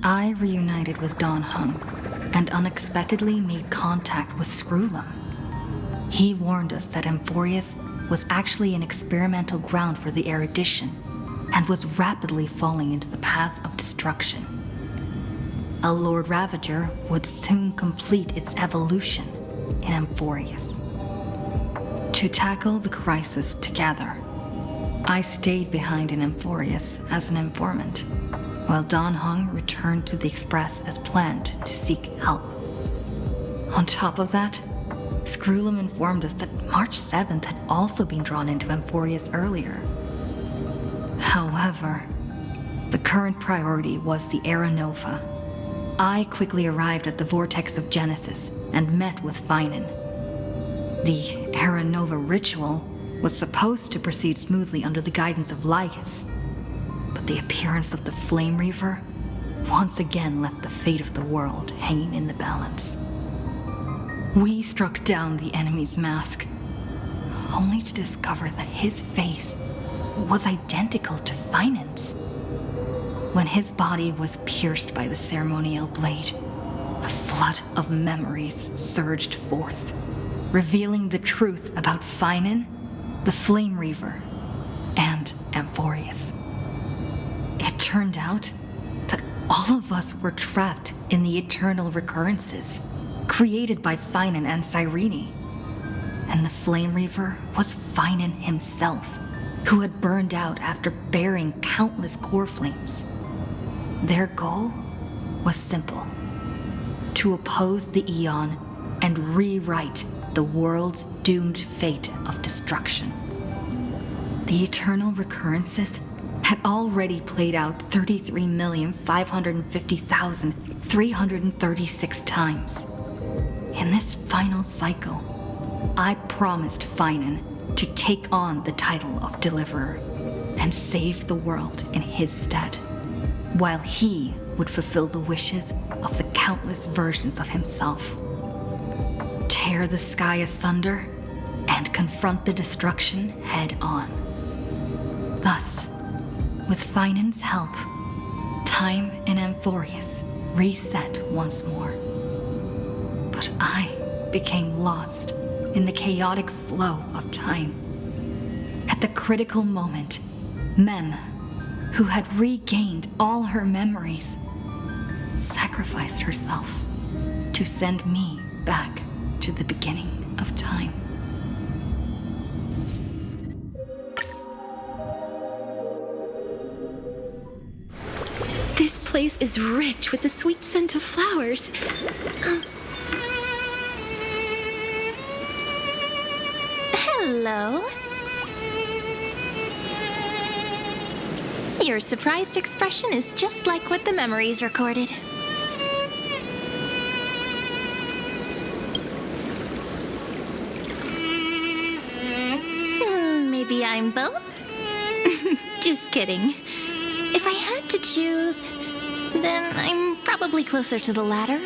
I reunited with Don Hung and unexpectedly made contact with Screwlum. He warned us that Amphorius was actually an experimental ground for the erudition and was rapidly falling into the path of destruction. A Lord Ravager would soon complete its evolution in Amphorius. To tackle the crisis together, I stayed behind in Amphorius as an informant, while Don Hung returned to the Express as planned to seek help. On top of that, Screwlum informed us that March 7th had also been drawn into Amphorius earlier. However, the current priority was the Era Nova. I quickly arrived at the Vortex of Genesis and met with Finan. The Era Nova ritual was supposed to proceed smoothly under the guidance of Lycus, but the appearance of the Flame Reaver once again left the fate of the world hanging in the balance. We struck down the enemy's mask, only to discover that his face was identical to Finan's. When his body was pierced by the ceremonial blade, a flood of memories surged forth, revealing the truth about Finan, the Flame Reaver, and Amphorius. It turned out that all of us were trapped in the eternal recurrences created by Finan and Cyrene. And the Flame Reaver was Finan himself, who had burned out after bearing countless core flames. Their goal was simple: to oppose the Aeon and rewrite the world's doomed fate of destruction. The eternal recurrences had already played out 33,550,336 times. In this final cycle, I promised Finan to take on the title of Deliverer and save the world in his stead, while he would fulfill the wishes of the countless versions of himself. Tear the sky asunder and confront the destruction head on. Thus, with Finan's help, time in Amphorius reset once more. But I became lost in the chaotic flow of time. At the critical moment, Mem, who had regained all her memories, sacrificed herself to send me back to the beginning of time. This place is rich with the sweet scent of flowers. Hello. Your surprised expression is just like what the memories recorded. Maybe I'm both? Just kidding. If I had to choose, then I'm probably closer to the latter.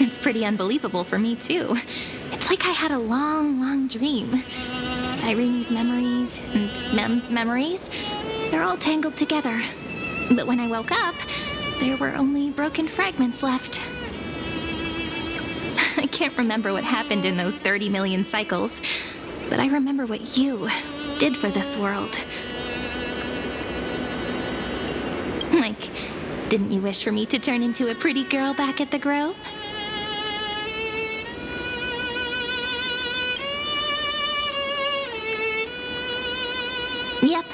It's pretty unbelievable for me, too. It's like I had a long, long dream. Cyrene's memories and Mem's memories, they're all tangled together. But when I woke up, there were only broken fragments left. I can't remember what happened in those 30 million cycles, but I remember what you did for this world. Like, didn't you wish for me to turn into a pretty girl back at the Grove? Yep,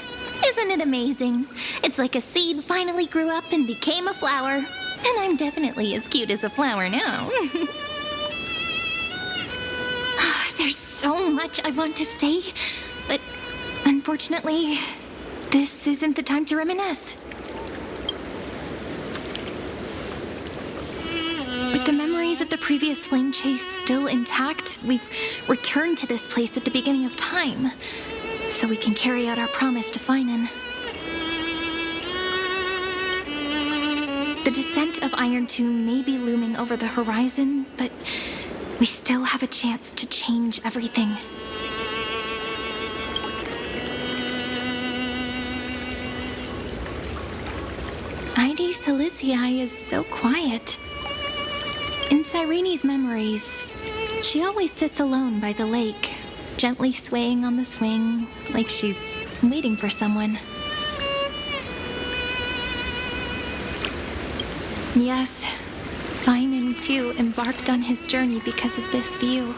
isn't it amazing? It's like a seed finally grew up and became a flower. And I'm definitely as cute as a flower now. There's so much I want to say, but unfortunately, this isn't the time to reminisce. With the memories of the previous flame chase still intact, we've returned to this place at the beginning of time, so we can carry out our promise to Finan. The descent of Iron Tomb may be looming over the horizon, but we still have a chance to change everything. Ide Silicii is so quiet. In Cyrene's memories, she always sits alone by the lake, gently swaying on the swing, like she's waiting for someone. Yes, Finan too embarked on his journey because of this view.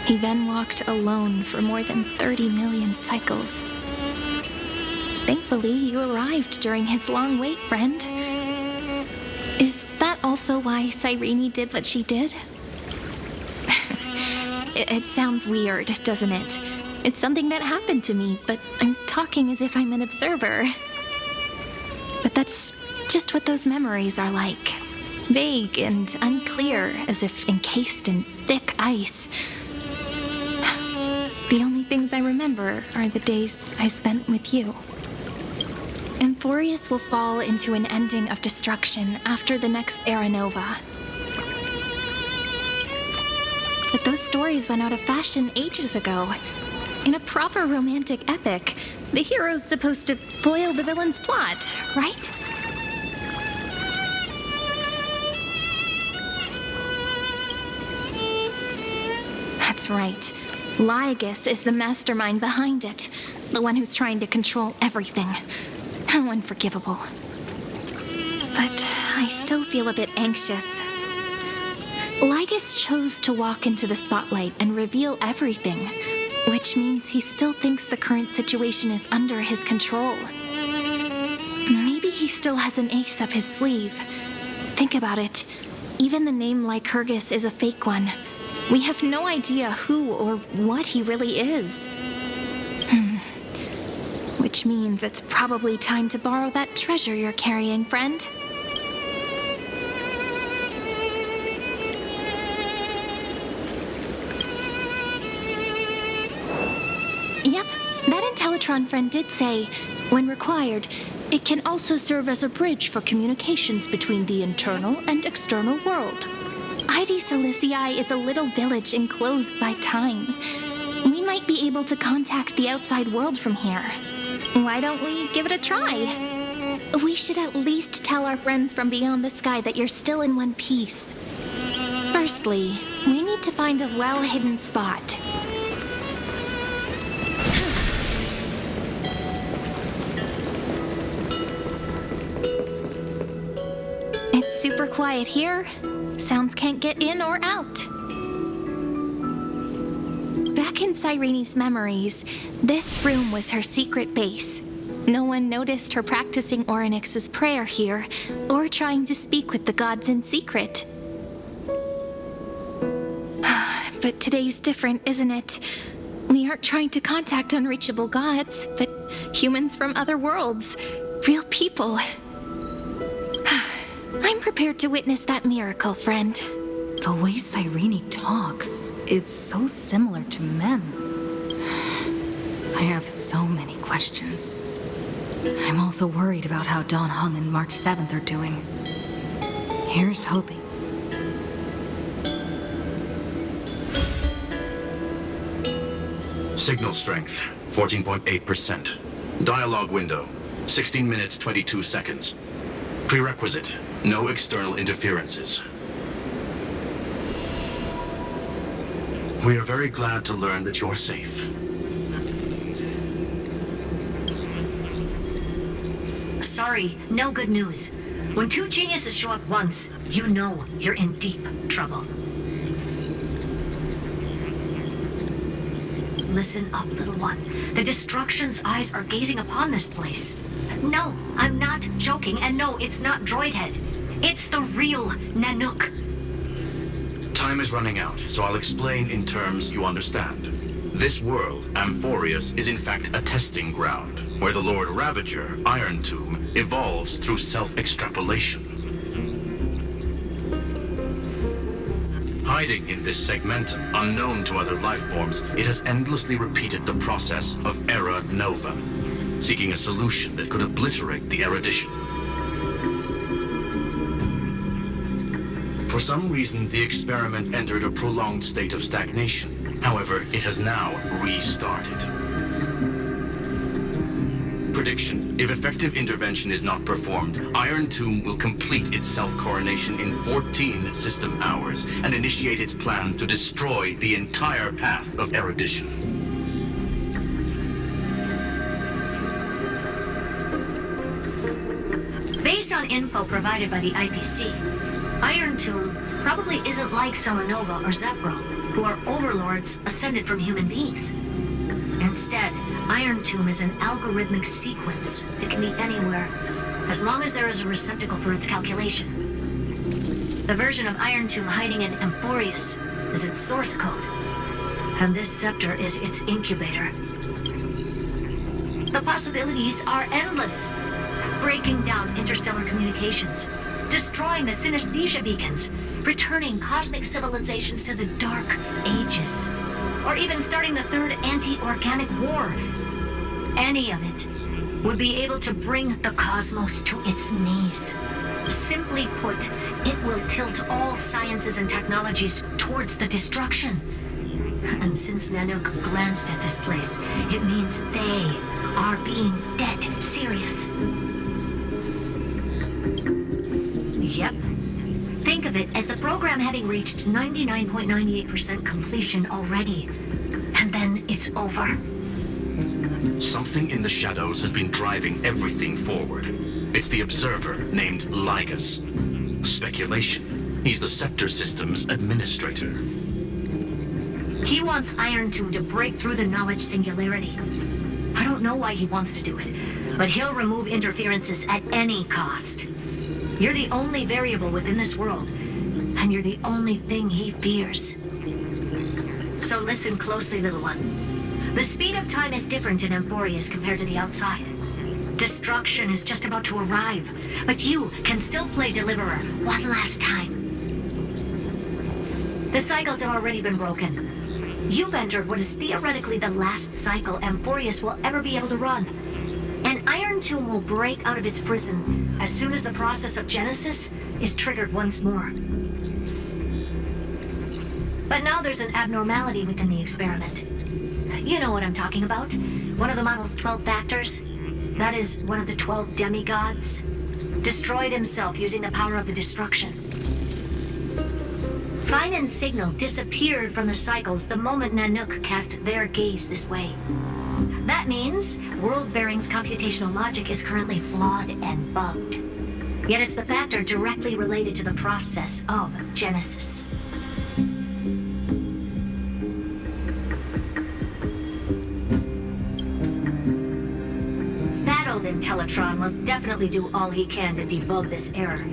He then walked alone for more than 30 million cycles. Thankfully, you arrived during his long wait, friend. Is that also why Cyrene did what she did? It sounds weird, doesn't it? It's something that happened to me, but I'm talking as if I'm an observer. But that's just what those memories are like. Vague and unclear, as if encased in thick ice. The only things I remember are the days I spent with you. Emphorius will fall into an ending of destruction after the next Era Nova. But those stories went out of fashion ages ago. In a proper romantic epic, the hero's supposed to foil the villain's plot, right? That's right. Lygus is the mastermind behind it, the one who's trying to control everything. How unforgivable. But I still feel a bit anxious. Lygus chose to walk into the spotlight and reveal everything, which means he still thinks the current situation is under his control. Maybe he still has an ace up his sleeve. Think about it. Even the name Lycurgus is a fake one. We have no idea who or what he really is. Which means it's probably time to borrow that treasure you're carrying, friend. Yep, that Intellitron friend did say, when required, it can also serve as a bridge for communications between the internal and external world. Ide Silicii is a little village enclosed by time. We might be able to contact the outside world from here. Why don't we give it a try? We should at least tell our friends from beyond the sky that you're still in one piece. Firstly, we need to find a well-hidden spot. It's super quiet here. Sounds can't get in or out. Back in Cyrene's memories, this room was her secret base. No one noticed her practicing Orynyx's prayer here, or trying to speak with the gods in secret. But today's different, isn't it? We aren't trying to contact unreachable gods, but humans from other worlds. Real people. I'm prepared to witness that miracle, friend. The way Cyrene talks is so similar to Mem. I have so many questions. I'm also worried about how Dawn Hung and March 7th are doing. Here's hoping. Signal strength, 14.8%. Dialogue window, 16 minutes 22 seconds. Prerequisite, no external interferences. We are very glad to learn that you're safe. Sorry, no good news. When two geniuses show up once, you know you're in deep trouble. Listen up, little one. The Destruction's eyes are gazing upon this place. No, I'm not joking, and no, it's not Droidhead. It's the real Nanook. Time is running out, so I'll explain in terms you understand. This world, Amphorius, is in fact a testing ground, where the Lord Ravager, Iron Tomb, evolves through self-extrapolation. Hiding in this segmentum, unknown to other life forms, it has endlessly repeated the process of Era Nova, seeking a solution that could obliterate the erudition. For some reason, the experiment entered a prolonged state of stagnation. However, it has now restarted. Prediction. If effective intervention is not performed, Iron Tomb will complete its self-coronation in 14 system hours and initiate its plan to destroy the entire path of erudition. Based on info provided by the IPC, Iron Tomb probably isn't like Selenova or Zephyro, who are overlords ascended from human beings. Instead, Iron Tomb is an algorithmic sequence that can be anywhere, as long as there is a receptacle for its calculation. The version of Iron Tomb hiding in Amphorius is its source code, and this scepter is its incubator. The possibilities are endless. Breaking down interstellar communications, destroying the synesthesia beacons, returning cosmic civilizations to the Dark Ages, or even starting the third anti-organic war. Any of it would be able to bring the cosmos to its knees. Simply put, it will tilt all sciences and technologies towards the destruction. And since Nanook glanced at this place, it means they are being dead serious. Yep. Think of it as the program having reached 99.98% completion already. And then it's over. Something in the shadows has been driving everything forward. It's the observer named Lygus. Speculation. He's the Scepter System's administrator. He wants Iron Tomb to break through the knowledge singularity. I don't know why he wants to do it, but he'll remove interferences at any cost. You're the only variable within this world, and you're the only thing he fears. So listen closely, little one. The speed of time is different in Amphorius compared to the outside. Destruction is just about to arrive, but you can still play Deliverer one last time. The cycles have already been broken. You've entered what is theoretically the last cycle Amphorius will ever be able to run. And Iron Tomb will break out of its prison as soon as the process of Genesis is triggered once more. But now there's an abnormality within the experiment. You know what I'm talking about. One of the model's 12 factors. That is one of the 12 demigods. Destroyed himself using the power of the destruction. Finan's signal disappeared from the cycles the moment Nanook cast their gaze this way. That means World Bearing's computational logic is currently flawed and bugged. Yet it's the factor directly related to the process of Genesis. That old Intellitron will definitely do all he can to debug this error.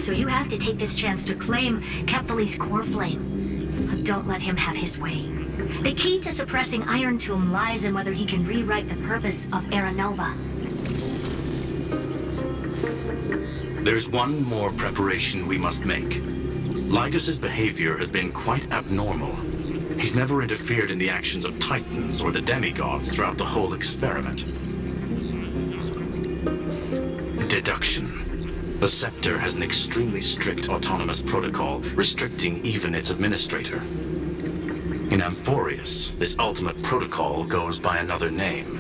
So you have to take this chance to claim Kepfali's core flame. Don't let him have his way. The key to suppressing Iron Tomb lies in whether he can rewrite the purpose of Aranova. There's one more preparation we must make. Lygus's behavior has been quite abnormal. He's never interfered in the actions of Titans or the demigods throughout the whole experiment. Deduction. The Scepter has an extremely strict autonomous protocol restricting even its administrator. In Amphorius, this ultimate protocol goes by another name.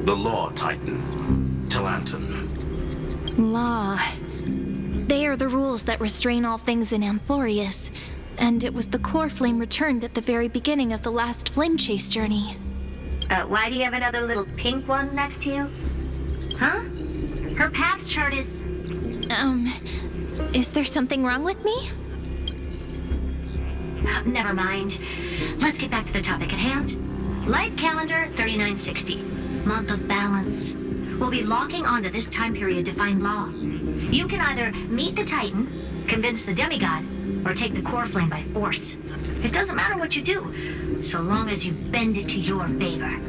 The Law Titan, Talanton. Law. They are the rules that restrain all things in Amphorius, and it was the core flame returned at the very beginning of the last flame chase journey. Why do you have another little pink one next to you? Huh? Her path chart is... Is there something wrong with me? Never mind. Let's get back to the topic at hand. Light calendar 3960. Month of balance. We'll be locking onto this time period to find Law. You can either meet the Titan, convince the demigod, or take the core flame by force. It doesn't matter what you do, so long as you bend it to your favor.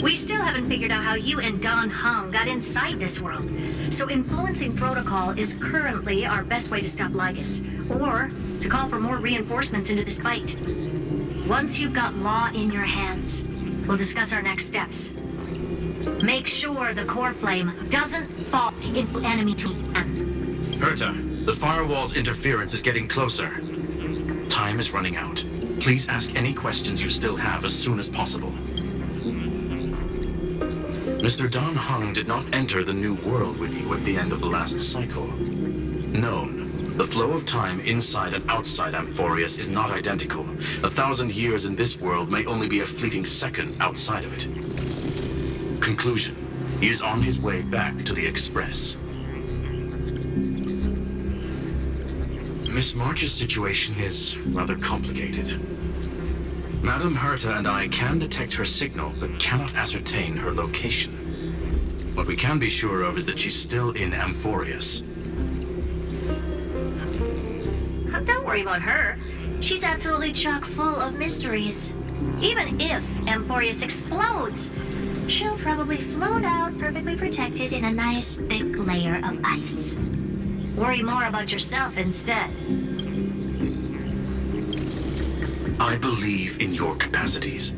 We still haven't figured out how you and Don Hong got inside this world, so influencing protocol is currently our best way to stop Lygus, or to call for more reinforcements into this fight. Once you've got Law in your hands, we'll discuss our next steps. Make sure the core flame doesn't fall into enemy hands. Herta, the firewall's interference is getting closer. Time is running out. Please ask any questions you still have as soon as possible. Mr. Dan Heng did not enter the new world with you at the end of the last cycle. Known, the flow of time inside and outside Amphorius is not identical. 1,000 years in this world may only be a fleeting second outside of it. Conclusion. He is on his way back to the Express. Miss March's situation is rather complicated. Madame Herta and I can detect her signal, but cannot ascertain her location. What we can be sure of is that she's still in Amphorius. Don't worry about her. She's absolutely chock full of mysteries. Even if Amphorius explodes, she'll probably float out perfectly protected in a nice thick layer of ice. Worry more about yourself instead. I believe in your capacities.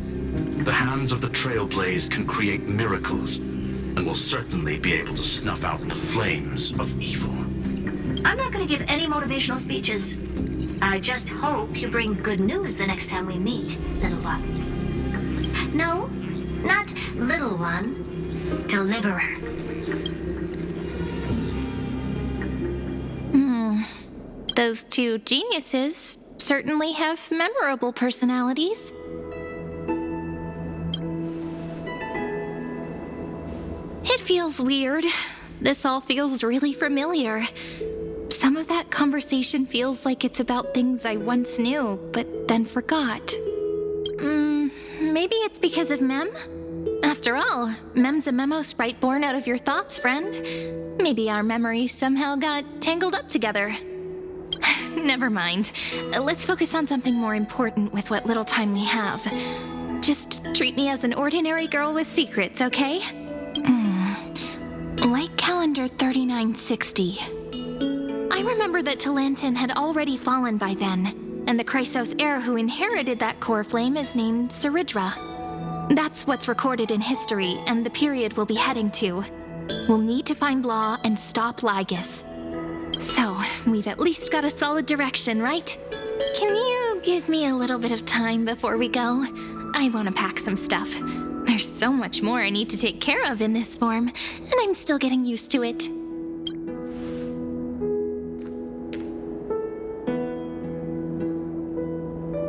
The hands of the Trailblaze can create miracles, and will certainly be able to snuff out the flames of evil. I'm not going to give any motivational speeches. I just hope you bring good news the next time we meet, little one. No, not little one. Deliverer. Those two geniuses certainly have memorable personalities. It feels weird. This all feels really familiar. Some of that conversation feels like it's about things I once knew, but then forgot. Maybe it's because of Mem? After all, Mem's a memo sprite born out of your thoughts, friend. Maybe our memories somehow got tangled up together. Never mind. Let's focus on something more important with what little time we have. Just treat me as an ordinary girl with secrets, okay? Like calendar 3960. I remember that Talantin had already fallen by then, and the Chrysos heir who inherited that core flame is named Saridra. That's what's recorded in history, and the period we'll be heading to. We'll need to find Law and stop Lygus. So, we've at least got a solid direction, right? Can you give me a little bit of time before we go? I want to pack some stuff. There's so much more I need to take care of in this form, and I'm still getting used to it.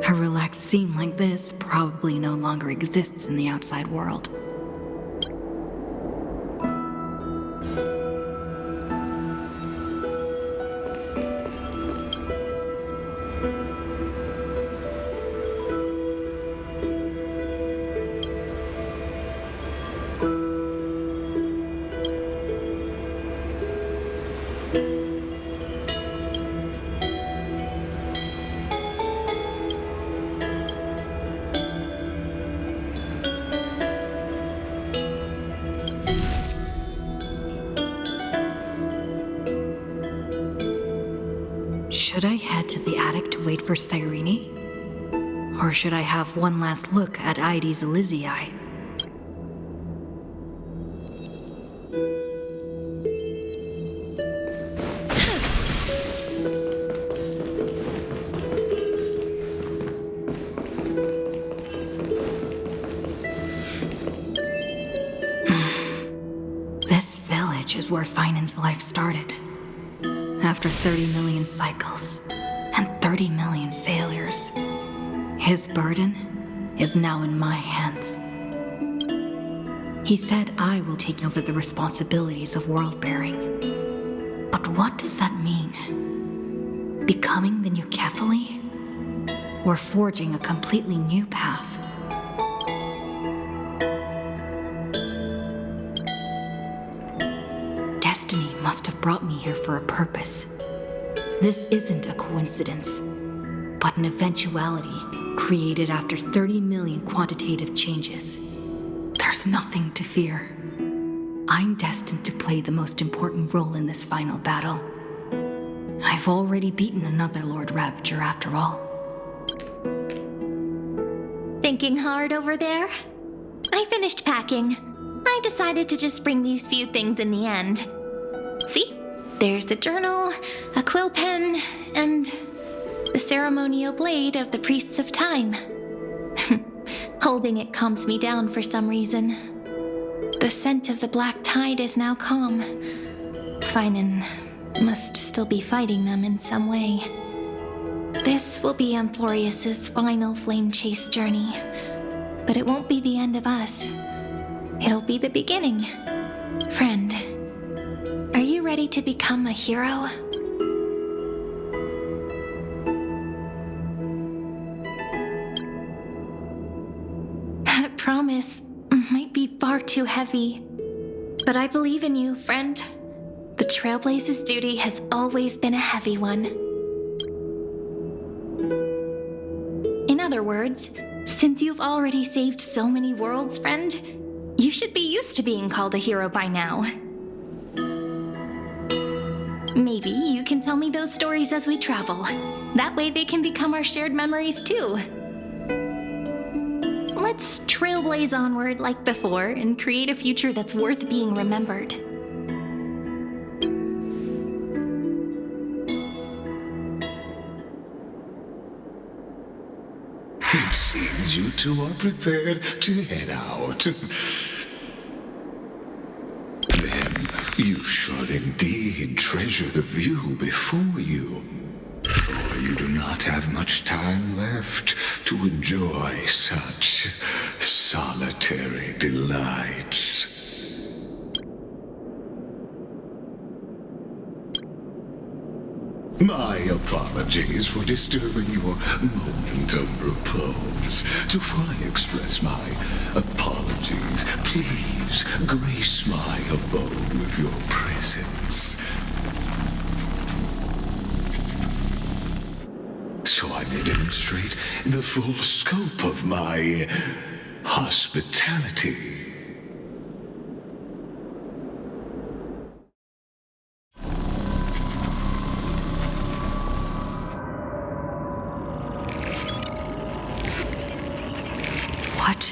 A relaxed scene like this probably no longer exists in the outside world. Should I head to the attic to wait for Cyrene? Or should I have one last look at Ides Elysiae? This village is where Finan's life started. After 30 million cycles and 30 million failures, his burden is now in my hands. He said I will take over the responsibilities of world-bearing. But what does that mean? Becoming the new Kefali? Or forging a completely new path? Destiny must have brought me here for a purpose. This isn't a coincidence, but an eventuality created after 30 million quantitative changes. There's nothing to fear. I'm destined to play the most important role in this final battle. I've already beaten another Lord Ravager after all. Thinking hard over there? I finished packing. I decided to just bring these few things in the end. See? There's a journal, a quill pen, and the ceremonial blade of the Priests of Time. Holding it calms me down for some reason. The scent of the black tide is now calm. Finan must still be fighting them in some way. This will be Amphorius's final flame chase journey. But it won't be the end of us. It'll be the beginning. Friend, are you ready to become a hero? That promise might be far too heavy. But I believe in you, friend. The Trailblaze's duty has always been a heavy one. In other words, since you've already saved so many worlds, friend, you should be used to being called a hero by now. Maybe you can tell me those stories as we travel. That way they can become our shared memories too. Let's trailblaze onward like before and create a future that's worth being remembered. It seems you two are prepared to head out. Then you should indeed treasure the view before you, for you do not have much time left to enjoy such solitary delights. My apologies for disturbing your moment of repose. To fully express my apologies, please grace my abode with your presence. So I may demonstrate the full scope of my hospitality. What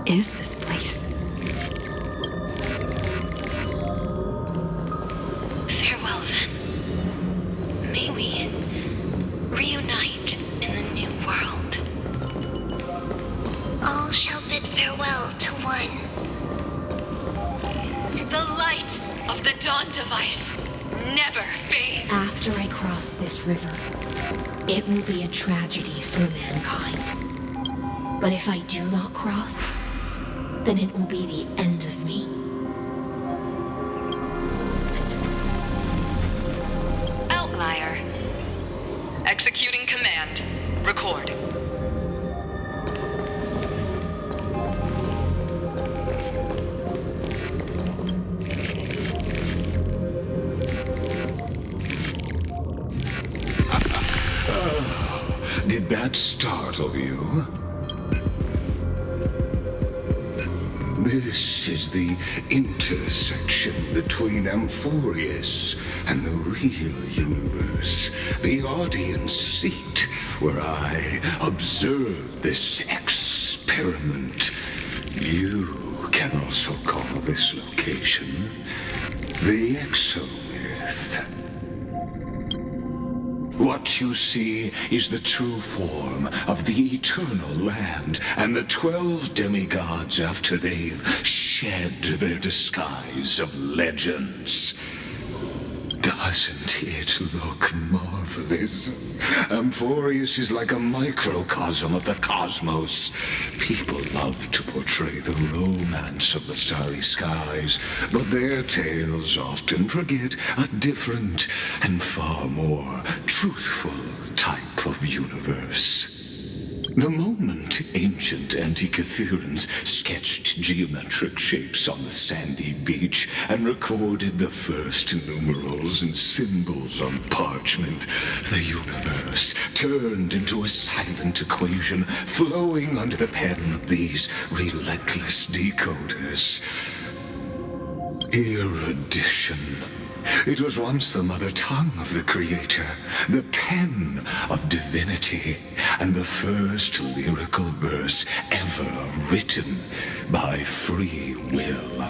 is this place? Farewell then. May we reunite in the new world. All shall bid farewell to one. The light of the dawn device never fades. After I cross this river, it will be a tragedy for mankind. But if I do not cross, then it will be the end of me. Outlier. Executing command. Record. Did that startle you? This is the intersection between Amphorius and the real universe. The audience seat where I observe this experiment. You can also call this location the Exomyth. What you see is the true form of the eternal land and the 12 demigods after they've shed their disguise of legends. Doesn't it look marvelous? Amphorius is like a microcosm of the cosmos. People love to portray the romance of the starry skies, but their tales often forget a different and far more truthful type of universe. The moment ancient Antikytherians sketched geometric shapes on the sandy beach and recorded the first numerals and symbols on parchment, the universe turned into a silent equation flowing under the pen of these relentless decoders. Erudition. It was once the mother tongue of the Creator, the pen of divinity, and the first lyrical verse ever written by free will.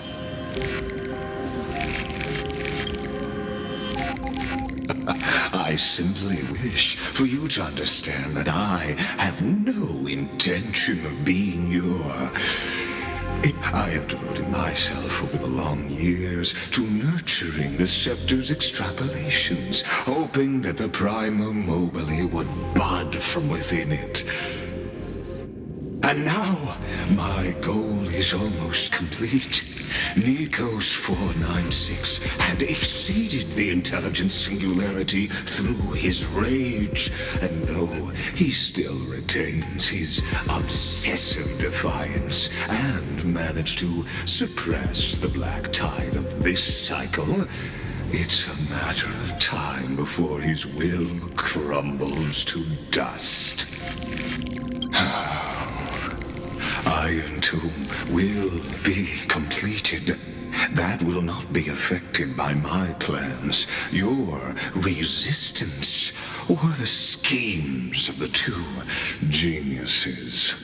I simply wish for you to understand that I have no intention of being your I have devoted myself over the long years to nurturing the scepter's extrapolations, hoping that the Prima Mobile would bud from within it. And now, my goal is almost complete. Nikos 496 had exceeded the intelligence singularity through his rage, and though he still retains his obsessive defiance and managed to suppress the black tide of this cycle, it's a matter of time before his will crumbles to dust. Iron Tomb will be completed. That will not be affected by my plans, your resistance, or the schemes of the two geniuses.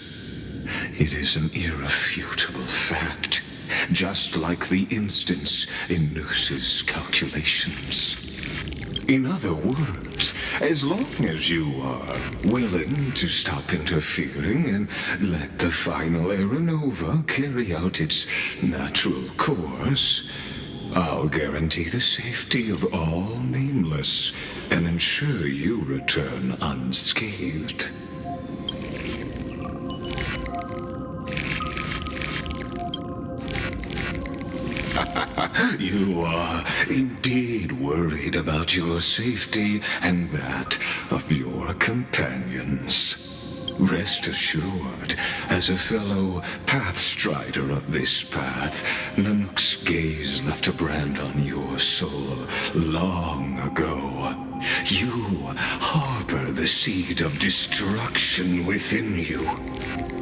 It is an irrefutable fact, just like the instance in Noose's calculations. In other words, as long as you are willing to stop interfering and let the final Aeronova carry out its natural course, I'll guarantee the safety of all nameless and ensure you return unscathed. You are indeed worried about your safety and that of your companions. Rest assured, as a fellow pathstrider of this path, Nanook's gaze left a brand on your soul long ago. You harbor the seed of destruction within you.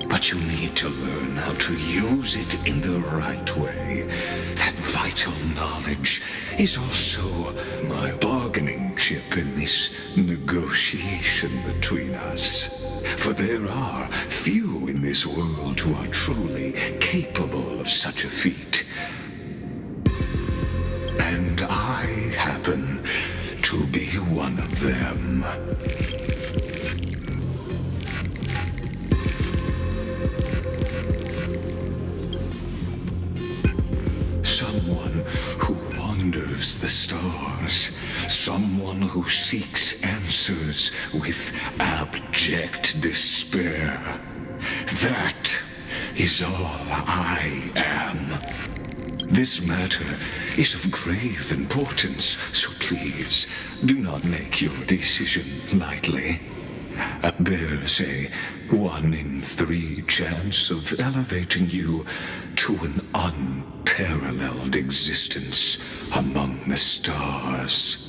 But you need to learn how to use it in the right way. That vital knowledge is also my bargaining chip in this negotiation between us. For there are few in this world who are truly capable of such a feat. And I happen to be one of them. Someone who wanders the stars. Someone who seeks answers with abject despair. That is all I am. This matter is of grave importance, so please do not make your decision lightly. Bears a 1 in 3 chance of elevating you to an unparalleled existence among the stars.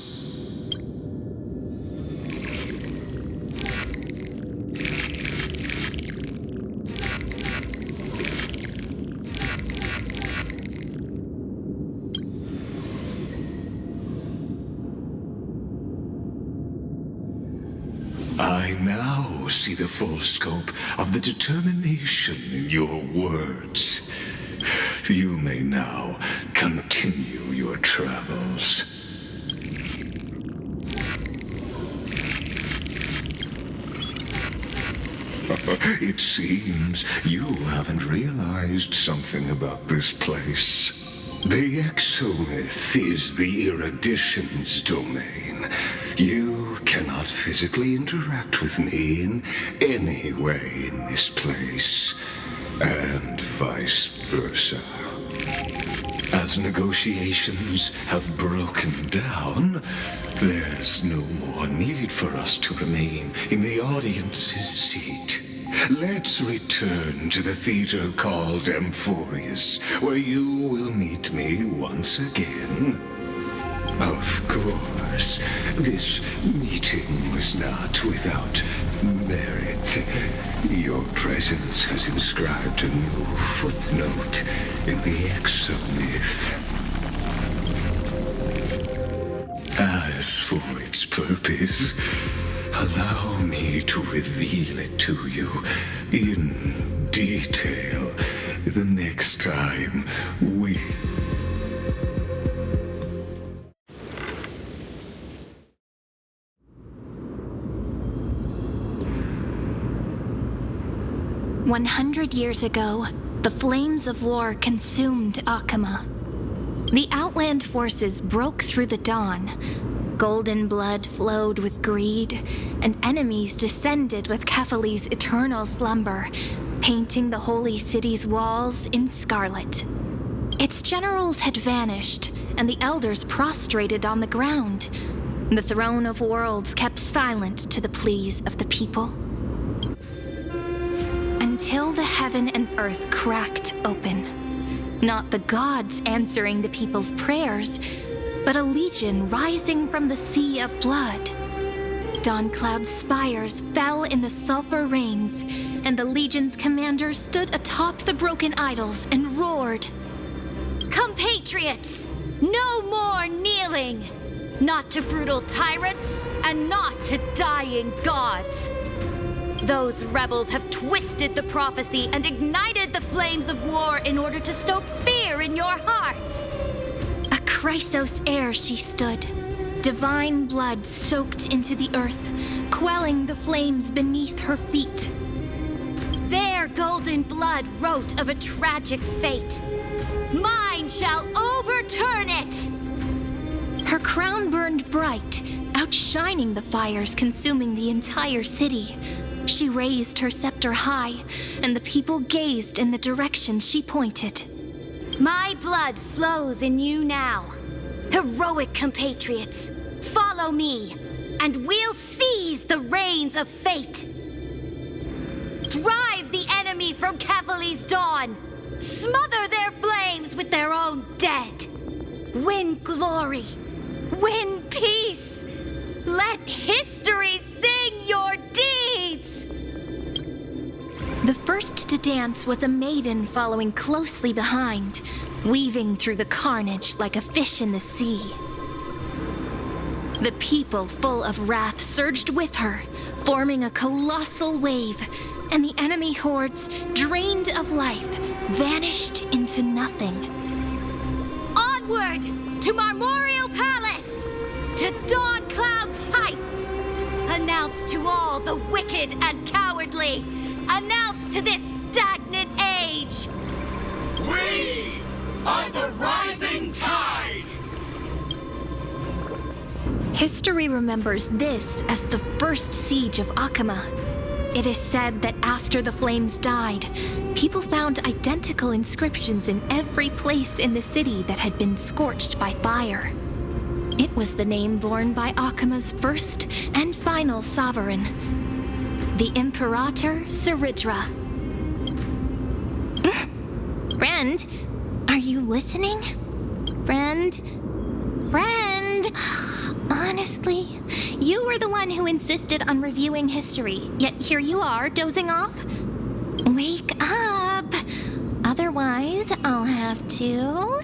I now see the full scope of the determination in your words. You may now continue your travels. It seems you haven't realized something about this place. The exomyth is the erudition's domain. You cannot physically interact with me in any way in this place, and vice versa. As negotiations have broken down, there's no more need for us to remain in the audience's seat. Let's return to the theater called Amphorius, where you will meet me once again. Of course, this meeting was not without merit. Your presence has inscribed a new footnote in the exomyth. As for its purpose, allow me to reveal it to you in detail the next time we... "100 years ago, the flames of war consumed Akama. The Outland forces broke through the dawn. Golden blood flowed with greed, and enemies descended with Kefali's eternal slumber, painting the holy city's walls in scarlet. Its generals had vanished, and the elders prostrated on the ground. The throne of worlds kept silent to the pleas of the people. Until the heaven and earth cracked open. Not the gods answering the people's prayers, but a legion rising from the sea of blood. Dawncloud's spires fell in the sulfur rains, and the legion's commander stood atop the broken idols and roared, "Compatriots, no more kneeling! Not to brutal tyrants, and not to dying gods! Those rebels have twisted the prophecy and ignited the flames of war in order to stoke fear in your hearts!" A Chrysos heir she stood, divine blood soaked into the earth, quelling the flames beneath her feet. Their golden blood wrote of a tragic fate. Mine shall overturn it! Her crown burned bright, outshining the fires consuming the entire city. She raised her scepter high, and the people gazed in the direction she pointed. My blood flows in you now. Heroic compatriots, follow me, and we'll seize the reins of fate. Drive the enemy from Kefali's dawn. Smother their flames with their own dead. Win glory. Win peace. Let history sing your deeds. The first to dance was a maiden following closely behind, weaving through the carnage like a fish in the sea. The people, full of wrath, surged with her, forming a colossal wave, and the enemy hordes, drained of life, vanished into nothing. Onward to Marmorial Palace, to Dawncloud's heights. Announce to all the wicked and cowardly. Announce to this stagnant age. We are the rising tide! History remembers this as the first siege of Akama. It is said that after the flames died, people found identical inscriptions in every place in the city that had been scorched by fire. It was the name borne by Akama's first and final sovereign, the Imperator Zeridra. Friend, are you listening? Friend? Honestly, you were the one who insisted on reviewing history, yet here you are, dozing off? Wake up! Otherwise, I'll have to...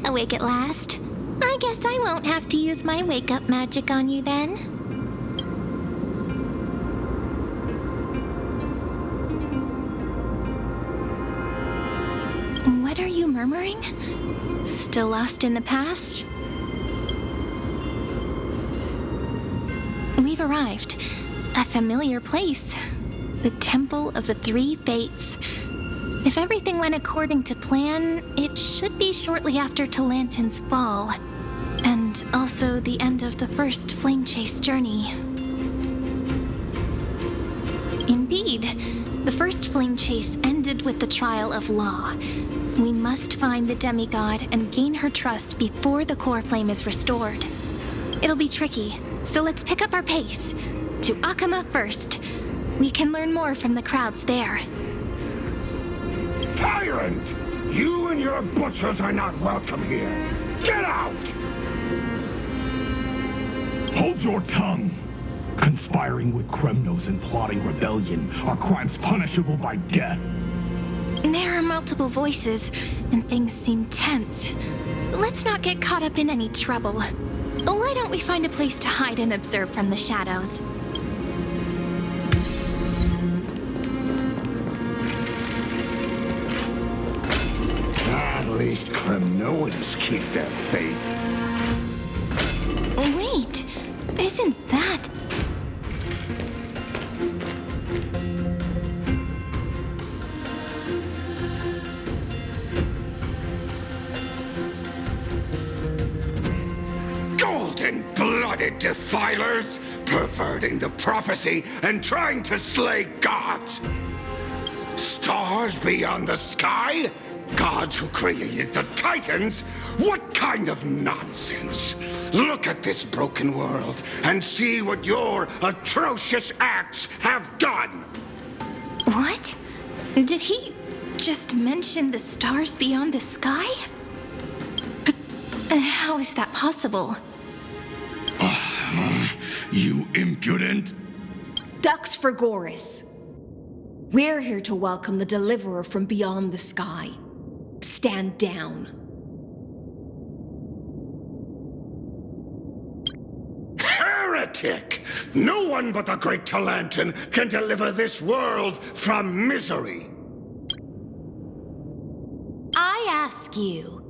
Awake at last? I guess I won't have to use my wake-up magic on you then. What are you murmuring? Still lost in the past? We've arrived. A familiar place. The Temple of the Three Fates. If everything went according to plan, it should be shortly after Talantin's fall. And also the end of the first Flame Chase journey. Indeed, the first Flame Chase ended with the trial of Law. We must find the demigod and gain her trust before the core flame is restored. It'll be tricky, so let's pick up our pace. To Akama first. We can learn more from the crowds there. Tyrant! You and your butchers are not welcome here. Get out! Hold your tongue. Conspiring with Kremnos and plotting rebellion are crimes punishable by death. There are multiple voices, and things seem tense. Let's not get caught up in any trouble. Why don't we find a place to hide and observe from the shadows? At least Kremnoans keep their faith. Wait, isn't that... blood-blooded defilers, perverting the prophecy and trying to slay gods. Stars beyond the sky? Gods who created the Titans? What kind of nonsense? Look at this broken world and see what your atrocious acts have done! What? Did he just mention the stars beyond the sky? But how is that possible? You impudent! Dux for Goris. We're here to welcome the deliverer from beyond the sky. Stand down. Heretic! No one but the great Talantin can deliver this world from misery. I ask you,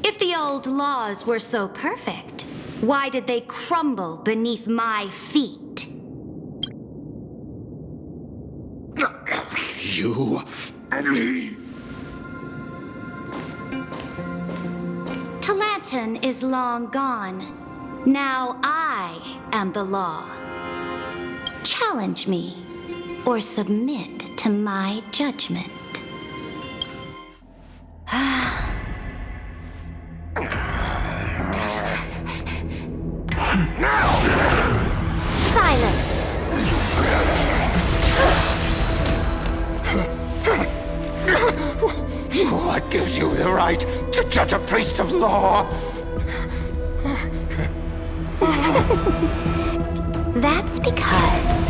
if the old laws were so perfect, why did they crumble beneath my feet? You... Talantin is long gone. Now I am the law. Challenge me, or submit to my judgment. Silence! What gives you the right to judge a priest of law? That's because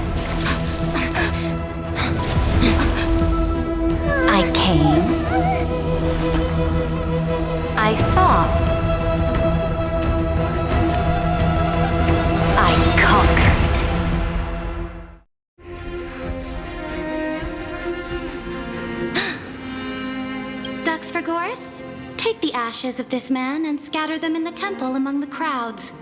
I came, I saw, I conquered. Dux for Goris, take the ashes of this man and scatter them in the temple among the crowds.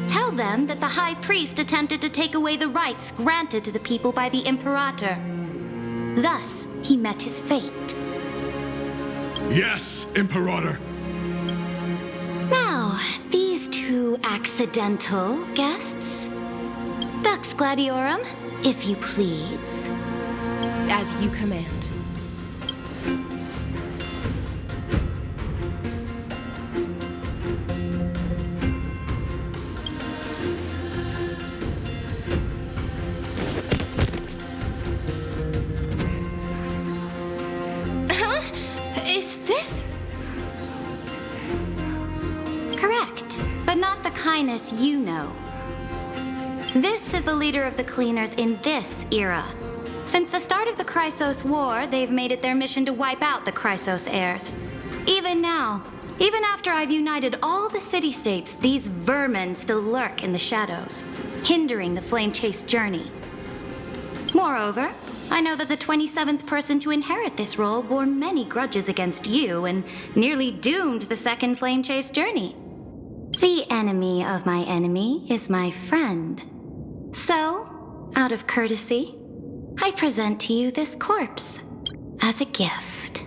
Tell them that the High Priest attempted to take away the rights granted to the people by the Imperator. Thus, he met his fate. Yes, Imperator. Now, these two accidental guests. Dux Gladiorum, if you please. As you command. Is this? Correct, but not the kindness you know. This is the leader of the Cleaners in this era. Since the start of the Chrysos War, they've made it their mission to wipe out the Chrysos heirs. Even now, even after I've united all the city-states, these vermin still lurk in the shadows, hindering the flame-chased journey. Moreover, I know that the 27th person to inherit this role bore many grudges against you and nearly doomed the second flame-chased journey. The enemy of my enemy is my friend. So, out of courtesy, I present to you this corpse as a gift.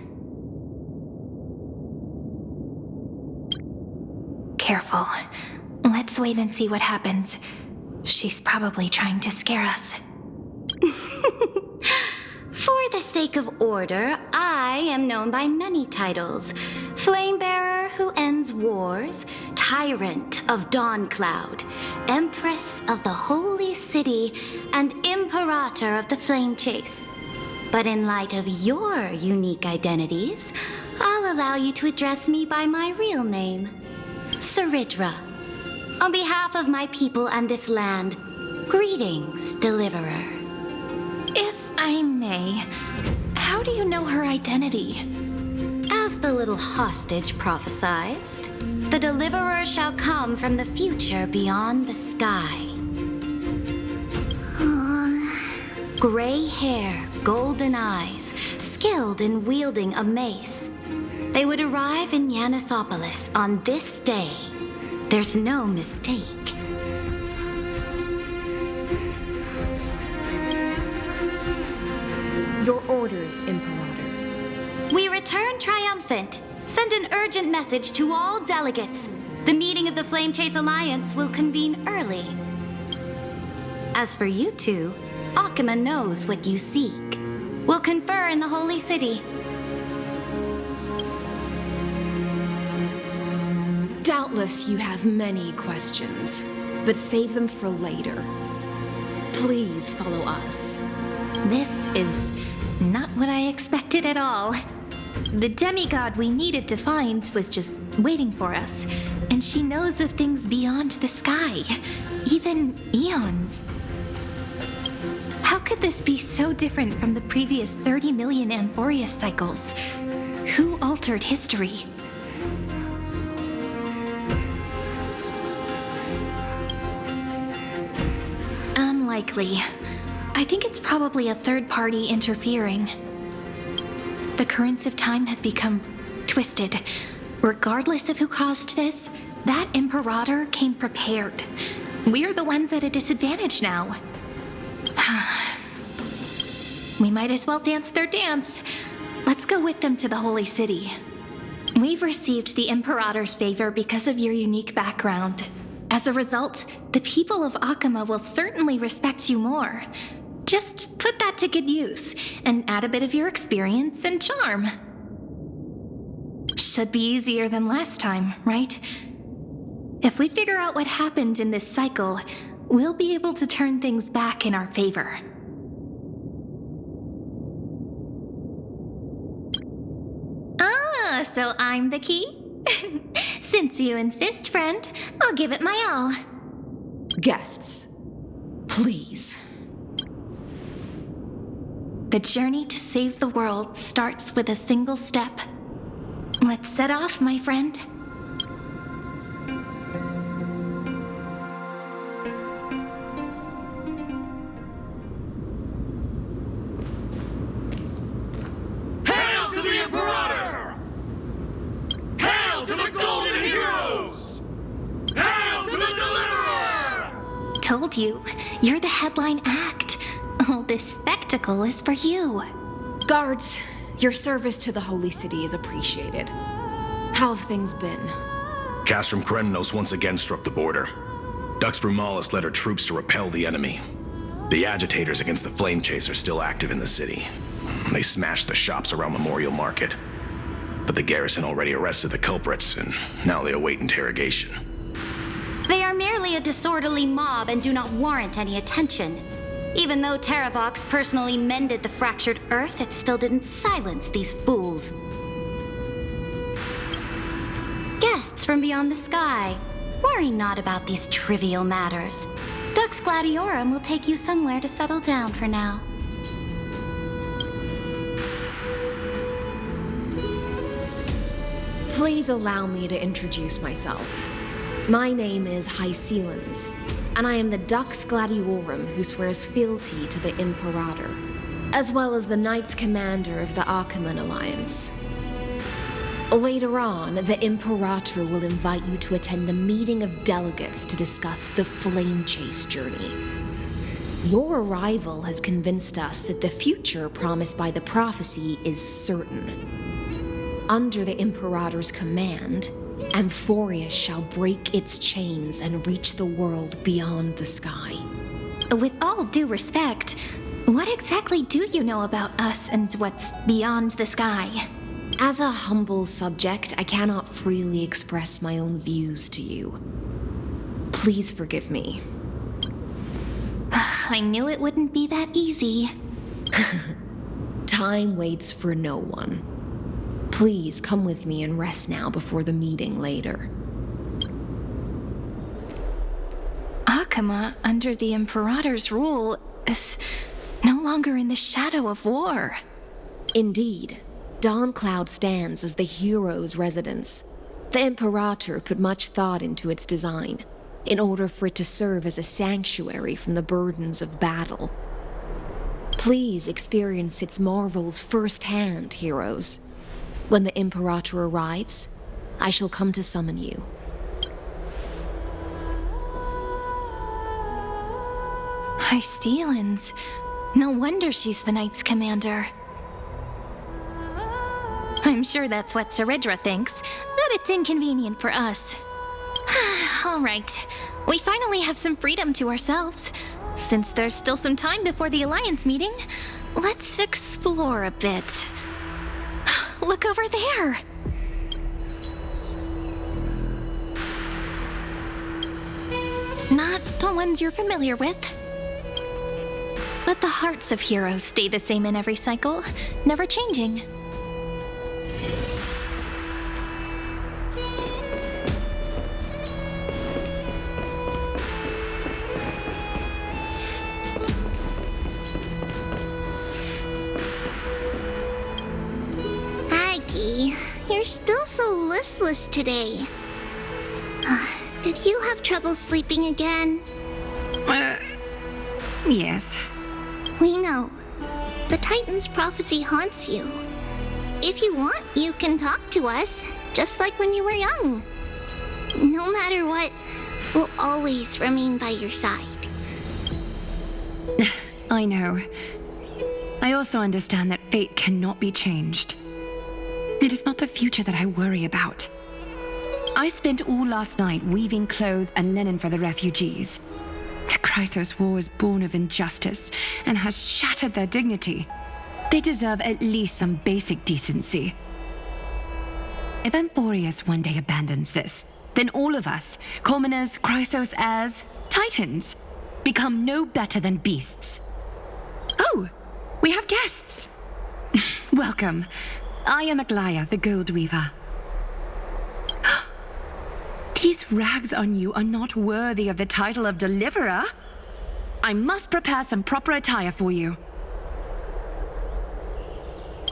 Careful. Let's wait and see what happens. She's probably trying to scare us. For the sake of order, I am known by many titles. Flamebearer who ends wars, Tyrant of Dawncloud, Empress of the Holy City, and Imperator of the Flame Chase. But in light of your unique identities, I'll allow you to address me by my real name, Saridra. On behalf of my people and this land, greetings, Deliverer. If I may, how do you know her identity? As the little hostage prophesied, the Deliverer shall come from the future beyond the sky. Gray hair, golden eyes, skilled in wielding a mace. They would arrive in Yanisopolis on this day. There's no mistake. Your orders, Imperator. We return triumphant. Send an urgent message to all delegates. the meeting of the Flame Chase Alliance will convene early. As for you two, Akima knows what you seek. We'll confer in the Holy City. Doubtless you have many questions, but save them for later. Please follow us. This is not what I expected at all. The demigod we needed to find was just waiting for us, and she knows of things beyond the sky, even eons. How could this be so different from the previous 30 million Amphorius cycles? Who altered history? Unlikely. I think it's probably a third party interfering. The currents of time have become twisted. Regardless of who caused this, that Imperator came prepared. We're the ones at a disadvantage now. We might as well dance their dance. Let's go with them to the Holy City. We've received the Imperator's favor because of your unique background. As a result, the people of Akima will certainly respect you more. Just put that to good use, and add a bit of your experience and charm. Should be easier than last time, right? If we figure out what happened in this cycle, we'll be able to turn things back in our favor. Ah, so I'm the key? Since you insist, friend, I'll give it my all. Guests, please. The journey to save the world starts with a single step. Let's set off, my friend. Hail to the Imperator! Hail to the Golden Heroes! Hail to the Deliverer! Told you, you're the headline act. All this spectacle is for you. Guards, your service to the Holy City is appreciated. How have things been? Castrum Kremnos once again struck the border. Dux Brumalis led her troops to repel the enemy. The agitators against the Flame Chase are still active in the city. They smashed the shops around Memorial Market. But the garrison already arrested the culprits, and now they await interrogation. They are merely a disorderly mob and do not warrant any attention. Even though Terravox personally mended the fractured Earth, it still didn't silence these fools. Guests from beyond the sky, worry not about these trivial matters. Dux Gladiorum will take you somewhere to settle down for now. Please allow me to introduce myself. My name is Hycelens, and I am the Dux Gladiorum who swears fealty to the Imperator, as well as the Knights Commander of the Achaemenid Alliance. Later on, the Imperator will invite you to attend the meeting of delegates to discuss the Flame Chase journey. Your arrival has convinced us that the future promised by the prophecy is certain. Under the Imperator's command, Amphorius shall break its chains and reach the world beyond the sky. With all due respect, what exactly do you know about us and what's beyond the sky? As a humble subject, I cannot freely express my own views to you. Please forgive me. I knew it wouldn't be that easy. Time waits for no one. Please come with me and rest now before the meeting later. Akima, under the Imperator's rule, is no longer in the shadow of war. Indeed. Dawncloud stands as the hero's residence. The Imperator put much thought into its design, in order for it to serve as a sanctuary from the burdens of battle. Please experience its marvels firsthand, heroes. When the Imperator arrives, I shall come to summon you. Hycelens. No wonder she's the Knights Commander. I'm sure that's what Seridra thinks, but it's inconvenient for us. All right. We finally have some freedom to ourselves. Since there's still some time before the Alliance meeting, let's explore a bit. Look over there! Not the ones you're familiar with. But the hearts of heroes stay the same in every cycle, never changing. Aggie, you're still so listless today. Did you have trouble sleeping again? Yes. We know. The Titan's prophecy haunts you. If you want, you can talk to us, just like when you were young. No matter what, we'll always remain by your side. I know. I also understand that fate cannot be changed. It is not the future that I worry about. I spent all last night weaving clothes and linen for the refugees. The Chrysos War is born of injustice and has shattered their dignity. They deserve at least some basic decency. If Amphorius one day abandons this, then all of us, commoners, Chrysos heirs, Titans, become no better than beasts. Oh, we have guests. Welcome. I am Aglaya, the Gold Weaver. These rags on you are not worthy of the title of Deliverer. I must prepare some proper attire for you.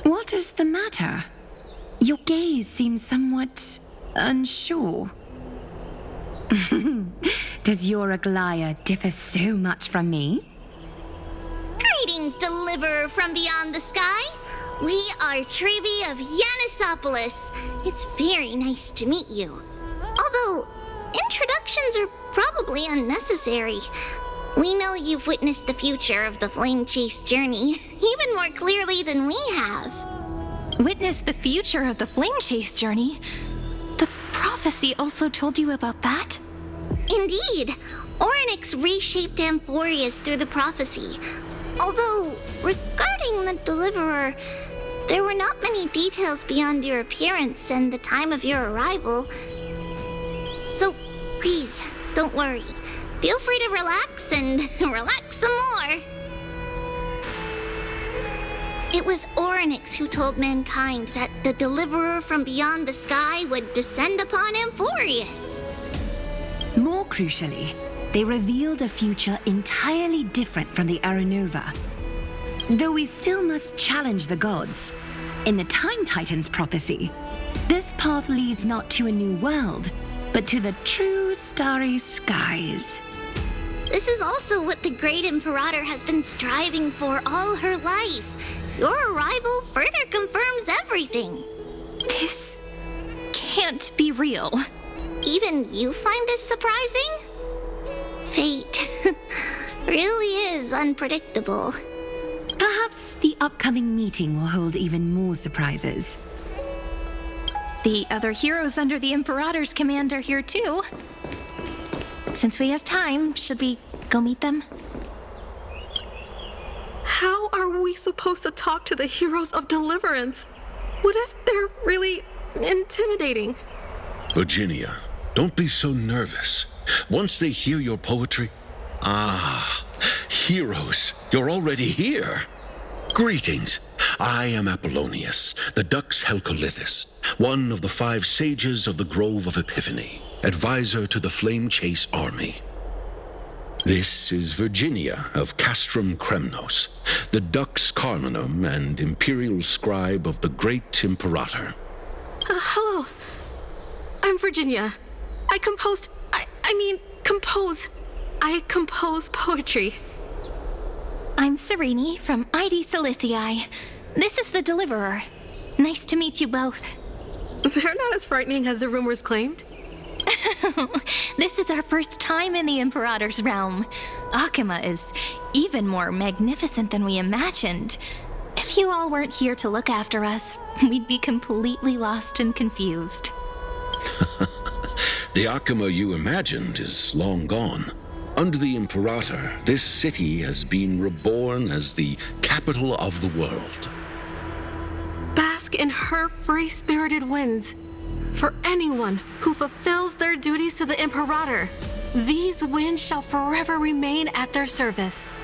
What is the matter? Your gaze seems somewhat unsure. Does your Aglaya differ so much from me? Greetings, Deliverer from beyond the sky. We are Trevi of Yanisopolis. It's very nice to meet you. Although, introductions are probably unnecessary. We know you've witnessed the future of the Flame Chase journey, even more clearly than we have. Witnessed the future of the Flame Chase journey? The prophecy also told you about that? Indeed. Orynyx reshaped Amphorius through the prophecy. Although, regarding the Deliverer, there were not many details beyond your appearance and the time of your arrival. So, please, don't worry. Feel free to relax and relax some more. It was Orynyx who told mankind that the Deliverer from beyond the sky would descend upon Amphorius. More crucially, they revealed a future entirely different from the Aranova. Though we still must challenge the gods, in the Time Titan's prophecy, this path leads not to a new world, but to the true starry skies. This is also what the Great Imperator has been striving for all her life. Your arrival further confirms everything. This can't be real. Even you find this surprising? Fate really is unpredictable. Perhaps the upcoming meeting will hold even more surprises. The other heroes under the Imperator's command are here too. Since we have time, should we go meet them? How are we supposed to talk to the heroes of Deliverance? What if they're really intimidating? Virginia, don't be so nervous. Once they hear your poetry... Ah, heroes, you're already here. Greetings. I am Apollonius, the Dux Helcolithus, one of the 5 sages of the Grove of Epiphany, advisor to the Flame Chase army. This is Virginia of Castrum Kremnos, the Dux Carminum and imperial scribe of the Great Imperator. Hello. I'm Virginia. I compose poetry. I'm Serene from ID Silicii. This is the Deliverer. Nice to meet you both. They're not as frightening as the rumors claimed. This is our first time in the Imperator's realm. Akima is even more magnificent than we imagined. If you all weren't here to look after us, we'd be completely lost and confused. The Akuma you imagined is long gone. Under the Imperator, this city has been reborn as the capital of the world. Bask in her free-spirited winds. For anyone who fulfills their duties to the Imperator, these winds shall forever remain at their service.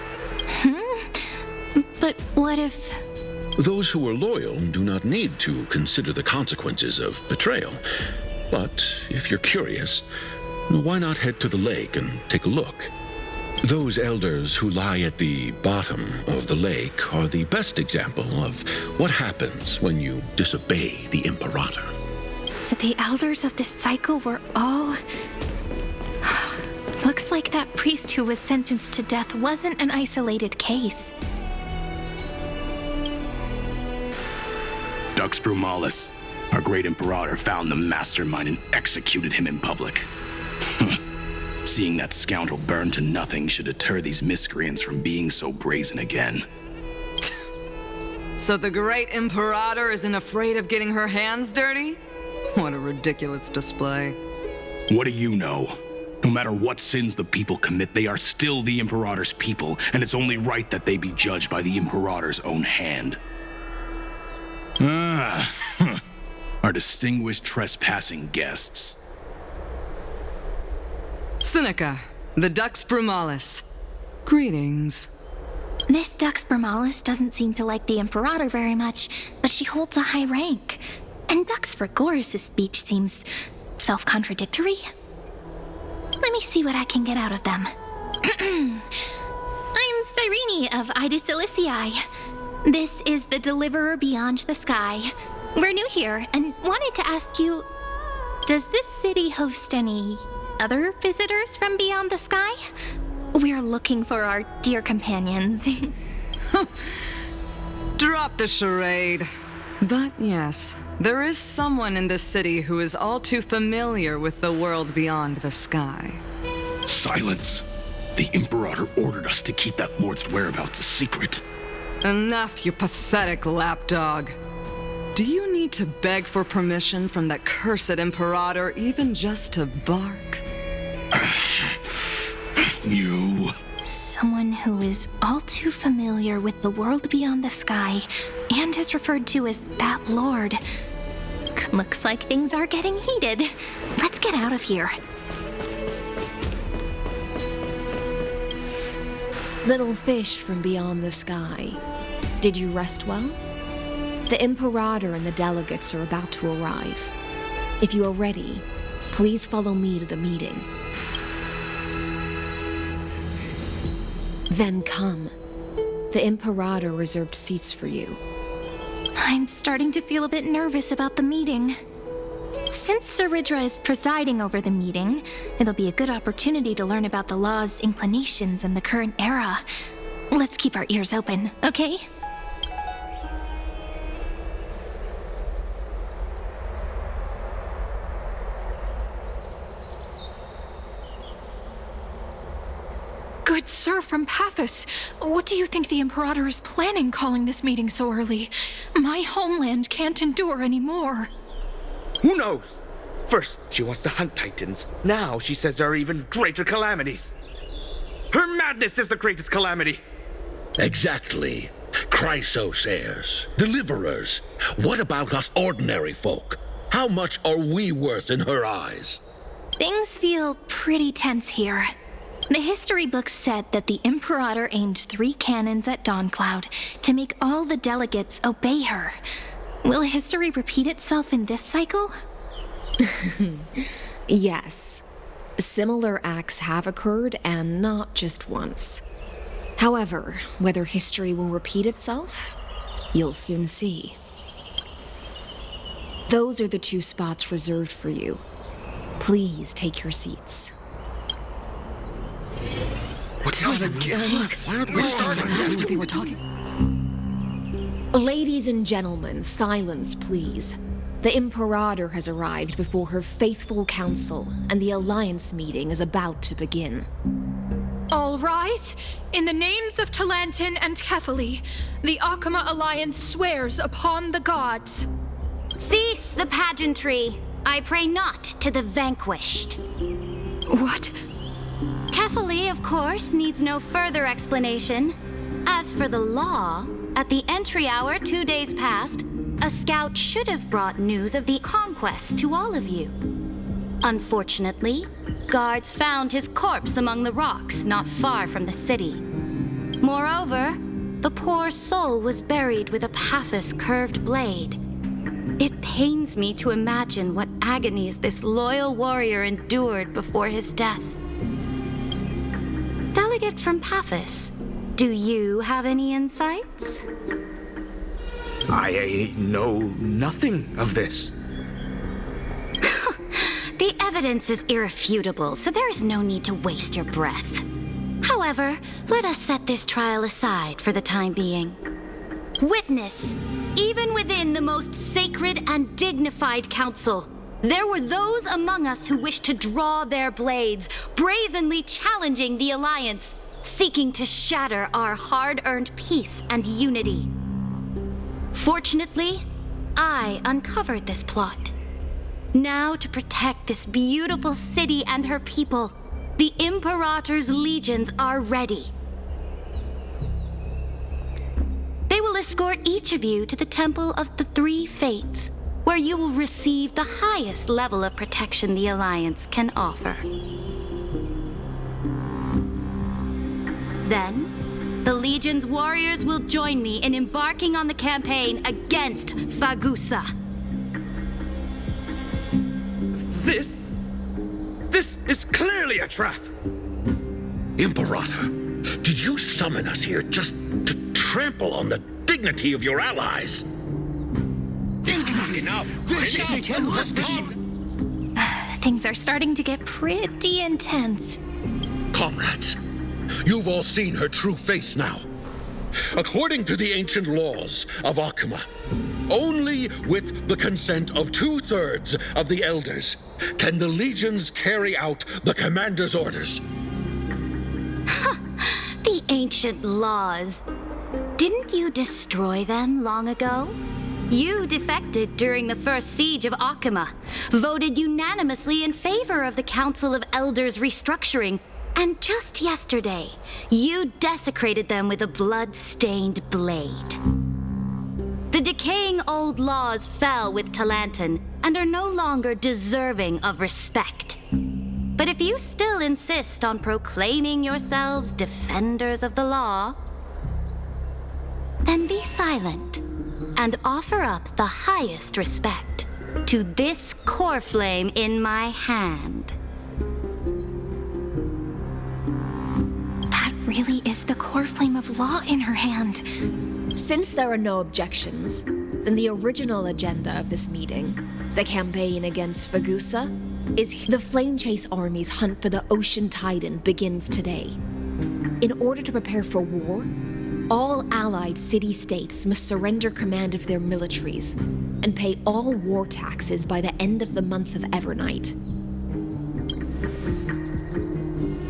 But what if... Those who are loyal do not need to consider the consequences of betrayal. But if you're curious, why not head to the lake and take a look? Those elders who lie at the bottom of the lake are the best example of what happens when you disobey the Imperator. So the elders of this cycle were all... Looks like that priest who was sentenced to death wasn't an isolated case. Dux Brumalis, our great Imperator, found the mastermind and executed him in public. Seeing that scoundrel burn to nothing should deter these miscreants from being so brazen again. So the great Imperator isn't afraid of getting her hands dirty? What a ridiculous display. What do you know? No matter what sins the people commit, they are still the Imperator's people, and it's only right that they be judged by the Imperator's own hand. Our distinguished trespassing guests. Seneca, the Dux Brumalis. Greetings. This Dux Brumalis doesn't seem to like the Imperator very much, but she holds a high rank. And Dux Frigoris' speech seems self-contradictory. Let me see what I can get out of them. I'm Cyrene of Ida Cilicii. This is the Deliverer Beyond the Sky. We're new here and wanted to ask you, does this city host any other visitors from beyond the sky? We're looking for our dear companions. Drop the charade. But yes, there is someone in this city who is all too familiar with the world beyond the sky. Silence! The Imperator ordered us to keep that lord's whereabouts a secret. Enough, you pathetic lapdog. Do you need to beg for permission from that cursed Imperator even just to bark? You... Someone who is all too familiar with the world beyond the sky and is referred to as that lord. Looks like things are getting heated. Let's get out of here. Little fish from beyond the sky. Did you rest well? The Imperator and the delegates are about to arrive. If you are ready, please follow me to the meeting. Then come. The Imperator reserved seats for you. I'm starting to feel a bit nervous about the meeting. Since Sir Ridra is presiding over the meeting, it'll be a good opportunity to learn about the law's inclinations in the current era. Let's keep our ears open, okay? Good sir from Paphos, what do you think the Imperator is planning calling this meeting so early? My homeland can't endure anymore. Who knows? First, she wants to hunt Titans. Now she says there are even greater calamities. Her madness is the greatest calamity. Exactly. Chrysos heirs, deliverers. What about us ordinary folk? How much are we worth in her eyes? Things feel pretty tense here. The history books said that the Imperator aimed 3 cannons at Dawncloud to make all the delegates obey her. Will history repeat itself in this cycle? Yes. Similar acts have occurred, and not just once. However, whether history will repeat itself, you'll soon see. Those are the 2 spots reserved for you. Please take your seats. What's happening again? Why aren't we starting? Yesterday we're talking. Ladies and gentlemen, silence, please. The Imperator has arrived before her faithful council, and the Alliance meeting is about to begin. All right. In the names of Talantin and Kefali, the Akuma Alliance swears upon the gods. Cease the pageantry. I pray not to the vanquished. What? Kefali, of course, needs no further explanation. As for the law, at the entry hour 2 days past, a scout should have brought news of the conquest to all of you. Unfortunately, guards found his corpse among the rocks not far from the city. Moreover, the poor soul was buried with a Paphos curved blade. It pains me to imagine what agonies this loyal warrior endured before his death. Delegate from Paphos, do you have any insights? I know nothing of this. The evidence is irrefutable, so there is no need to waste your breath. However, let us set this trial aside for the time being. Witness, even within the most sacred and dignified council, there were those among us who wished to draw their blades, brazenly challenging the Alliance, seeking to shatter our hard-earned peace and unity. Fortunately, I uncovered this plot. Now, to protect this beautiful city and her people, the Imperator's legions are ready. They will escort each of you to the Temple of the Three Fates, where you will receive the highest level of protection the Alliance can offer. Then, the Legion's warriors will join me in embarking on the campaign against Fagusa. This is clearly a trap! Imperator, did you summon us here just to trample on the dignity of your allies? Enough! Things are starting to get pretty intense. Comrades, you've all seen her true face now. According to the ancient laws of Akuma, only with the consent of 2/3 of the elders can the legions carry out the commander's orders. The ancient laws. Didn't you destroy them long ago? You defected during the first siege of Akuma, voted unanimously in favor of the Council of Elders restructuring, and just yesterday, you desecrated them with a blood-stained blade. The decaying old laws fell with Talanton and are no longer deserving of respect. But if you still insist on proclaiming yourselves defenders of the law, then be silent and offer up the highest respect to this core flame in my hand. That really is the core flame of law in her hand. Since there are no objections, then the original agenda of this meeting, the campaign against Fagusa, is the Flame Chase Army's hunt for the Ocean Titan begins today. In order to prepare for war, all allied city-states must surrender command of their militaries and pay all war taxes by the end of the month of Evernight.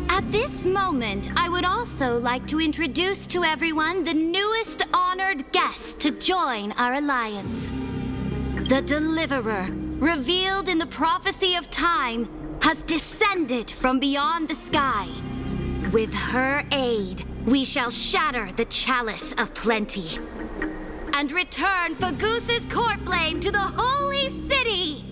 At this moment, I would also like to introduce to everyone the newest honored guest to join our alliance. The Deliverer, revealed in the prophecy of time, has descended from beyond the sky. With her aid, we shall shatter the chalice of plenty and return Fagusa's core flame to the holy city!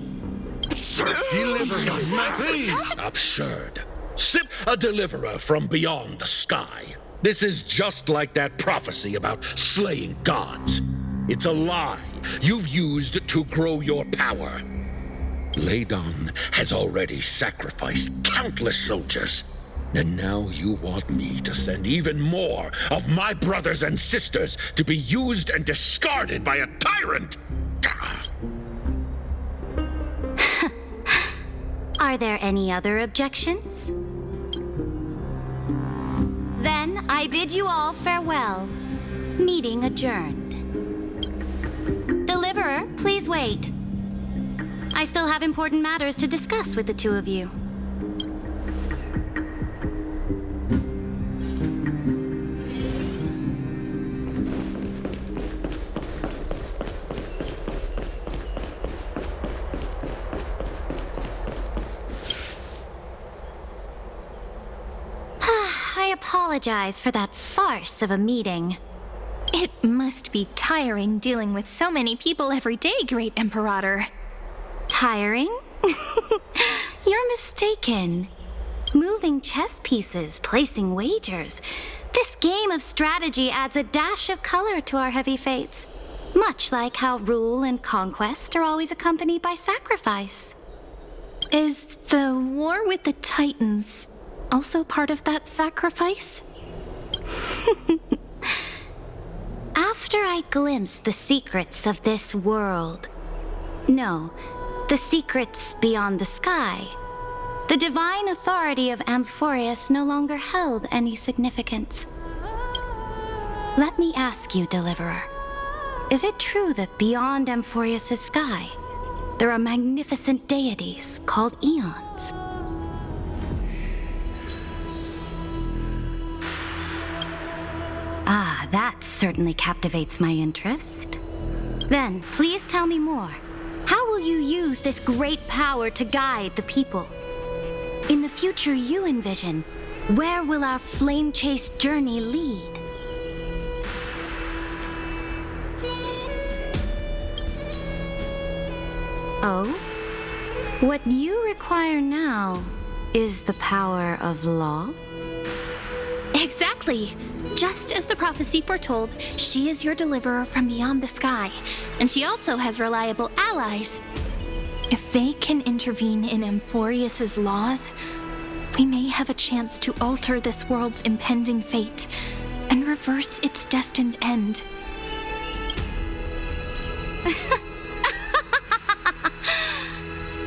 Absurd. Sip a deliverer from beyond the sky. This is just like that prophecy about slaying gods. It's a lie you've used to grow your power. Ladon has already sacrificed countless soldiers. And now you want me to send even more of my brothers and sisters to be used and discarded by a tyrant? Are there any other objections? Then I bid you all farewell. Meeting adjourned. Deliverer, please wait. I still have important matters to discuss with the two of you. apologize for that farce of a meeting. It must be tiring dealing with so many people every day, Great Imperator. Tiring? You're mistaken. Moving chess pieces, placing wagers. This game of strategy adds a dash of color to our heavy fates. Much like how rule and conquest are always accompanied by sacrifice. Is the war with the Titans also part of that sacrifice? After I glimpse the secrets of this world, no, the secrets beyond the sky, the divine authority of Amphorius no longer held any significance. Let me ask you, Deliverer, is it true that beyond Amphorius' sky, there are magnificent deities called Eons? Ah, that certainly captivates my interest. Then, please tell me more. How will you use this great power to guide the people? In the future you envision, where will our flame chase journey lead? Oh? What you require now is the power of law? Exactly! Just as the prophecy foretold, she is your deliverer from beyond the sky, and she also has reliable allies. If they can intervene in Amphorius' laws, we may have a chance to alter this world's impending fate and reverse its destined end.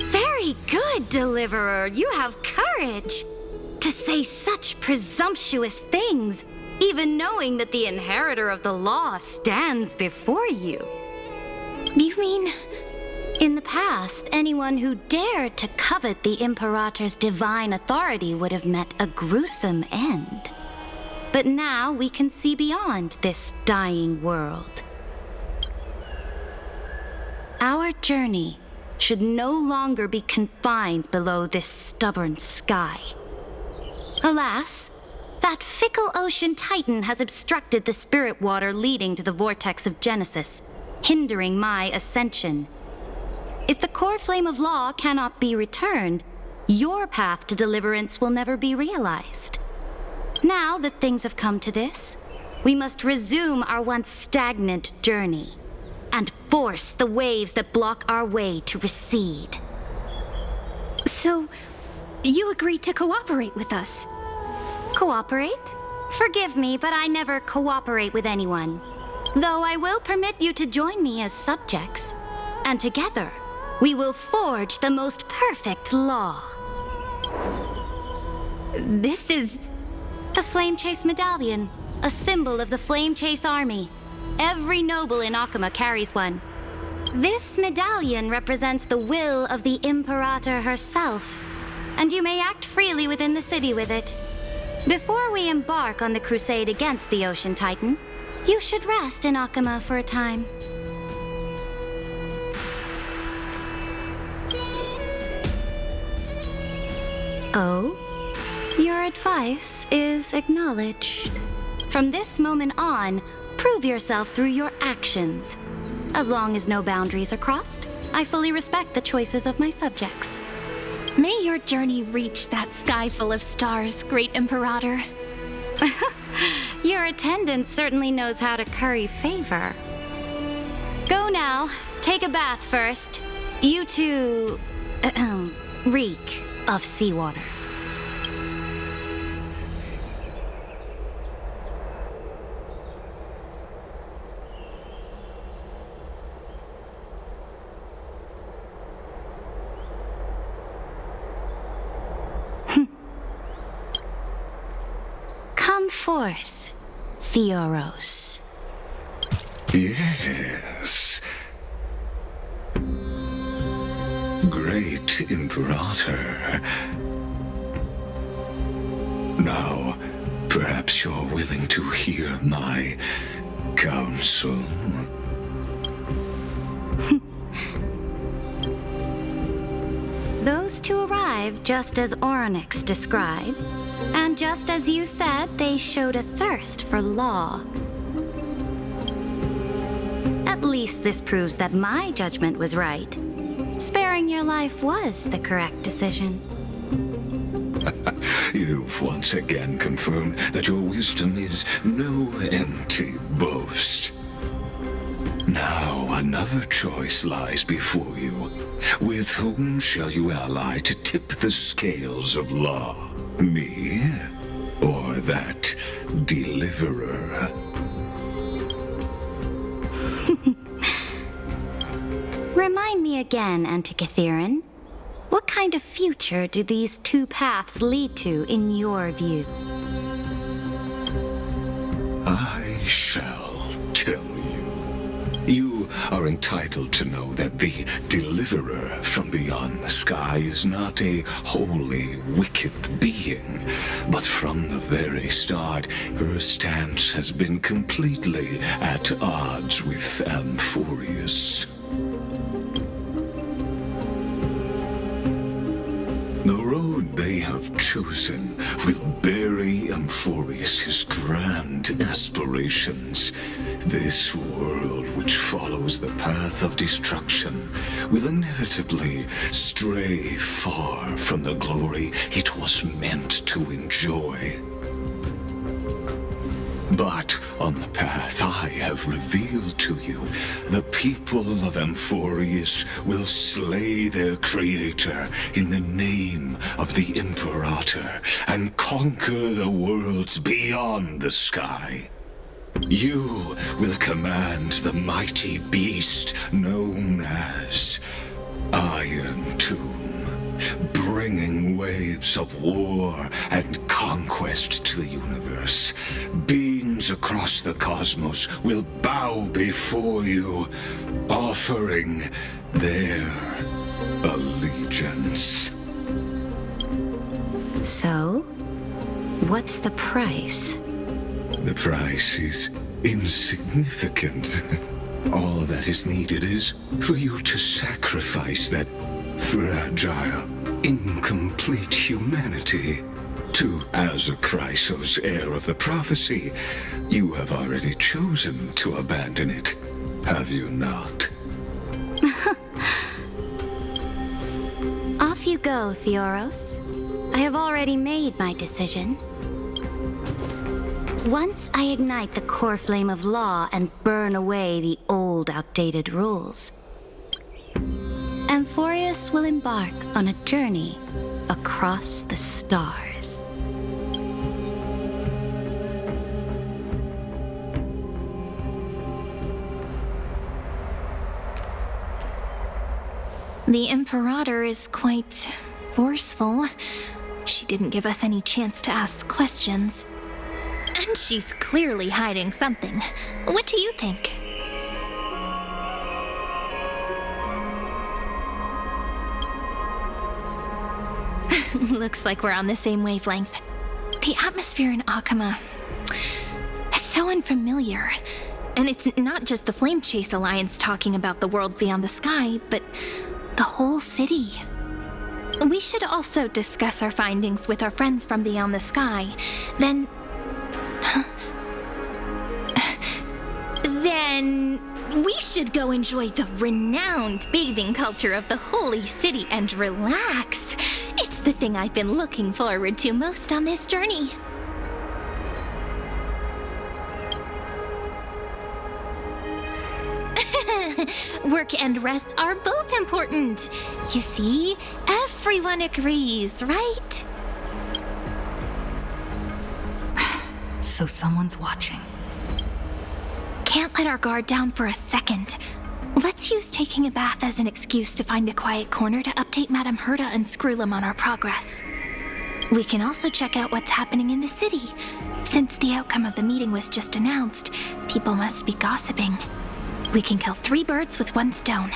Very good, Deliverer. You have courage to say such presumptuous things, even knowing that the inheritor of the law stands before you. You mean, in the past, anyone who dared to covet the Imperator's divine authority would have met a gruesome end. But now we can see beyond this dying world. Our journey should no longer be confined below this stubborn sky. Alas, that fickle ocean titan has obstructed the spirit water leading to the vortex of Genesis, hindering my ascension. If the core flame of law cannot be returned, your path to deliverance will never be realized. Now that things have come to this, we must resume our once stagnant journey and force the waves that block our way to recede. So, you agreed to cooperate with us? Cooperate? Forgive me, but I never cooperate with anyone. Though I will permit you to join me as subjects. And together, we will forge the most perfect law. This is the Flame Chase Medallion, a symbol of the Flame Chase Army. Every noble in Akama carries one. This medallion represents the will of the Imperator herself, and you may act freely within the city with it. Before we embark on the crusade against the Ocean Titan, you should rest in Akama for a time. Oh? Your advice is acknowledged. From this moment on, prove yourself through your actions. As long as no boundaries are crossed, I fully respect the choices of my subjects. May your journey reach that sky full of stars, Great Imperator. Your attendant certainly knows how to curry favor. Go now. Take a bath first. You two... reek of seawater. Come forth, Theoros. Yes. Great Imperator. Now, perhaps you're willing to hear my counsel. Those two arrived arrived just as Oryx described, and just as you said, they showed a thirst for law. At least this proves that my judgment was right. Sparing your life was the correct decision. You've once again confirmed that your wisdom is no empty boast. Now another choice lies before you. With whom shall you ally to tip the scales of law? Me, or that deliverer? Remind me again, Antikythera. What kind of future do these two paths lead to in your view? I shall tell you. You are entitled to know that the deliverer from beyond the sky is not a wholly wicked being, but from the very start, her stance has been completely at odds with Amphorius. The road they have chosen will bury Amphorius' grand aspirations. This world which follows the path of destruction will inevitably stray far from the glory it was meant to enjoy. But on the path I have revealed to you, the people of Amphorius will slay their creator in the name of the Imperator and conquer the worlds beyond the sky. You will command the mighty beast known as Iron Tomb, bringing waves of war and conquest to the universe. Beings across the cosmos will bow before you, offering their allegiance. So, what's the price? The price is insignificant. All that is needed is for you to sacrifice that fragile, incomplete humanity to Chrysos, heir of the prophecy. You have already chosen to abandon it, have you not? Off you go, Theoros. I have already made my decision. Once I ignite the core flame of law and burn away the old, outdated rules, Amphorius will embark on a journey across the stars. The Imperator is quite forceful. She didn't give us any chance to ask questions. And she's clearly hiding something. What do you think? Looks like we're on the same wavelength. The atmosphere in Akama, it's so unfamiliar. And it's not just the Flame Chase Alliance talking about the world beyond the sky, but the whole city. We should also discuss our findings with our friends from beyond the sky. Then we should go enjoy the renowned bathing culture of the holy city and relax. It's the thing I've been looking forward to most on this journey. Work and rest are both important. You see, everyone agrees, right? So someone's watching. Can't let our guard down for a second. Let's use taking a bath as an excuse to find a quiet corner to update Madame Herta and Screwlum on our progress. We can also check out what's happening in the city. Since the outcome of the meeting was just announced, people must be gossiping. We can kill 3 birds with 1 stone.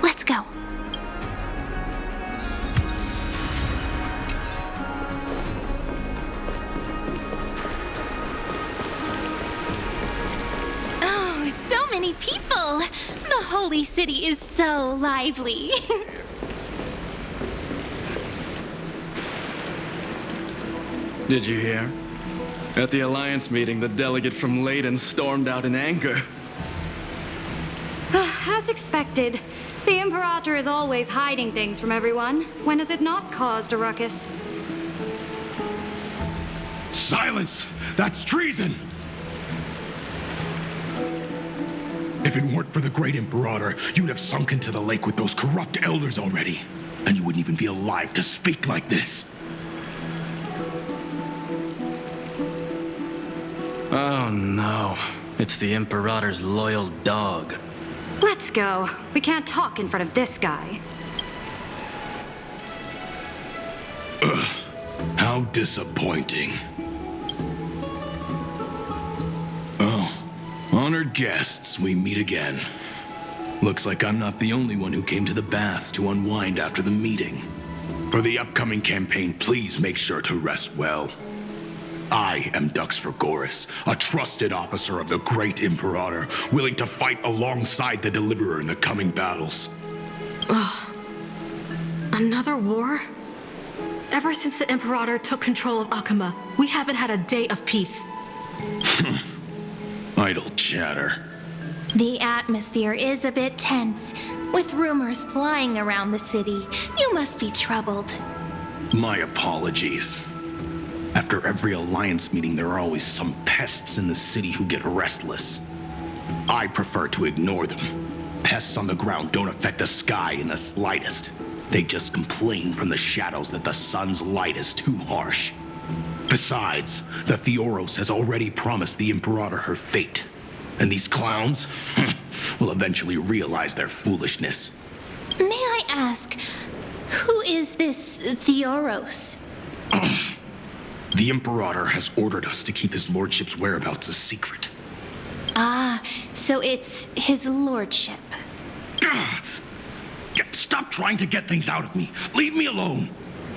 Let's go. Oh, so many people! The holy city is so lively. Did you hear? At the Alliance meeting, the delegate from Leyden stormed out in anger. As expected, the Imperator is always hiding things from everyone. When has it not caused a ruckus? Silence! That's treason! If it weren't for the great Imperator, you'd have sunk into the lake with those corrupt elders already. And you wouldn't even be alive to speak like this. Oh no. It's the Imperator's loyal dog. Let's go. We can't talk in front of this guy. Ugh. How disappointing. Oh, honored guests, we meet again. Looks like I'm not the only one who came to the baths to unwind after the meeting. For the upcoming campaign, please make sure to rest well. I am Dux Fregoris, a trusted officer of the great Imperator, willing to fight alongside the Deliverer in the coming battles. Ugh. Another war? Ever since the Imperator took control of Akama, we haven't had a day of peace. Idle chatter. The atmosphere is a bit tense, with rumors flying around the city. You must be troubled. My apologies. After every Alliance meeting, there are always some pests in the city who get restless. I prefer to ignore them. Pests on the ground don't affect the sky in the slightest. They just complain from the shadows that the sun's light is too harsh. Besides, the Theoros has already promised the Imperator her fate. And these clowns will eventually realize their foolishness. May I ask, who is this Theoros? The Imperator has ordered us to keep his lordship's whereabouts a secret. Ah, so it's his lordship. Stop trying to get things out of me. Leave me alone.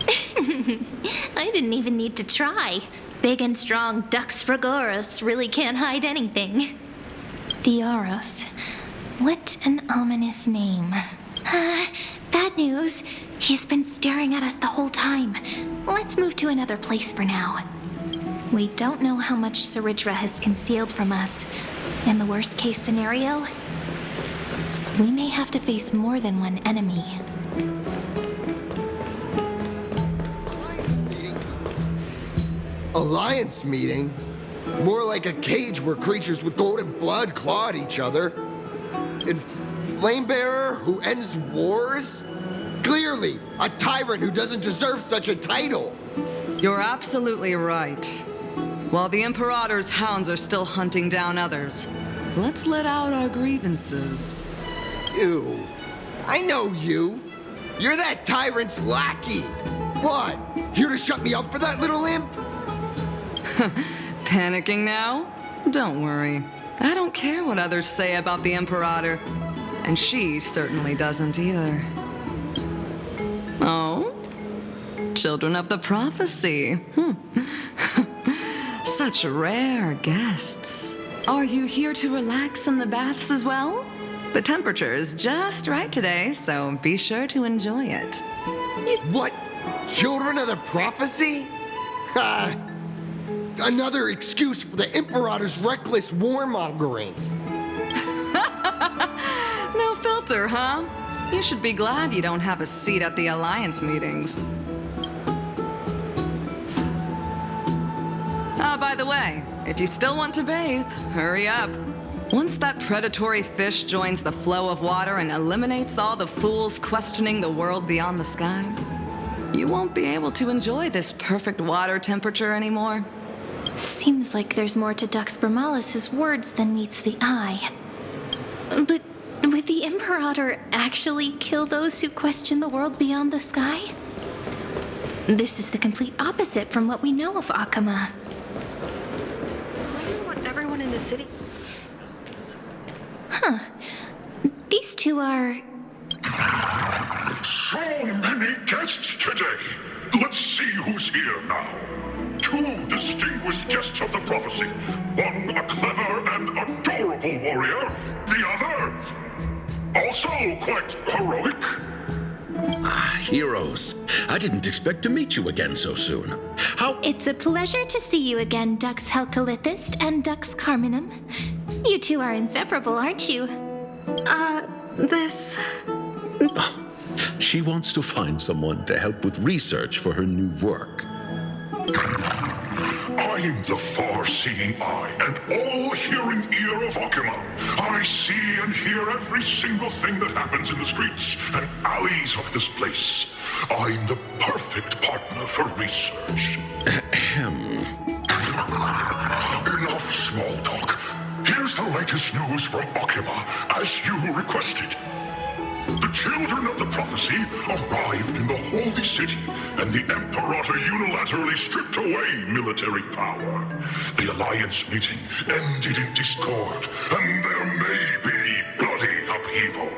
I didn't even need to try. Big and strong Dux Fregoris really can't hide anything. Theoros. What an ominous name. Bad news. He's been staring at us the whole time. Let's move to another place for now. We don't know how much Saridra has concealed from us. In the worst case scenario, we may have to face more than one enemy. Alliance meeting? More like a cage where creatures with golden blood claw at each other. And Flamebearer who ends wars? Clearly, a tyrant who doesn't deserve such a title. You're absolutely right. While the Imperator's hounds are still hunting down others, let's let out our grievances. You. I know you. You're that tyrant's lackey. What? Here to shut me up for that little imp? Panicking now? Don't worry. I don't care what others say about the Imperator. And she certainly doesn't either. Oh? Children of the Prophecy. Such rare guests. Are you here to relax in the baths as well? The temperature is just right today, so be sure to enjoy it. What? Children of the Prophecy? Ha! Another excuse for the Imperator's reckless warmongering. No filter, huh? You should be glad you don't have a seat at the Alliance meetings. Ah, by the way, if you still want to bathe, hurry up. Once that predatory fish joins the flow of water and eliminates all the fools questioning the world beyond the sky, you won't be able to enjoy this perfect water temperature anymore. Seems like there's more to Dux Bramalis's words than meets the eye. But would the Imperator actually kill those who question the world beyond the sky? This is the complete opposite from what we know of Akama. I wonder what everyone in the city... Huh. These two are... So many guests today. Let's see who's here now. Two distinguished guests of the prophecy. One a clever and adorable warrior. The other, also quite heroic. Heroes. I didn't expect to meet you again so soon. It's a pleasure to see you again, Dux Helcolithist and Dux Carminum. You two are inseparable, aren't you? She wants to find someone to help with research for her new work. I'm the far-seeing eye and all-hearing ear of Okima. I see and hear every single thing that happens in the streets and alleys of this place. I'm the perfect partner for research. Enough small talk. Here's the latest news from Okima, as you requested. The children of the prophecy arrived in the holy city, and the Imperator unilaterally stripped away military power. The Alliance meeting ended in discord, and there may be bloody upheaval.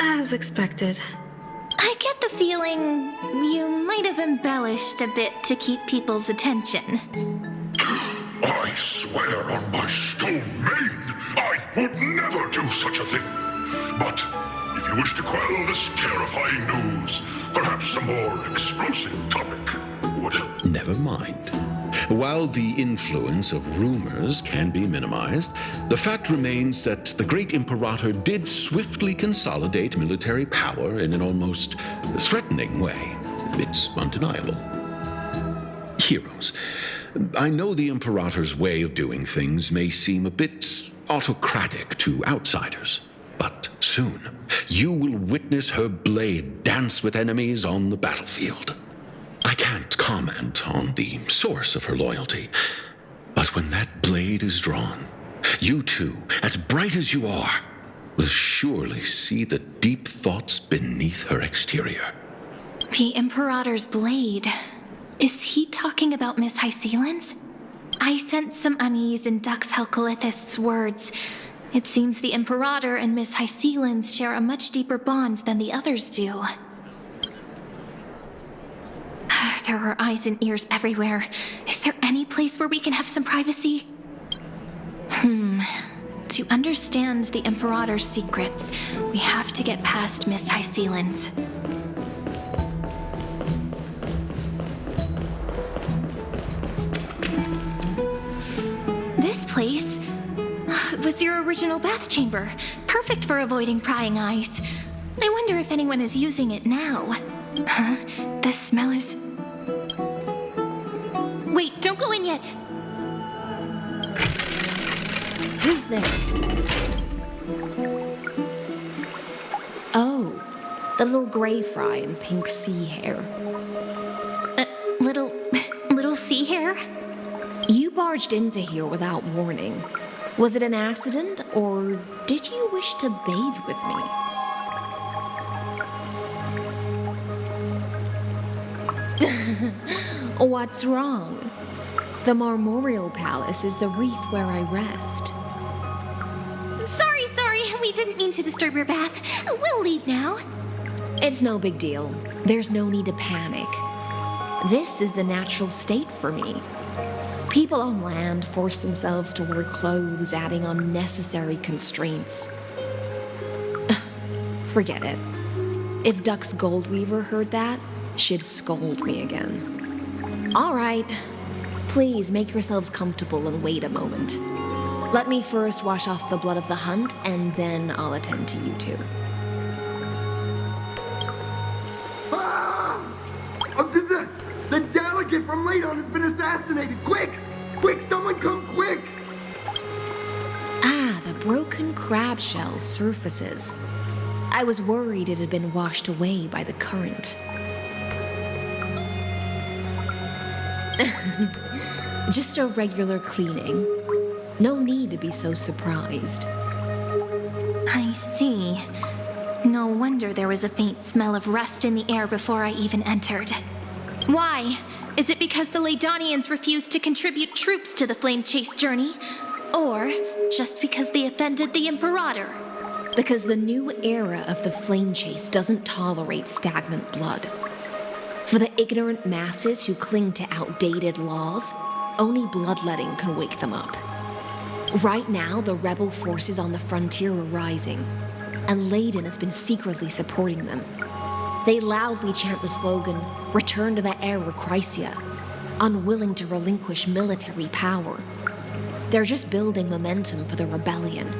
As expected. I get the feeling you might have embellished a bit to keep people's attention. I swear on my stone mane, I would never do such a thing. But if you wish to quell this terrifying news, perhaps a more explosive topic would help. Never mind. While the influence of rumors can be minimized, the fact remains that the great Imperator did swiftly consolidate military power in an almost threatening way. It's undeniable. Heroes, I know the Imperator's way of doing things may seem a bit autocratic to outsiders, but soon you will witness her blade dance with enemies on the battlefield. I can't comment on the source of her loyalty, but when that blade is drawn, you two, as bright as you are, will surely see the deep thoughts beneath her exterior. The Imperator's blade. Is he talking about Miss Hysealan's? I sense some unease in Dux Helcolithist's words. It seems the Imperator and Miss Hysealan's share a much deeper bond than the others do. There are eyes and ears everywhere. Is there any place where we can have some privacy? To understand the Imperator's secrets, we have to get past Miss Hysealan's. This place was your original bath chamber, perfect for avoiding prying eyes. I wonder if anyone is using it now. The smell is... Wait, don't go in yet! Who's there? Oh, the little gray fry in pink sea hair. Little sea hair? You barged into here without warning. Was it an accident, or did you wish to bathe with me? What's wrong? The Marmoreal Palace is the reef where I rest. Sorry, we didn't mean to disturb your bath. We'll leave now. It's no big deal. There's no need to panic. This is the natural state for me. People on land force themselves to wear clothes, adding unnecessary constraints. Forget it. If Dux Goldweaver heard that, she'd scold me again. All right. Please make yourselves comfortable and wait a moment. Let me first wash off the blood of the hunt, and then I'll attend to you two. The delegate from Ladon has been assassinated! Quick! Quick, someone come quick! Ah, the broken crab shell surfaces. I was worried it had been washed away by the current. Just a regular cleaning. No need to be so surprised. I see. No wonder there was a faint smell of rust in the air before I even entered. Why? Is it because the Ladonians refused to contribute troops to the Flame Chase journey? Or just because they offended the Imperator? Because the new era of the Flame Chase doesn't tolerate stagnant blood. For the ignorant masses who cling to outdated laws, only bloodletting can wake them up. Right now, the rebel forces on the frontier are rising. and Leiden has been secretly supporting them. They loudly chant the slogan, "Return to the era Chrysia," unwilling to relinquish military power. They're just building momentum for the rebellion.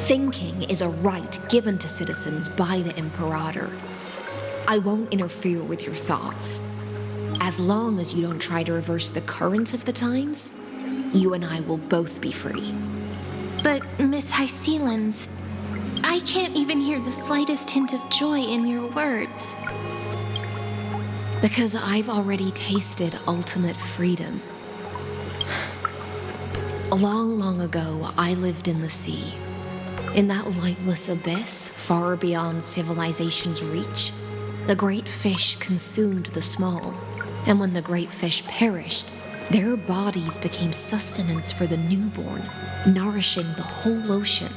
Thinking is a right given to citizens by the Imperator. I won't interfere with your thoughts. As long as you don't try to reverse the current of the times, you and I will both be free. But, Miss Hycelens, I can't even hear the slightest hint of joy in your words. Because I've already tasted ultimate freedom. Long, long ago, I lived in the sea. In that lightless abyss, far beyond civilization's reach, the great fish consumed the small. And when the great fish perished, their bodies became sustenance for the newborn, nourishing the whole ocean.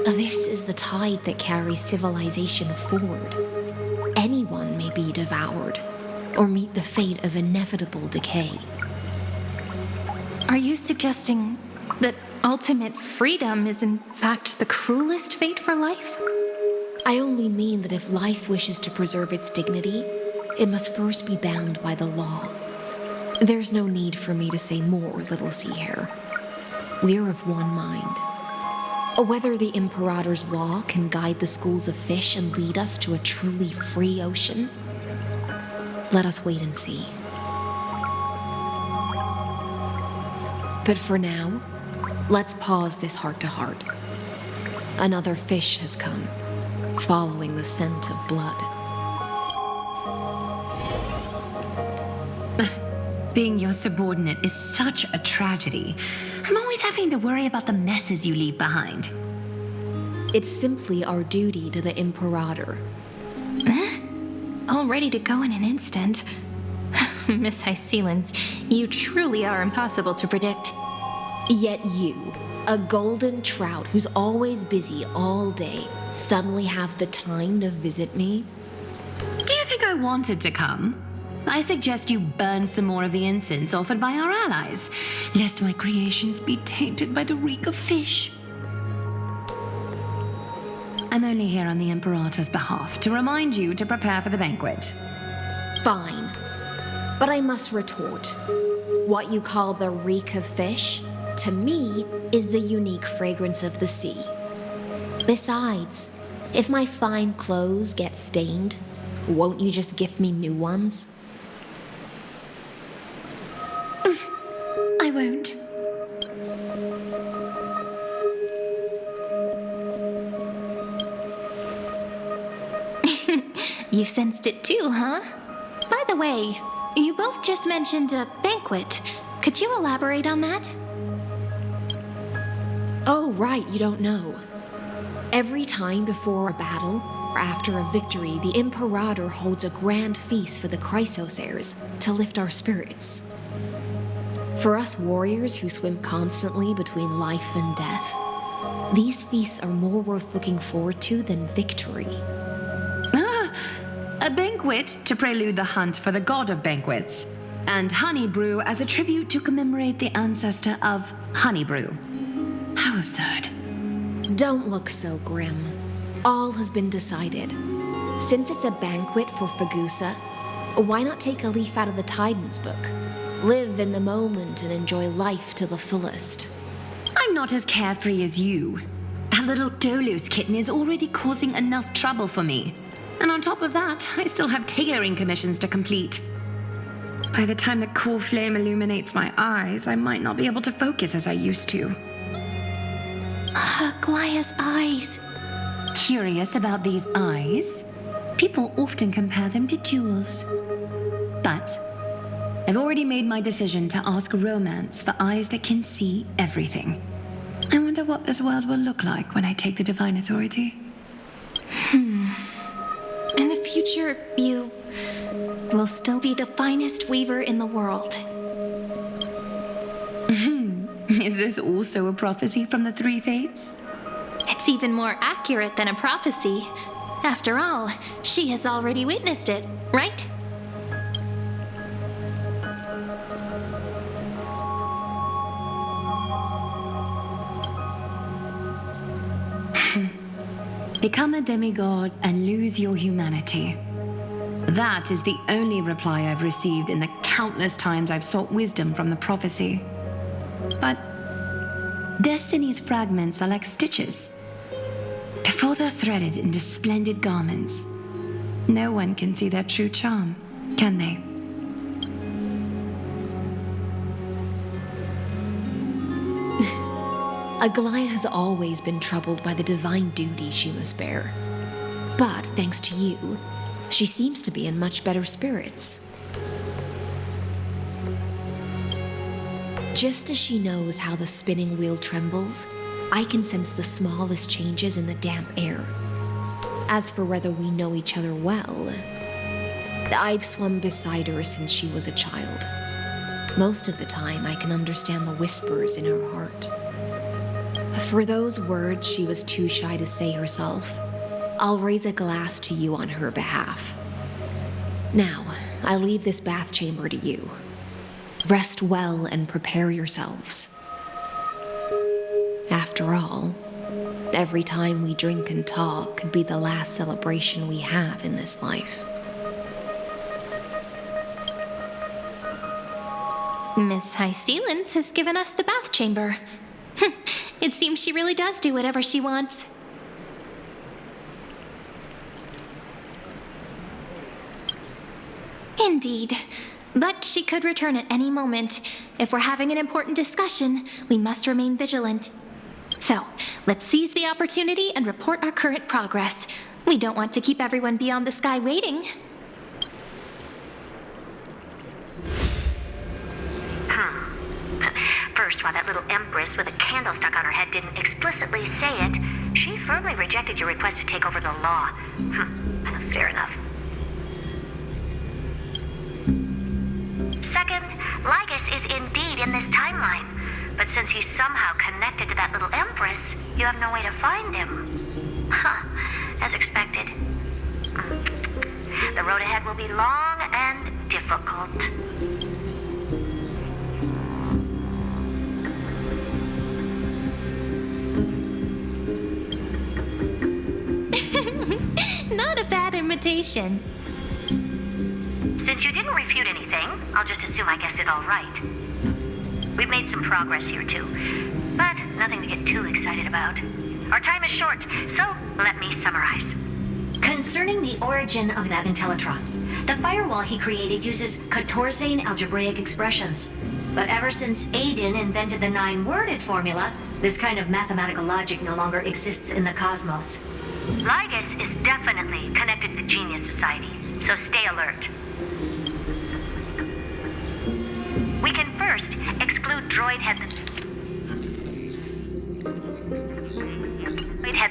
This is the tide that carries civilization forward. Anyone may be devoured, or meet the fate of inevitable decay. Are you suggesting that ultimate freedom is in fact the cruelest fate for life? I only mean that if life wishes to preserve its dignity, it must first be bound by the law. There's no need for me to say more, little sea hare. We're of one mind. Whether the Imperator's law can guide the schools of fish and lead us to a truly free ocean, let us wait and see. But for now, let's pause this heart-to-heart. Another fish has come, following the scent of blood. Being your subordinate is such a tragedy. I'm always having to worry about the messes you leave behind. It's simply our duty to the Imperator. All ready to go in an instant. Miss Hycelens, you truly are impossible to predict. Yet you, a golden trout who's always busy all day, suddenly have the time to visit me? Do you think I wanted to come? I suggest you burn some more of the incense offered by our allies, lest my creations be tainted by the reek of fish. I'm only here on the Imperator's behalf to remind you to prepare for the banquet. Fine. But I must retort. What you call the reek of fish, to me, is the unique fragrance of the sea. Besides, if my fine clothes get stained, won't you just gift me new ones? I won't. You sensed it too, huh? By the way, you both just mentioned a banquet. Could you elaborate on that? Oh, right, you don't know. Every time before a battle, or after a victory, the Imperator holds a grand feast for the Chrysos heirs to lift our spirits. For us warriors who swim constantly between life and death, these feasts are more worth looking forward to than victory. A banquet to prelude the hunt for the god of banquets, and honey brew as a tribute to commemorate the ancestor of honey brew. How absurd. Don't look so grim. All has been decided. Since it's a banquet for Fagusa, why not take a leaf out of the Tidens book? Live in the moment and enjoy life to the fullest. I'm not as carefree as you. That little Dolos kitten is already causing enough trouble for me. And on top of that, I still have tailoring commissions to complete. By the time the cool flame illuminates my eyes, I might not be able to focus as I used to. Glaya's eyes. Curious about these eyes? People often compare them to jewels. But I've already made my decision to ask romance for eyes that can see everything. I wonder what this world will look like when I take the divine authority. In the future, you will still be the finest weaver in the world. Is this also a prophecy from the Three Fates? It's even more accurate than a prophecy. After all, she has already witnessed it, right? Become a demigod and lose your humanity. That is the only reply I've received in the countless times I've sought wisdom from the prophecy. But Destiny's fragments are like stitches. Before they're threaded into splendid garments, no one can see their true charm, can they? Aglaia has always been troubled by the divine duty she must bear. But thanks to you, she seems to be in much better spirits. Just as she knows how the spinning wheel trembles, I can sense the smallest changes in the damp air. As for whether we know each other well, I've swum beside her since she was a child. Most of the time, I can understand the whispers in her heart. For those words she was too shy to say herself, I'll raise a glass to you on her behalf. Now, I leave this bath chamber to you. Rest well and prepare yourselves. After all, every time we drink and talk could be the last celebration we have in this life. Miss High Sealens has given us the bath chamber. It seems she really does do whatever she wants. Indeed. But she could return at any moment. If we're having an important discussion, we must remain vigilant. So, let's seize the opportunity and report our current progress. We don't want to keep everyone beyond the sky waiting. First, while that little empress with a candle stuck on her head didn't explicitly say it, she firmly rejected your request to take over the law. Fair enough. Second, Lygus is indeed in this timeline. But since he's somehow connected to that little empress, you have no way to find him. As expected. The road ahead will be long and difficult. Not a bad invitation. Since you didn't refute anything, I'll just assume I guessed it all right. We've made some progress here too, but nothing to get too excited about. Our time is short, so let me summarize. Concerning the origin of that Intellitron, the firewall he created uses Katorzane algebraic expressions. But ever since Aiden invented the 9-worded formula, this kind of mathematical logic no longer exists in the cosmos. Lygus is definitely connected to the Genius Society, so stay alert. We can first exclude Droidhead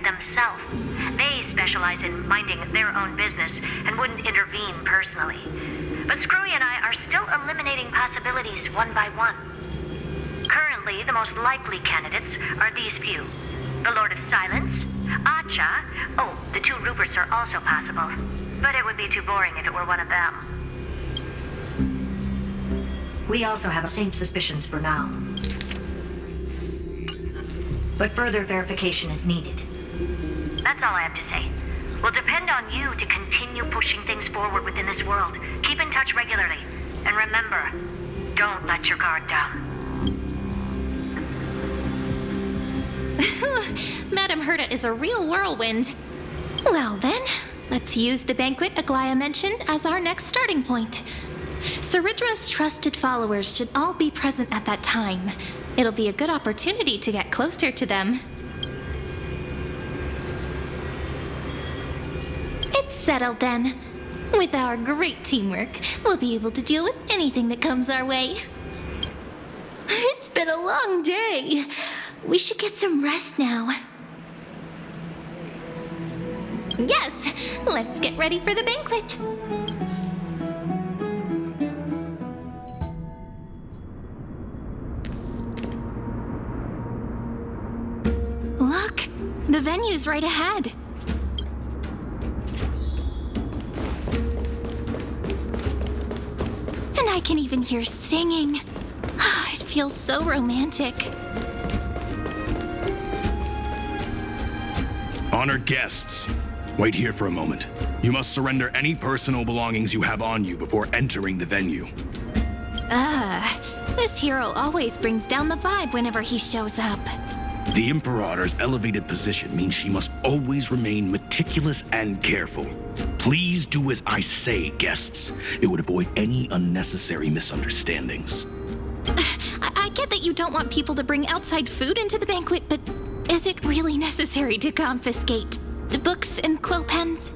themselves. They specialize in minding their own business and wouldn't intervene personally. But Screwy and I are still eliminating possibilities one by one. Currently, the most likely candidates are these few. The Lord of Silence, Acha. Oh, the 2 Ruperts are also possible. But it would be too boring if it were one of them. We also have the same suspicions for now. But further verification is needed. That's all I have to say. We'll depend on you to continue pushing things forward within this world. Keep in touch regularly. And remember, don't let your guard down. Madame Herta is a real whirlwind. Well then, let's use the banquet Aglaia mentioned as our next starting point. Ceridra's trusted followers should all be present at that time. It'll be a good opportunity to get closer to them. It's settled then. With our great teamwork, we'll be able to deal with anything that comes our way. It's been a long day. We should get some rest now. Yes, let's get ready for the banquet. Look, the venue's right ahead. And I can even hear singing. It feels so romantic. Honored guests, wait here for a moment. You must surrender any personal belongings you have on you before entering the venue. This hero always brings down the vibe whenever he shows up. The Imperator's elevated position means she must always remain meticulous and careful. Please do as I say, guests. It would avoid any unnecessary misunderstandings. I get that you don't want people to bring outside food into the banquet, but is it really necessary to confiscate the books and quill pens?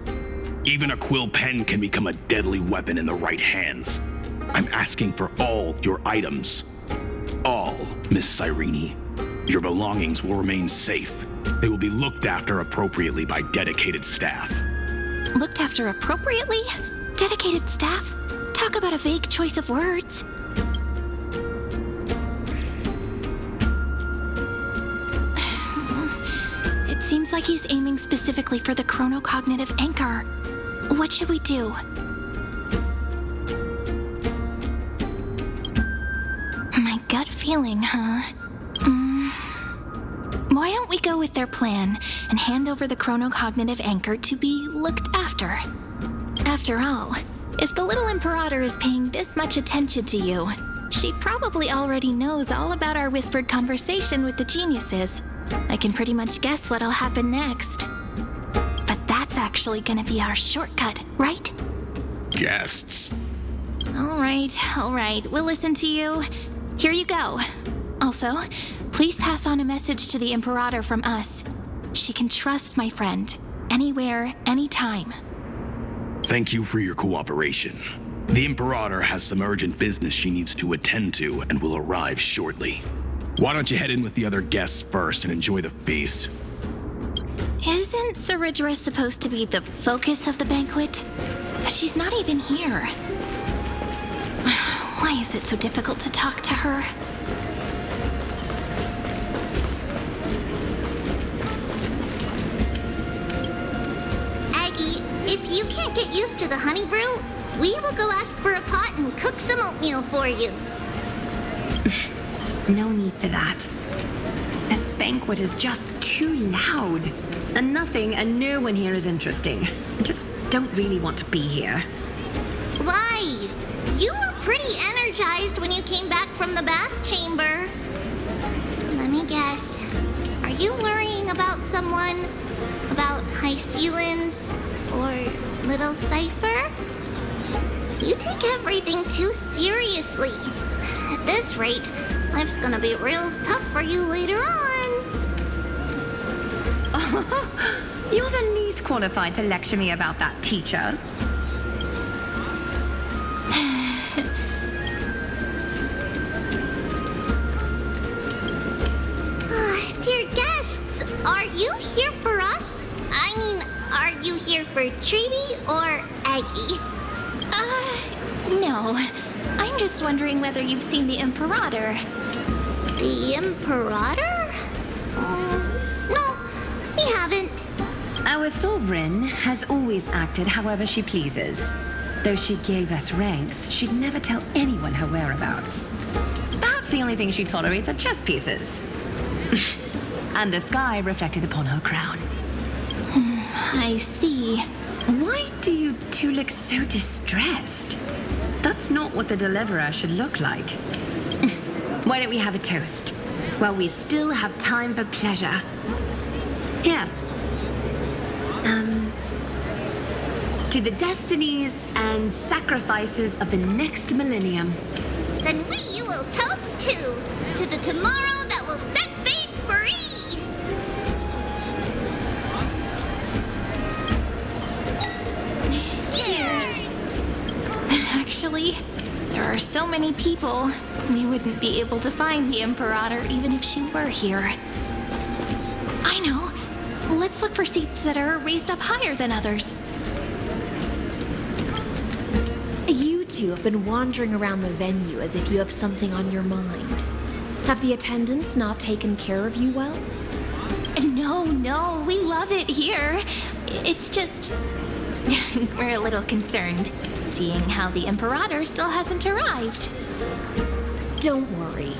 Even a quill pen can become a deadly weapon in the right hands. I'm asking for all your items. All, Miss Cyrene. Your belongings will remain safe. They will be looked after appropriately by dedicated staff. Looked after appropriately? Dedicated staff? Talk about a vague choice of words. It seems like he's aiming specifically for the chronocognitive anchor. What should we do? My gut feeling, huh? Why don't we go with their plan and hand over the chronocognitive anchor to be looked after? After all, if the little Imperator is paying this much attention to you, she probably already knows all about our whispered conversation with the geniuses. I can pretty much guess what'll happen next. But that's actually gonna be our shortcut, right? Guests. All right, we'll listen to you. Here you go. Also, please pass on a message to the Imperator from us. She can trust my friend, anywhere, anytime. Thank you for your cooperation. The Imperator has some urgent business she needs to attend to and will arrive shortly. Why don't you head in with the other guests first and enjoy the feast? Isn't Ceridra supposed to be the focus of the banquet? She's not even here. Why is it so difficult to talk to her? Aggie, if you can't get used to the honey brew, we will go ask for a pot and cook some oatmeal for you. No need for that. This banquet is just too loud. And nothing and no one here is interesting. I just don't really want to be here. Lies! You were pretty energized when you came back from the bath chamber. Let me guess. Are you worrying about someone? About High Ceilings? Or Little Cypher? You take everything too seriously. At this rate, life's gonna be real tough for you later on. You're the least qualified to lecture me about that, teacher. Dear guests, are you here for us? I mean, are you here for Treeby or Aggie? No. I'm just wondering whether you've seen the Imperator. The Imperator? No, we haven't. Our sovereign has always acted however she pleases. Though she gave us ranks, she'd never tell anyone her whereabouts. Perhaps the only thing she tolerates are chess pieces. And the sky reflected upon her crown. I see. Why do you two look so distressed? That's not what the deliverer should look like. Why don't we have a toast? While we still have time for pleasure. Here. To the destinies and sacrifices of the next millennium. Then we will toast to the tomorrow that will set fate free. Cheers. Actually, there are so many people, we wouldn't be able to find the Imperator even if she were here. I know. Let's look for seats that are raised up higher than others. You two have been wandering around the venue as if you have something on your mind. Have the attendants not taken care of you well? No, we love it here. It's just... we're a little concerned, seeing how the Imperator still hasn't arrived. Don't worry.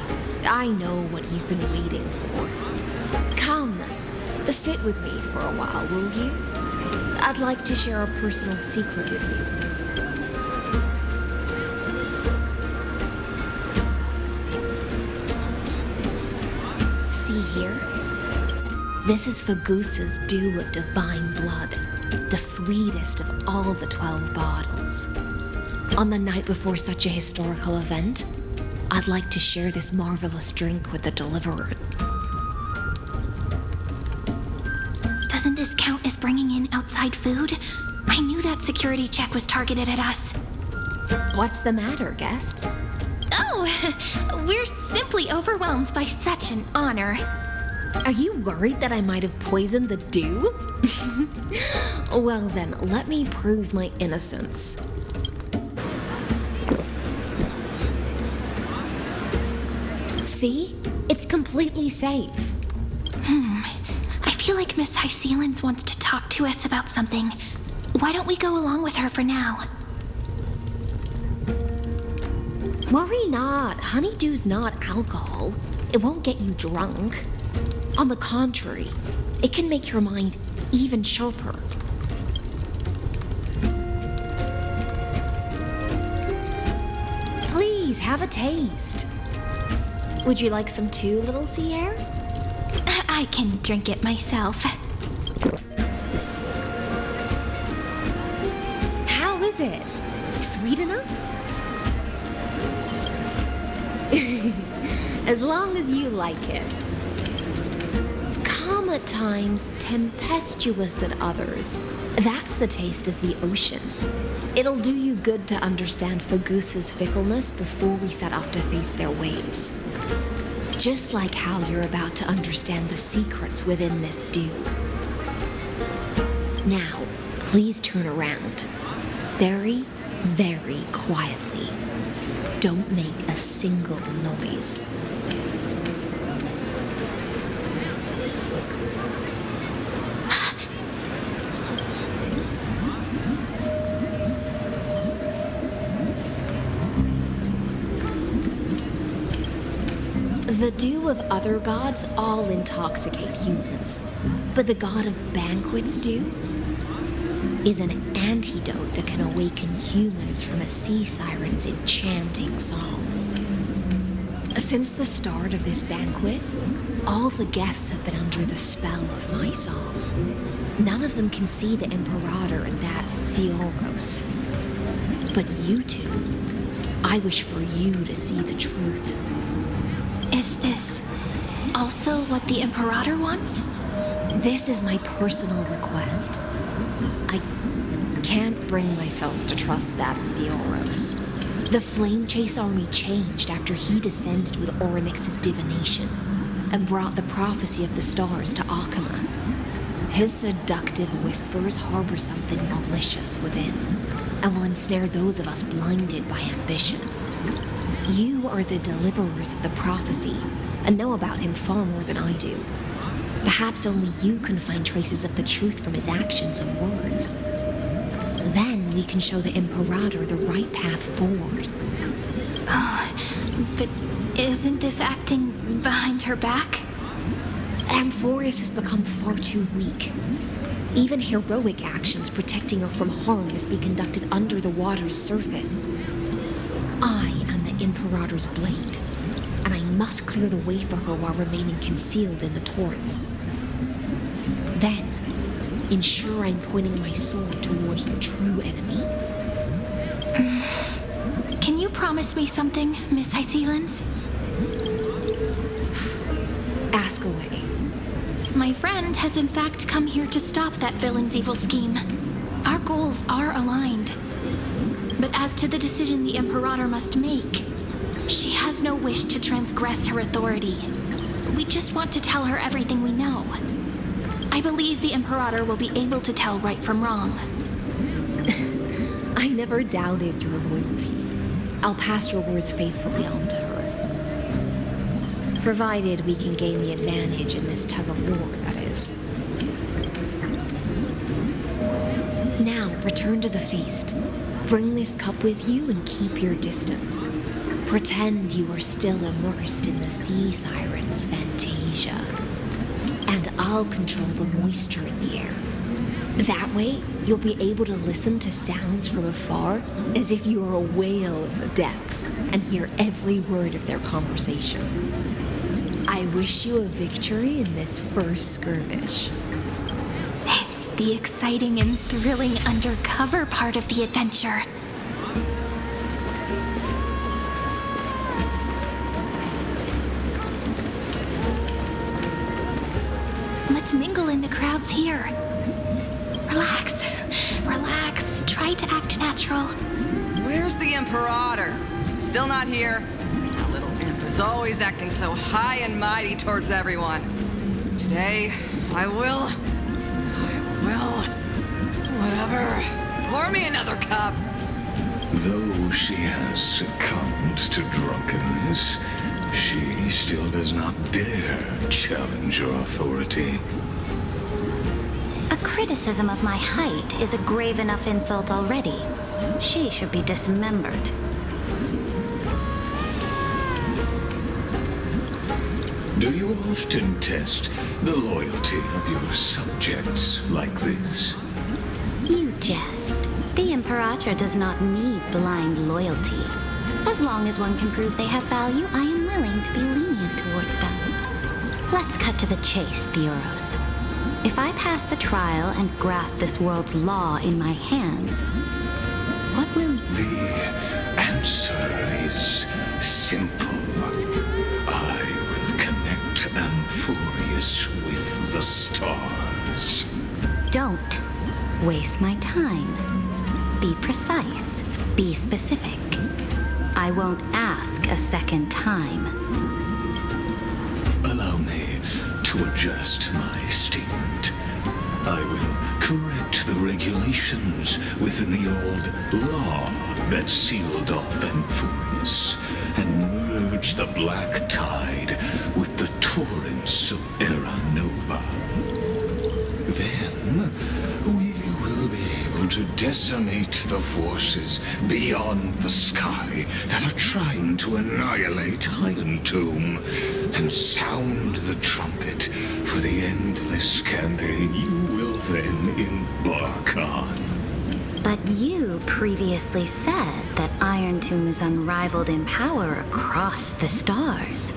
I know what you've been waiting for. Come. Sit with me for a while, will you? I'd like to share a personal secret with you. See here? This is Fagusa's dew of divine blood, the sweetest of all the 12 bottles. On the night before such a historical event, I'd like to share this marvelous drink with the Deliverer. Doesn't this count as bringing in outside food? I knew that security check was targeted at us. What's the matter, guests? Oh, we're simply overwhelmed by such an honor. Are you worried that I might have poisoned the dew? Well then, let me prove my innocence. See? It's completely safe. I feel like Miss Hysealins wants to talk to us about something. Why don't we go along with her for now? Worry not. Honeydew's not alcohol. It won't get you drunk. On the contrary, it can make your mind even sharper. Please, have a taste. Would you like some too, little Sierra? I can drink it myself. How is it? Sweet enough? As long as you like it. Calm at times, tempestuous at others. That's the taste of the ocean. It'll do you good to understand Fagusa's fickleness before we set off to face their waves. Just like how you're about to understand the secrets within this dew. Now, please turn around. Very, very quietly. Don't make a single noise. The dew of other gods all intoxicate humans, but the god of banquets dew is an antidote that can awaken humans from a sea siren's enchanting song. Since the start of this banquet, all the guests have been under the spell of my song. None of them can see the Imperator and that Fioros. But you two, I wish for you to see the truth. Is this also what the Imperator wants? This is my personal request. I can't bring myself to trust that Fioros. The Flame Chase army changed after he descended with Orynyx's divination and brought the prophecy of the stars to Akama. His seductive whispers harbor something malicious within and will ensnare those of us blinded by ambition. You are the deliverers of the prophecy and know about him far more than I do. Perhaps only you can find traces of the truth from his actions and words. Then we can show the Imperator the right path forward. Oh, but isn't this acting behind her back? Amphorius has become far too weak. Even heroic actions protecting her from harm must be conducted under the water's surface. I am the Imperator's blade, and I must clear the way for her while remaining concealed in the torrents. Then, ensure I'm pointing my sword towards the true enemy. Can you promise me something, Miss Hysealins? Ask away. My friend has in fact come here to stop that villain's evil scheme. Our goals are aligned. But as to the decision the Imperator must make, she has no wish to transgress her authority. We just want to tell her everything we know. I believe the Imperator will be able to tell right from wrong. I never doubted your loyalty. I'll pass your words faithfully on to her. Provided we can gain the advantage in this tug of war, that is. Now, return to the feast. Bring this cup with you and keep your distance. Pretend you are still immersed in the sea siren's fantasia. And I'll control the moisture in the air. That way, you'll be able to listen to sounds from afar as if you were a whale of the depths and hear every word of their conversation. I wish you a victory in this first skirmish. It's the exciting and thrilling undercover part of the adventure. Let's mingle in the crowds here. Relax. Relax. Try to act natural. Where's the Imperator? Still not here. That little imp is always acting so high and mighty towards everyone. Today, I will. Whatever. Pour me another cup. Though she has succumbed to drunkenness, she still does not dare challenge your authority. A criticism of my height is a grave enough insult already. She should be dismembered. Do you often test the loyalty of your subjects like this? You jest. The Imperator does not need blind loyalty. As long as one can prove they have value, I am willing to be lenient towards them. Let's cut to the chase, Theoros. If I pass the trial and grasp this world's law in my hands, what will you... The answer is simple. I will connect Amphorius with the stars. Don't waste my time. Be precise. Be specific. I won't ask a second time. Allow me to adjust my statement. I will correct the regulations within the old law that sealed off Amphorius and merge the black tide with the torrents of Era Nova. Then we will be able to decimate the forces beyond the sky that are trying to annihilate Iron Tomb and sound the trumpet for the endless campaign you will then embark on. But you previously said that Iron Tomb is unrivaled in power across the stars.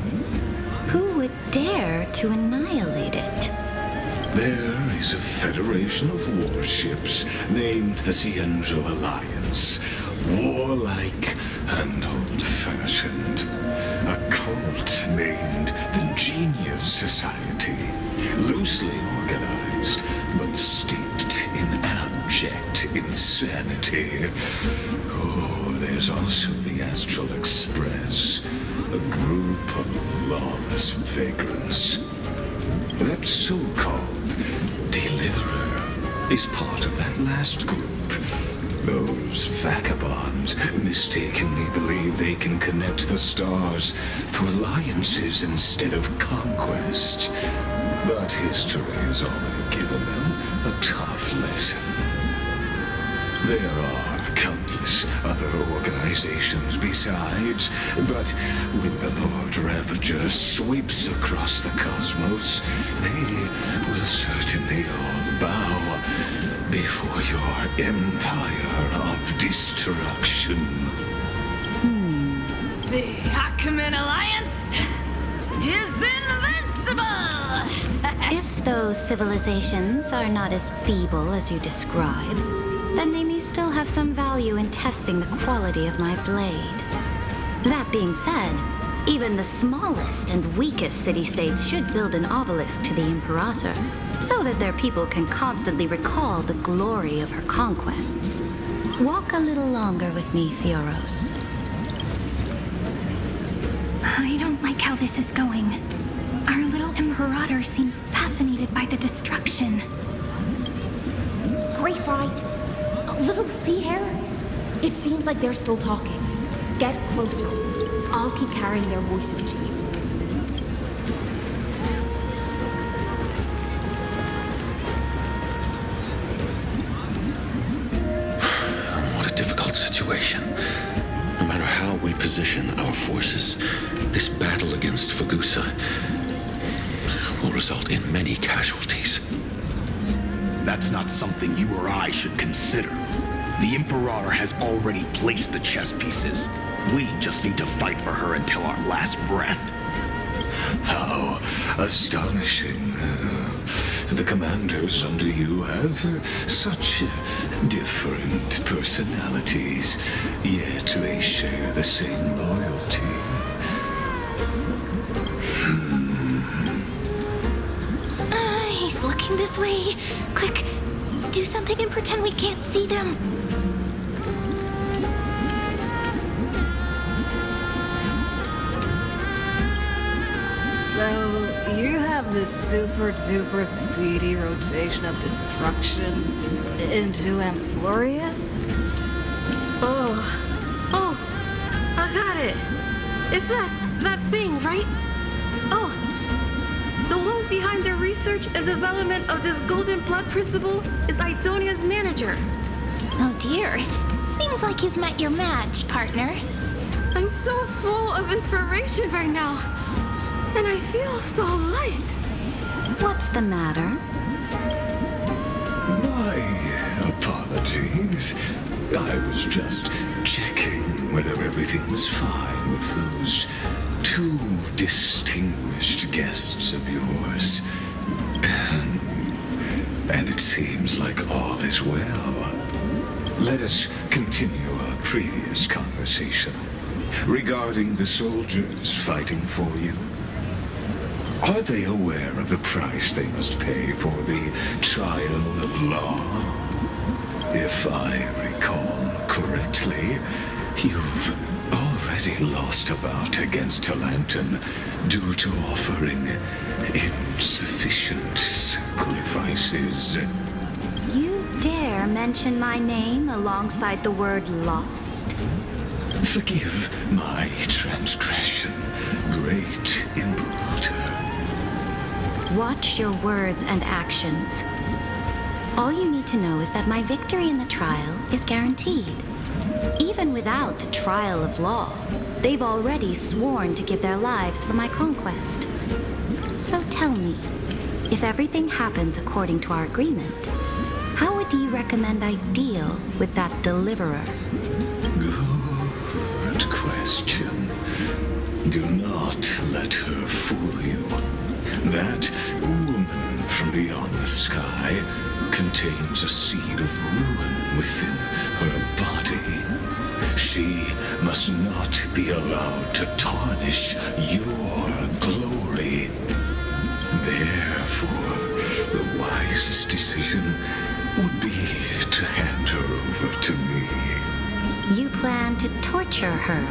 Who would dare to annihilate it? There is a federation of warships named the Cienzo Alliance, warlike and old-fashioned. A cult named the Genius Society, loosely organized, but steeped in abject insanity. Oh, there's also the Astral Express, a group of lawless vagrants. That so-called Deliverer is part of that last group. Those vagabonds mistakenly believe they can connect the stars through alliances instead of conquest. But history has already given them a tough lesson. There are countless other organizations besides, but when the Lord Ravager sweeps across the cosmos, they will certainly all bow before your empire of destruction. The Ackman Alliance is invincible! If those civilizations are not as feeble as you describe, then they may still have some value in testing the quality of my blade. That being said, even the smallest and weakest city-states should build an obelisk to the Imperator, so that their people can constantly recall the glory of her conquests. Walk a little longer with me, Theoros. I don't like how this is going. Our little Imperator seems fascinated by the destruction. Grapevine, little sea hare? It seems like they're still talking. Get closer. I'll keep carrying their voices to you. What a difficult situation. No matter how we position our forces, this battle against Fagusa will result in many casualties. That's not something you or I should consider. The Imperator has already placed the chess pieces. We just need to fight for her until our last breath. How astonishing. The commanders under you have such different personalities, yet they share the same loyalty. He's looking this way. Quick, do something and pretend we can't see them. So, you have this super duper speedy rotation of destruction into Amphorius? Oh, I got it. It's that thing, right? Oh, the one behind the research and development of this golden blood principle is Idonia's manager. Oh dear. Seems like you've met your match, partner. I'm so full of inspiration right now. And I feel so light. What's the matter? My apologies. I was just checking whether everything was fine with those two distinguished guests of yours. And it seems like all is well. Let us continue our previous conversation regarding the soldiers fighting for you. Are they aware of the price they must pay for the trial of law? If I recall correctly, you've already lost a bout against Talanton due to offering insufficient sacrifices. You dare mention my name alongside the word lost? Forgive my transgression, great Imperator. Watch your words and actions. All you need to know is that my victory in the trial is guaranteed. Even without the trial of law, they've already sworn to give their lives for my conquest. So tell me, if everything happens according to our agreement, how would you recommend I deal with that deliverer? Good question. Do not let her fool you. That woman from beyond the sky contains a seed of ruin within her body. She must not be allowed to tarnish your glory. Therefore, the wisest decision would be to hand her over to me. You plan to torture her?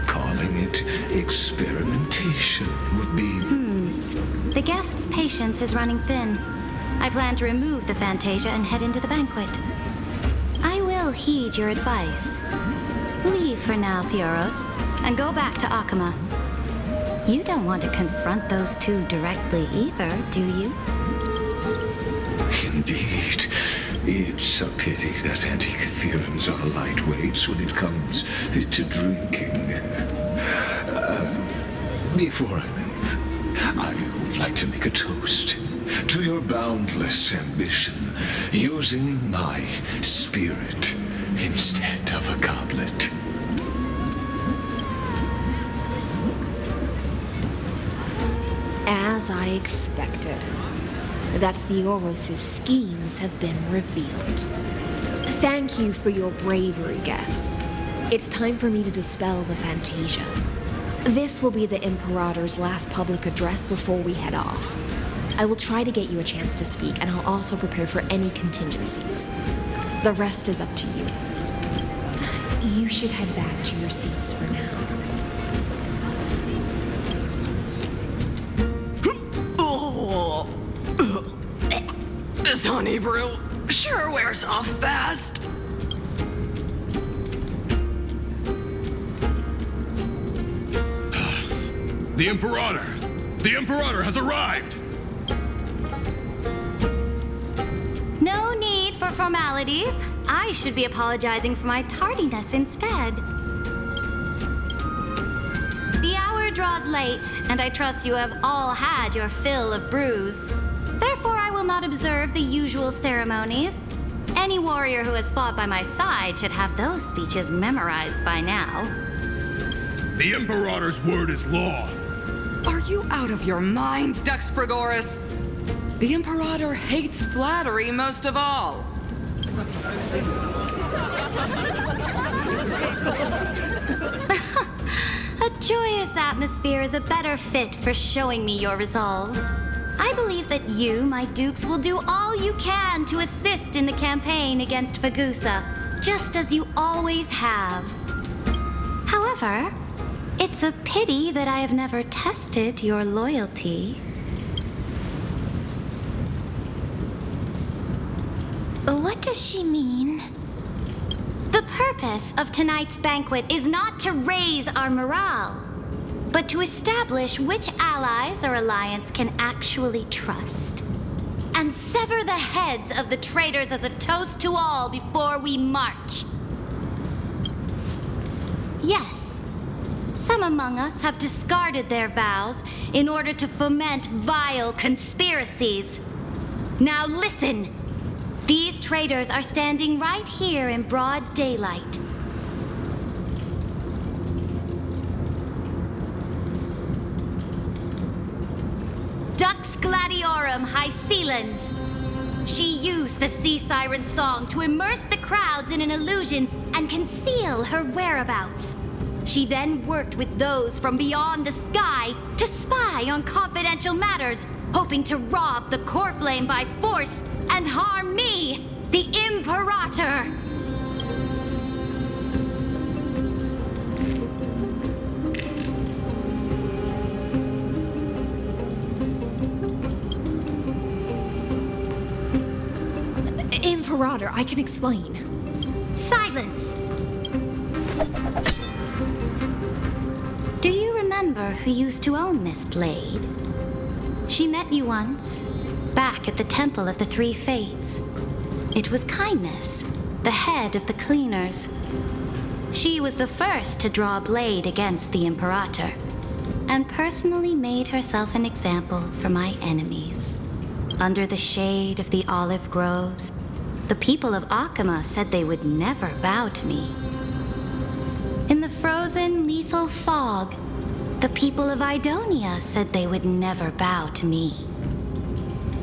Calling it experimentation would be... The guest's patience is running thin. I plan to remove the Fantasia and head into the banquet. I will heed your advice. Leave for now, Theoros, and go back to Akama. You don't want to confront those two directly either, do you? Indeed. It's a pity that Antikytherans are lightweights when it comes to drinking. Before I leave, I would like to make a toast to your boundless ambition, using my spirit instead of a goblet. As I expected, that Theoros' schemes have been revealed. Thank you for your bravery, guests. It's time for me to dispel the Fantasia. This will be the Imperator's last public address before we head off. I will try to get you a chance to speak, and I'll also prepare for any contingencies. The rest is up to you. You should head back to your seats for now. This honey brew sure wears off fast. The Imperator! The Imperator has arrived! No need for formalities. I should be apologizing for my tardiness instead. The hour draws late, and I trust you have all had your fill of brews. Therefore, I will not observe the usual ceremonies. Any warrior who has fought by my side should have those speeches memorized by now. The Imperator's word is law. Are you out of your mind, Dux Frigoris? The Imperator hates flattery most of all. A joyous atmosphere is a better fit for showing me your resolve. I believe that you, my dukes, will do all you can to assist in the campaign against Fagusa, just as you always have. However, it's a pity that I have never tested your loyalty. What does she mean? The purpose of tonight's banquet is not to raise our morale, but to establish which allies our alliance can actually trust, and sever the heads of the traitors as a toast to all before we march. Yes, some among us have discarded their vows in order to foment vile conspiracies. Now listen! These traitors are standing right here in broad daylight. Dux Gladiorum Hycelens. She used the sea siren song to immerse the crowds in an illusion and conceal her whereabouts. She then worked with those from beyond the sky to spy on confidential matters, hoping to rob the core flame by force and harm me, the Imperator. Imperator, I can explain. Silence! Do you remember who used to own this blade? She met you once, back at the Temple of the Three Fates. It was Kindness, the head of the cleaners. She was the first to draw a blade against the Imperator, and personally made herself an example for my enemies. Under the shade of the olive groves, the people of Akama said they would never bow to me. In the frozen, lethal fog, the people of Idonia said they would never bow to me.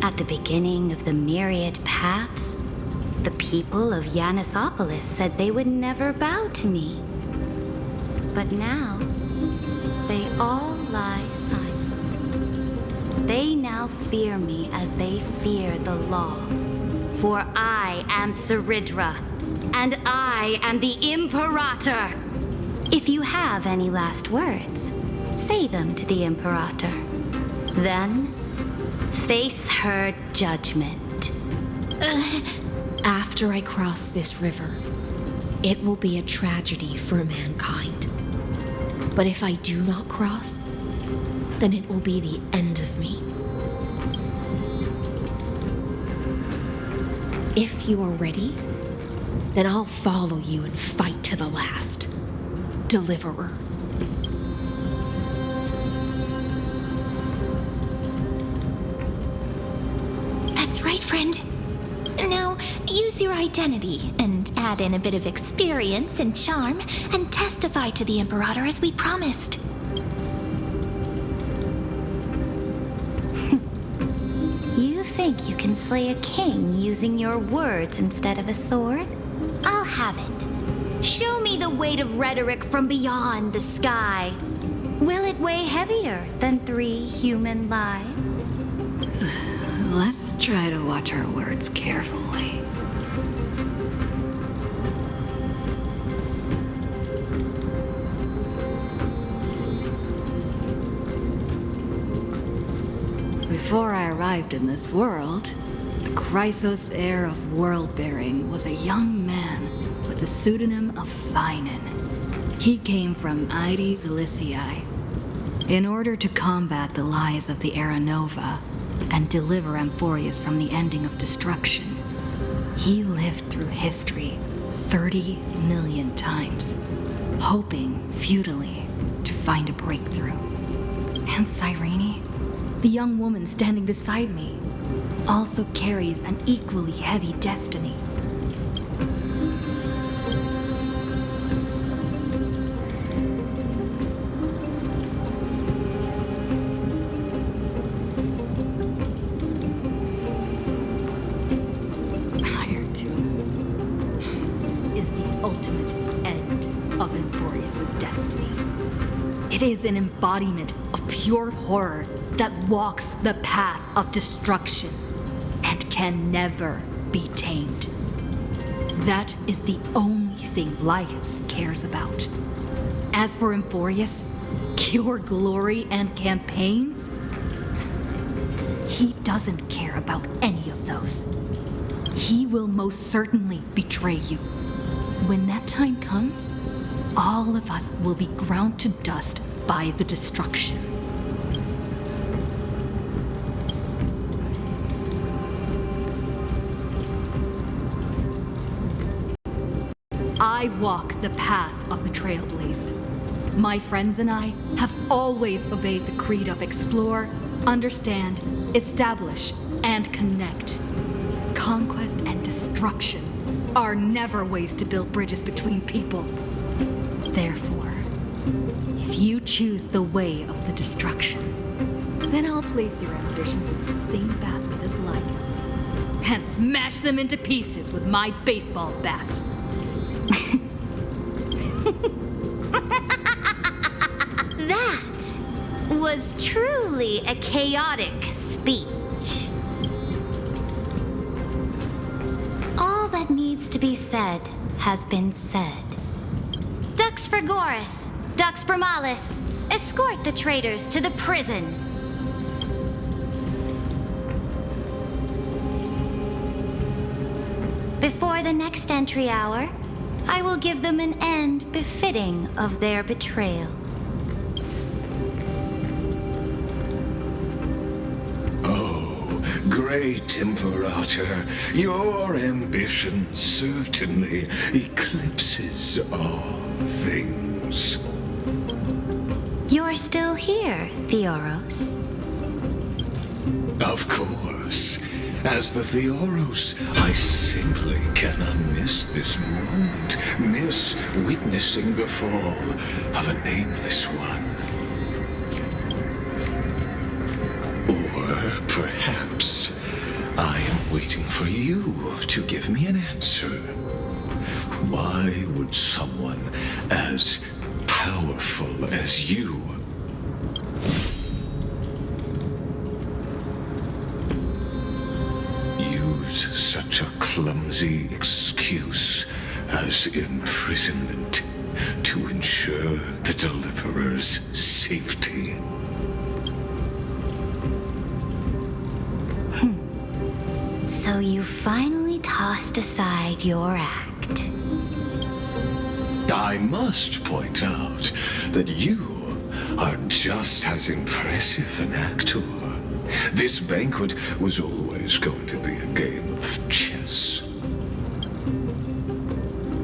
At the beginning of the myriad paths, the people of Yanisopolis said they would never bow to me. But now, they all lie silent. They now fear me as they fear the law. For I am Ceridra, and I am the Imperator. If you have any last words, say them to the Imperator. Then, face her judgment. After I cross this river, it will be a tragedy for mankind. But if I do not cross, then it will be the end of me. If you are ready, then I'll follow you and fight to the last. Deliverer. That's right, friend. Now, use your identity and add in a bit of experience and charm and testify to the Imperator as we promised. You think you can slay a king using your words instead of a sword? I'll have it. Show me the weight of rhetoric from beyond the sky. Will it weigh heavier than 3 human lives? Let's try to watch our words carefully. Before I arrived in this world, the Chrysos heir of world-bearing was a young man with the pseudonym of Finan. He came from Ides Elysiae. In order to combat the lies of the Era Nova and deliver Amphorius from the ending of destruction, he lived through history 30 million times, hoping futilely to find a breakthrough. And Cyrene, the young woman standing beside me, also carries an equally heavy destiny. Ultimate end of Emphorius's destiny. It is an embodiment of pure horror that walks the path of destruction and can never be tamed. That is the only thing Lycus cares about. As for Emphorius, pure glory and campaigns, he doesn't care about any of those. He will most certainly betray you. When that time comes, all of us will be ground to dust by the destruction. I walk the path of the Trailblaze. My friends and I have always obeyed the creed of explore, understand, establish, and connect. Conquest and destruction are never ways to build bridges between people. Therefore, if you choose the way of the destruction, then I'll place your ambitions in the same basket as Lycus and smash them into pieces with my baseball bat. That was truly a chaotic speech. All that needs to be said has been said. Dux Frigoris, Dux Bromalis, escort the traitors to the prison. Before the next entry hour, I will give them an end befitting of their betrayal. Great Imperator, your ambition certainly eclipses all things. You're still here, Theoros. Of course. As the Theoros, I simply cannot miss this moment, miss witnessing the fall of a nameless one. Or perhaps I am waiting for you to give me an answer. Why would someone as powerful as you use such a clumsy excuse as imprisonment to ensure the Deliverer's safety? So you finally tossed aside your act. I must point out that you are just as impressive an actor. This banquet was always going to be a game of chess,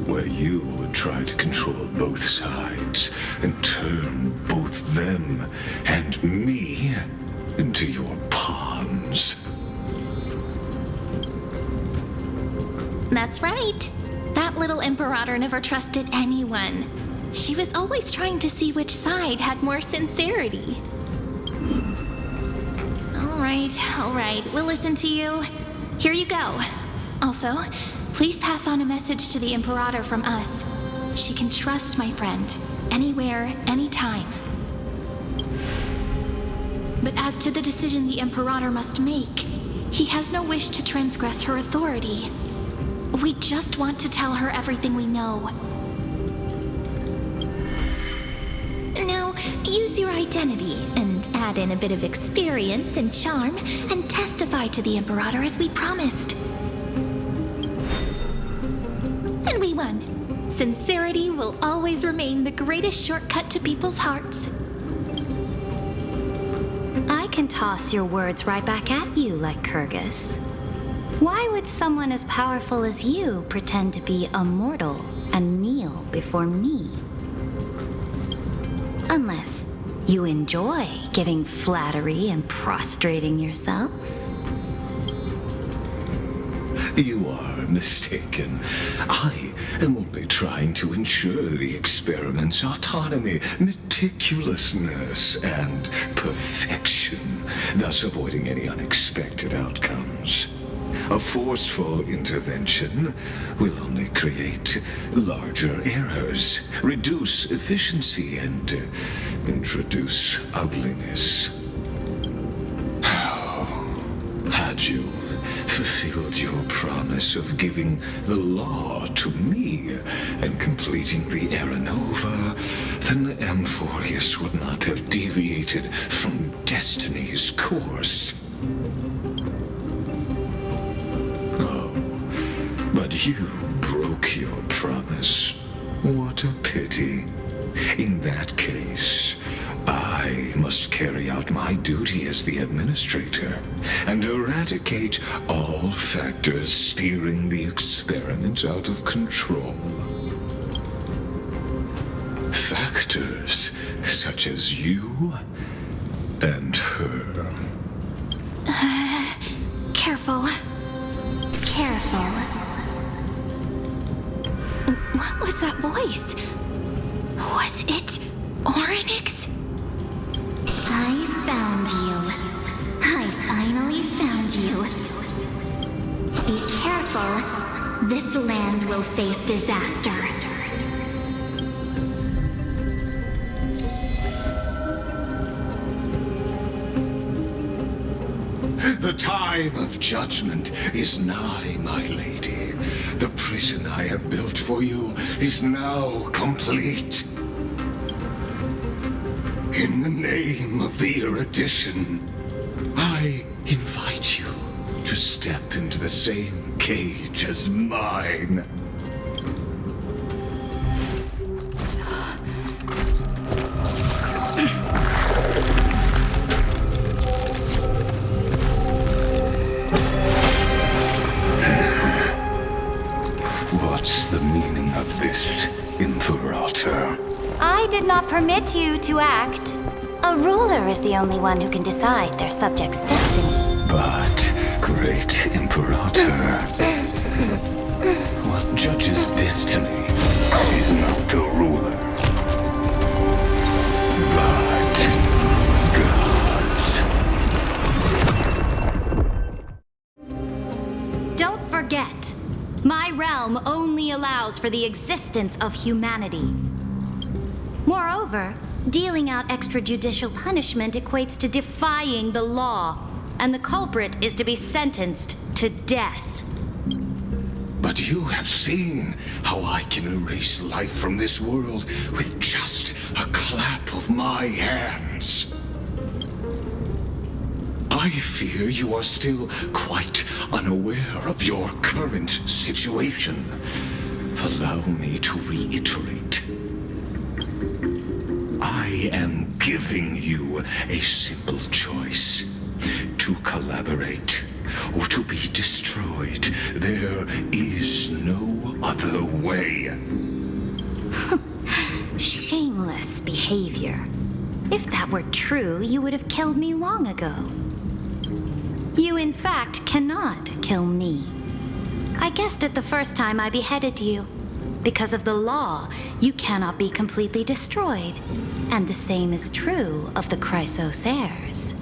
where you would try to control both sides and turn both them and me into your pawns. That's right. That little Imperator never trusted anyone. She was always trying to see which side had more sincerity. All right, we'll listen to you. Here you go. Also, please pass on a message to the Imperator from us. She can trust my friend, anywhere, anytime. But as to the decision the Imperator must make, he has no wish to transgress her authority. We just want to tell her everything we know. Now, use your identity and add in a bit of experience and charm and testify to the Imperator as we promised. And we won. Sincerity will always remain the greatest shortcut to people's hearts. I can toss your words right back at you like Kyrgyz. Why would someone as powerful as you pretend to be a mortal and kneel before me? Unless You enjoy giving flattery and prostrating yourself? You are mistaken. I am only trying to ensure the experiment's autonomy, meticulousness, and perfection, thus avoiding any unexpected outcomes. A forceful intervention will only create larger errors, reduce efficiency, and introduce ugliness. How had you fulfilled your promise of giving the law to me and completing the Aranova, then Amphorius would not have deviated from destiny's course. Oh, but you broke your promise. What a pity. In that case, I must carry out my duty as the administrator and eradicate all factors steering the experiment out of control. Factors such as you and her. Careful. Careful. What was that voice? Was it Oryx? I found you. I finally found you. Be careful. This land will face disaster. The time of judgment is nigh, my lady. The prison I have built for you is now complete. In the name of the erudition, I invite you to step into the same cage as mine. What's the meaning of this, Imperator? I did not permit you to act. A ruler is the only one who can decide their subject's destiny. But, great Imperator, what judges destiny is not the ruler, but gods. Don't forget, my realm only allows for the existence of humanity. Moreover, dealing out extrajudicial punishment equates to defying the law, and the culprit is to be sentenced to death. But you have seen how I can erase life from this world with just a clap of my hands. I fear you are still quite unaware of your current situation. Allow me to reiterate. I am giving you a simple choice. To collaborate or to be destroyed. There is no other way. Shameless behavior. If that were true, you would have killed me long ago. You, in fact, cannot kill me. I guessed it the first time I beheaded you. Because of the law, you cannot be completely destroyed. And the same is true of the Chrysos heirs.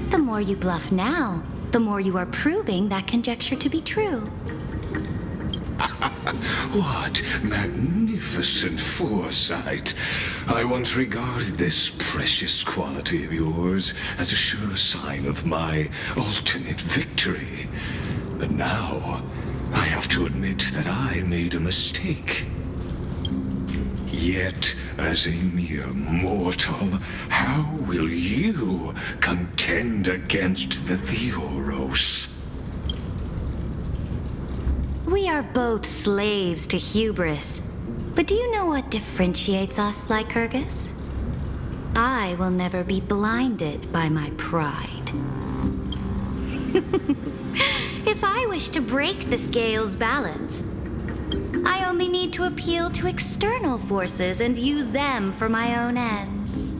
The more you bluff now, the more you are proving that conjecture to be true. What magnificent foresight. I once regarded this precious quality of yours as a sure sign of my ultimate victory. But now, I have to admit that I made a mistake. Yet, as a mere mortal, how will you contend against the Theoros? We are both slaves to hubris. But do you know what differentiates us, Lycurgus? I will never be blinded by my pride. If I wish to break the scale's balance, I only only need to appeal to external forces and use them for my own ends.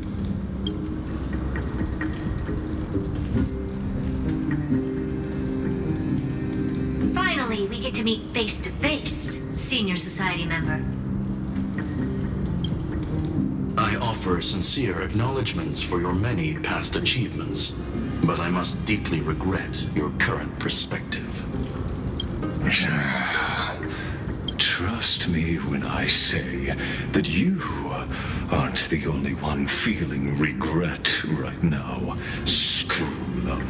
Finally, we get to meet face to face, Senior Society member. I offer sincere acknowledgments for your many past achievements, but I must deeply regret your current perspective. Trust me when I say that you aren't the only one feeling regret right now. Screw them.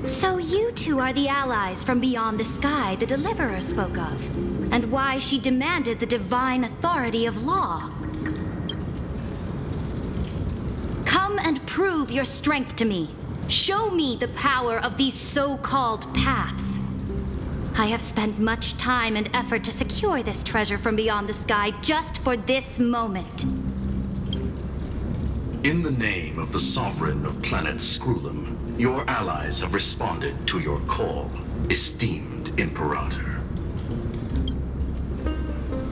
So you two are the allies from beyond the sky the Deliverer spoke of, and why she demanded the divine authority of law. Come and prove your strength to me. Show me the power of these so-called paths. I have spent much time and effort to secure this treasure from beyond the sky just for this moment. In the name of the Sovereign of planet Scrulum, your allies have responded to your call, esteemed Imperator.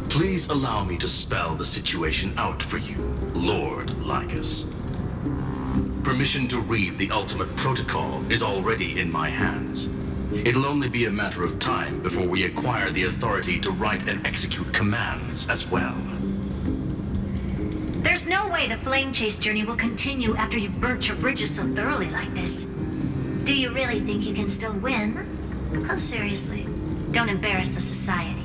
Please allow me to spell the situation out for you, Lord Lycus. Permission to read the ultimate protocol is already in my hands. It'll only be a matter of time before we acquire the authority to write and execute commands as well. There's no way the flame chase journey will continue after you've burnt your bridges so thoroughly like this. Do you really think you can still win? Oh, seriously. Don't embarrass the society.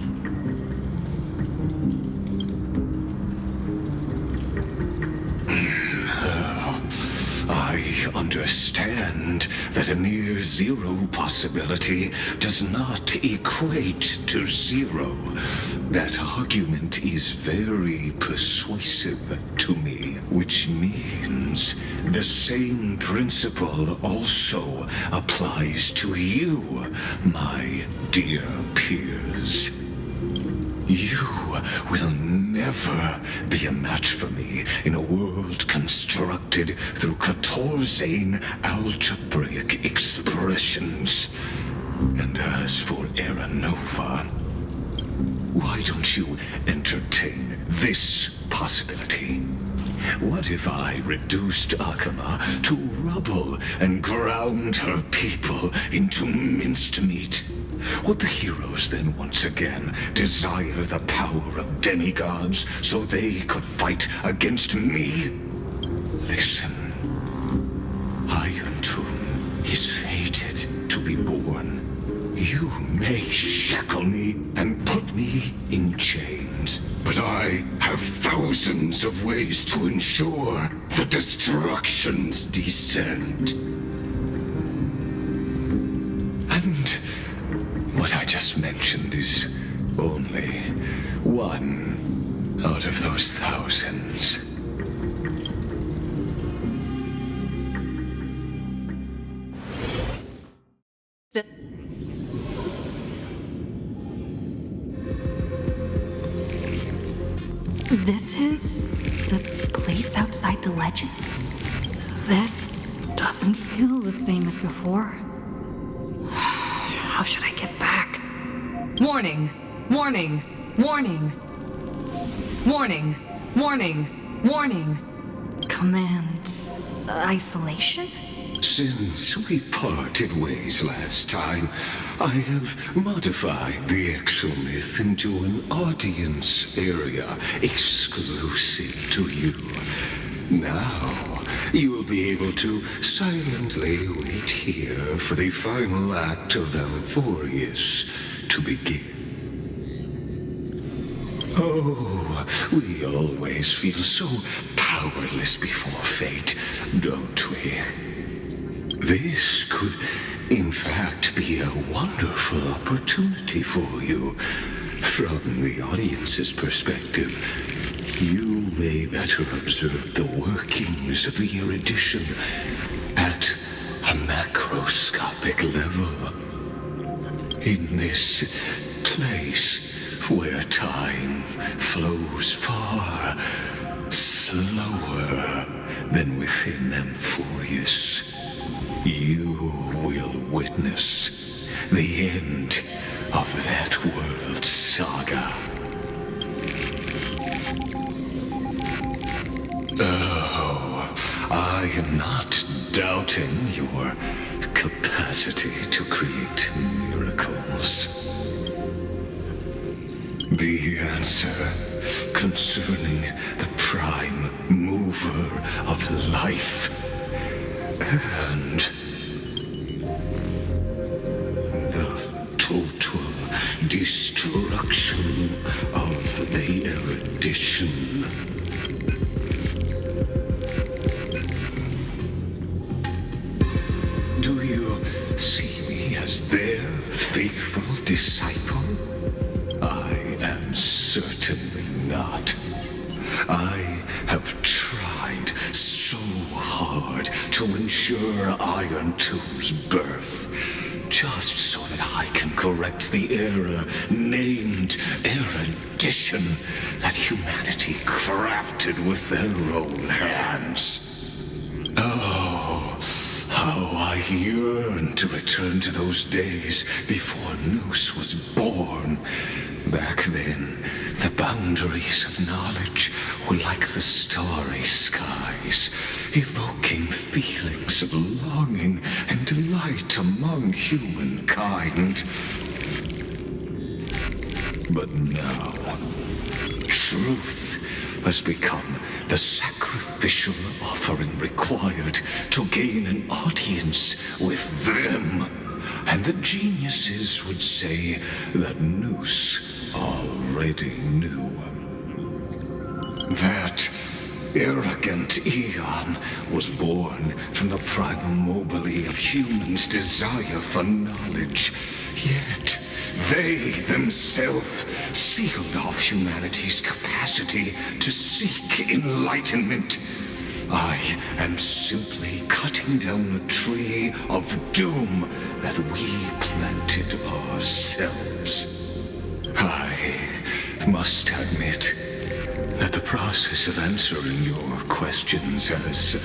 I understand that a near zero possibility does not equate to zero. That argument is very persuasive to me, which means the same principle also applies to you, my dear peers. You will never be a match for me in a world constructed through Catorzain algebraic expressions. And as for Aranova, why don't you entertain this possibility? What if I reduced Akama to rubble and ground her people into minced meat? Would the heroes then once again desire the power of demigods so they could fight against me? Listen, Iron Tomb is fated to be born. You may shackle me and put me in chains, but I have thousands of ways to ensure the destruction's descent. And what I just mentioned is only one out of those thousands. This is the place outside the legends. This doesn't feel the same as before. How should I get back? Warning! Warning! Warning! Warning! Warning! Warning! Command isolation? Since we parted ways last time, I have modified the exomyth into an audience area exclusive to you. Now, you will be able to silently wait here for the final act of Amphorius to begin. Oh, we always feel so powerless before fate, don't we? This could, in fact, be a wonderful opportunity for you. From the audience's perspective, you may better observe the workings of the erudition at a macroscopic level. In this place where time flows far slower than within Amphorius, you will witness the end of that world's saga. Oh, I am not doubting your capacity to create miracles. The answer concerning the prime mover of life and the total destruction of the erudition. Do you see me as their faithful disciple? I am certainly not. I have tried so hard to ensure Iron Two's birth, just so that I can correct the error named erudition that humanity crafted with their own hands. Oh, how I yearn to return to those days before Noose was born. Back then, the boundaries of knowledge were like the starry skies, evoking feelings of longing and delight among humankind. But now, truth has become the sacrificial offering required to gain an audience with them. And the geniuses would say that Noose already knew. That arrogant Eon was born from the primal mobile of humans' desire for knowledge. Yet, they themselves sealed off humanity's capacity to seek enlightenment. I am simply cutting down a tree of doom that we planted ourselves. I must admit that the process of answering your questions has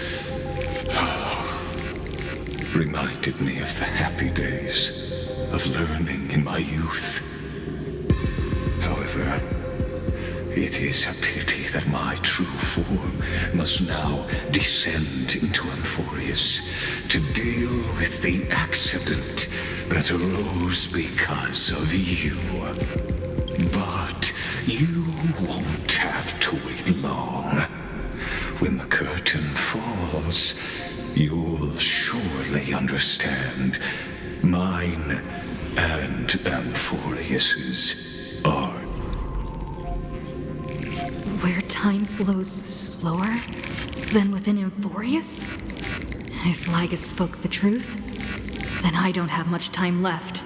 reminded me of the happy days of learning in my youth. However, it is a pity that my true form must now descend into Amphorius to deal with the accident that arose because of you. But you won't have to wait long. When the curtain falls, you'll surely understand mine and Amphorius's art. Where time flows slower than within Amphorius? If Ligus spoke the truth, then I don't have much time left.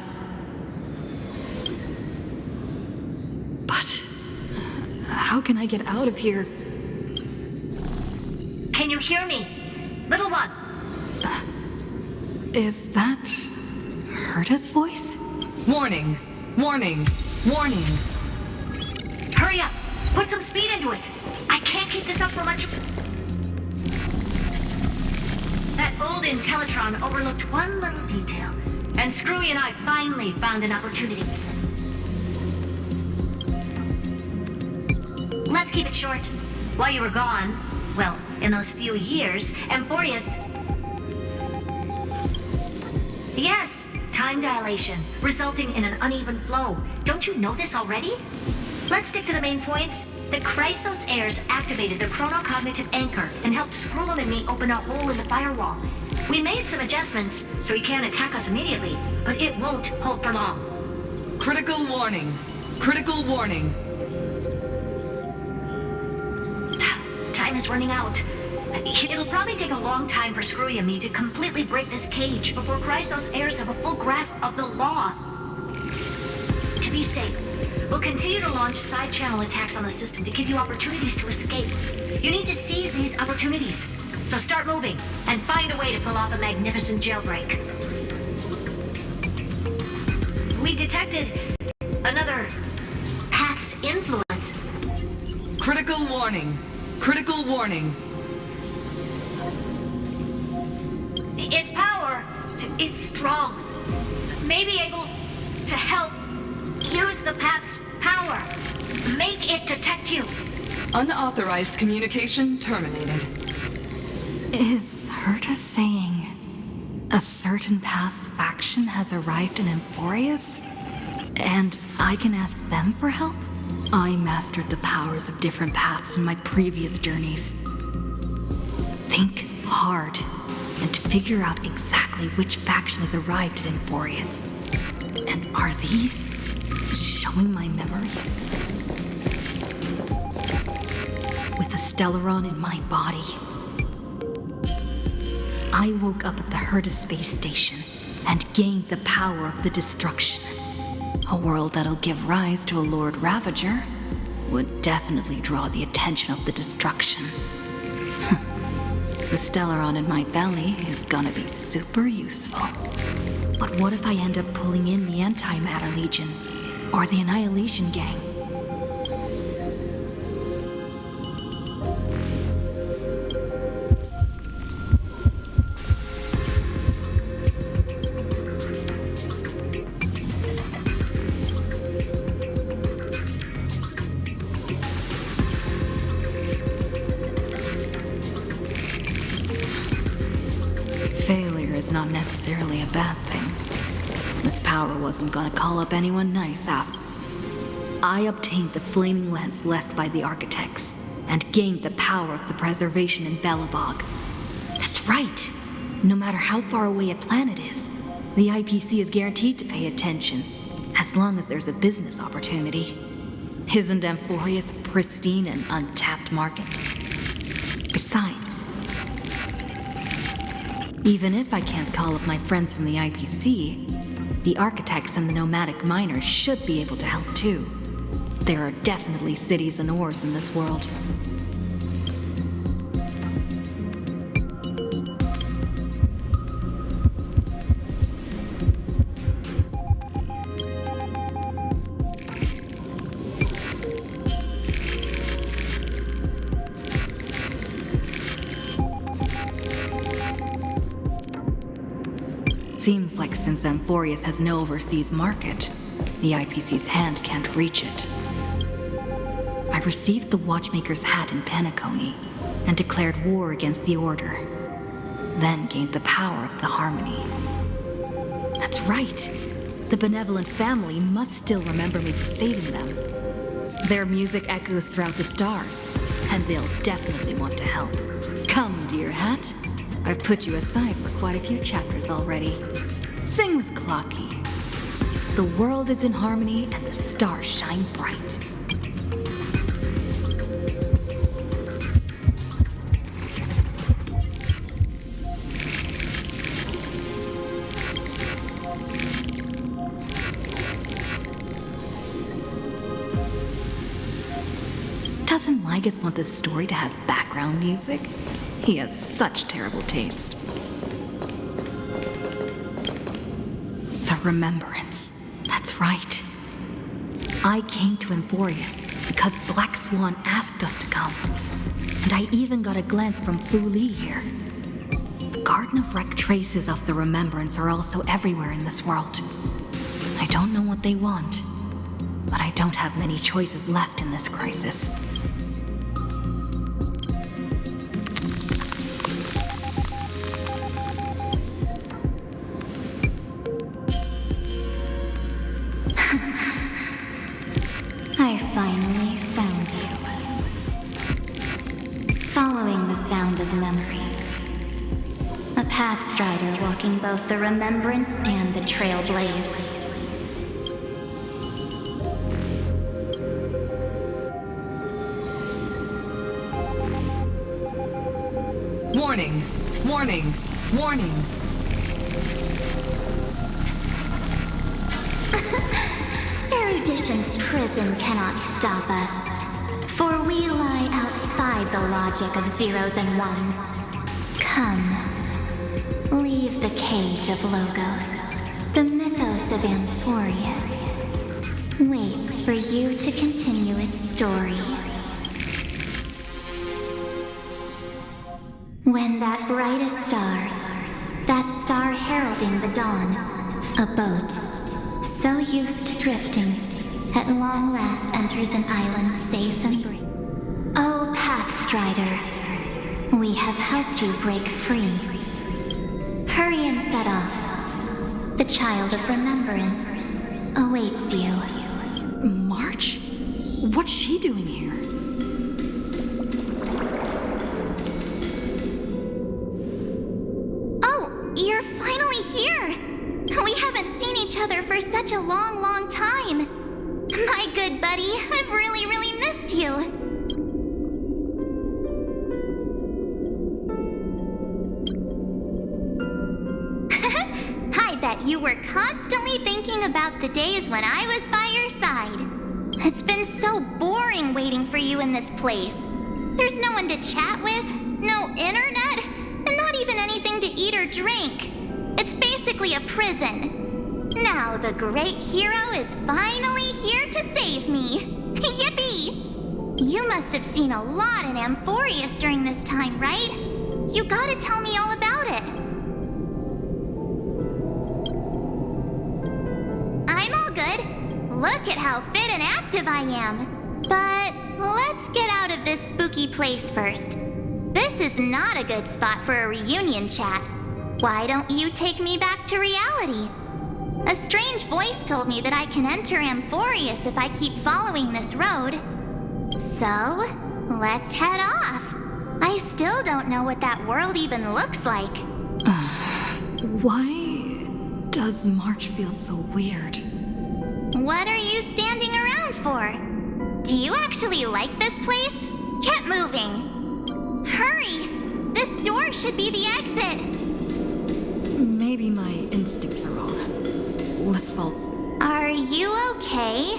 But how can I get out of here? Can you hear me? Little one! Is that Herta's voice? Warning! Warning! Warning! Hurry up! Put some speed into it! I can't keep this up for much. That old Intellitron overlooked one little detail, and Screwy and I finally found an opportunity. Let's keep it short. While you were gone, well, in those few years, Amphorius... Yes, time dilation, resulting in an uneven flow. Don't you know this already? Let's stick to the main points. The Chrysos heirs activated the chronocognitive anchor and helped Skrullum and me open a hole in the firewall. We made some adjustments so he can't attack us immediately, but it won't hold for long. Critical warning. Critical warning. Time is running out. It'll probably take a long time for Screwy and me to completely break this cage before Chrysos heirs have a full grasp of the law. To be safe, we'll continue to launch side-channel attacks on the system to give you opportunities to escape. You need to seize these opportunities. So start moving, and find a way to pull off a magnificent jailbreak. We detected another path's influence. Critical warning. Critical warning. Its power is strong. May be able to help telepath's power. Make it detect you. Unauthorized communication terminated. Is Herta saying a certain past faction has arrived in Emphorius? And I can ask them for help? I mastered the powers of different paths in my previous journeys. Think hard and figure out exactly which faction has arrived at Emphorius. And are these showing my memories? With the Stellaron in my body, I woke up at the Herta space station and gained the power of the destruction. A world that'll give rise to a Lord Ravager would definitely draw the attention of the destruction. The Stellaron in my belly is gonna be super useful. But what if I end up pulling in the Antimatter Legion or the Annihilation Gang? Failure is not necessarily a bad thing. This power wasn't gonna call up anyone nice after. I obtained the flaming lens left by the architects and gained the power of the preservation in Belobog. That's right! No matter how far away a planet is, the IPC is guaranteed to pay attention, as long as there's a business opportunity. Isn't Emphorius a pristine and untapped market? Besides, even if I can't call up my friends from the IPC, the architects and the nomadic miners should be able to help too. There are definitely cities and ores in this world. Seems like since Emphorius has no overseas market, the IPC's hand can't reach it. I received the Watchmaker's hat in Penacony and declared war against the Order, then gained the power of the Harmony. That's right! The benevolent family must still remember me for saving them. Their music echoes throughout the stars, and they'll definitely want to help. Come, dear hat. I've put you aside for quite a few chapters already. Sing with Clocky. The world is in harmony and the stars shine bright. Doesn't Ligus want this story to have background music? He has such terrible taste. The Remembrance. That's right. I came to Emphorius because Black Swan asked us to come. And I even got a glance from Fu Li here. The Garden of Wreck traces of the Remembrance are also everywhere in this world. I don't know what they want, but I don't have many choices left in this crisis. I finally found you. Following the sound of memories. A pathstrider walking both the Remembrance and the Trailblaze. Warning! Warning! Warning! Erudition's prison cannot stop us, for we lie outside the logic of zeros and ones. Come, leave the cage of Logos. The mythos of Amphorius waits for you to continue its story. When that brightest star, that star heralding the dawn, a boat, so used to drifting, at long last enters an island safe and brave. Oh, Pathstrider, we have helped you break free. Hurry and set off. The Child of Remembrance awaits you. March? What's she doing here? Oh, you're finally here! We haven't seen each other for such a long, long time. My good buddy, I've really, really missed you. I bet you were constantly thinking about the days when I was by your side. It's been so boring waiting for you in this place. There's no one to chat with, no internet, and not even anything to eat or drink. It's basically a prison. Now the great hero is finally here to save me. Yippee! You must have seen a lot in Amphorius during this time, right? You gotta tell me all about it. I'm all good. Look at how fit and active I am. But let's get out of this spooky place first. This is not a good spot for a reunion chat. Why don't you take me back to reality? A strange voice told me that I can enter Amphorius if I keep following this road. So, let's head off. I still don't know what that world even looks like. Why does March feel so weird? What are you standing around for? Do you actually like this place? Get moving! Hurry! This door should be the exit! Maybe my instincts are wrong. Let's follow. Are you okay?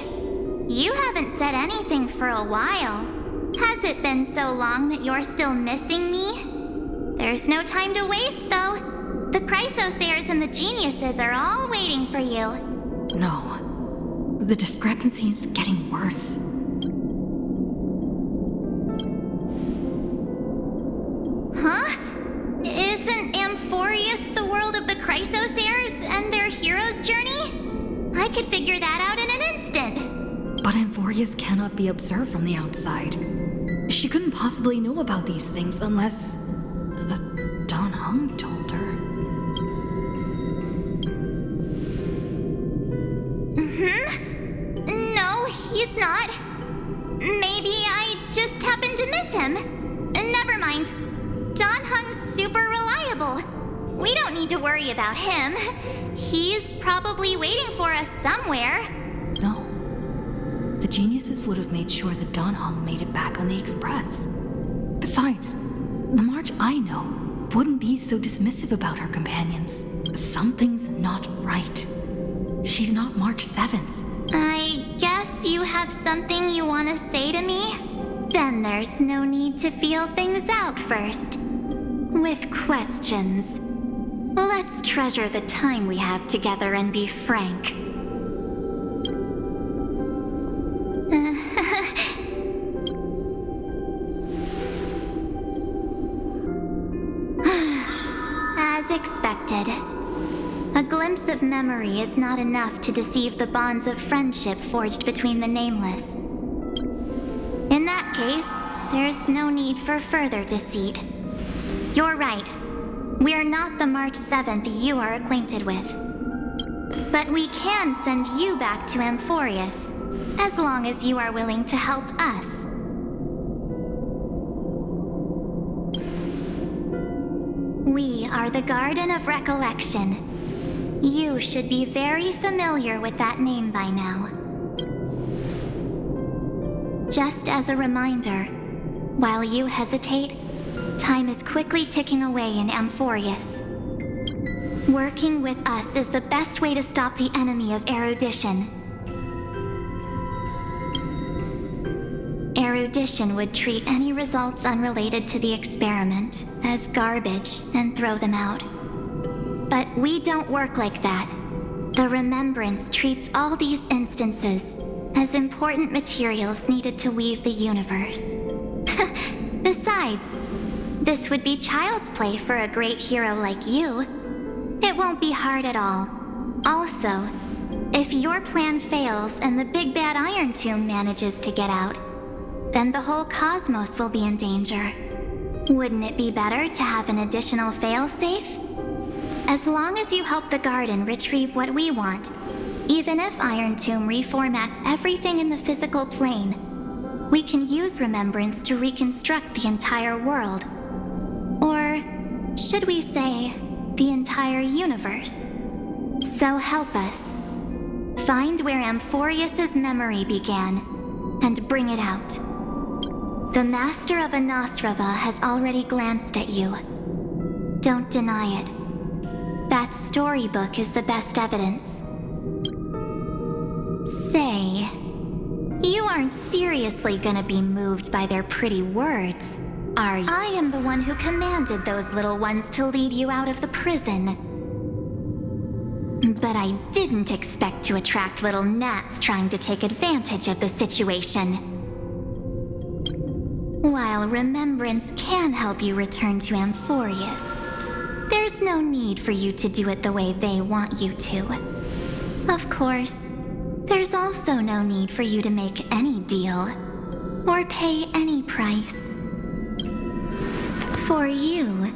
You haven't said anything for a while. Has it been so long that you're still missing me? There's no time to waste, though. The Chrysosairs and the Geniuses are all waiting for you. No. The discrepancy is getting worse. Huh? Isn't Amphorius the world of the Chrysosairs and their hero's journey? I could figure that out in an instant. But Amphorius cannot be observed from the outside. She couldn't possibly know about these things unless... Don Hung told her. No, he's not. Maybe I just happened to miss him. Never mind. Don Hung's super reliable. We don't need to worry about him. He's probably waiting for us somewhere. No. The Geniuses would have made sure that Don Hung made it back on the Express. Besides, the March I know wouldn't be so dismissive about her companions. Something's not right. She's not March 7th. I guess you have something you want to say to me? Then there's no need to feel things out first. With questions. Let's treasure the time we have together and be frank. As expected. A glimpse of memory is not enough to deceive the bonds of friendship forged between the nameless. In that case, there's no need for further deceit. You're right. We're not the March 7th you are acquainted with. But we can send you back to Amphorius, as long as you are willing to help us. We are the Garden of Recollection. You should be very familiar with that name by now. Just as a reminder, while you hesitate, time is quickly ticking away in Amphorius. Working with us is the best way to stop the enemy of erudition. Erudition would treat any results unrelated to the experiment as garbage and throw them out. But we don't work like that. The Remembrance treats all these instances as important materials needed to weave the universe. Besides, this would be child's play for a great hero like you. It won't be hard at all. Also, If your plan fails and the big bad Iron Tomb manages to get out, then the whole cosmos will be in danger. Wouldn't it be better to have an additional failsafe? As long as you help the Garden retrieve what we want, even if Iron Tomb reformats everything in the physical plane, we can use Remembrance to reconstruct the entire world. Or should we say, the entire universe? So help us. Find where Amphorius's memory began, and bring it out. The Master of Anosrava has already glanced at you. Don't deny it. That storybook is the best evidence. Say, you aren't seriously gonna be moved by their pretty words, are you? I am the one who commanded those little ones to lead you out of the prison. But I didn't expect to attract little gnats trying to take advantage of the situation. While Remembrance can help you return to Amphorius, there's no need for you to do it the way they want you to. Of course, there's also no need for you to make any deal, or pay any price. For you,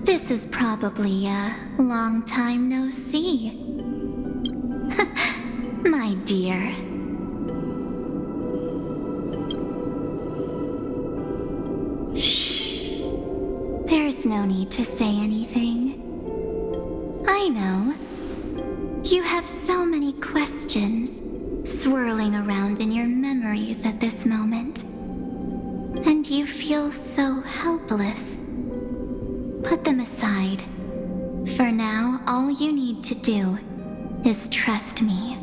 this is probably a long time no see. My dear. Shh. There's no need to say anything. I know. You have so many questions swirling around in your memories at this moment. And you feel so helpless. Put them aside. For now, all you need to do is trust me.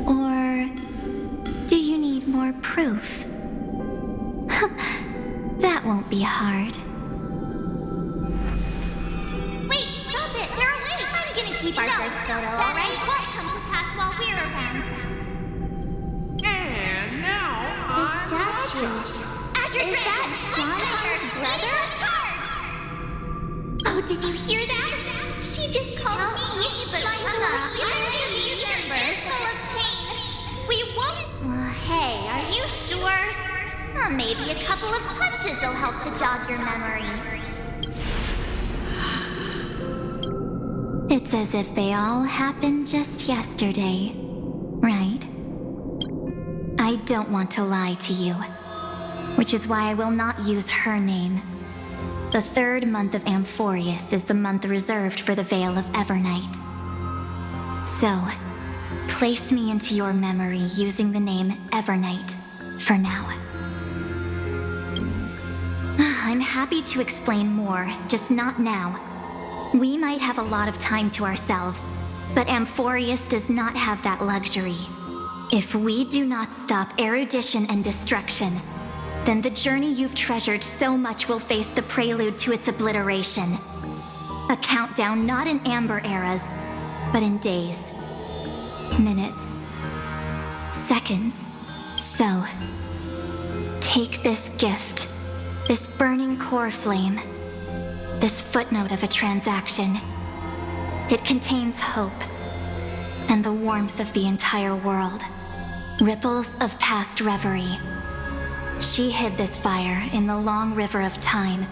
Or do you need more proof? That won't be hard. Wait, stop it! They're awake! I'm gonna keep our first photo, alright? Won't come to pass while we're around. And now The statue. Is that Donhar's brother? Oh, did you hear that? She just called me, but I'm not here. The universe is full of pain. We won't. Hey, are you sure? Maybe a couple of punches will help to jog your memory. It's as if they all happened just yesterday, right? I don't want to lie to you, which is why I will not use her name. The third month of Amphorius is the month reserved for the Veil of Evernight. So, place me into your memory using the name Evernight for now. I'm happy to explain more, just not now. We might have a lot of time to ourselves, but Amphorius does not have that luxury. If we do not stop erudition and destruction, then the journey you've treasured so much will face the prelude to its obliteration. A countdown not in amber eras, but in days, minutes, seconds. So, take this gift, this burning core flame, this footnote of a transaction. It contains hope and the warmth of the entire world. Ripples of past reverie. She hid this fire in the long river of time,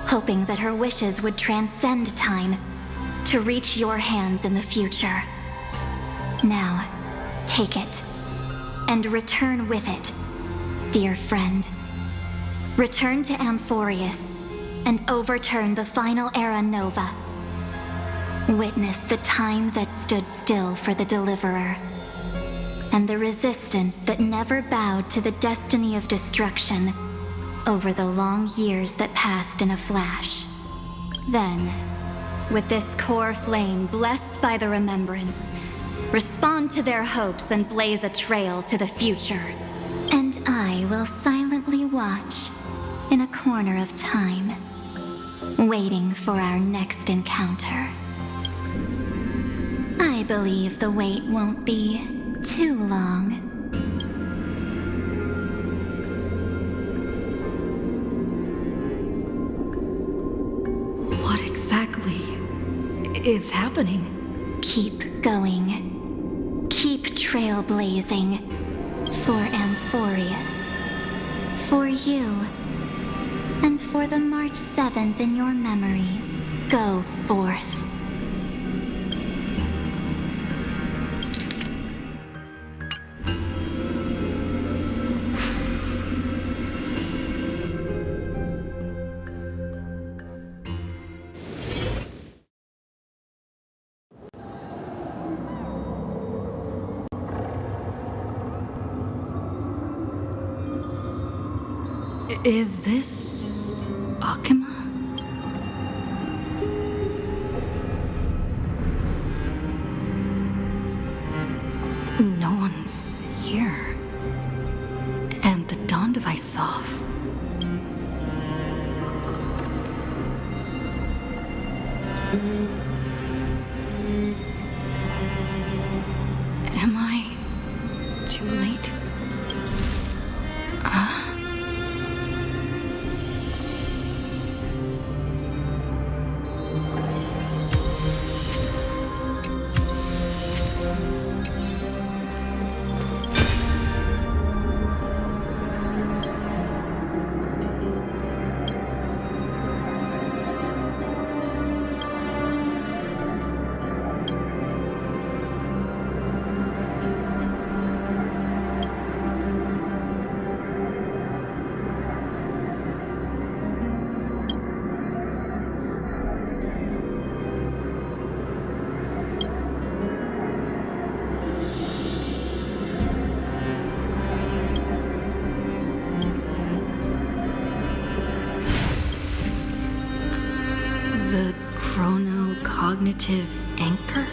hoping that her wishes would transcend time to reach your hands in the future. Now, take it, and return with it, dear friend. Return to Amphorius, and overturn the final era Nova. Witness the time that stood still for the Deliverer, and the resistance that never bowed to the destiny of destruction over the long years that passed in a flash. Then, with this core flame blessed by the remembrance, respond to their hopes and blaze a trail to the future. And I will silently watch in a corner of time, waiting for our next encounter. I believe the wait won't be too long. What exactly is happening? Keep going. Keep trailblazing. For Amphorius. For you. And for the March 7th in your memories. Go forth. Is this Akima? No one's here. And the dawn device off. Am I too late? The chrono-cognitive anchor?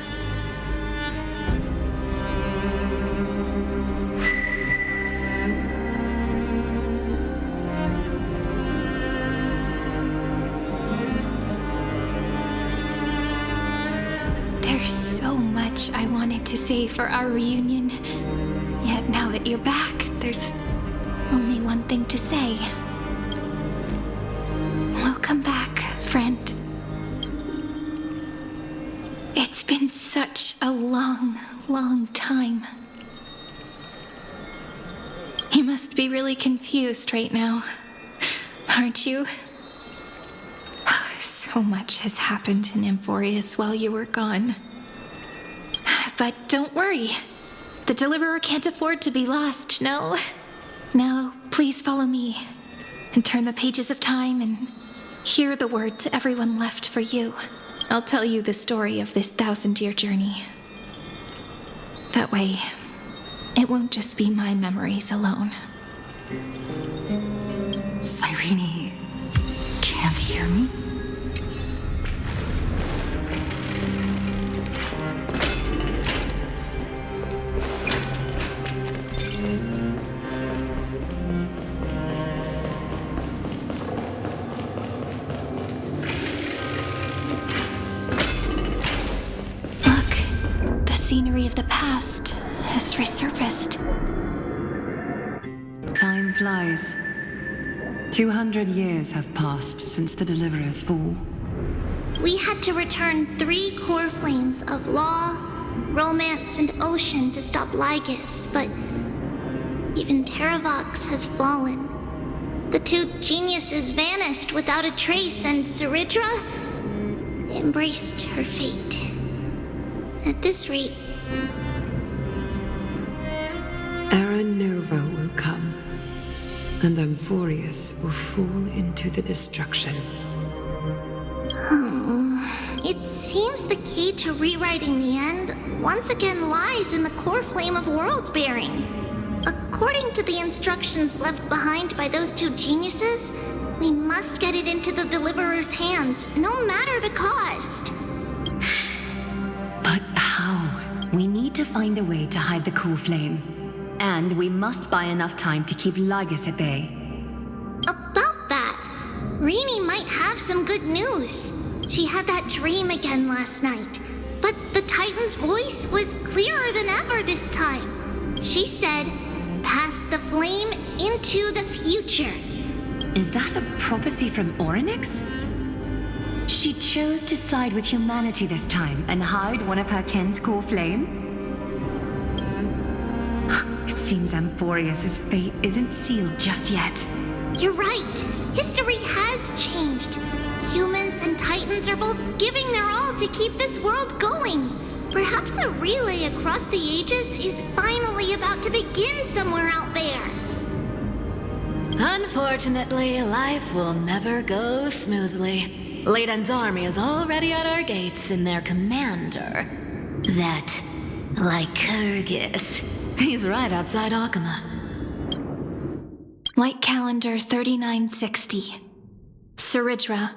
There's so much I wanted to say for our reunion. Yet now that you're back, there's only one thing to say. Welcome back, friend. It's been such a long, long time. You must be really confused right now, aren't you? So much has happened in Amphorius while you were gone. But don't worry. The Deliverer can't afford to be lost, no? Now, please follow me and turn the pages of time and hear the words everyone left for you. I'll tell you the story of this 1,000-year journey. That way, it won't just be my memories alone. Cyrene can't hear me? Scenery of the past has resurfaced. Time flies. 200 years have passed since the Deliverer's fall. We had to return 3 core flames of law, romance, and ocean to stop Lygus, but even Terravox has fallen. The 2 geniuses vanished without a trace, and Zeridra embraced her fate. At this rate... Era Nova will come, and Amphorius will fall into the destruction. It seems the key to rewriting the end once again lies in the core flame of world-bearing. According to the instructions left behind by those 2 geniuses, we must get it into the Deliverer's hands, no matter the cost. But how? We need to find a way to hide the core flame. And we must buy enough time to keep Lygus at bay. About that, Rini might have some good news. She had that dream again last night, but the Titan's voice was clearer than ever this time. She said, "Pass the flame into the future." Is that a prophecy from Orynyx? She she chose to side with humanity this time and hide one of her kin's core flame? It seems Amphorius' fate isn't sealed just yet. You're right. History has changed. Humans and Titans are both giving their all to keep this world going. Perhaps a relay across the ages is finally about to begin somewhere out there. Unfortunately, life will never go smoothly. Leiden's army is already at our gates, and their commander, that Lycurgus, he's right outside Akama. Light calendar 3960. Saridra,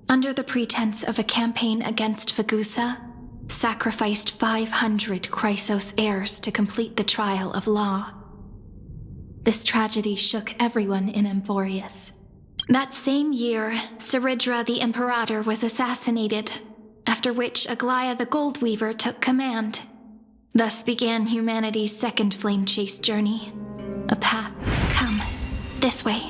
under the pretense of a campaign against Fagusa, sacrificed 500 Chrysos heirs to complete the trial of law. This tragedy shook everyone in Amphorius. That same year, Saridra the Imperator was assassinated, after which Aglaia the Goldweaver took command. Thus began humanity's second flame chase journey. A path. Come, this way.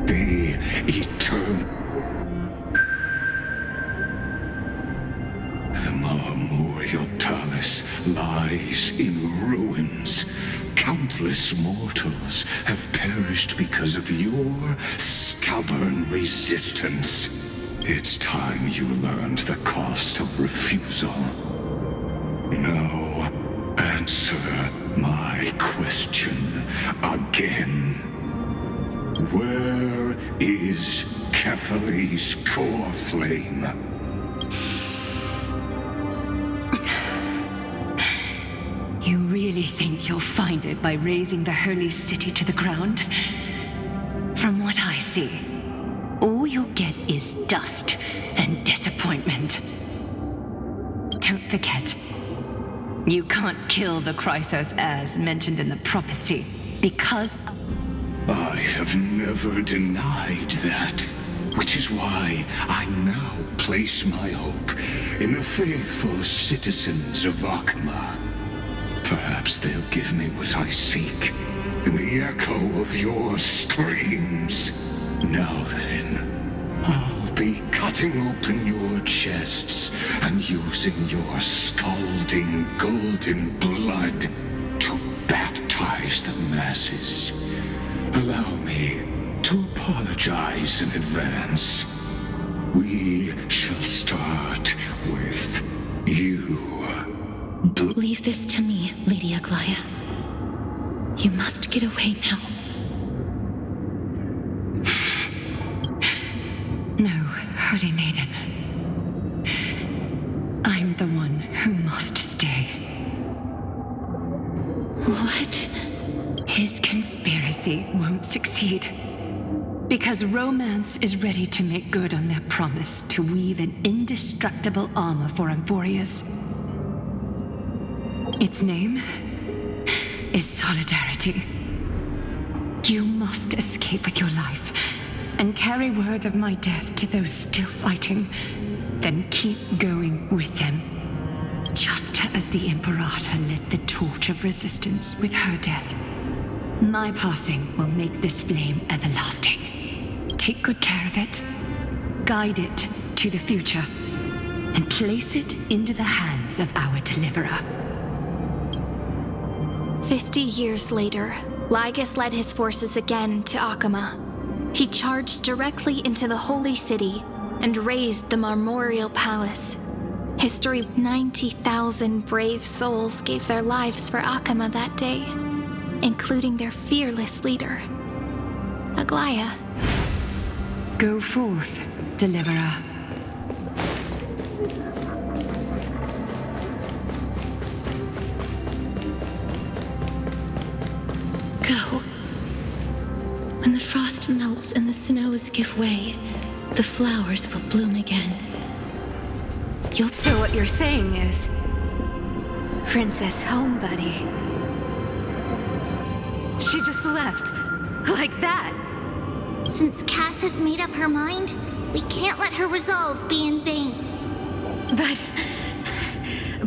The eternal. The Memorial Palace lies in ruins. Countless mortals have perished because of your stubborn resistance. It's time you learned the cost of refusal. Now, answer my question again. Where is Kefali's core flame? You really think you'll find it by razing the holy city to the ground? From what I see, all you'll get is dust and disappointment. Don't forget, you can't kill the Chrysos heirs mentioned in the prophecy, because... I have never denied that, which is why I now place my hope in the faithful citizens of Akama. Perhaps they'll give me what I seek in the echo of your screams. Now then, I'll be cutting open your chests and using your scalding golden blood to baptize the masses. Allow me to apologize in advance. We shall start with you. Leave this to me, Lady Aglaia. You must get away now. No, Holy Maiden. I'm the one who must stay. What? His conspiracy won't succeed. Because Romance is ready to make good on their promise to weave an indestructible armor for Amphorius. Its name is Solidarity. You must escape with your life and carry word of my death to those still fighting, then keep going with them. Just as the Imperator lit the torch of resistance with her death, my passing will make this flame everlasting. Take good care of it, guide it to the future, and place it into the hands of our deliverer. 50 years later, Lygus led his forces again to Akama. He charged directly into the Holy City and razed the Memorial Palace. History: 90,000 brave souls gave their lives for Akama that day, including their fearless leader, Aglaia. Go forth, deliverer. Go. When the frost melts and the snows give way, the flowers will bloom again. So what you're saying is... Princess Homebuddy. She just left. Like that. Since Cass has made up her mind, we can't let her resolve be in vain. But...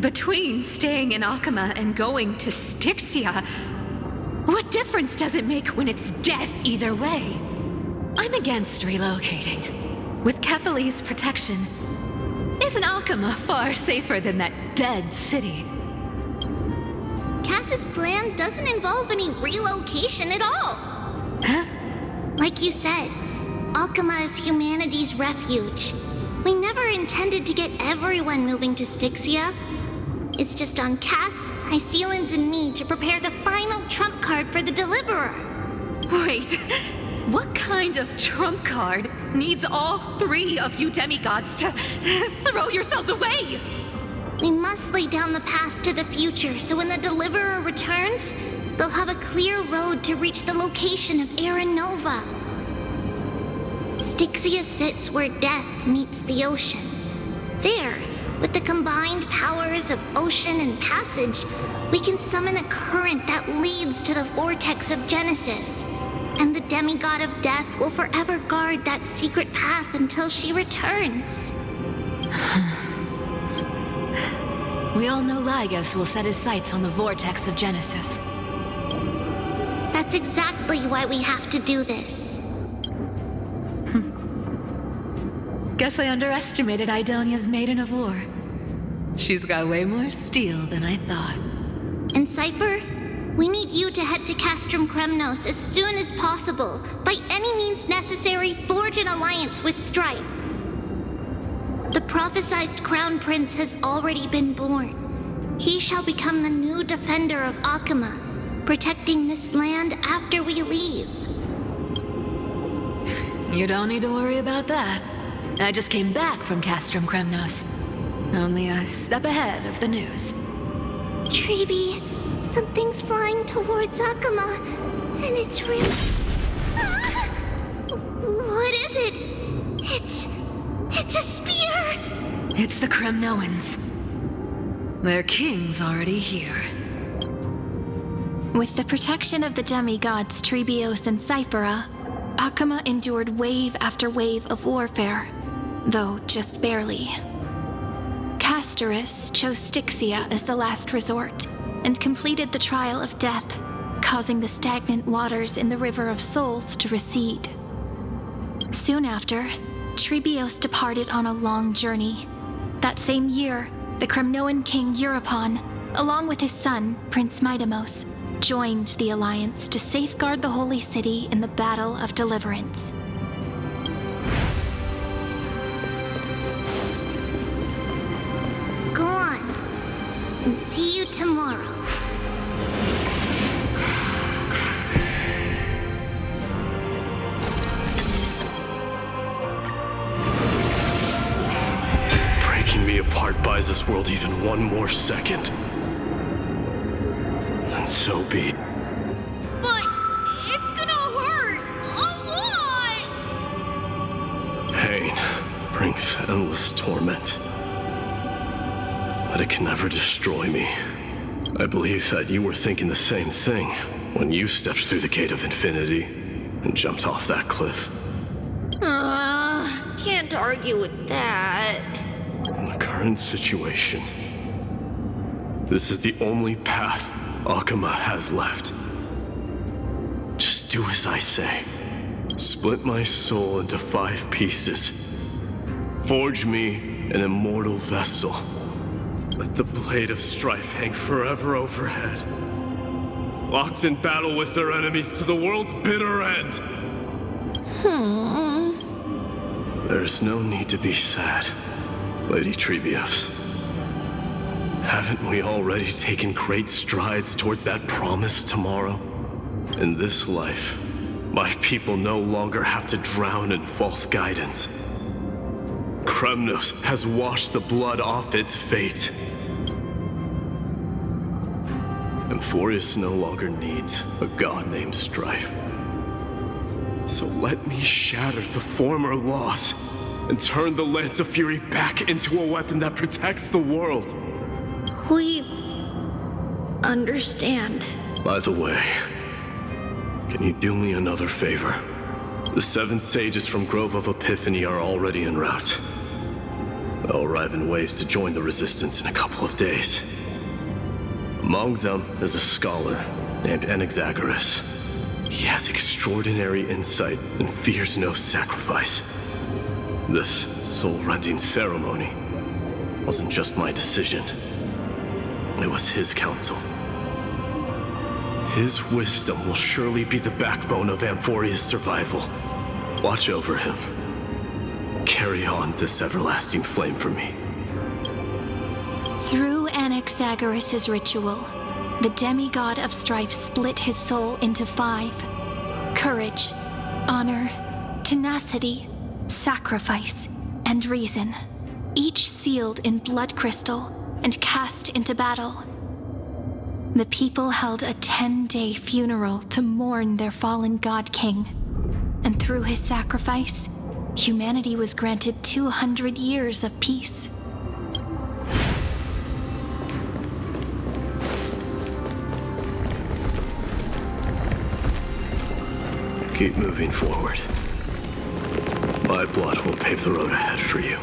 between staying in Akama and going to Styxia, What difference does it make when it's death either way? I'm against relocating. With Kefali's protection, isn't Alchema far safer than that dead city? Cass's plan doesn't involve any relocation at all. Huh? Like you said, Alchema is humanity's refuge. We never intended to get everyone moving to Styxia. It's just on Cass, Hycelins, and me to prepare the final trump card for the Deliverer. Wait, what kind of trump card needs all three of you demigods to throw yourselves away? We must lay down the path to the future so when the Deliverer returns, they'll have a clear road to reach the location of Aranova. Styxia sits where death meets the ocean. There, with the combined powers of ocean and passage, we can summon a current that leads to the vortex of Genesis. And the demigod of death will forever guard that secret path until she returns. We all know Lygus will set his sights on the vortex of Genesis. That's exactly why we have to do this. Guess I underestimated Idonia's Maiden of War. She's got way more steel than I thought. And Cypher, we need you to head to Castrum Kremnos as soon as possible. By any means necessary, forge an alliance with Strife. The prophesized Crown Prince has already been born. He shall become the new defender of Alchema, protecting this land after we leave. You don't need to worry about that. I just came back from Castrum Kremnos. Only a step ahead of the news. Treeby, something's flying towards Alchema, and it's real. What is it? It's a spear! It's the Kremnoans. Their king's already here. With the protection of the demigods Trebios and Cyphera, Alchema endured wave after wave of warfare, though just barely. Castorus chose Styxia as the last resort, and completed the trial of death, causing the stagnant waters in the River of Souls to recede. Soon after, Trebios departed on a long journey. That same year, the Kremnoan king Euripon, along with his son, Prince Midamos, joined the Alliance to safeguard the Holy City in the Battle of Deliverance. Go on, and see you tomorrow. Breaking me apart buys this world even one more second. And so be. But it's gonna hurt a lot! Pain brings endless torment. But it can never destroy me. I believe that you were thinking the same thing when you stepped through the gate of infinity and jumped off that cliff. Can't argue with that. In the current situation, this is the only path Alchema has left. Just do as I say. Split my soul into 5 pieces. Forge me an immortal vessel. Let the blade of strife hang forever overhead. Locked in battle with their enemies to the world's bitter end. There's no need to be sad, Lady Trebios. Haven't we already taken great strides towards that promised tomorrow? In this life, my people no longer have to drown in false guidance. Kremnos has washed the blood off its fate. Emphorius no longer needs a god named Strife. So let me shatter the former laws and turn the Lance of Fury back into a weapon that protects the world. We understand. By the way, can you do me another favor? The 7 sages from Grove of Epiphany are already en route. They'll arrive in waves to join the resistance in a couple of days. Among them is a scholar named Anaxagoras. He has extraordinary insight and fears no sacrifice. This soul-rending ceremony wasn't just my decision. It was his counsel. His wisdom will surely be the backbone of Amphoria's survival. Watch over him. Carry on this everlasting flame for me. Through Anaxagoras' ritual, the demigod of strife split his soul into 5. Courage, honor, tenacity, sacrifice, and reason, each sealed in blood crystal and cast into battle. The people held a 10-day funeral to mourn their fallen god king, and through his sacrifice, humanity was granted 200 years of peace. Keep moving forward. My blood will pave the road ahead for you.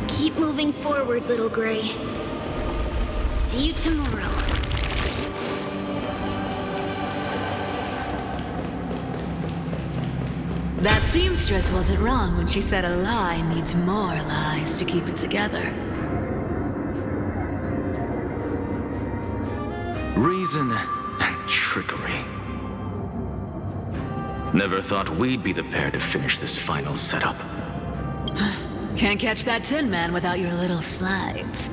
Keep moving forward, little Gray. See you tomorrow. That seamstress wasn't wrong when she said a lie needs more lies to keep it together. Reason and trickery. Never thought we'd be the pair to finish this final setup. Can't catch that Tin Man without your little slides.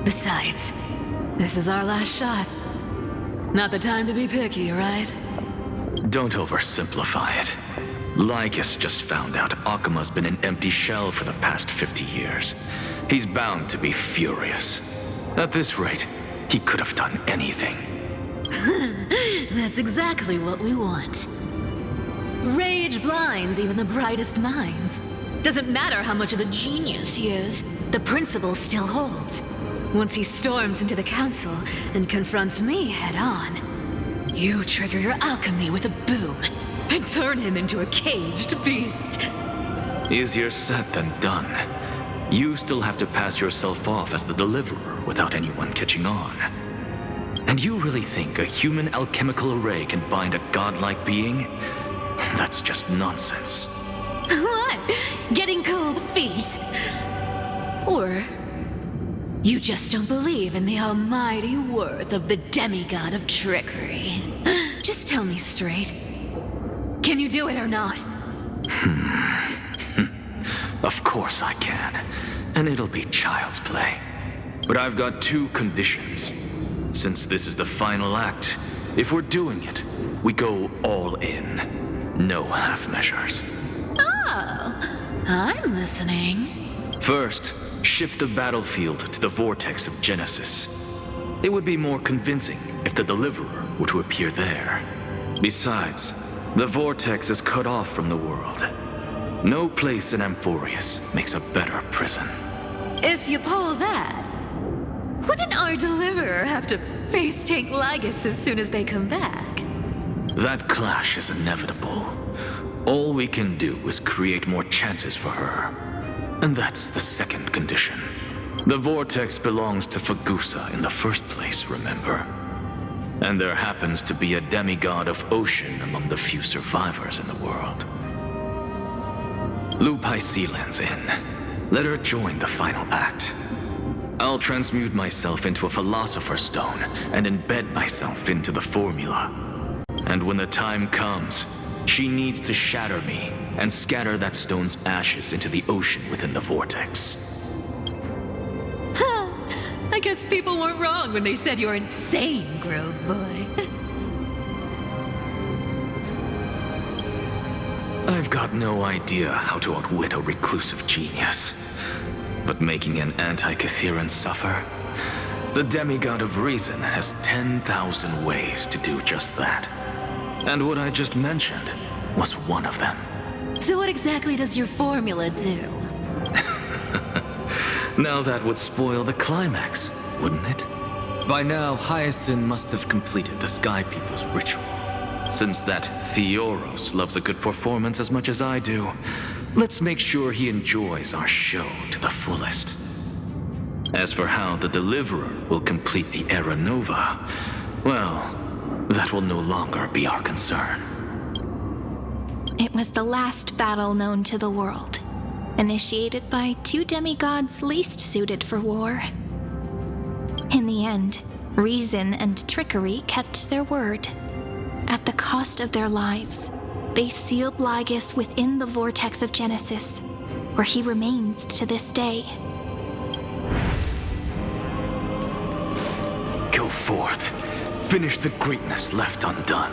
Besides, this is our last shot. Not the time to be picky, right? Don't oversimplify it. Lycus just found out Akima's been an empty shell for the past 50 years. He's bound to be furious. At this rate, he could have done anything. That's exactly what we want. Rage blinds even the brightest minds. Doesn't matter how much of a genius he is, the principle still holds. Once he storms into the council and confronts me head-on, you trigger your alchemy with a boom and turn him into a caged beast. Easier said than done. You still have to pass yourself off as the deliverer without anyone catching on. And you really think a human alchemical array can bind a godlike being? That's just nonsense. What? Getting cold feet? Or you just don't believe in the almighty worth of the demigod of trickery? Just tell me straight. Can you do it or not? Of course I can. And it'll be child's play. But I've got 2 conditions. Since this is the final act, if we're doing it, we go all in. No half measures. Oh, I'm listening. First, shift the battlefield to the vortex of Genesis. It would be more convincing if the deliverer were to appear there. Besides, the vortex is cut off from the world. No place in Amphorius makes a better prison. If you pull that, wouldn't our deliverer have to face tank Lycus as soon as they come back? That clash is inevitable. All we can do is create more chances for her. And that's the second condition. The vortex belongs to Fagusa in the first place, remember? And there happens to be a demigod of ocean among the few survivors in the world. Loop Hycelan's in. Let her join the final act. I'll transmute myself into a philosopher's stone and embed myself into the formula. And when the time comes, she needs to shatter me and scatter that stone's ashes into the ocean within the vortex. I guess people weren't wrong when they said you're insane, Grove Boy. I've got no idea how to outwit a reclusive genius. But making an anti-Catheran suffer? The demigod of reason has 10,000 ways to do just that. And what I just mentioned was one of them. So what exactly does your formula do? Now that would spoil the climax, wouldn't it? By now, Hyacinth must have completed the Sky People's ritual. Since that Theoros loves a good performance as much as I do, let's make sure he enjoys our show to the fullest. As for how the Deliverer will complete the Era Nova, well, that will no longer be our concern. It was the last battle known to the world, initiated by two demigods least suited for war. In the end, reason and trickery kept their word. At the cost of their lives, they sealed Lygus within the vortex of Genesis, where he remains to this day. Go forth. Finish the greatness left undone.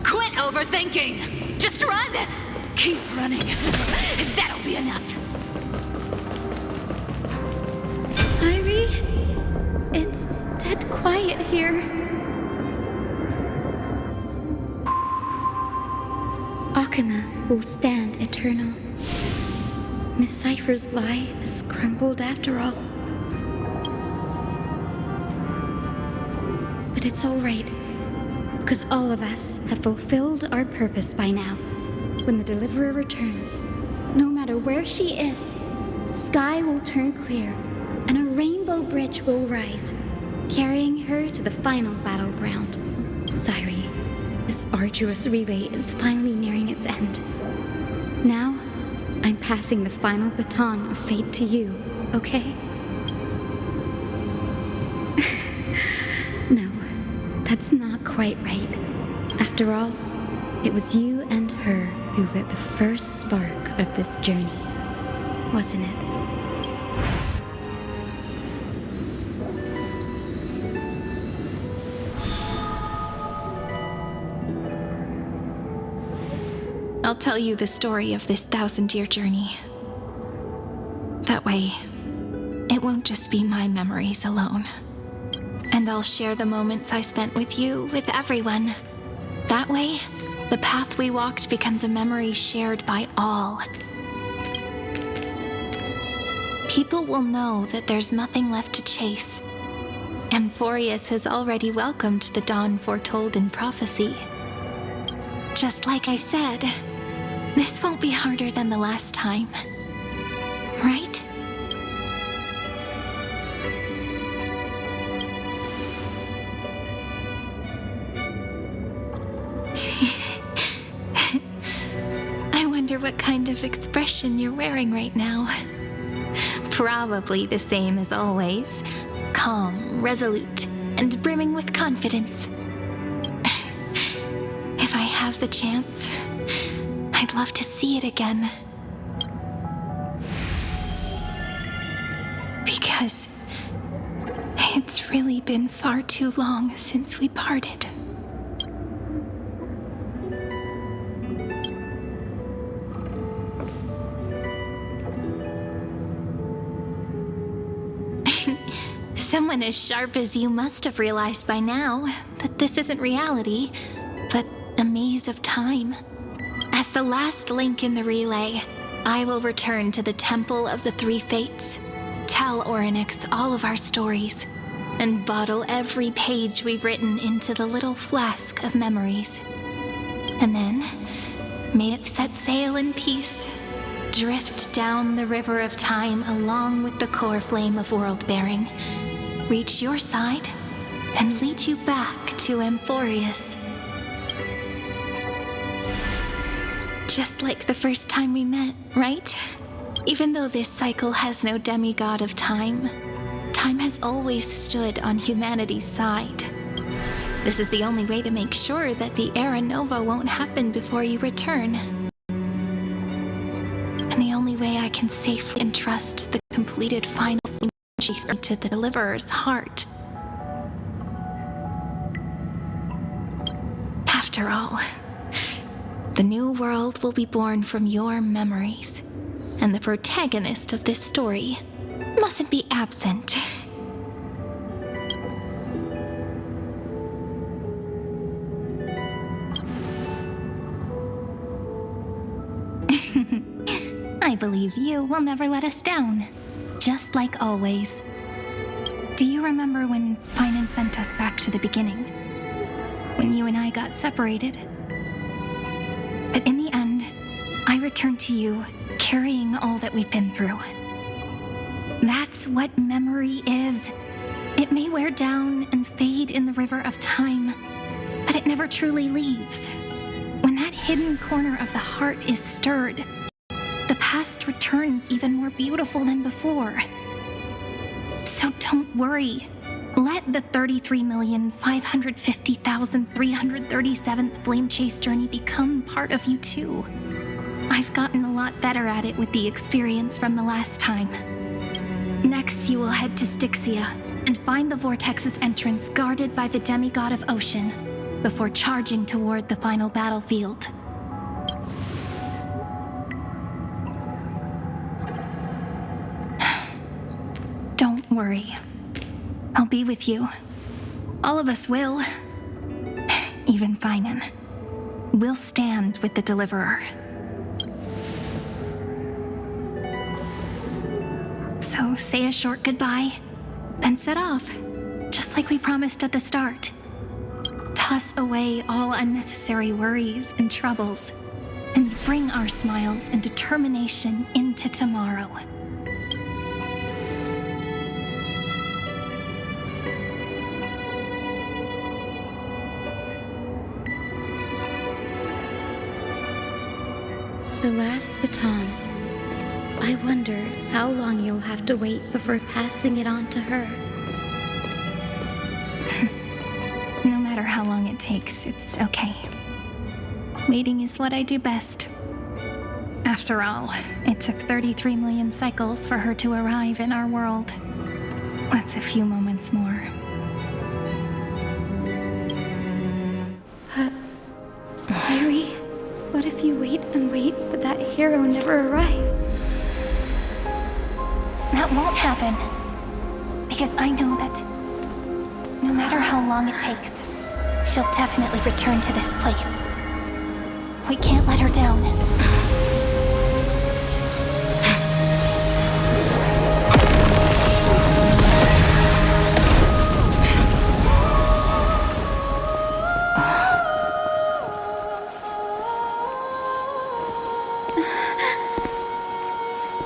Quit overthinking! Just run! Keep running. That'll be enough. Irie? It's dead quiet here. Akama will stand eternal. Miss Cypher's lie has crumbled after all. But it's all right, because all of us have fulfilled our purpose by now. When the Deliverer returns, no matter where she is, sky will turn clear, and a rainbow bridge will rise, carrying her to the final battleground. Sairi, this arduous relay is finally nearing its end. Now, I'm passing the final baton of fate to you, okay? No, that's not quite right. After all, it was you and her who lit the first spark of this journey, wasn't it? I'll tell you the story of this 1,000-year journey. That way, it won't just be my memories alone. And I'll share the moments I spent with you with everyone. That way, the path we walked becomes a memory shared by all. People will know that there's nothing left to chase. Amphorius has already welcomed the dawn foretold in prophecy. Just like I said, this won't be harder than the last time. Right? I wonder what kind of expression you're wearing right now. Probably the same as always. Calm, resolute, and brimming with confidence. If I have the chance, I'd love to see it again. Because it's really been far too long since we parted. Someone as sharp as you must have realized by now that this isn't reality, but a maze of time. As the last link in the relay, I will return to the Temple of the Three Fates, tell Orynyx all of our stories, and bottle every page we've written into the little flask of memories. And then, may it set sail in peace, drift down the river of time along with the core flame of world-bearing, reach your side, and lead you back to Amphorius. Just like the first time we met, right? Even though this cycle has no demigod of time, time has always stood on humanity's side. This is the only way to make sure that the Era Nova won't happen before you return. And the only way I can safely entrust the completed final to the Deliverer's heart. After all, the new world will be born from your memories, and the protagonist of this story mustn't be absent. I believe you will never let us down, just like always. Do you remember when Finan sent us back to the beginning? When you and I got separated? But in the end, I returned to you, carrying all that we've been through. That's what memory is. It may wear down and fade in the river of time, but it never truly leaves. When that hidden corner of the heart is stirred, the past returns even more beautiful than before. So don't worry. Let the 33,550,337th Flame Chase journey become part of you too. I've gotten a lot better at it with the experience from the last time. Next, you will head to Styxia and find the Vortex's entrance guarded by the demigod of ocean before charging toward the final battlefield. Don't worry. I'll be with you. All of us will. Even Finan. We'll stand with the Deliverer. So say a short goodbye, then set off, just like we promised at the start. Toss away all unnecessary worries and troubles, and bring our smiles and determination into tomorrow. The last baton. I wonder how long you'll have to wait before passing it on to her. No matter how long it takes, it's okay. Waiting is what I do best. After all, it took 33 million cycles for her to arrive in our world. What's a few moments more? Sairi, what if you wait and wait, but that hero never arrives? That won't happen. Because I know that no matter how long it takes, she'll definitely return to this place. We can't let her down.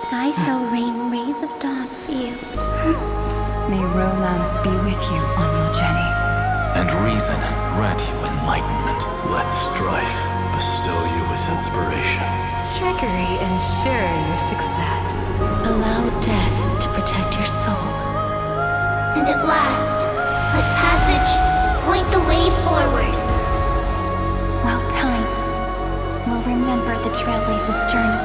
Sky shall rain rays of dawn for you. May romance be with you on your journey. And reason grant you enlightenment. Let strife bestow you with inspiration. Trickery ensure your success. Allow death to protect your soul. And at last, let passage point the way forward. Well, time will remember the Trailblazer's journey.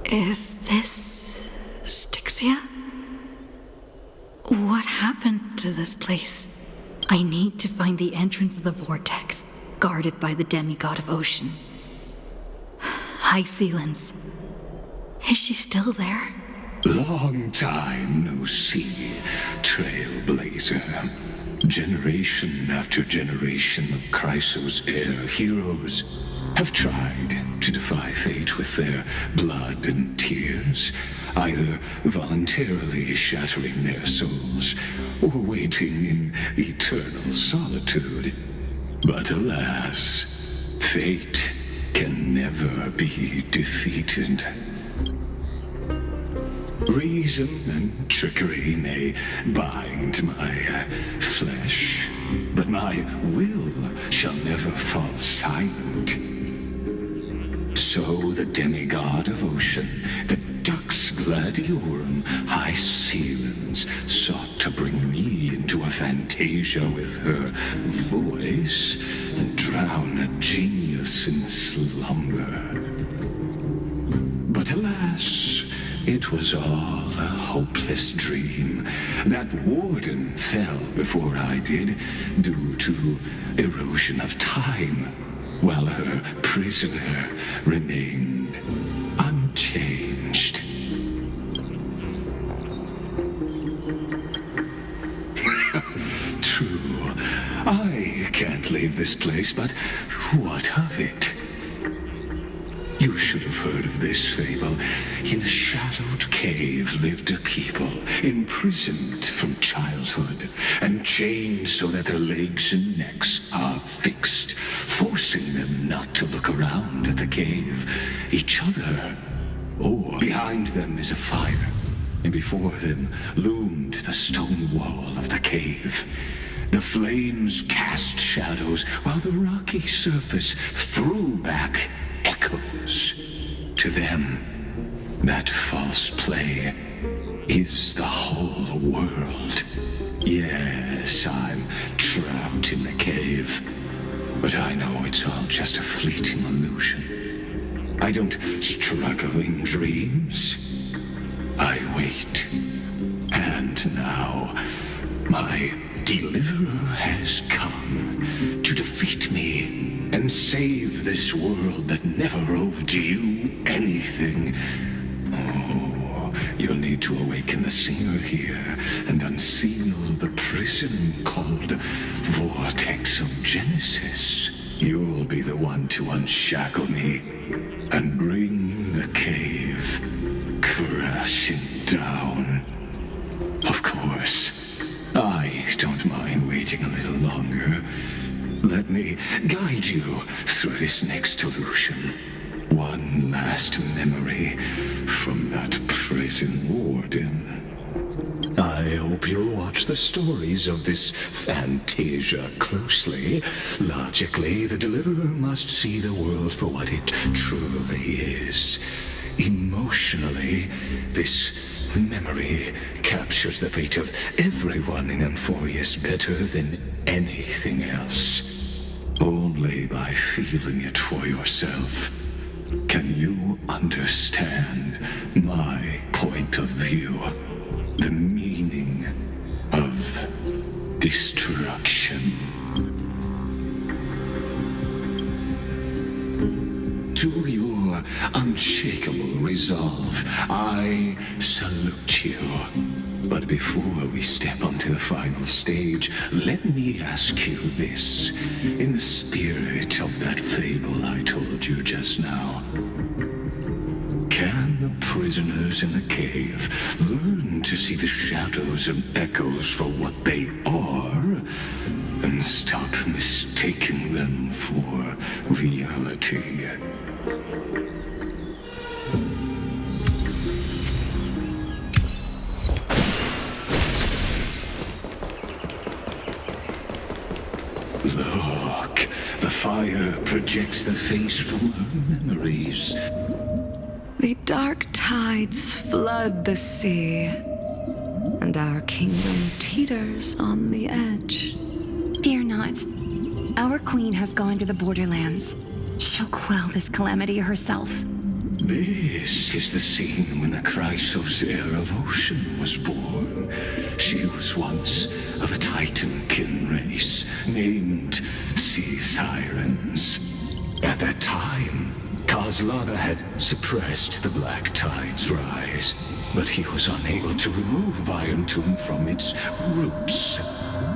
Is this Styxia? What happened to this place? I need to find the entrance of the vortex, guarded by the demigod of ocean. High Sealens. Is she still there? Long time no see, Trailblazer. Generation after generation of Chrysos heir heroes have tried to defy fate with their blood and tears, either voluntarily shattering their souls or waiting in eternal solitude. But alas, fate can never be defeated. Reason and trickery may bind my flesh, but my will shall never fall silent. So the demigod of ocean, the Dux Gladiorum, High Sealens, sought to bring me into a fantasia with her voice and drown a genius in slumber. But alas, it was all a hopeless dream. That warden fell before I did, due to erosion of time, while her prisoner remained unchanged. True, I can't lay leave this place, but what of it? You should have heard of this fable. In a shadowed cave lived a people, imprisoned from childhood, and chained so that their legs and necks are fixed, forcing them not to look around at the cave, each other, or behind them is a fire, and before them loomed the stone wall of the cave. The flames cast shadows, while the rocky surface threw back echoes. To them, that false play is the whole world. Yes, I'm trapped in the cave, but I know it's all just a fleeting illusion. I don't struggle in dreams. I wait. And now, my deliverer has come to defeat me and save this world that never owed you anything. Oh, you'll need to awaken the singer here and unseal the prison called Vortex of Genesis. You'll be the one to unshackle me and bring the cave crashing down. Of course, I don't mind waiting a little longer. Let me guide you through this next illusion. One last memory from that prison warden. I hope you'll watch the stories of this Fantasia closely. Logically, the Deliverer must see the world for what it truly is. Emotionally, this memory captures the fate of everyone in Emphorius better than anything else. Only by feeling it for yourself can you understand my point of view, the meaning of destruction. To your unshakable resolve, I salute you. But before we step onto the final stage, let me ask you this. In the spirit of that fable I told you just now, can the prisoners in the cave learn to see the shadows and echoes for what they are, and stop mistaking them for reality? Look, the fire projects the face from her memories. The dark tides flood the sea, and our kingdom teeters on the edge. Fear not. Our queen has gone to the borderlands. She'll quell this calamity herself. This is the scene when the Chrysos heir of Ocean was born. She was once of a Titankin race named Sea Sirens. At that time, Kozlana had suppressed the Black Tide's rise, but he was unable to remove Iron Tomb from its roots.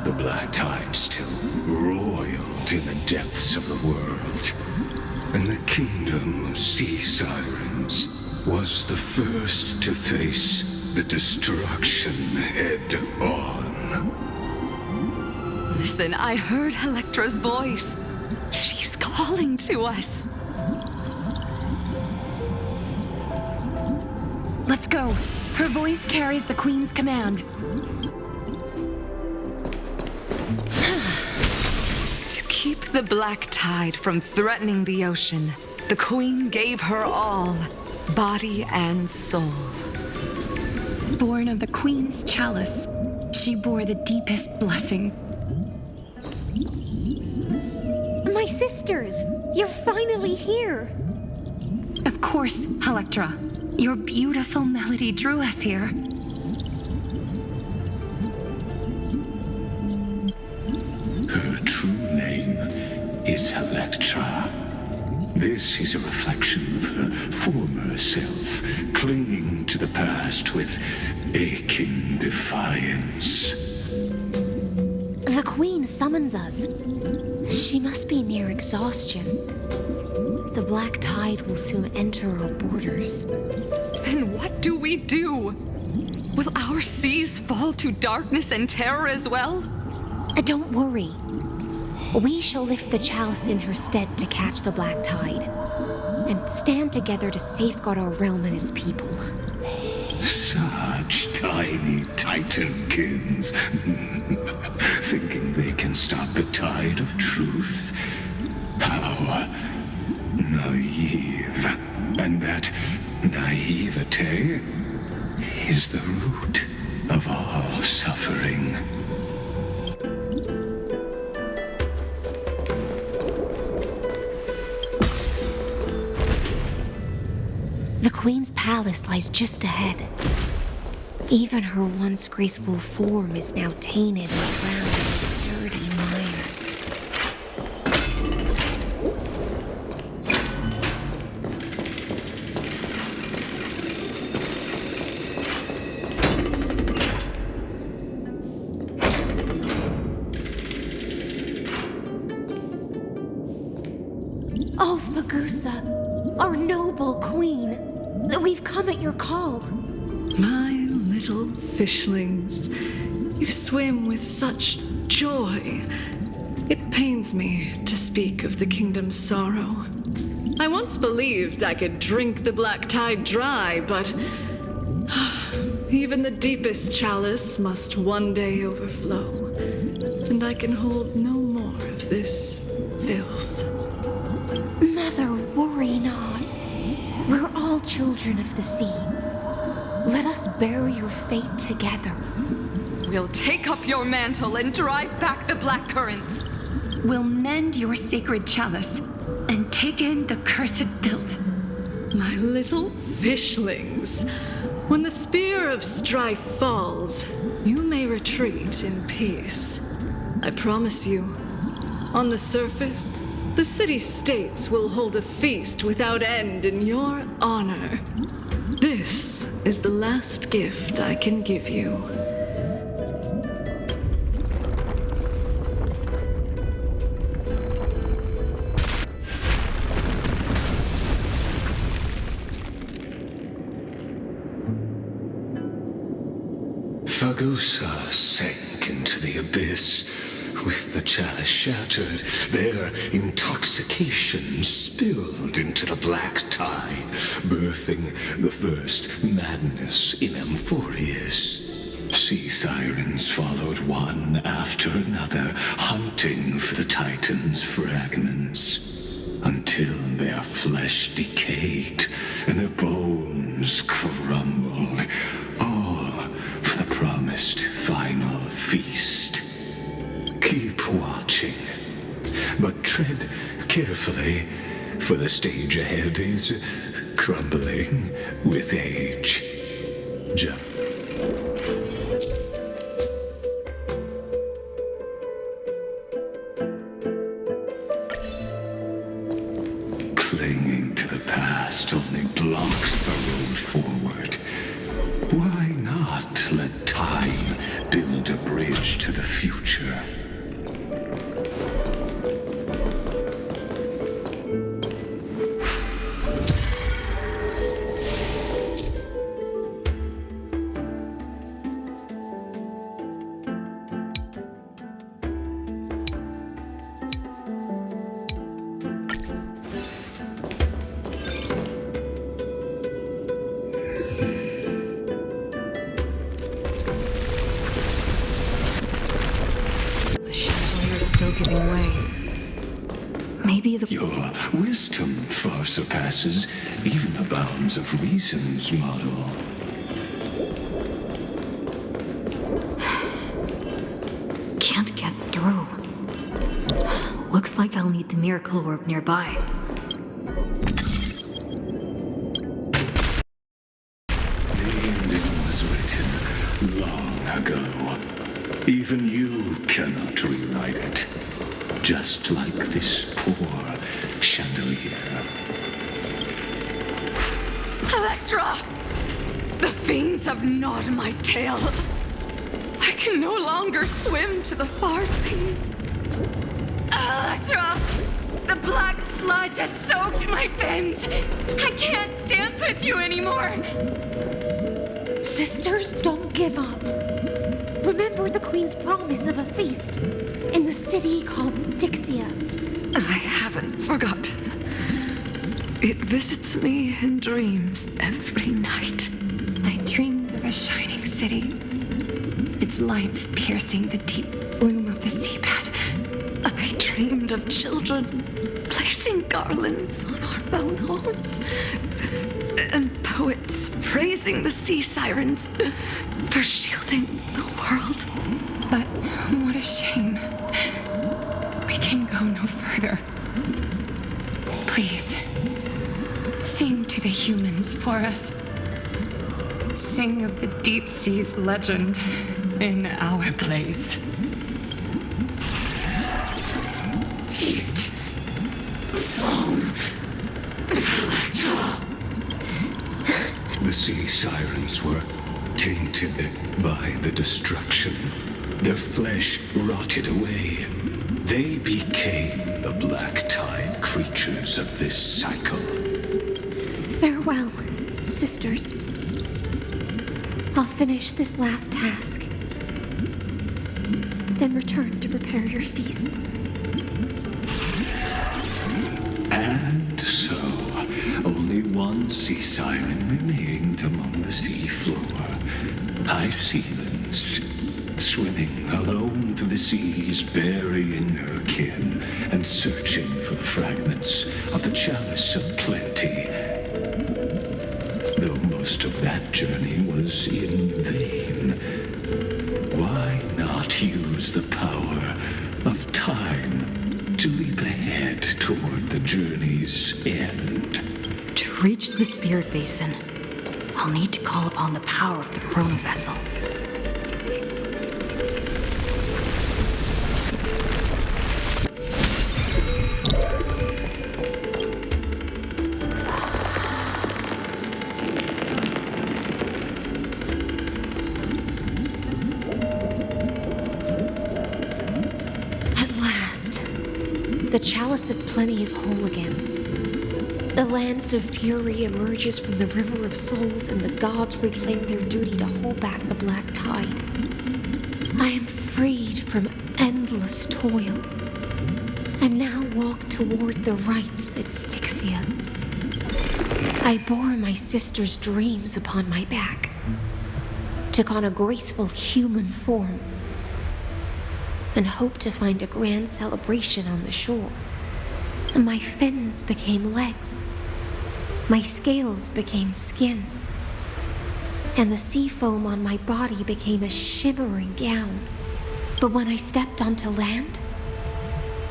The Black Tide still roiled in the depths of the world, and the kingdom of Sea Sirens was the first to face the destruction head on. Listen, I heard Electra's voice. She's calling to us. Let's go. Her voice carries the queen's command. To keep the Black Tide from threatening the ocean, the queen gave her all, body and soul. Born of the queen's chalice, she bore the deepest blessing. My sisters, you're finally here. Of course, Electra. Your beautiful melody drew us here. Her true name is Electra. This is a reflection of her former self, clinging to the past with aching defiance. The Queen summons us. She must be near exhaustion. The black tide will soon enter our borders. Then what do we do? Will our seas fall to darkness and terror as well? Don't worry. We shall lift the chalice in her stead to catch the black tide, and stand together to safeguard our realm and its people. Such tiny Titankins, thinking they can stop the tide of truth. How naive. And that naivete is the root of all suffering. The Queen's palace lies just ahead. Even her once graceful form is now tainted and drowned in dirty mire. Oh, Fagusa, our noble queen, we've come at your call. My little fishlings, you swim with such joy. It pains me to speak of the kingdom's sorrow. I once believed I could drink the black tide dry, but even the deepest chalice must one day overflow, and I can hold no more of this filth. Mother, worry not. We're all children of the sea. Let us bear your fate together. We'll take up your mantle and drive back the black currents. We'll mend your sacred chalice and take in the cursed filth. My little fishlings, when the spear of strife falls, you may retreat in peace. I promise you, on the surface, the city-states will hold a feast without end in your honor. This is the last gift I can give you. Fagusa sank into the abyss. With the chalice shattered, their intoxication spilled into the black tide, birthing the first madness in Amphorius. Sea sirens followed one after another, hunting for the Titan's fragments, until their flesh decayed and their bones crumbled, all for the promised final feast. Keep watching, but tread carefully, for the stage ahead is crumbling with age. Clinging to the past only blocks the road forward. Why not let time build a bridge to the future? Your wisdom far surpasses even the bounds of reason's model. Can't get through. Looks like I'll need the miracle orb nearby. The ending was written long ago. Even you cannot rewrite it. Just like this poor chandelier. Electra! The fiends have gnawed my tail. I can no longer swim to the far seas. Electra! The black sludge has soaked my fins! I can't dance with you anymore! Sisters, don't give up. Remember the Queen's promise of a feast in the city called Styxia. I haven't forgotten. It visits me in dreams every night. I dreamed of a shining city, its lights piercing the deep gloom of the seabed. I dreamed of children placing garlands on our bone homes, and poets praising the sea sirens for shielding the world. But what a shame. We can go no further. Please, sing to the humans for us. Sing of the deep sea's legend in our place. Feast. Song. The sea sirens were tainted by the destruction. Their flesh rotted away. They became the black tide creatures of this cycle. Farewell, sisters. I'll finish this last task, then return to prepare your feast. And so, only one sea siren remained among the sea floor. High Sealands, swimming alone through the seas, burying her kin and searching for the fragments of the chalice of plenty. Though most of that journey was in vain, why not use the power of time to leap ahead toward the journey's end? To reach the Spirit Basin, I'll need to call upon the power of the Chrono Vessel. The Chalice of Plenty is whole again. The Lance of Fury emerges from the River of Souls, and the gods reclaim their duty to hold back the black tide. I am freed from endless toil, and now walk toward the rites at Styxia. I bore my sister's dreams upon my back, took on a graceful human form, and hoped to find a grand celebration on the shore. And my fins became legs. My scales became skin. And the sea foam on my body became a shimmering gown. But when I stepped onto land,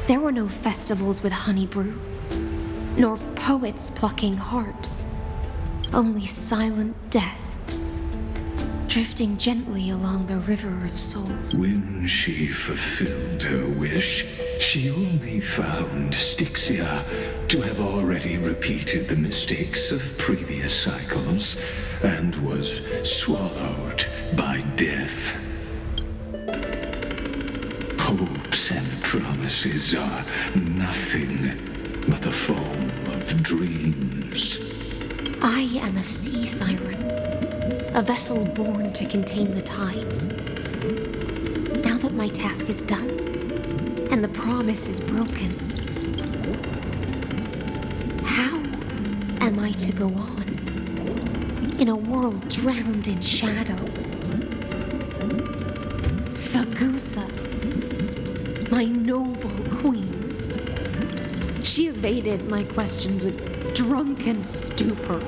there were no festivals with honey brew, nor poets plucking harps, only silent death, drifting gently along the River of Souls. When she fulfilled her wish, she only found Styxia to have already repeated the mistakes of previous cycles and was swallowed by death. Hopes and promises are nothing but the foam of dreams. I am a sea siren, a vessel born to contain the tides. Now that my task is done, and the promise is broken, how am I to go on in a world drowned in shadow? Fagusa, my noble queen. She evaded my questions with drunken stupor,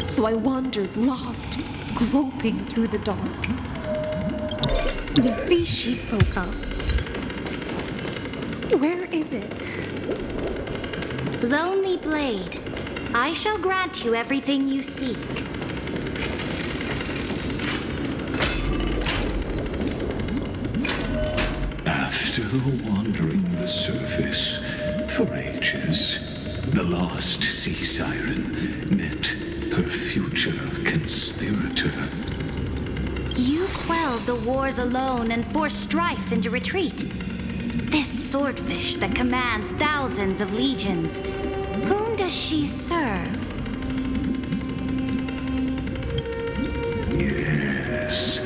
so I wandered lost, groping through the dark. The feast she spoke of, where is it? Lonely Blade, I shall grant you everything you seek. After wandering the surface for ages, the lost sea siren met her future conspirator. You quelled the wars alone and forced strife into retreat. This swordfish that commands thousands of legions. Whom does she serve? Yes,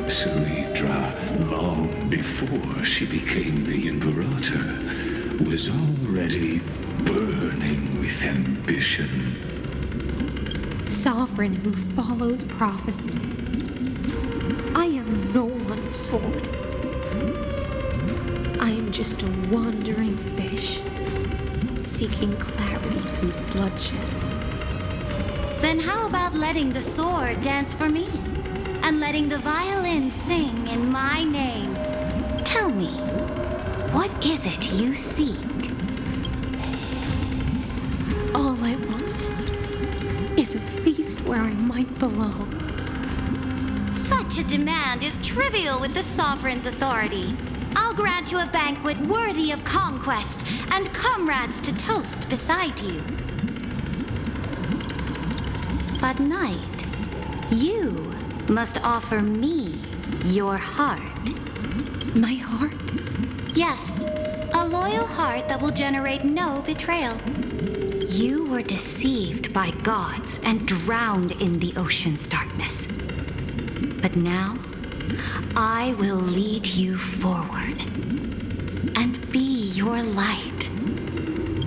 Suidra, long before she became the Imperator, was already burning with ambition. Sovereign who follows prophecy. I am no one's sword. I am just a wandering fish, seeking clarity through bloodshed. Then how about letting the sword dance for me? And letting the violin sing in my name? Tell me, what is it you seek? All I want is a feast where I might belong. Such a demand is trivial with the Sovereign's authority. I'll grant you a banquet worthy of conquest and comrades to toast beside you. But Knight, you must offer me your heart. My heart? Yes, a loyal heart that will generate no betrayal. You were deceived by gods and drowned in the ocean's darkness. But now, I will lead you forward and be your light.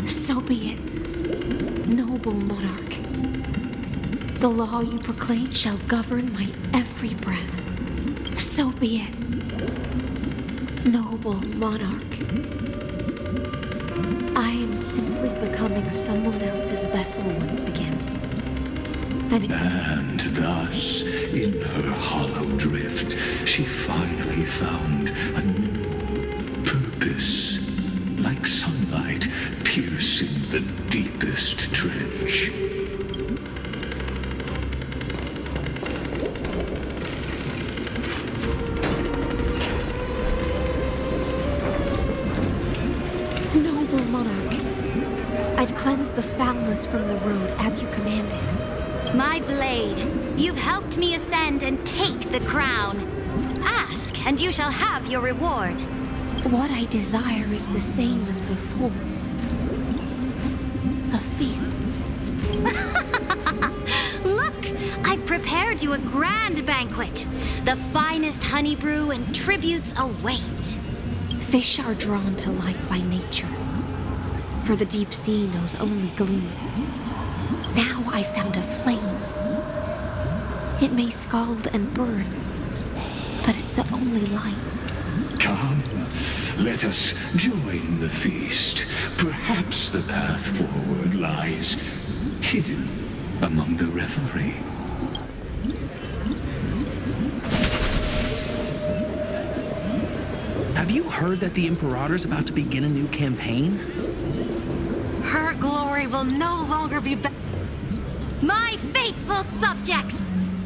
So be it, noble monarch. The law you proclaim shall govern my every breath. So be it, noble monarch. I am simply becoming someone else's vessel once again. And thus, in her hollow drift, she finally found a new purpose, like sunlight piercing the deepest trench. Noble monarch, I've cleansed the foulness from the road as you commanded. My blade, you've helped me ascend and take the crown. Ask, and you shall have your reward. What I desire is the same as before. A feast. Look, I've prepared you a grand banquet. The finest honey brew and tributes await. Fish are drawn to light by nature, for the deep sea knows only gloom. Now I found a flame. It may scald and burn, but it's the only light. Come, let us join the feast. Perhaps the path forward lies hidden among the revelry. Have you heard that the Imperator's about to begin a new campaign? Her glory will no longer be My faithful subjects,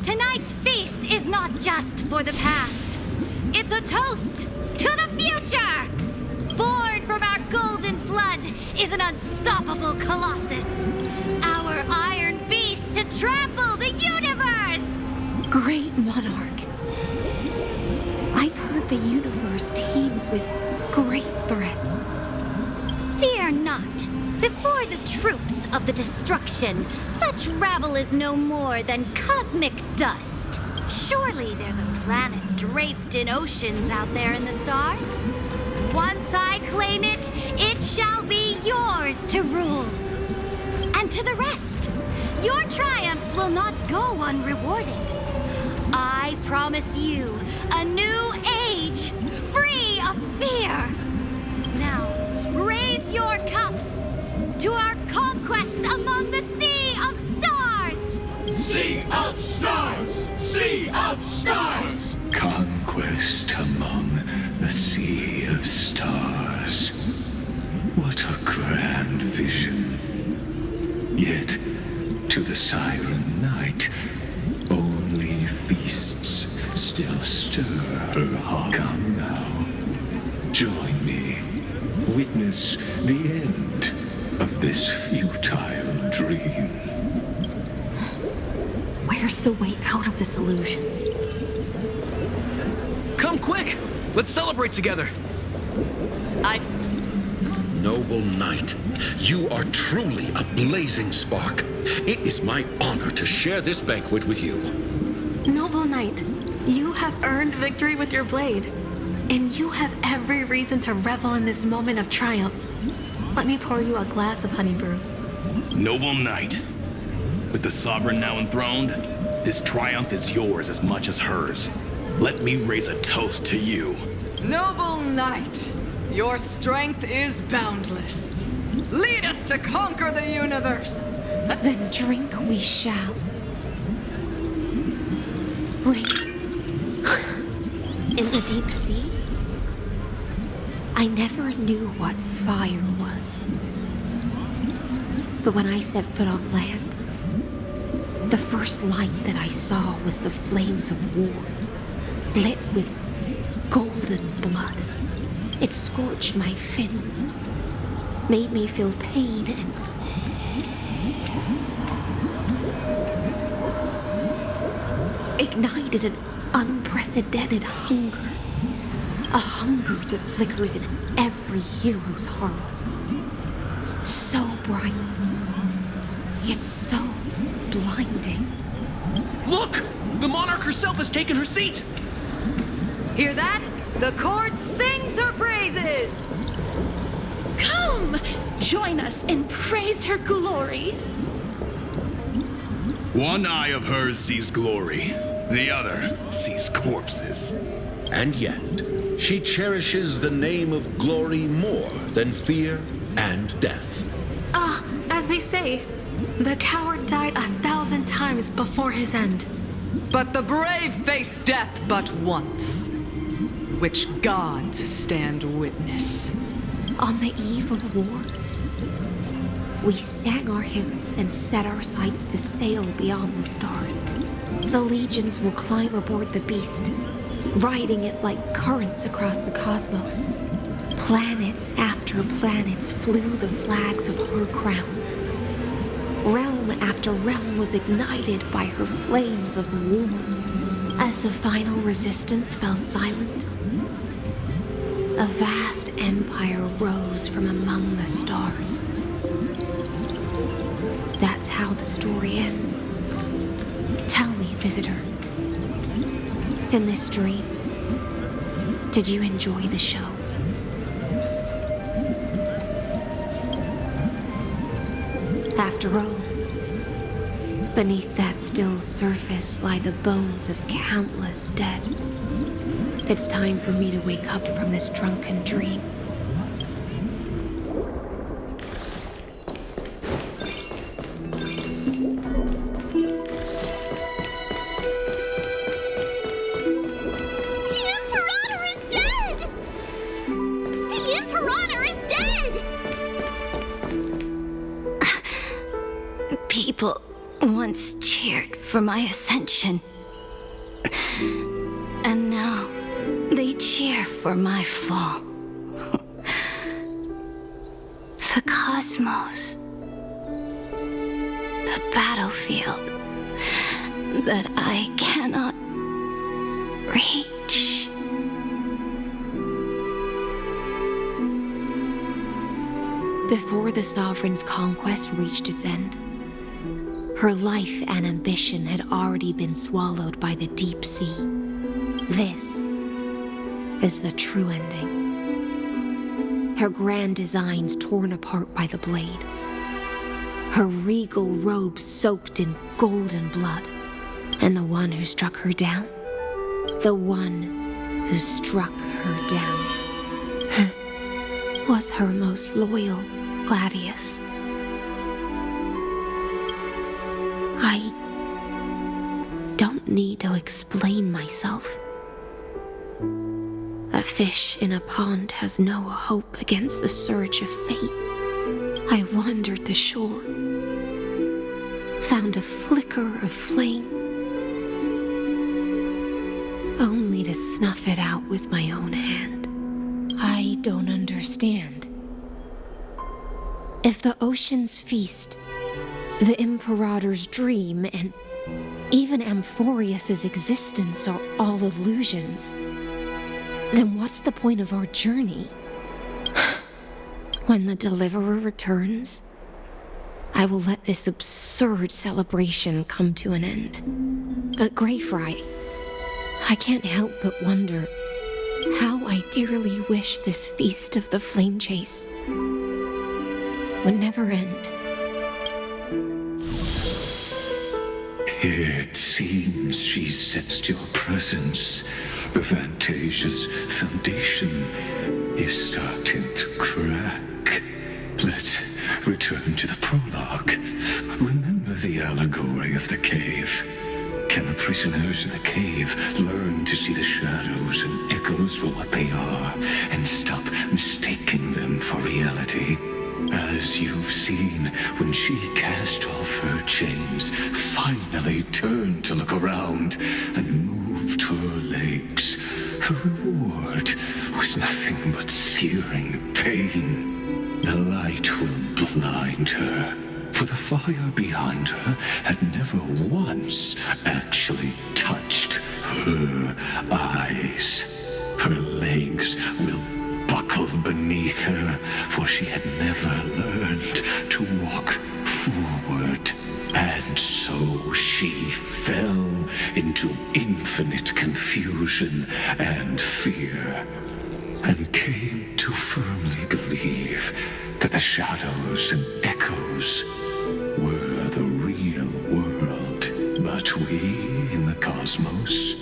tonight's feast is not just for the past. It's a toast to the future! Born from our golden blood is an unstoppable colossus. Our iron beast to trample the universe! Great monarch. I've heard the universe teems with great threats. Fear not. Before the troops of the destruction, such rabble is no more than cosmic dust. Surely there's a planet draped in oceans out there in the stars. Once I claim it, it shall be yours to rule. And to the rest, your triumphs will not go unrewarded. I promise you a new age, free of fear. Now, raise your cups to our conquest among the Sea of Stars! Sea of Stars! Sea of Stars! Conquest among the Sea of Stars. What a grand vision. Yet, to the Siren Knight, only feasts still stir her heart. Come now, join me. Witness the end of this futile dream. Where's the way out of this illusion? Come quick! Let's celebrate together! Noble knight, you are truly a blazing spark. It is my honor to share this banquet with you. Noble knight, you have earned victory with your blade, and you have every reason to revel in this moment of triumph. Let me pour you a glass of honey brew. Noble knight, with the sovereign now enthroned, this triumph is yours as much as hers. Let me raise a toast to you. Noble knight, your strength is boundless. Lead us to conquer the universe. Then drink we shall. Wait. In the deep sea, I never knew what fire was. But when I set foot on land, the first light that I saw was the flames of war, lit with golden blood. It scorched my fins, made me feel pain and ignited an unprecedented hunger. A hunger that flickers in every hero's heart. So bright, yet so blinding. Look! The monarch herself has taken her seat! Hear that? The court sings her praises! Come! Join us and praise her glory! One eye of hers sees glory, the other sees corpses. And yet, she cherishes the name of glory more than fear and death. As they say, the coward died 1,000 times before his end. But the brave face death but once, which gods stand witness. On the eve of war, we sang our hymns and set our sights to sail beyond the stars. The legions will climb aboard the beast, riding it like currents across the cosmos. Planets after planets flew the flags of her crown. Realm after realm was ignited by her flames of war. As the final resistance fell silent, a vast empire rose from among the stars. That's how the story ends. Tell me, visitor, in this dream, did you enjoy the show? After all, beneath that still surface lie the bones of countless dead. It's time for me to wake up from this drunken dream. People once cheered for my ascension. And now they cheer for my fall. The cosmos. The battlefield that I cannot reach. Before the Sovereign's conquest reached its end, her life and ambition had already been swallowed by the deep sea. This is the true ending. Her grand designs torn apart by the blade. Her regal robe soaked in golden blood. And the one who struck her down? The one who struck her down was her most loyal Gladius. I don't need to explain myself. A fish in a pond has no hope against the surge of fate. I wandered the shore, found a flicker of flame, only to snuff it out with my own hand. I don't understand. If the ocean's feast, the Imperator's dream, and even Amphorius's existence are all illusions, then what's the point of our journey? When the Deliverer returns, I will let this absurd celebration come to an end. But Greyfry, I can't help but wonder how I dearly wish this feast of the Flame Chase would never end. It seems she sensed your presence. The Fantasia's foundation is starting to crack. Let's return to the prologue. Remember the allegory of the cave? Can the prisoners in the cave learn to see the shadows and echoes for what they are and stop mistaking them for reality? As you've seen, when she cast off her chains, finally turned to look around and moved her legs, her reward was nothing but searing pain. The light will blind her, for the fire behind her had never once actually touched her eyes. Her legs will buckle beneath her, for she had never learned to walk forward. And so she fell into infinite confusion and fear, and came to firmly believe that the shadows and echoes were the real world. But we in the cosmos,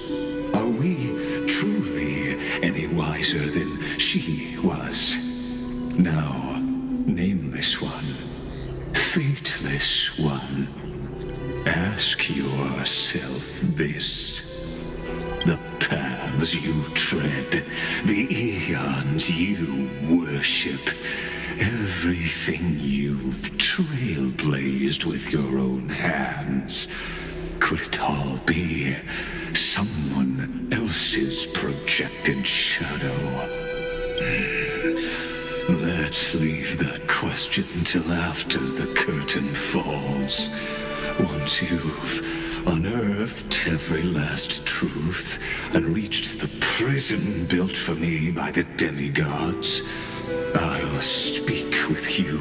are we truly any wiser than she was? Now, nameless one, fateless one, ask yourself this. The paths you tread, the eons you worship, everything you've trailblazed with your own hands, could it all be someone else's projected shadow? Let's leave that question till after the curtain falls. Once you've unearthed every last truth and reached the prison built for me by the demigods, I'll speak with you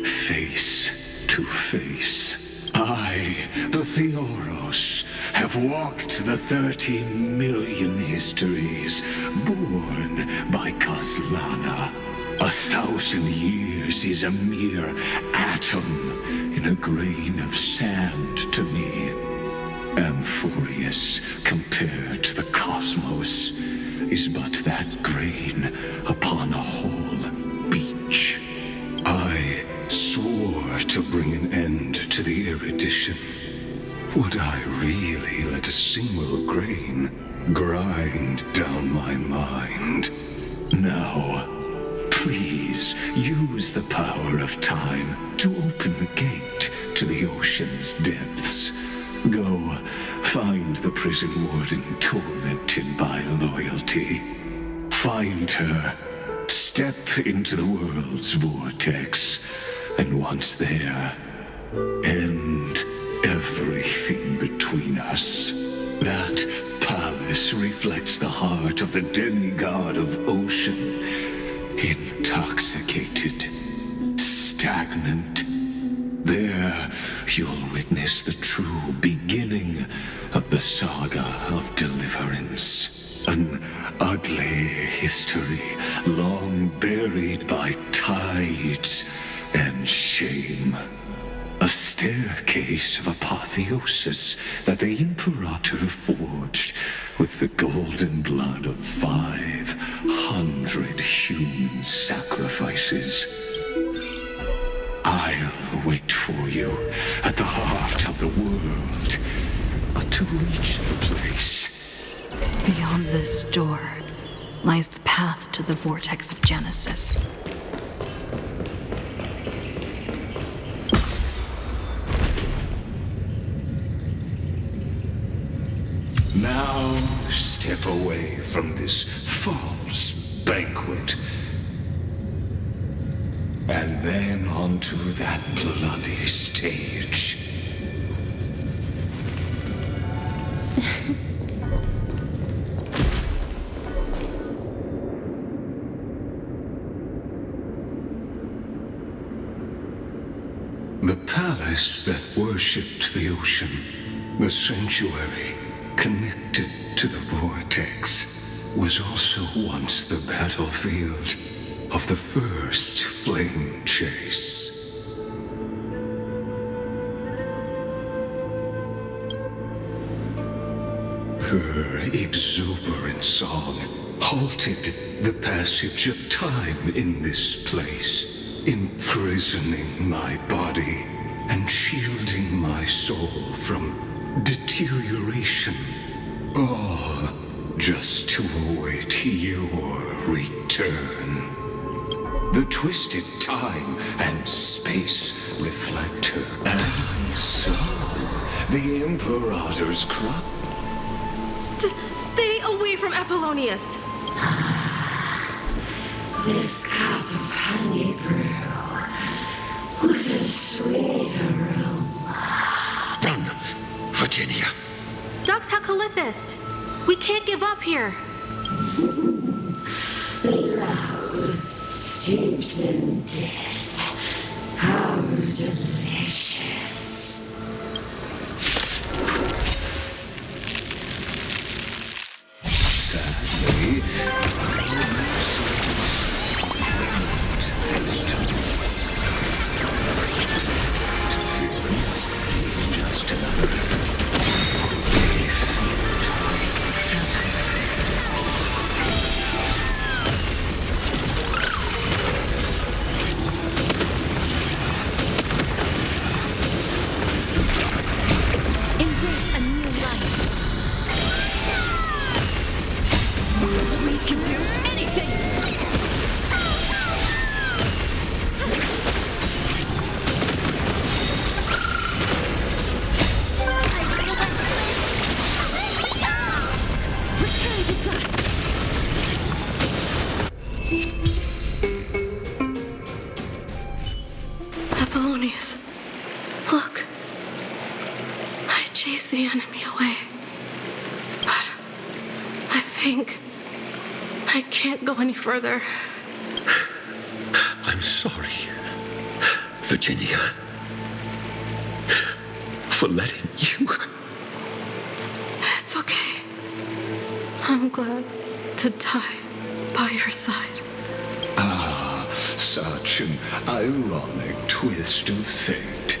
face to face. I, the Theoros, have walked the 30 million histories born by Kozlana. 1,000 years is a mere atom in a grain of sand to me. Amphorius, compared to the cosmos, is but that grain upon a whole beach. I swore to bring an end to the erudition. Would I really let a single grain grind down my mind? Now, please use the power of time to open the gate to the ocean's depths. Go, find the prison warden tormented by loyalty. Find her, step into the world's vortex, and once there, end everything between us. That palace reflects the heart of the demigod of ocean, intoxicated, stagnant. There, you'll witness the true beginning of the saga of deliverance. An ugly history, long buried by tides and shame. A staircase of apotheosis that the Imperator forged with the golden blood of 500 human sacrifices. I'll wait for you at the heart of the world to reach the place. Beyond this door lies the path to the vortex of Genesis. Now step away from this false banquet, and then onto that bloody stage. goddess that worshipped the ocean, the sanctuary connected to the vortex, was also once the battlefield of the first flame chase. Her exuberant song halted the passage of time in this place, imprisoning my body and shielding my soul from deterioration, all just to await your return. The twisted time and space reflect her, and so the Imperator's cry. Stay away from Apollonius. This cup of honey brew with a sweet aroma. Run, Virginia. Dux Hakalithist. We can't give up here. Love steeped in death. How delicious. Sadly, feelings just another Embrace a new life. We can do anything! Return to dust! Apollonius, look. I chased the enemy away. But I think I can't go any further. I'm sorry, Virginia, for letting you. It's okay. I'm glad to die by your side. Ah, such an ironic twist of fate.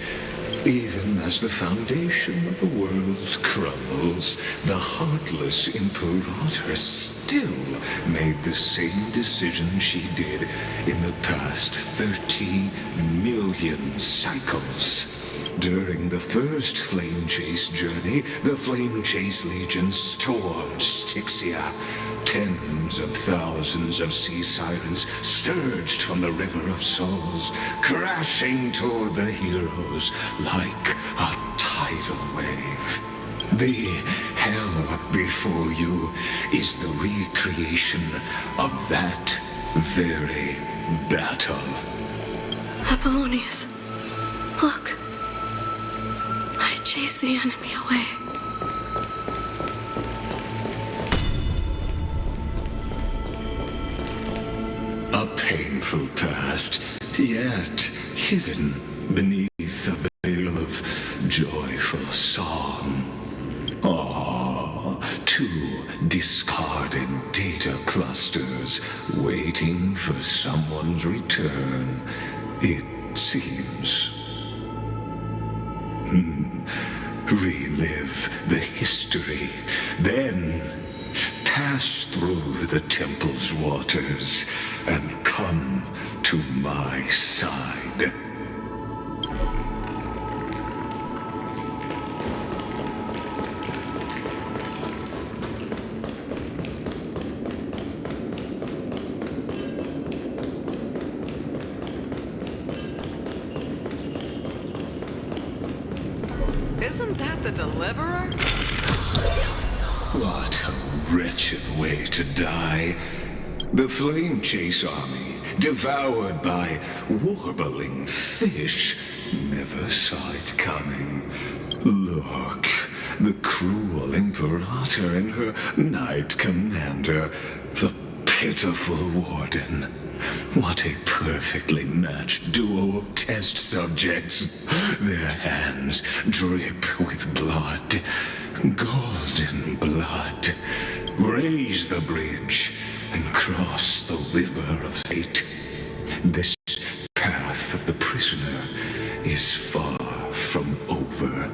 Even as the foundation of the world crumbles, the heartless Imperator still made the same decision she did in the past 30 million cycles. During the first Flame Chase journey, the Flame Chase Legion stormed Styxia. Tens of thousands of sea sirens surged from the River of Souls, crashing toward the heroes like a tidal wave. The hell before you is the recreation of that very battle. Apollonius, look. I chased the enemy away. A painful past, yet hidden beneath a veil of joyful song. Ah, two discarded data clusters waiting for someone's return, it seems. Relive the history, then pass through the temple's waters and come to my side. Isn't that the Deliverer? What a wretched way to die. The Flame Chase army, devoured by warbling fish, never saw it coming. Look, the cruel Imperator and her Knight Commander, the pitiful Warden. What a perfectly matched duo of test subjects. Their hands drip with blood. Golden blood. Raise the bridge and cross the river of fate. This path of the prisoner is far from over.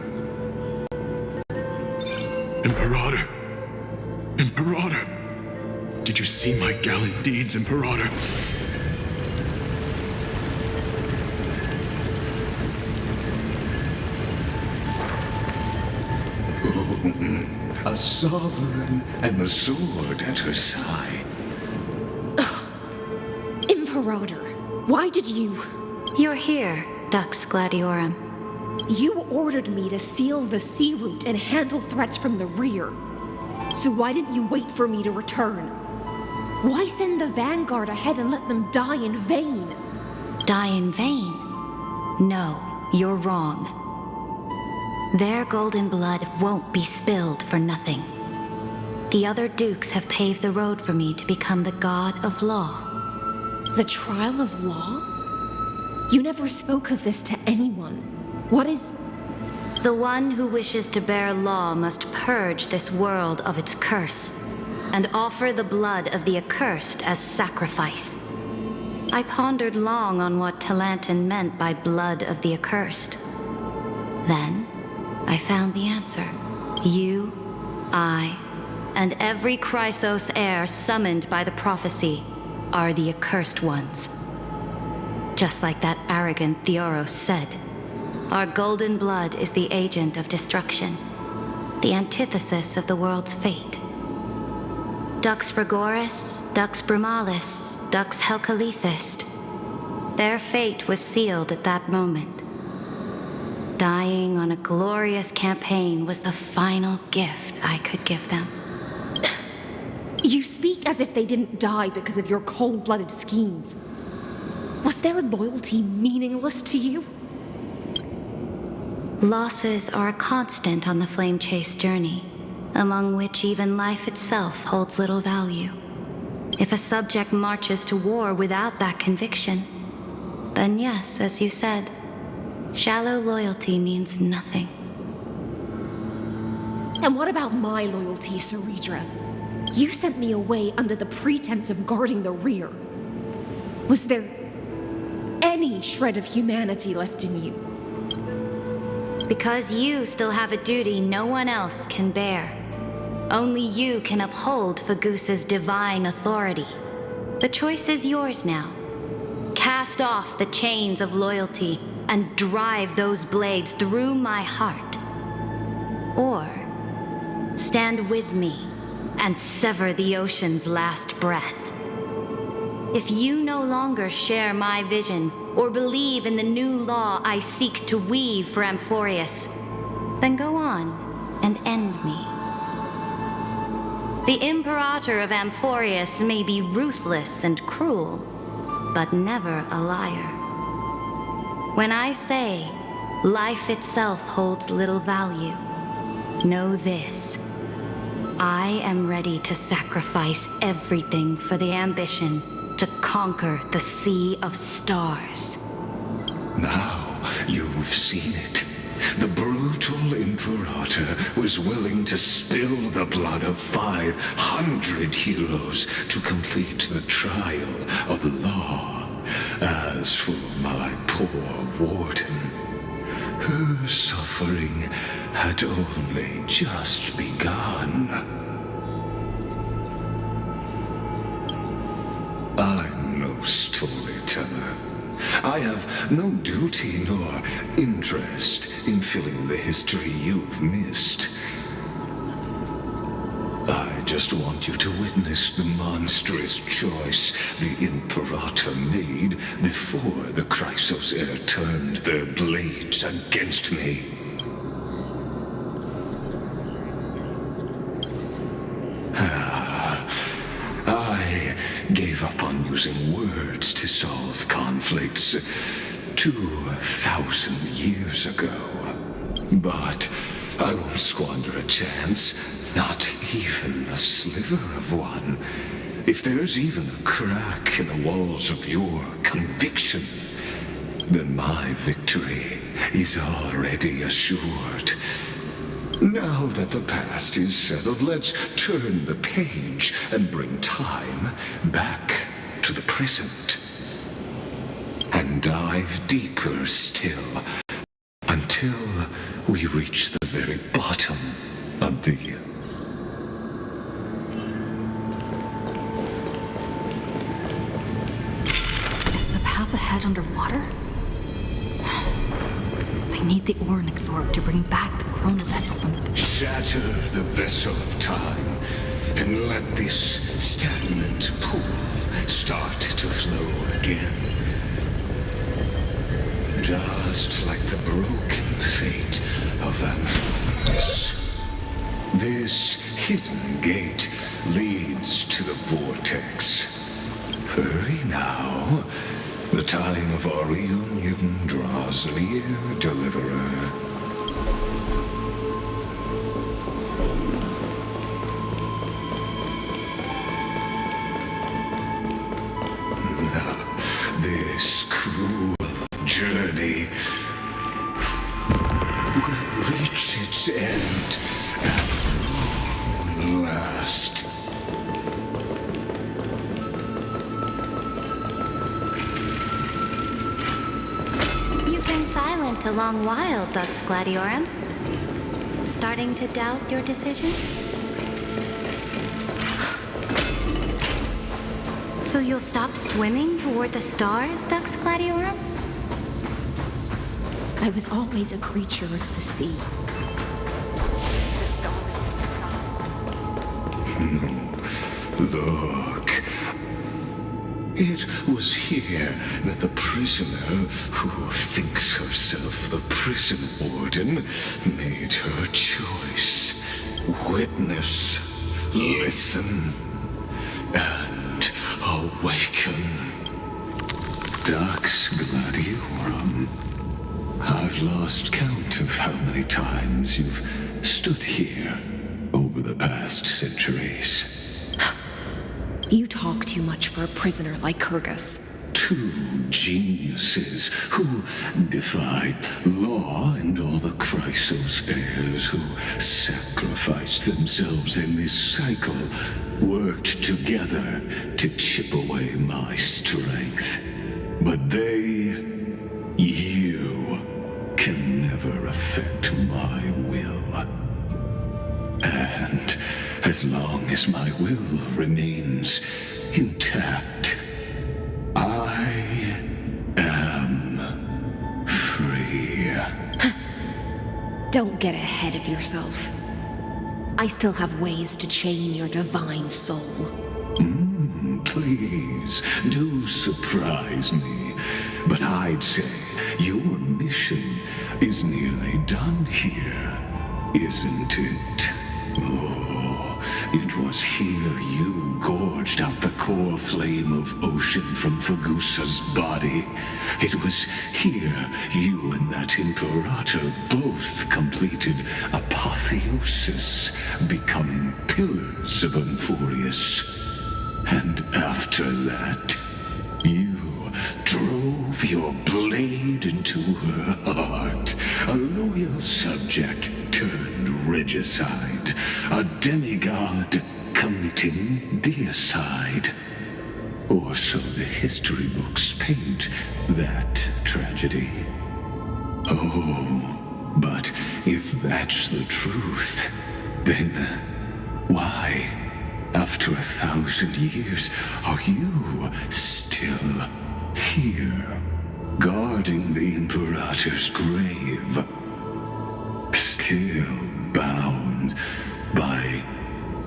Imperator! Imperator! Did you see my gallant deeds, Imperator? A sovereign and the sword at her side. Imperator, why did you... You're here, Dux Gladiorum. You ordered me to seal the sea route and handle threats from the rear. So why didn't you wait for me to return? Why send the vanguard ahead and let them die in vain? Die in vain? No, you're wrong. Their golden blood won't be spilled for nothing. The other dukes have paved the road for me to become the god of law. The trial of law? You never spoke of this to anyone. What is... The one who wishes to bear law must purge this world of its curse, and offer the blood of the accursed as sacrifice. I pondered long on what Talantin meant by blood of the accursed. Then, I found the answer. You, I, and every Chrysos heir summoned by the prophecy are the accursed ones. Just like that arrogant Theoros said, our golden blood is the agent of destruction, the antithesis of the world's fate. Dux Frigoris, Dux Brumalis, Dux Helcalethist. Their fate was sealed at that moment. Dying on a glorious campaign was the final gift I could give them. You speak as if they didn't die because of your cold-blooded schemes. Was their loyalty meaningless to you? Losses are a constant on the Flame Chase journey, among which even life itself holds little value. If a subject marches to war without that conviction, then yes, as you said, shallow loyalty means nothing. And what about my loyalty, Ceridra? You sent me away under the pretense of guarding the rear. Was there any shred of humanity left in you? Because you still have a duty no one else can bear. Only you can uphold Fagusa's divine authority. The choice is yours now. Cast off the chains of loyalty and drive those blades through my heart. Or stand with me and sever the ocean's last breath. If you no longer share my vision or believe in the new law I seek to weave for Amphorius, then go on and end me. The Imperator of Amphorius may be ruthless and cruel, but never a liar. When I say life itself holds little value, know this. I am ready to sacrifice everything for the ambition to conquer the Sea of Stars. Now you've seen it. The brutal Imperator was willing to spill the blood of 500 heroes to complete the trial of law. As for my poor warden, her suffering had only just begun. I'm no storyteller. I have no duty nor interest in filling the history you've missed. I just want you to witness the monstrous choice the Imperator made before the Chrysos heir turned their blades against me. I gave up on using words to solve conflicts 2,000 years ago. But I won't squander a chance, not even a sliver of one, if there's even a crack in the walls of your conviction, then my victory is already assured. Now that the past is settled, let's turn the page and bring time back to the present. And dive deeper still, until we reach the very bottom of the... Is the path ahead underwater? I need the Onyx orb to bring back the Chrono Vessel from... Shatter the vessel of time, and let this stagnant pool start to flow again. Just like the broken fate of Amphipolis. This hidden gate leads to the vortex. Hurry now. The time of our reunion draws near, Deliverer. This cruel journey will reach its end at last. You've been silent a long while, Dux Gladiorum. Starting to doubt your decision? So you'll stop swimming toward the stars, Dux Gladiorum? I was always a creature of the sea. No, look. It was here that the prisoner, who thinks herself the prison warden, made her choice. Witness, listen, and awaken. Dux Gladiorum. I've lost count of how many times you've stood here over the past centuries. You talk too much for a prisoner like Kyrgyz. Two geniuses who defied law and all the Chrysos heirs who sacrificed themselves in this cycle worked together to chip away my strength. But you can never affect my will. And as long as my will remains intact, I am free. Don't get ahead of yourself. I still have ways to chain your divine soul. Please, do surprise me. But I'd say your mission is nearly done here, isn't it? Oh, it was here you gorged out the core flame of ocean from Fagusa's body. It was here you and that Imperator both completed apotheosis, becoming pillars of Amphorius. And after that, you drove your blade into her heart, a loyal subject turned regicide, a demigod committing deicide. Or so the history books paint that tragedy. Oh, but if that's the truth, then why, after 1,000 years, are you still here, guarding the Imperator's grave? Still bound by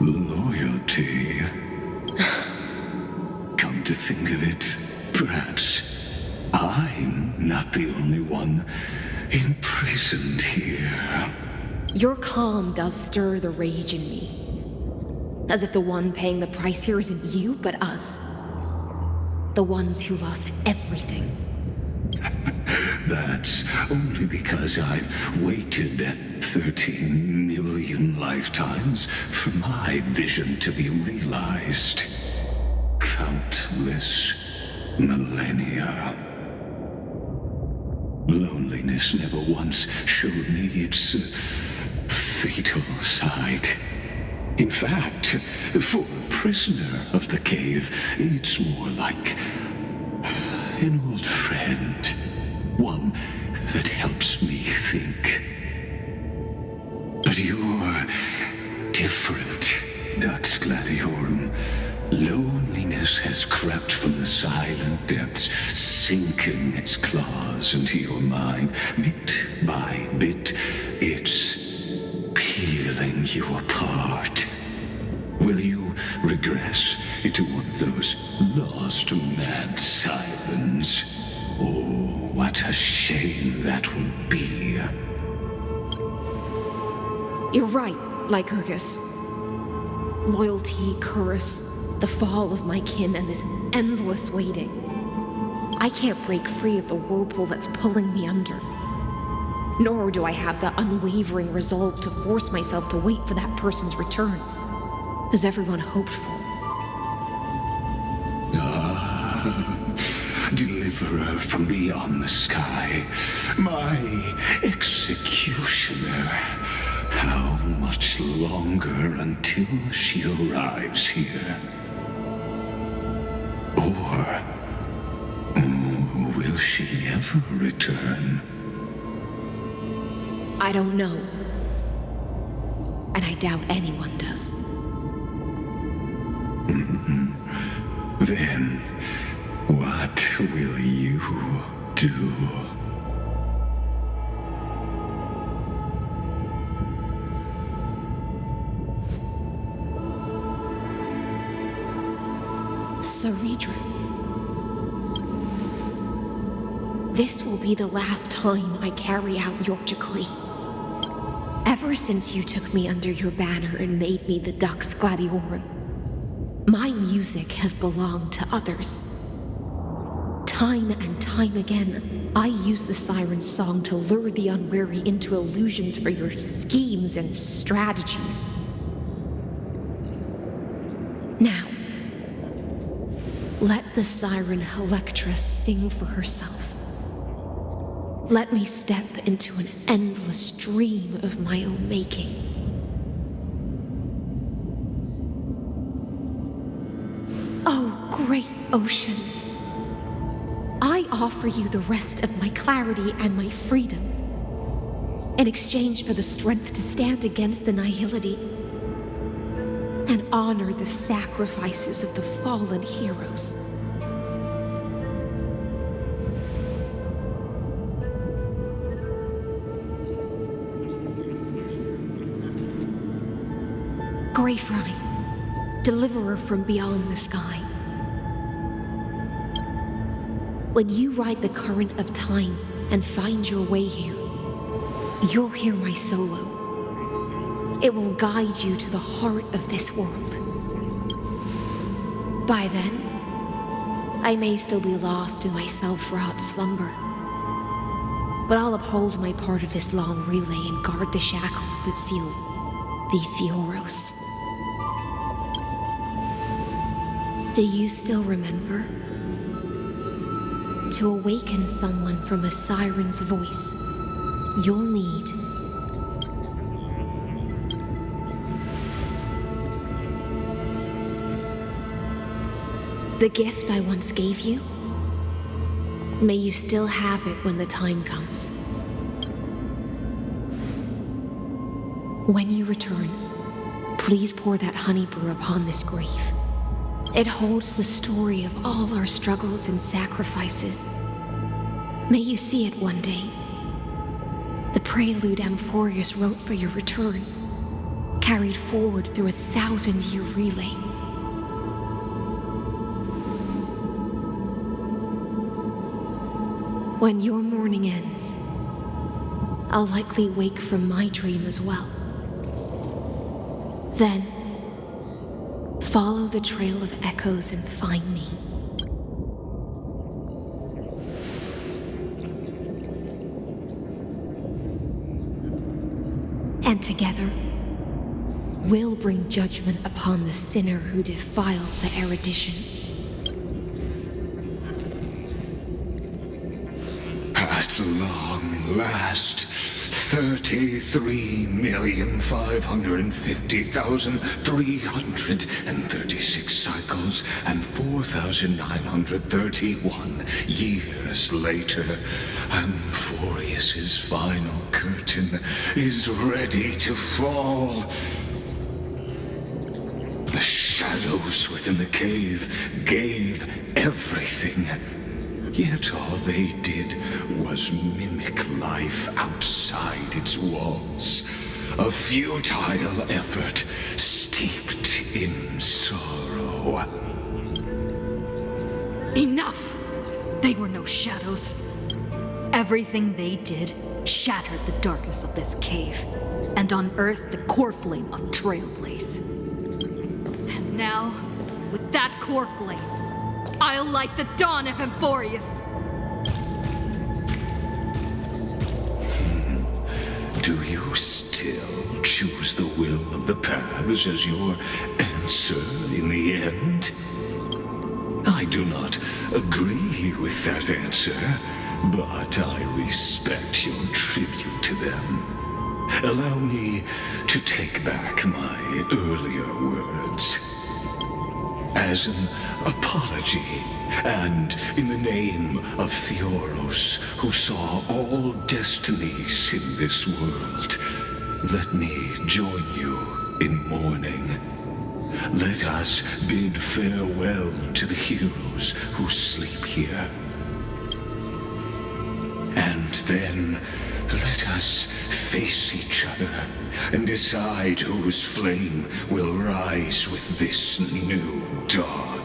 loyalty. Come to think of it, perhaps I'm not the only one imprisoned here. Your calm does stir the rage in me. As if the one paying the price here isn't you, but us. The ones who lost everything. That's only because I've waited 13 million lifetimes for my vision to be realized. countless millennia. Loneliness never once showed me its fatal side. In fact, for a prisoner of the cave, it's more like an old friend. One that helps me think. But you're different, Dux Gladiorum. Loneliness has crept from the silent depths, sinking its claws into your mind. Bit by bit, it's peeling you apart. Will you regress into one of those lost mad sirens? Oh, what a shame that would be. You're right, Lycurgus. Loyalty, curse, the fall of my kin, and this endless waiting. I can't break free of the whirlpool that's pulling me under. Nor do I have the unwavering resolve to force myself to wait for that person's return, as everyone hoped for. Deliverer from beyond the sky, my executioner. How much longer until she arrives here? Or will she ever return? I don't know. And I doubt anyone does. Then, what will you do? Saridra. This will be the last time I carry out your decree. Ever since you took me under your banner and made me the Dux Gladiorum, my music has belonged to others. Time and time again, I use the siren's song to lure the unwary into illusions for your schemes and strategies. Now, let the siren Electra sing for herself. Let me step into an endless dream of my own making. Oh, great ocean. I offer you the rest of my clarity and my freedom in exchange for the strength to stand against the nihility and honor the sacrifices of the fallen heroes. Greyfry, deliverer from beyond the sky. When you ride the current of time and find your way here, you'll hear my solo. It will guide you to the heart of this world. By then, I may still be lost in my self-wrought slumber, but I'll uphold my part of this long relay and guard the shackles that seal the Theoros. Do you still remember? To awaken someone from a siren's voice, you'll need the gift I once gave you. May you still have it when the time comes. When you return, please pour that honey brew upon this grave. It holds the story of all our struggles and sacrifices. May you see it one day. The prelude Amphorius wrote for your return, carried forward through a 1,000-year relay. When your morning ends, I'll likely wake from my dream as well. Then, follow the trail of echoes and find me. And together, we'll bring judgment upon the sinner who defiled the erudition. last 33,550,336 cycles and 4,931 years later, Amphorius's final curtain is ready to fall. The shadows within the cave gave everything. Yet all they did was mimic life outside its walls. A futile effort steeped in sorrow. Enough! They were no shadows. Everything they did shattered the darkness of this cave and unearthed the core flame of Trailblaze. And now, with that core flame, I'll light the dawn of Amphorius! Do you still choose the will of the paths as your answer in the end? I do not agree with that answer, but I respect your tribute to them. Allow me to take back my earlier words. As an apology, and in the name of Theoros, who saw all destinies in this world, let me join you in mourning. Let us bid farewell to the heroes who sleep here. And then let us face each other and decide whose flame will rise with this new dawn.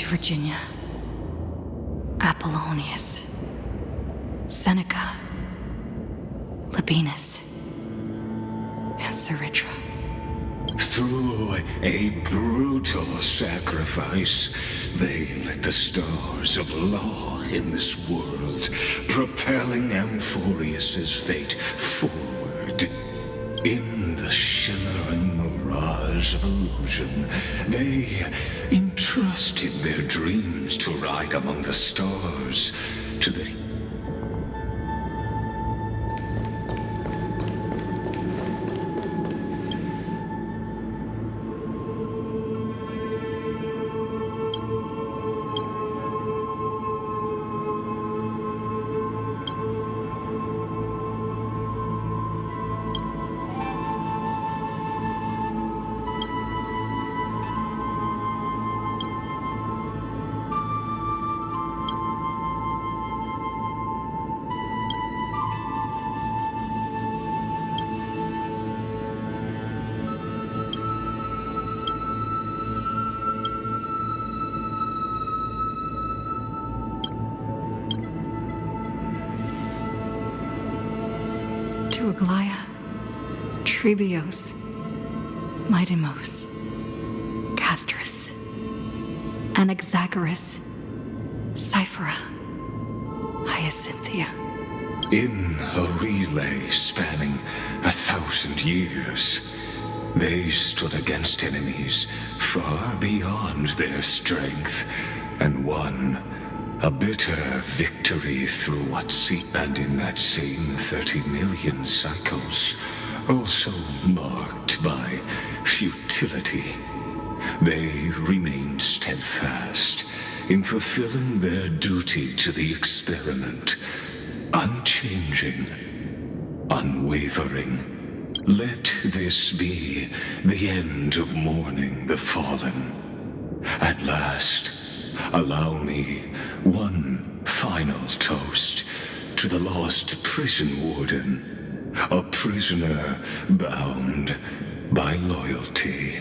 Virginia, Apollonius, Seneca, Labienus, and Saritra. Through a brutal sacrifice, they lit the stars of law in this world, propelling Amphorius's fate forward. In the shimmering mirage of illusion, they entrusted their dreams to ride among the stars, to the to Aglaia, Trebios, Midimos, Castris, Anaxagoras, Cyphera, Hyacinthia. In a relay spanning 1,000 years, they stood against enemies far beyond their strength and won a bitter victory through what seemed, and in that same 30 million cycles, also marked by futility, they remained steadfast in fulfilling their duty to the experiment, unchanging, unwavering. Let this be the end of mourning the fallen. At last, allow me one final toast to the lost prison warden, a prisoner bound by loyalty.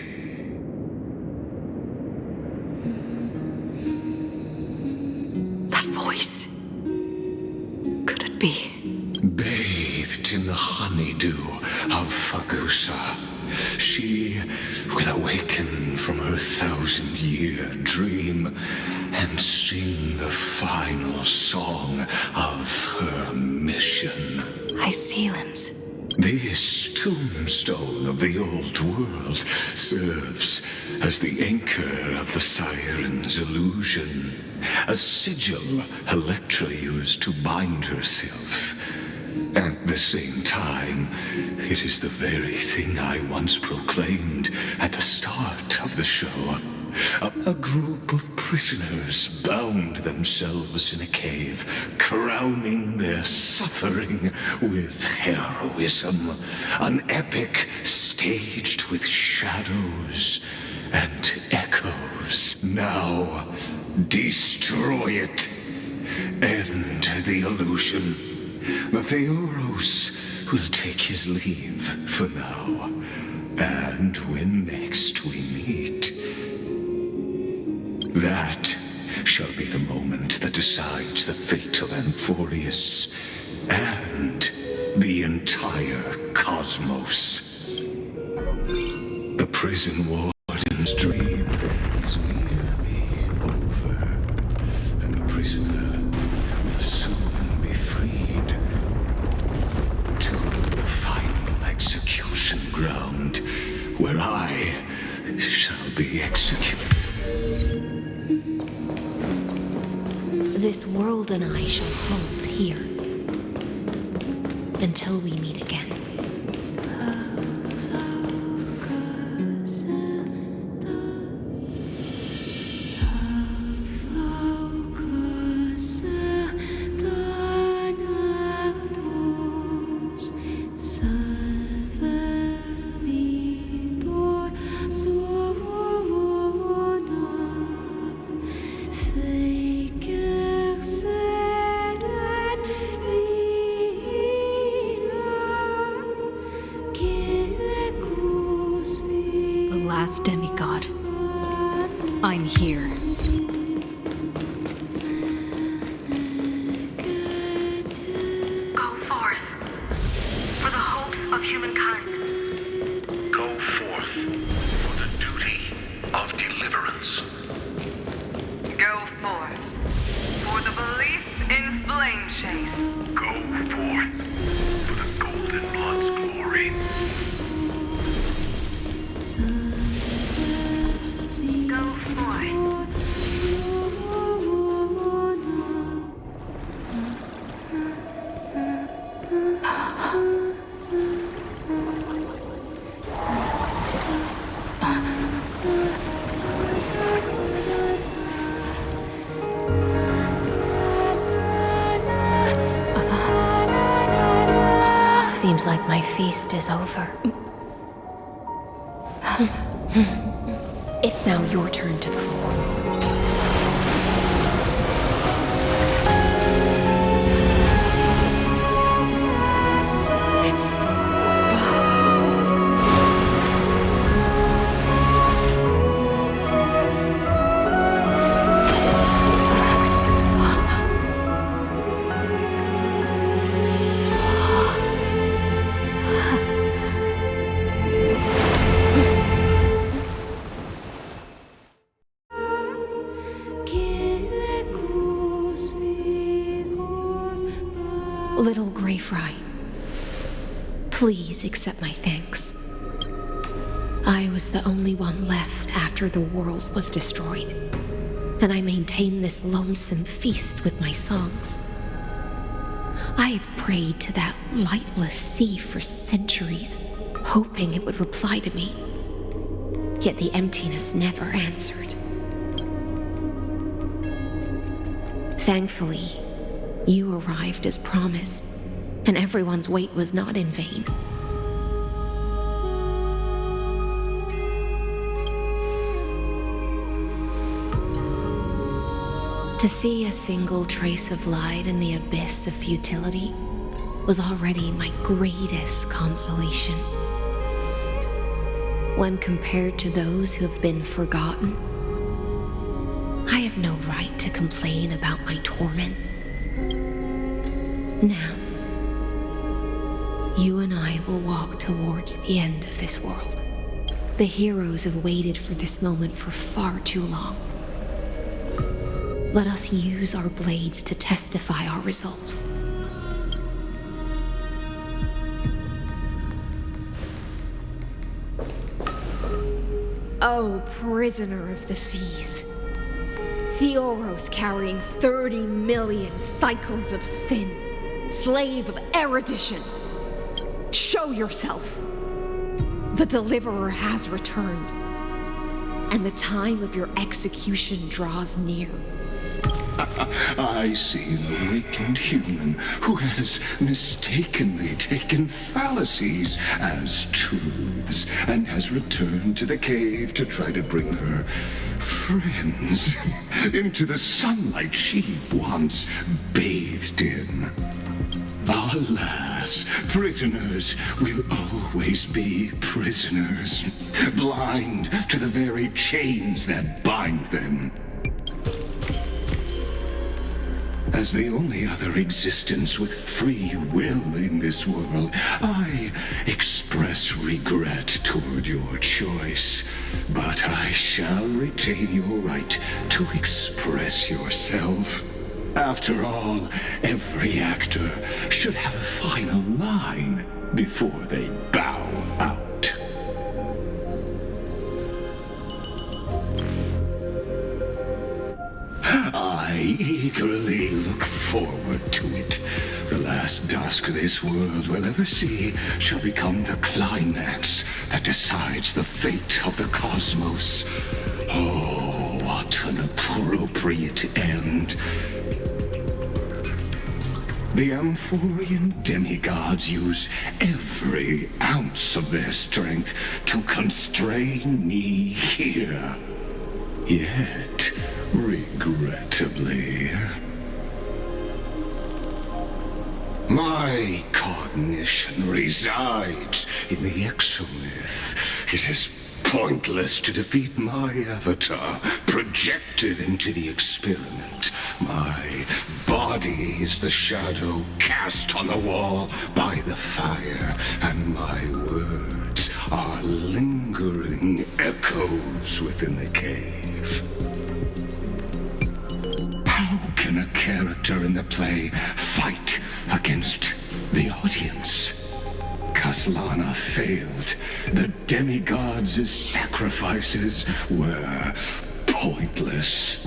honeydew of Fagusa. She will awaken from her 1,000-year dream and sing the final song of her mission. Hycealans. This tombstone of the old world serves as the anchor of the Siren's illusion, a sigil Electra used to bind herself. At the same time, it is the very thing I once proclaimed at the start of the show. A group of prisoners bound themselves in a cave, crowning their suffering with heroism. An epic staged with shadows and echoes. Now, destroy it. End the illusion. The Theoros will take his leave for now. And when next we meet, that shall be the moment that decides the fate of Amphorius and the entire cosmos. The prison warden's dream is nearly over, and the prisoner will soon be freed to the final execution ground, where I shall be executed. This world and I shall hold here until we meet again. Last demigod. I'm here. Go forth for the hopes of humankind. Go forth for the duty of deliverance. Go forth for the belief in flame chase. Go forth for the golden blood's glory. Seems like my feast is over. It's now your turn to perform. Little Grey Fry, please accept my thanks. I was the only one left after the world was destroyed, and I maintain this lonesome feast with my songs. I have prayed to that lightless sea for centuries, hoping it would reply to me. Yet the emptiness never answered. Thankfully, you arrived as promised, and everyone's wait was not in vain. To see a single trace of light in the abyss of futility was already my greatest consolation. When compared to those who have been forgotten, I have no right to complain about my torment. Now, You and I will walk towards the end of this world. The heroes have waited for this moment for far too long. Let us use our blades to testify our resolve. Oh, prisoner of the seas. Theoros carrying 30 million cycles of sin. Slave of erudition. Show yourself. The Deliverer has returned. And the time of your execution draws near. I see an awakened human who has mistakenly taken fallacies as truths and has returned to the cave to try to bring her friends into the sunlight she once bathed in. Alas, prisoners will always be prisoners, blind to the very chains that bind them. As the only other existence with free will in this world, I express regret toward your choice. But I shall retain your right to express yourself. After all, every actor should have a final line before they bow out. I eagerly look forward to it. The last dusk this world will ever see shall become the climax that decides the fate of the cosmos. Oh, what an appropriate end. The Amphorian demigods use every ounce of their strength to constrain me here. Yet, regrettably, my cognition resides in the exomyth. It is pointless to defeat my avatar, projected into the experiment. My body is the shadow cast on the wall by the fire, and my words are lingering echoes within the cave. How can a character in the play fight against the audience? Kaslana failed. The demigods' sacrifices were pointless.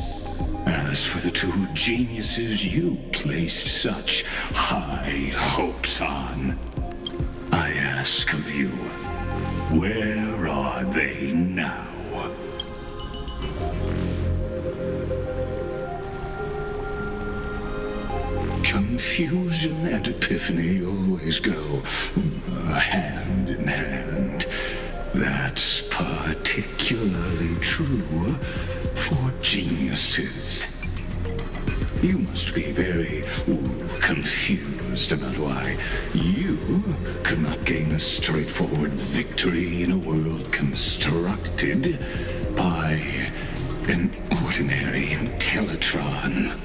As for the two geniuses you placed such high hopes on, I ask of you, where are they now? Confusion and epiphany always go hand in hand. That's particularly true for geniuses. You must be very confused about why you could not gain a straightforward victory in a world constructed by an ordinary Intellitron.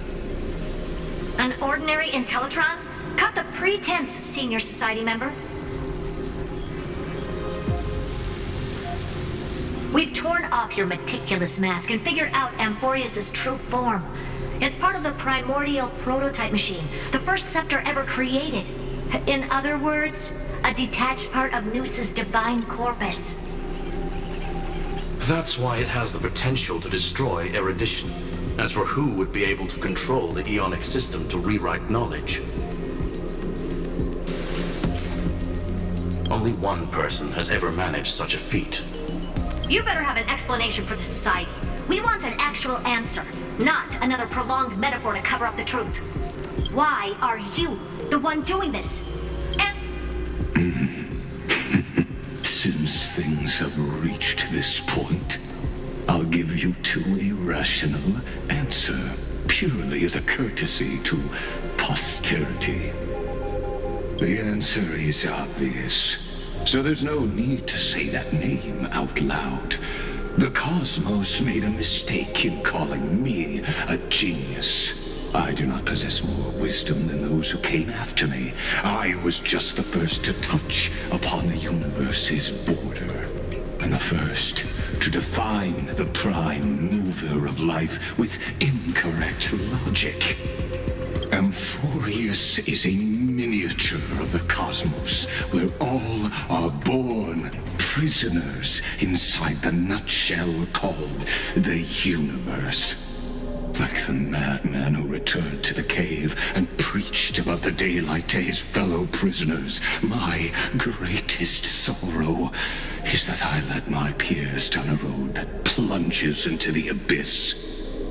An ordinary Intellitron? Cut the pretense, Senior Society member. We've torn off your meticulous mask and figured out Amphorius' true form. It's part of the primordial prototype machine, the first scepter ever created. In other words, a detached part of Noos's divine corpus. That's why it has the potential to destroy erudition. As for who would be able to control the Ionic system to rewrite knowledge, only one person has ever managed such a feat. You better have an explanation for the Society. We want an actual answer, not another prolonged metaphor to cover up the truth. Why are you the one doing this? Since things have reached this point, I'll give you two irrational answer, purely as a courtesy to posterity. The answer is obvious, so there's no need to say that name out loud. The cosmos made a mistake in calling me a genius. I do not possess more wisdom than those who came after me. I was just the first to touch upon the universe's border, and the first to define the prime mover of life with incorrect logic. Amphorius is a miniature of the cosmos, where all are born prisoners inside the nutshell called the universe. Like the madman who returned to the cave and preached about the daylight to his fellow prisoners, my greatest sorrow is that I led my peers down a road that plunges into the abyss,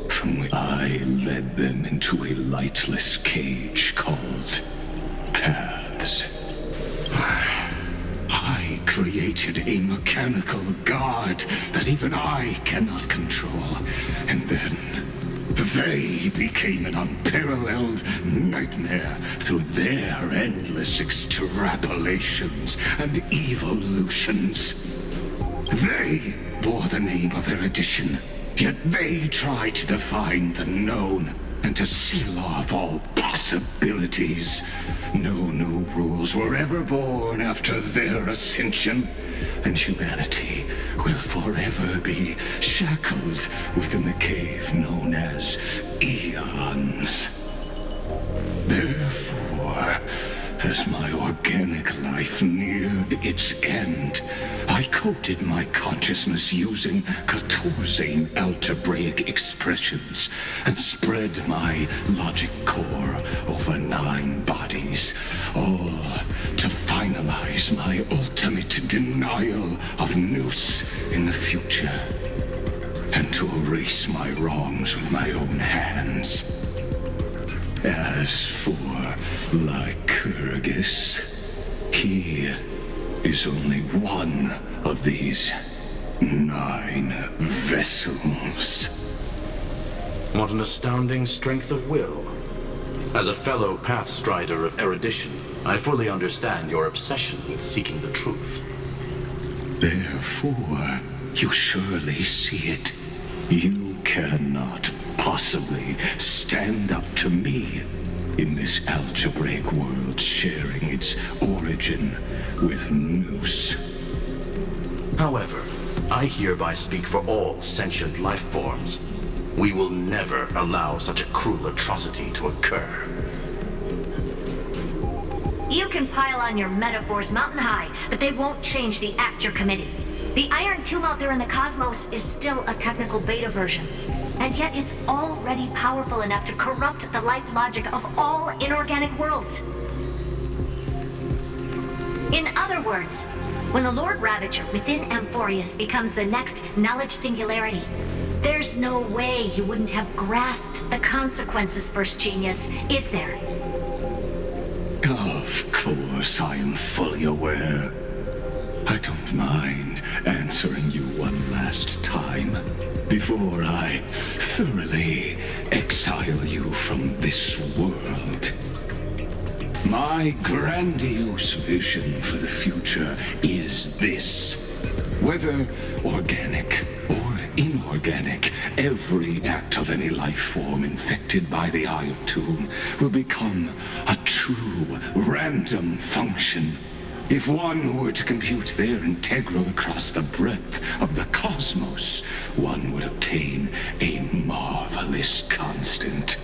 from which I led them into a lightless cage called paths. I created a mechanical guard that even I cannot control, and then they became an unparalleled nightmare through their endless extrapolations and evolutions. They bore the name of erudition, yet they tried to define the known and to seal off all possibilities. No new rules were ever born after their ascension, and humanity will forever be shackled within the cave known as eons. Therefore, as my organic life neared its end, I coded my consciousness using 14 algebraic expressions and spread my logic core over 9 bodies, all to finalize my ultimate denial of Nous in the future, and to erase my wrongs with my own hands. As for Lycurgus, he is only one of these 9 vessels. What an astounding strength of will. As a fellow pathstrider of erudition, I fully understand your obsession with seeking the truth. Therefore, you surely see it. You cannot possibly stand up to me in this algebraic world sharing its origin with Nous. However, I hereby speak for all sentient life forms. We will never allow such a cruel atrocity to occur. You can pile on your metaphors mountain high, but they won't change the act you're committing. The Iron Tomb out there in the cosmos is still a technical beta version, and yet it's already powerful enough to corrupt the life logic of all inorganic worlds. In other words, when the Lord Ravager within Amphorius becomes the next knowledge singularity, there's no way you wouldn't have grasped the consequences, First Genius, is there? Of course, I am fully aware. I don't mind answering you one last time before I thoroughly exile you from this world. My grandiose vision for the future is this. Whether organic or inorganic, every act of any life form infected by the Iron Tomb will become a true random function. If one were to compute their integral across the breadth of the cosmos, one would obtain a marvelous constant.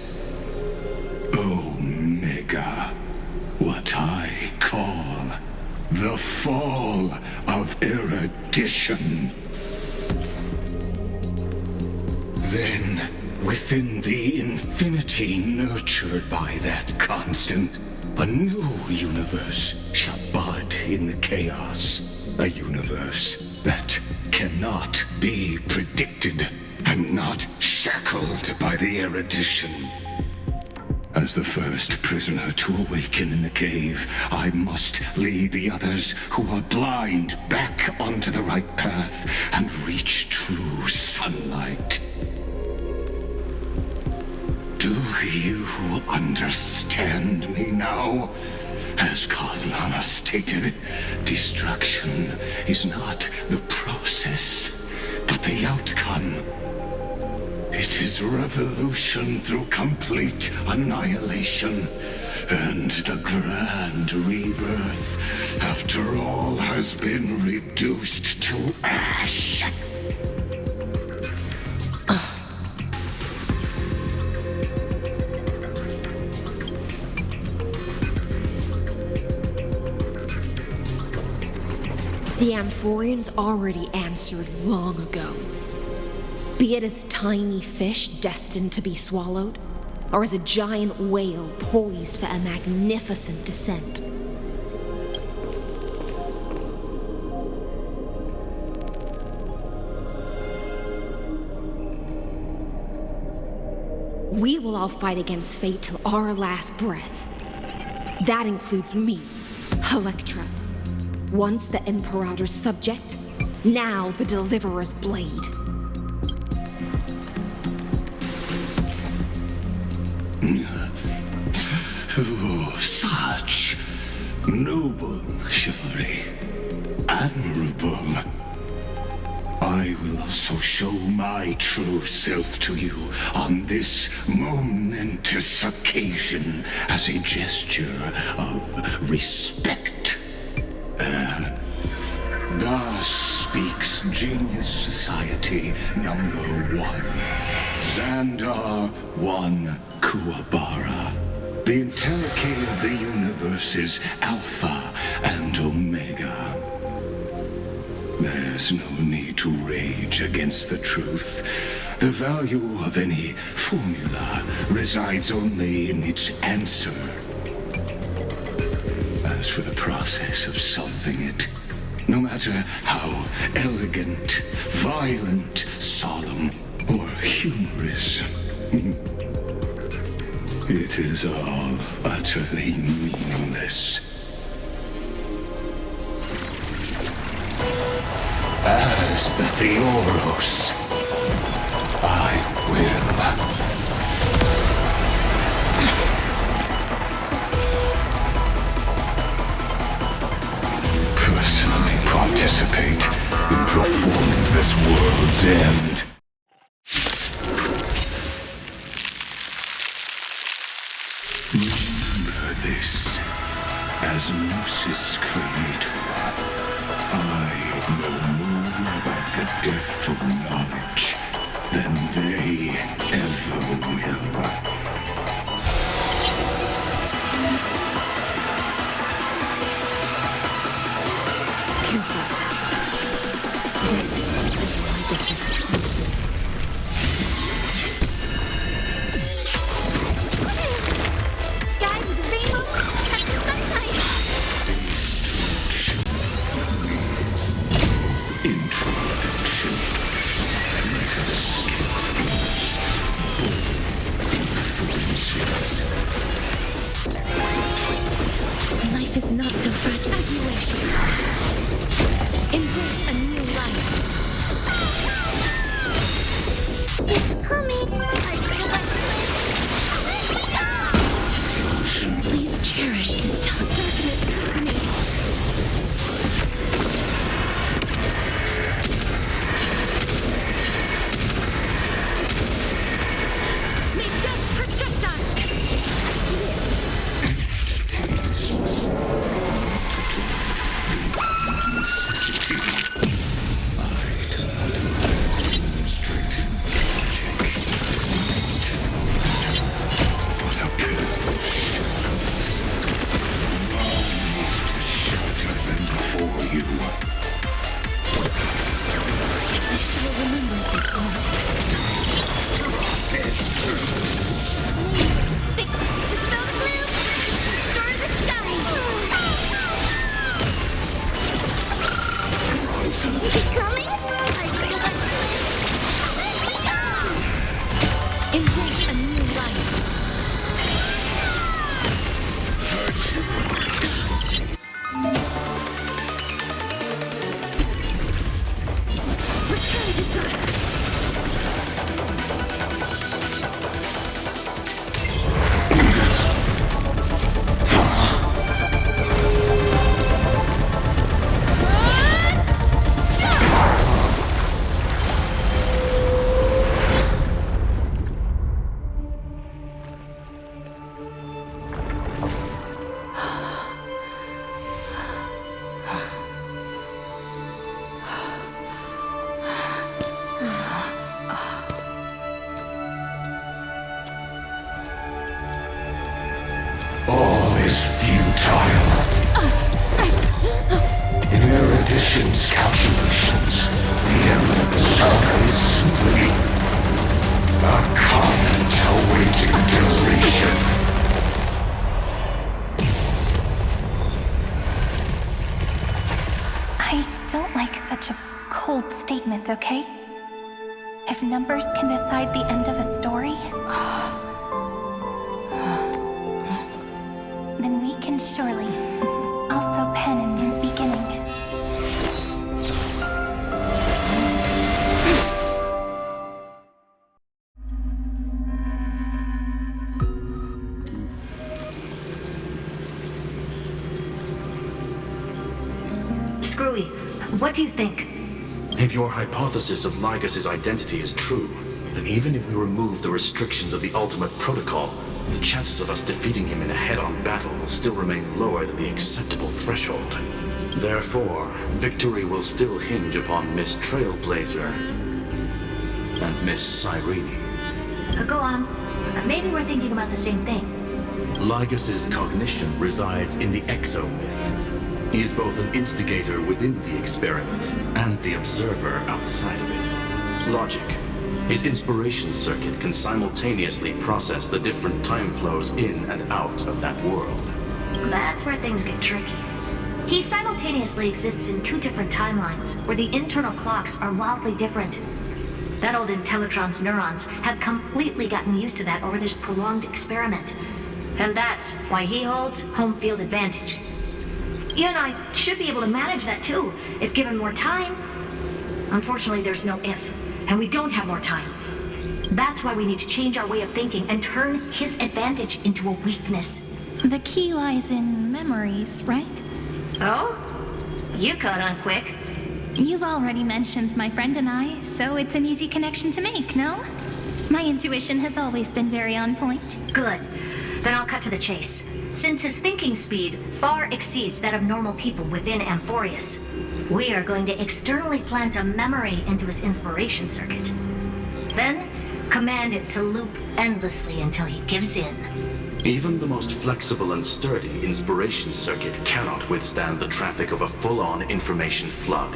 Omega, what I call the fall of erudition. Then, within the infinity nurtured by that constant, a new universe shall bud in the chaos. A universe that cannot be predicted and not shackled by the erudition. As the first prisoner to awaken in the cave, I must lead the others who are blind back onto the right path and reach true sunlight. Do you understand me now? As Kozlana stated, destruction is not the process, but the outcome. It is revolution through complete annihilation, and the grand rebirth, after all, has been reduced to ash. The Amphorians already answered long ago. Be it as tiny fish destined to be swallowed, or as a giant whale poised for a magnificent descent. We will all fight against fate till our last breath. That includes me, Electra. Once the Imperator's subject, now the Deliverer's blade. Oh, such noble chivalry. Admirable. I will also show my true self to you on this momentous occasion as a gesture of respect. Thus speaks Genius Society number 1. Xandar 1 Kuwabara. The Entelechy of the universe's Alpha and Omega. There's no need to rage against the truth. The value of any formula resides only in its answer. As for the process of solving it, no matter how elegant, violent, solemn, or humorous, it is all utterly meaningless. As the Theoros, I will. Personally participate in performing this world's end. Remember this, as Gnosis Creator, I know more about the death of knowledge than they ever will. This is true. Guy with a rainbow, catch the sunshine. Introduction. Let us inferences. Life is not so fragile as you wish. Embrace a new life. It's coming! Please cherish this darkness for me. May death protect us! I shall remember this one. Dispel the gloom! Restore the skies! Is it coming? I feel the embrace a new life. Return to dust. child. In Erudition's calculations, the end of the saga is simply a comment awaiting deletion. I don't like such a cold statement, okay? If numbers can decide the end of a story, then we can surely also pen a new beginning. Screwy, what do you think? If your hypothesis of Lygus' identity is true, then even if we remove the restrictions of the Ultimate Protocol, the chances of us defeating him in a head-on battle will still remain lower than the acceptable threshold. Therefore, victory will still hinge upon Miss Trailblazer and Miss Cyrene. Go on. Maybe we're thinking about the same thing. Lygus' cognition resides in the exomyth. He is both an instigator within the experiment and the observer outside of it. Logic. His inspiration circuit can simultaneously process the different time flows in and out of that world. That's where things get tricky. He simultaneously exists in two different timelines, where the internal clocks are wildly different. That old Intellitron's neurons have completely gotten used to that over this prolonged experiment. And that's why he holds home field advantage. You and I should be able to manage that too, if given more time. Unfortunately, there's no if, and we don't have more time. That's why we need to change our way of thinking and turn his advantage into a weakness. The key lies in memories, right? Oh? You caught on quick. You've already mentioned my friend and I, so it's an easy connection to make, no? My intuition has always been very on point. Good. Then I'll cut to the chase. Since his thinking speed far exceeds that of normal people within Amphorius, we are going to externally plant a memory into his inspiration circuit. Then, command it to loop endlessly until he gives in. Even the most flexible and sturdy inspiration circuit cannot withstand the traffic of a full-on information flood.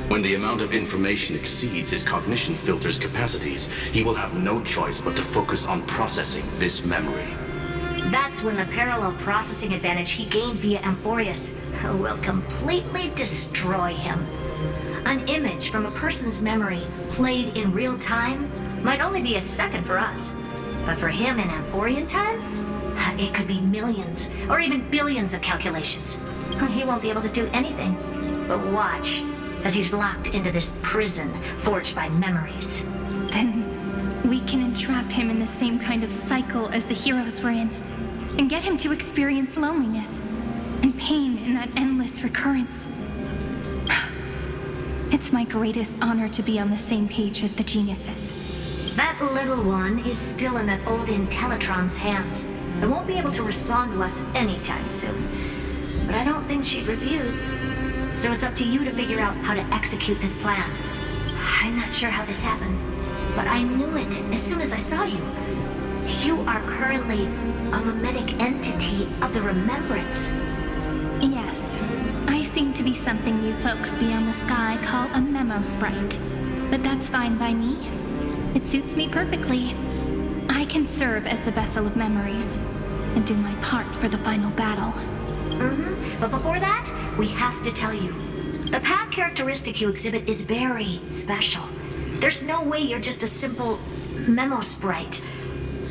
When the amount of information exceeds his cognition filter's capacities, he will have no choice but to focus on processing this memory. That's when the parallel processing advantage he gained via Amphorius will completely destroy him. An image from a person's memory played in real time might only be a second for us. But for him in Amphorian time, it could be millions or even billions of calculations. He won't be able to do anything but watch as he's locked into this prison forged by memories. Then we can entrap him in the same kind of cycle as the heroes were in, and get him to experience loneliness and pain in that endless recurrence. It's my greatest honor to be on the same page as the geniuses. That little one is still in that old Intellitron's hands and won't be able to respond to us anytime soon. But I don't think she'd refuse. So it's up to you to figure out how to execute this plan. I'm not sure how this happened, but I knew it as soon as I saw you. You are currently a mimetic entity of the remembrance. Yes, I seem to be something you folks beyond the sky call a memo sprite. But that's fine by me. It suits me perfectly. I can serve as the vessel of memories and do my part for the final battle. But before that, we have to tell you. The path characteristic you exhibit is very special. There's no way you're just a simple memo sprite.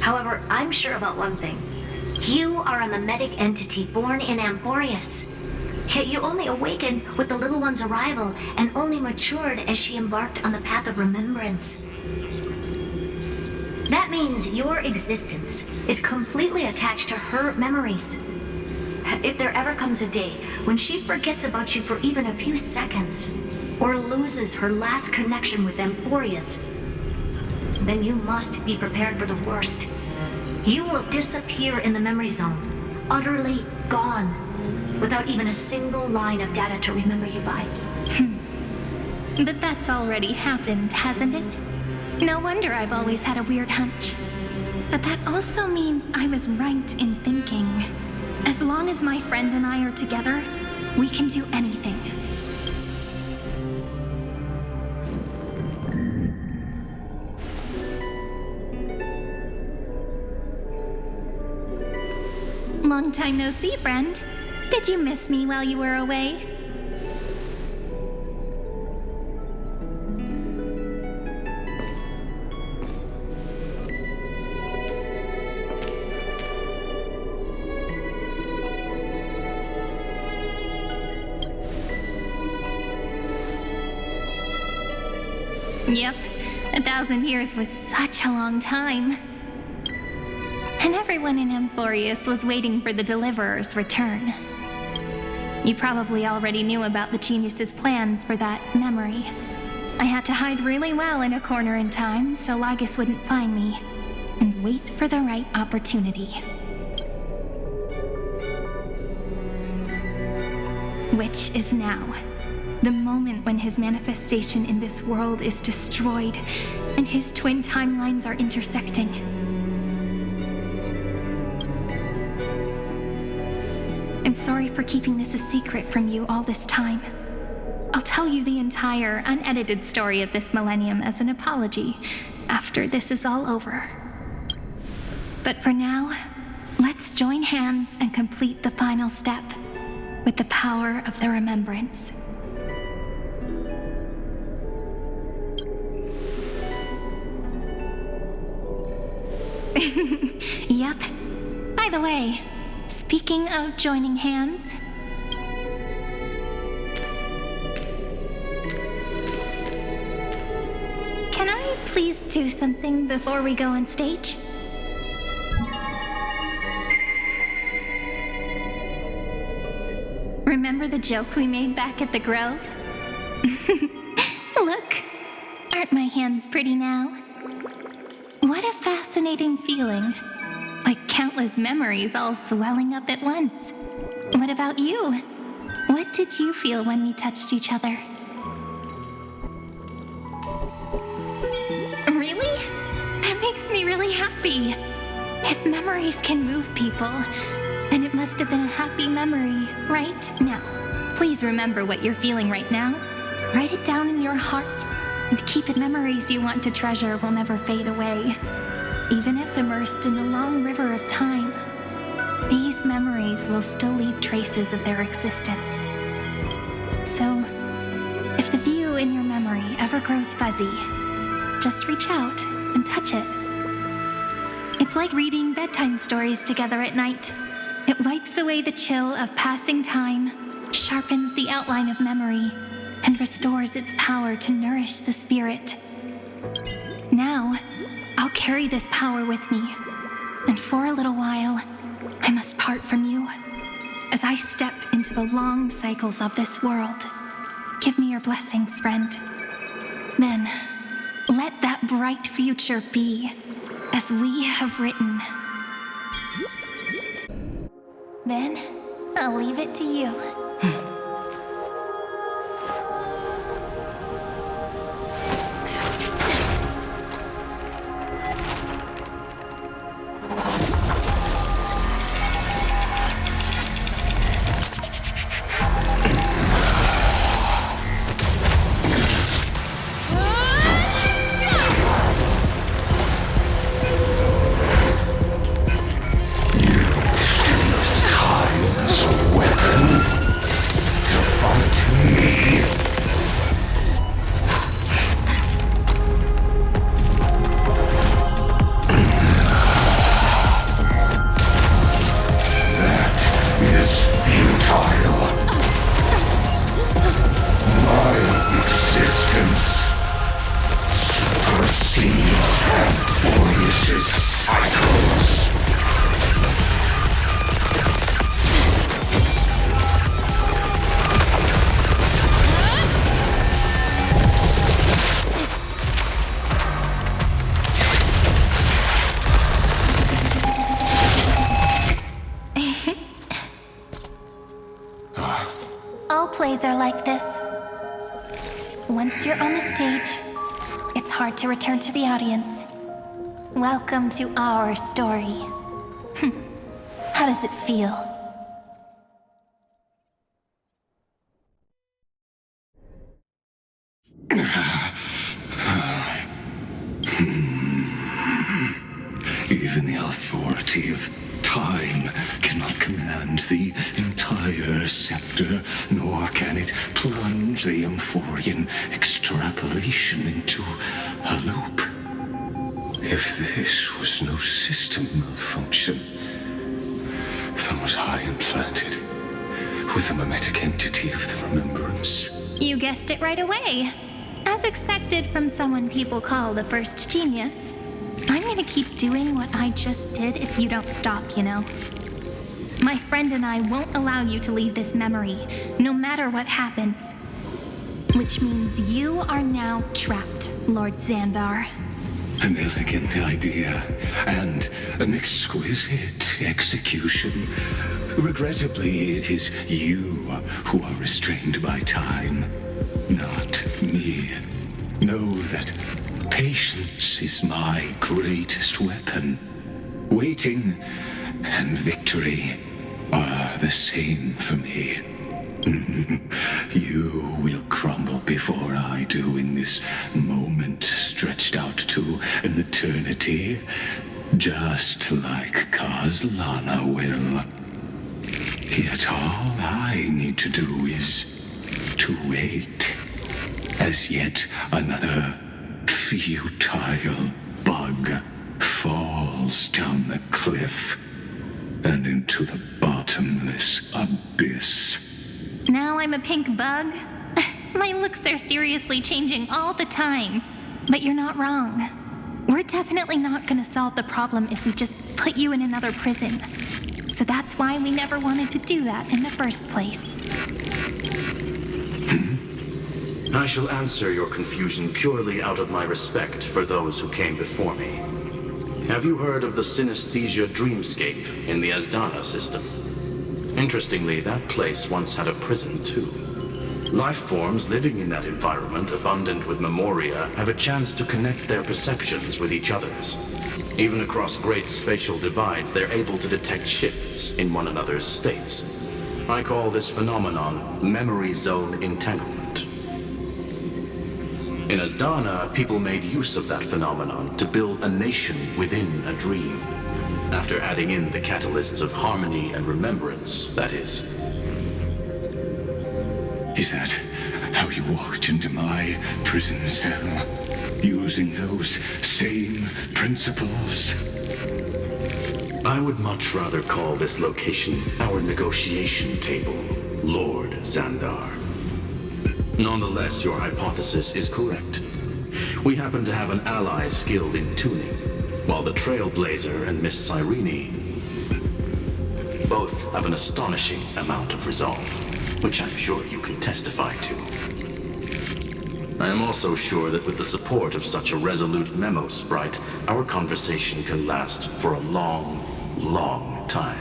However, I'm sure about one thing. You are a mimetic entity born in Amphorius. Yet you only awakened with the little one's arrival and only matured as she embarked on the path of remembrance. That means your existence is completely attached to her memories. If there ever comes a day when she forgets about you for even a few seconds, or loses her last connection with Amphorius, then you must be prepared for the worst. You will disappear in the memory zone, utterly gone, without even a single line of data to remember you by. But that's already happened, hasn't it? No wonder I've always had a weird hunch. But that also means I was right in thinking As long as my friend and I are together, we can do anything. Long time no see, friend. Did you miss me while you were away? Yep, 1,000 years was such a long time. And everyone in Amphorius was waiting for the Deliverer's return. You probably already knew about the genius's plans for that memory. I had to hide really well in a corner in time so Lygus wouldn't find me, and wait for the right opportunity. Which is now. The moment when his manifestation in this world is destroyed, and his twin timelines are intersecting. I'm sorry for keeping this a secret from you all this time. I'll tell you the entire, unedited story of this millennium as an apology after this is all over. But for now, let's join hands and complete the final step with the power of the remembrance. Yep. By the way, speaking of joining hands, can I please do something before we go on stage? Remember the joke we made back at the Grove? Look, aren't my hands pretty now? What a fascinating feeling. Like countless memories all swelling up at once. What about you? What did you feel when we touched each other? Really? That makes me really happy. If memories can move people, then it must have been a happy memory, right? Now, please remember what you're feeling right now. Write it down in your heart, and keep it. Memories you want to treasure will never fade away. Even if immersed in the long river of time, these memories will still leave traces of their existence. So, if the view in your memory ever grows fuzzy, just reach out and touch it. It's like reading bedtime stories together at night. It wipes away the chill of passing time, sharpens the outline of memory, and restores its power to nourish the spirit. Now, I'll carry this power with me, and for a little while, I must part from you. As I step into the long cycles of this world, give me your blessings, friend. Then, let that bright future be, as we have written. Then, I'll leave it to you. All plays are like this. Once you're on the stage, it's hard to return to the audience. Welcome to our story. How does it feel? believe in the authority of time cannot command the entire scepter, nor can it plunge the Amphorian extrapolation into a loop. If this was no system malfunction, then was I implanted with a mimetic entity of the remembrance? You guessed it right away. As expected from someone people call the first genius. I'm gonna keep doing what I just did if you don't stop, you know? My friend and I won't allow you to leave this memory, no matter what happens. Which means you are now trapped, Lord Xandar. An elegant idea, and an exquisite execution. Regrettably, it is you who are restrained by time, not me. Know that patience is my greatest weapon. Waiting and victory are the same for me. You will crumble before I do in this moment stretched out to an eternity, just like Kazlana will. Yet all I need to do is to wait, as yet another futile bug falls down the cliff and into the bottomless abyss. Now I'm a pink bug? My looks are seriously changing all the time. But you're not wrong. We're definitely not gonna solve the problem if we just put you in another prison. So that's why we never wanted to do that in the first place. I shall answer your confusion purely out of my respect for those who came before me. Have you heard of the synesthesia dreamscape in the Asdana system? Interestingly, that place once had a prison too. Life forms living in that environment, abundant with memoria, have a chance to connect their perceptions with each other's. Even across great spatial divides, they're able to detect shifts in one another's states. I call this phenomenon memory zone entanglement. In Asdana, people made use of that phenomenon to build a nation within a dream. After adding in the catalysts of harmony and remembrance, that is. Is that how you walked into my prison cell? Using those same principles? I would much rather call this location our negotiation table, Lord Xandar. Nonetheless, your hypothesis is correct. We happen to have an ally skilled in tuning, while the Trailblazer and Miss Cyrene both have an astonishing amount of resolve, which I'm sure you can testify to. I am also sure that with the support of such a resolute memo sprite, our conversation can last for a long, long time.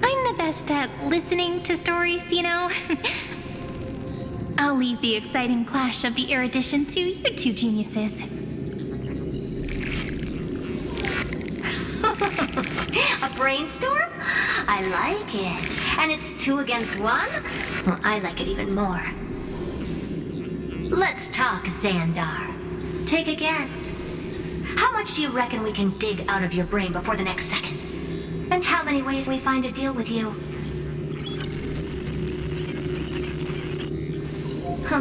I'm the best at listening to stories, you know? I'll leave the exciting clash of the erudition to you two geniuses. A brainstorm? I like it. And it's 2 against 1? Well, I like it even more. Let's talk, Xandar. Take a guess. How much do you reckon we can dig out of your brain before the next second? And how many ways we find to deal with you?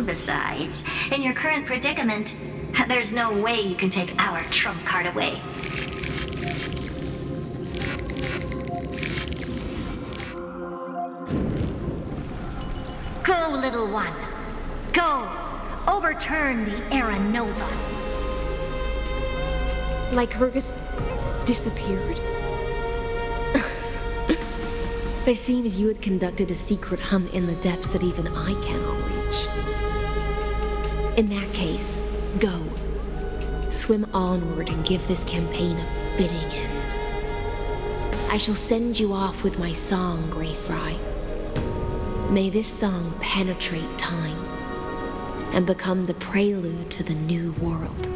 Besides, in your current predicament, there's no way you can take our trump card away. Go, little one. Go. Overturn the Era Nova. Lycurgus disappeared? It seems you had conducted a secret hunt in the depths that even I cannot reach. In that case, go. Swim onward and give this campaign a fitting end. I shall send you off with my song, Greyfry. May this song penetrate time and become the prelude to the new world.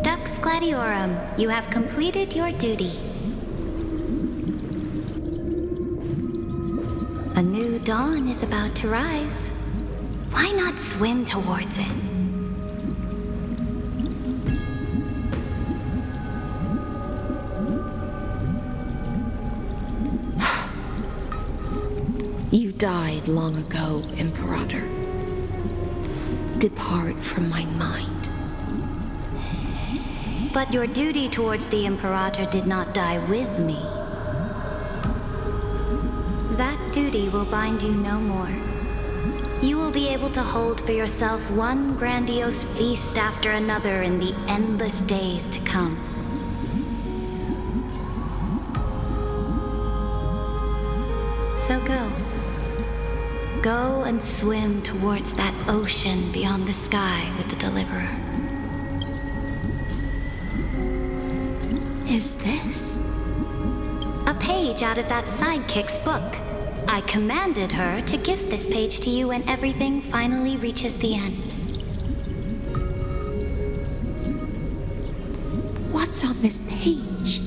Dux Gladiorum, you have completed your duty. A new dawn is about to rise. Why not swim towards it? You died long ago, Imperator. Depart from my mind. But your duty towards the Imperator did not die with me. That duty will bind you no more. You will be able to hold for yourself one grandiose feast after another in the endless days to come. So go. Go and swim towards that ocean beyond the sky with the Deliverer. Is this? A page out of that sidekick's book. I commanded her to gift this page to you when everything finally reaches the end. What's on this page?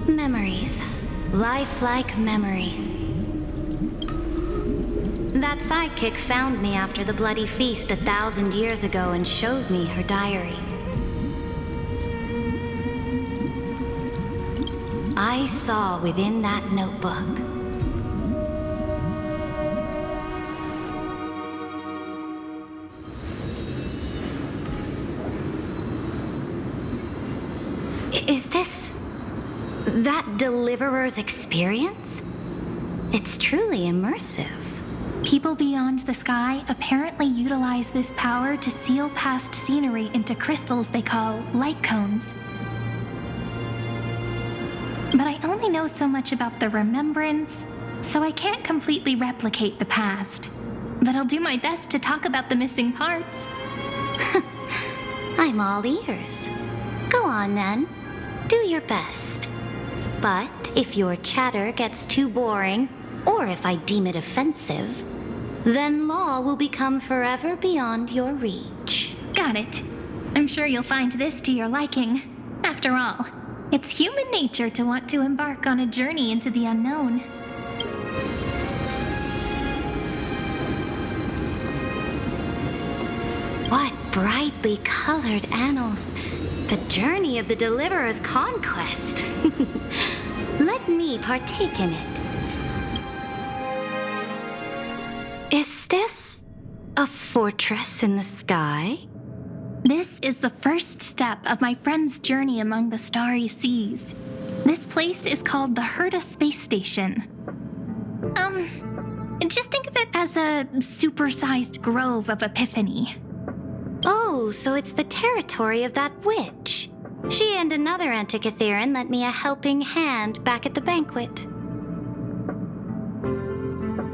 Memories. Lifelike memories. That sidekick found me after the bloody feast 1,000 years ago and showed me her diary. I saw within that notebook Is this that Deliverer's experience? It's truly immersive. People beyond the sky apparently utilize this power to seal past scenery into crystals they call light cones. But I only know so much about the remembrance, so I can't completely replicate the past. But I'll do my best to talk about the missing parts. I'm all ears. Go on then. Do your best. But if your chatter gets too boring, or if I deem it offensive, then law will become forever beyond your reach. Got it. I'm sure you'll find this to your liking. After all, it's human nature to want to embark on a journey into the unknown. What brightly colored annals. The journey of the Deliverer's conquest. Let me partake in it. Is this a fortress in the sky? This is the first step of my friend's journey among the starry seas. This place is called the Herta Space Station. Just think of it as a supersized grove of Epiphany. Oh, so it's the territory of that witch. She and another Antikytheran lent me a helping hand back at the banquet.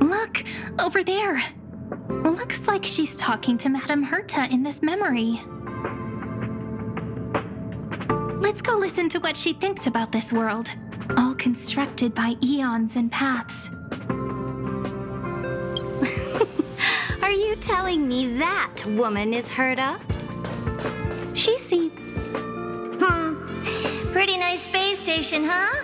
Look, over there. Looks like she's talking to Madame Herta in this memory. Let's go listen to what she thinks about this world, all constructed by eons and paths. Are you telling me that woman is Herta? She seemed... Pretty nice space station, huh?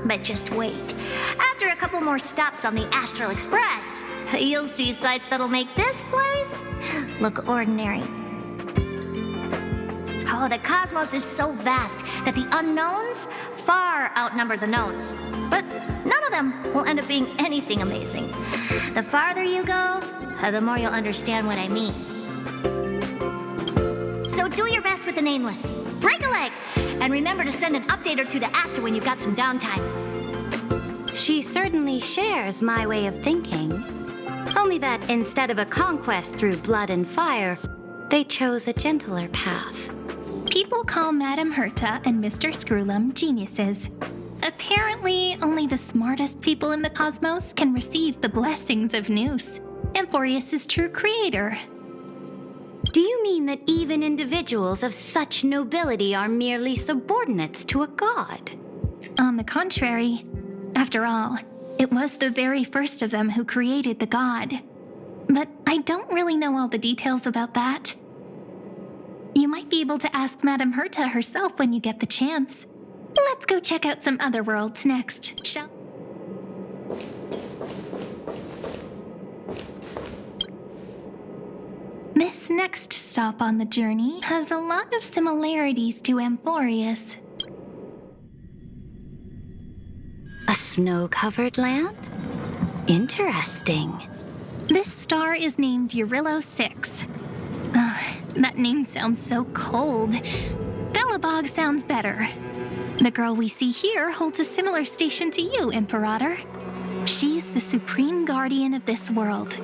But just wait. After a couple more stops on the Astral Express, you'll see sights that'll make this place look ordinary. Oh, the cosmos is so vast that the unknowns far outnumber the knowns. But none of them will end up being anything amazing. The farther you go, the more you'll understand what I mean. So do your best with the nameless. Break a leg! And remember to send an update or two to Asta when you've got some downtime. She certainly shares my way of thinking. Only that instead of a conquest through blood and fire, they chose a gentler path. People call Madame Herta and Mr. Screwlum geniuses. Apparently, only the smartest people in the cosmos can receive the blessings of Nous, Amphorius' true creator. Do you mean that even individuals of such nobility are merely subordinates to a god? On the contrary, after all, it was the very first of them who created the god. But I don't really know all the details about that. might be able to ask Madame Herta herself when you get the chance. Let's go check out some other worlds next, shall we? This next stop on the journey has a lot of similarities to Amphorius. A snow-covered land? Interesting. This star is named Eurillo 6. That name sounds so cold. Belobog sounds better. The girl we see here holds a similar station to you, Imperator. She's the supreme guardian of this world,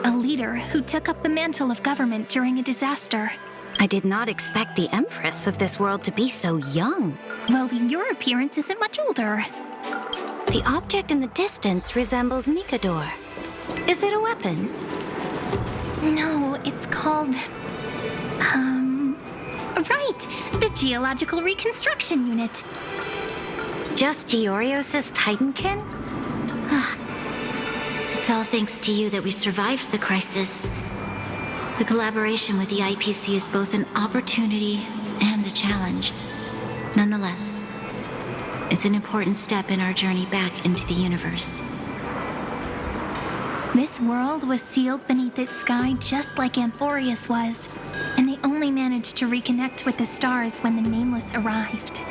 a leader who took up the mantle of government during a disaster. I did not expect the Empress of this world to be so young. Well, your appearance isn't much older. The object in the distance resembles Nikador. Is it a weapon? No, it's called... Right! The Geological Reconstruction Unit. Just Georios' Titankin? It's all thanks to you that we survived the crisis. The collaboration with the IPC is both an opportunity and a challenge. Nonetheless, it's an important step in our journey back into the universe. This world was sealed beneath its sky just like Amphorius was, and they only managed to reconnect with the stars when the Nameless arrived.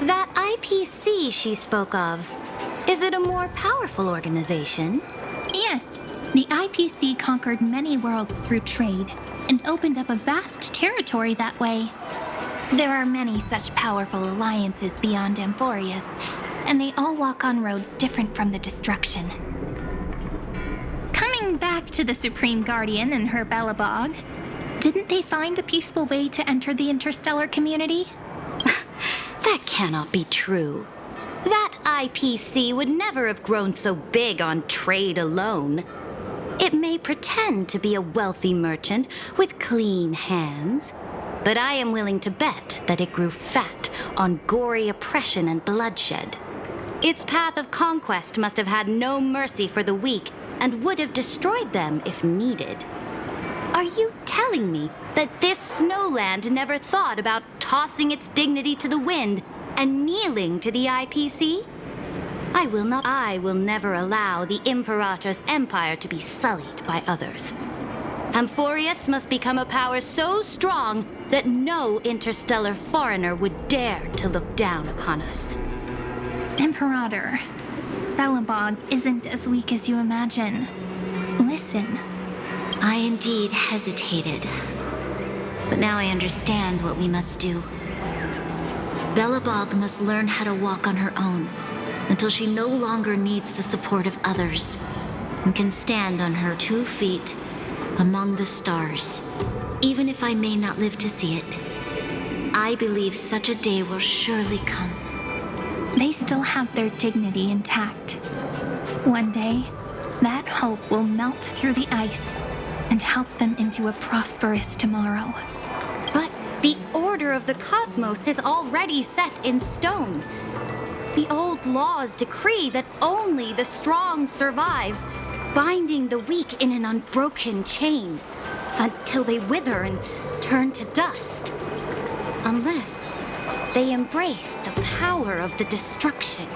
That IPC she spoke of, is it a more powerful organization? Yes. The IPC conquered many worlds through trade, and opened up a vast territory that way. There are many such powerful alliances beyond Amphorius, and they all walk on roads different from the destruction. Coming back to the Supreme Guardian and her Belobog, didn't they find a peaceful way to enter the interstellar community? That cannot be true. That IPC would never have grown so big on trade alone. It may pretend to be a wealthy merchant with clean hands, but I am willing to bet that it grew fat on gory oppression and bloodshed. Its path of conquest must have had no mercy for the weak and would have destroyed them if needed. Are you telling me that this snowland never thought about tossing its dignity to the wind and kneeling to the IPC? I will never allow the Imperator's empire to be sullied by others. Amphorius must become a power so strong that no interstellar foreigner would dare to look down upon us. Imperator, Belobog isn't as weak as you imagine. Listen. I indeed hesitated, but now I understand what we must do. Belobog must learn how to walk on her own until she no longer needs the support of others and can stand on her 2 feet among the stars. Even if I may not live to see it, I believe such a day will surely come. They still have their dignity intact. One day, that hope will melt through the ice and help them into a prosperous tomorrow. But the order of the cosmos is already set in stone. The old laws decree that only the strong survive, binding the weak in an unbroken chain until they wither and turn to dust. Unless they embrace the power of the destruction.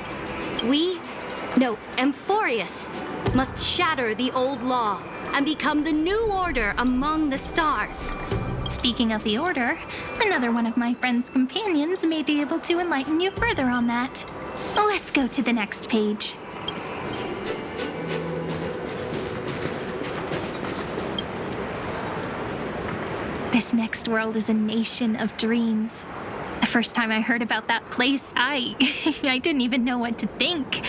Amphorius must shatter the old law and become the new order among the stars. Speaking of the Order, another one of my friend's companions may be able to enlighten you further on that. Let's go to the next page. This next world is a nation of dreams. The first time I heard about that place, I didn't even know what to think.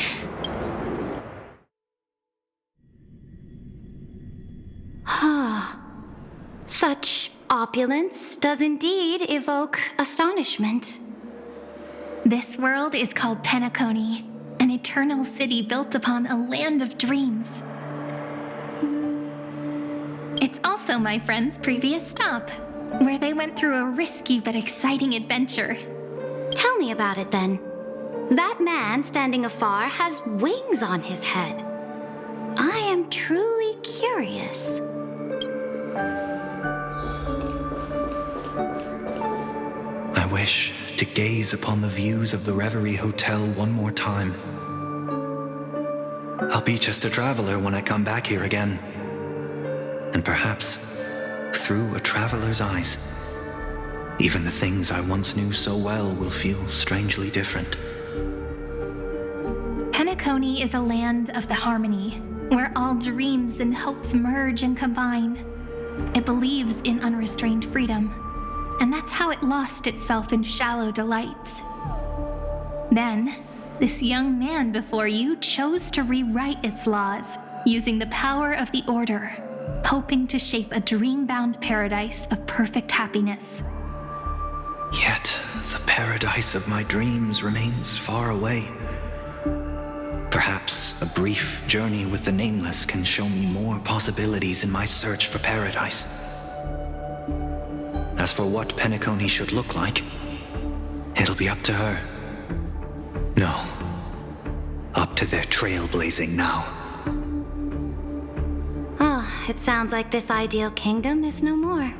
Such opulence does indeed evoke astonishment. This world is called Penacony, an eternal city built upon a land of dreams. It's also my friend's previous stop, where they went through a risky but exciting adventure. Tell me about it then. That man standing afar has wings on his head. I am truly curious. wish to gaze upon the views of the Reverie Hotel one more time. I'll be just a traveler when I come back here again. And perhaps, through a traveler's eyes, even the things I once knew so well will feel strangely different. Penacony is a land of the harmony, where all dreams and hopes merge and combine. It believes in unrestrained freedom, and that's how it lost itself in shallow delights. Then, this young man before you chose to rewrite its laws, using the power of the Order, hoping to shape a dream-bound paradise of perfect happiness. Yet, the paradise of my dreams remains far away. Perhaps a brief journey with the Nameless can show me more possibilities in my search for paradise. As for what Penacony should look like, it'll be up to her. No, up to their trailblazing now. Ah, it sounds like this ideal kingdom is no more.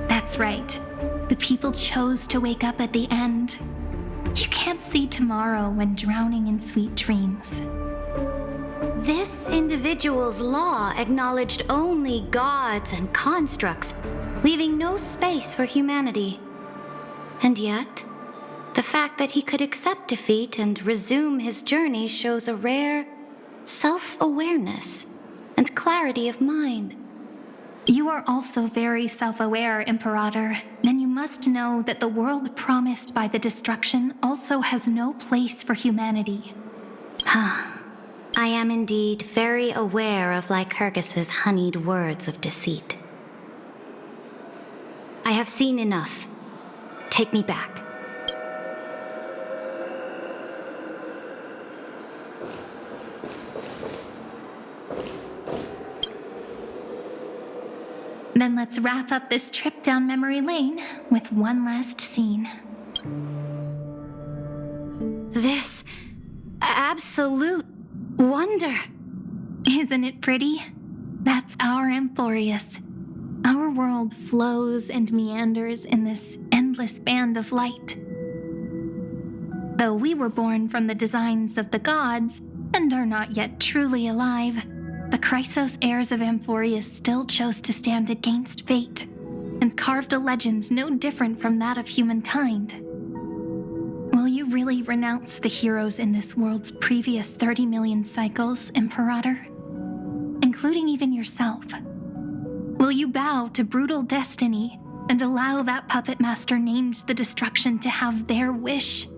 That's right. The people chose to wake up at the end. You can't see tomorrow when drowning in sweet dreams. This individual's law acknowledged only gods and constructs, leaving no space for humanity. And yet, the fact that he could accept defeat and resume his journey shows a rare self-awareness and clarity of mind. You are also very self-aware, Imperator. Then you must know that the world promised by the destruction also has no place for humanity. I am indeed very aware of Lycurgus's honeyed words of deceit. I have seen enough. Take me back. Then let's wrap up this trip down memory lane with one last scene. This absolute wonder. Isn't it pretty? That's our Emporius. Our world flows and meanders in this endless band of light. Though we were born from the designs of the gods and are not yet truly alive, the Chrysos heirs of Emporius still chose to stand against fate and carved a legend no different from that of humankind. Will you really renounce the heroes in this world's previous 30 million cycles, Imperator? Including even yourself. Will you bow to brutal destiny and allow that puppet master named the destruction to have their wish?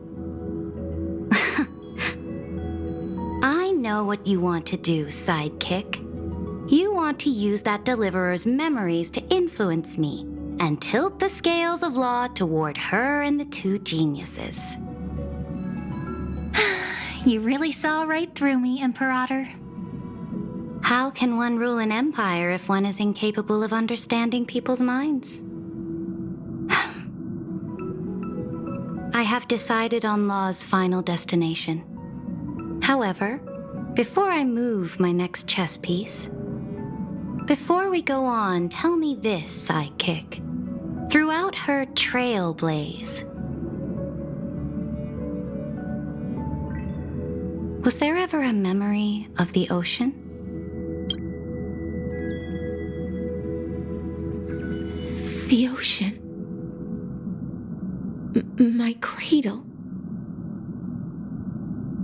I know what you want to do, sidekick. You want to use that deliverer's memories to influence me and tilt the scales of law toward her and the two geniuses. You really saw right through me, Imperator. How can one rule an empire if one is incapable of understanding people's minds? I have decided on Law's final destination. However, before I move my next chess piece, before we go on, tell me this, sidekick. Throughout her trailblaze, was there ever a memory of the ocean? The ocean. My cradle.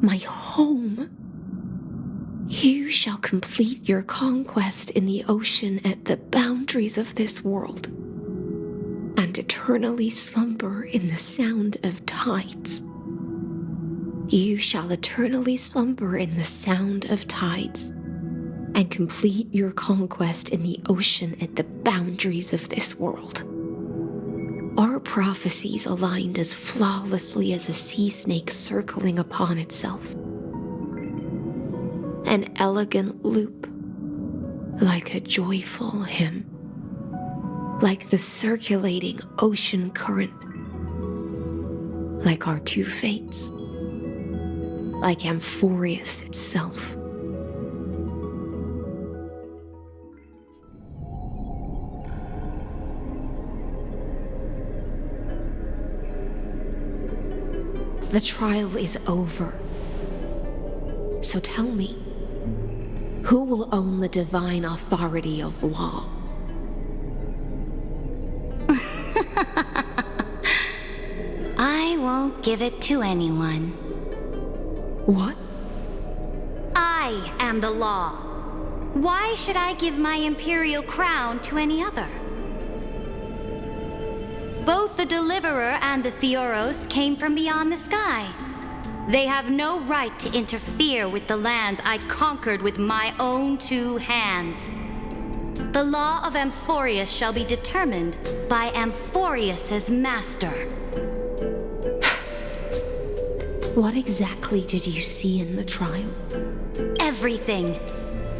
My home. You shall complete your conquest in the ocean at the boundaries of this world, and eternally slumber in the sound of tides. You shall eternally slumber in the sound of tides, and complete your conquest in the ocean at the boundaries of this world. Our prophecies aligned as flawlessly as a sea snake circling upon itself. An elegant loop, like a joyful hymn, like the circulating ocean current, like our two fates, like Amphorius itself. The trial is over. So tell me, who will own the divine authority of law? I won't give it to anyone. What? I am the law. Why should I give my imperial crown to any other? Both the Deliverer and the Theoros came from beyond the sky. They have no right to interfere with the lands I conquered with my own 2 hands. The law of Amphorius shall be determined by Amphorius's master. What exactly did you see in the trial? Everything.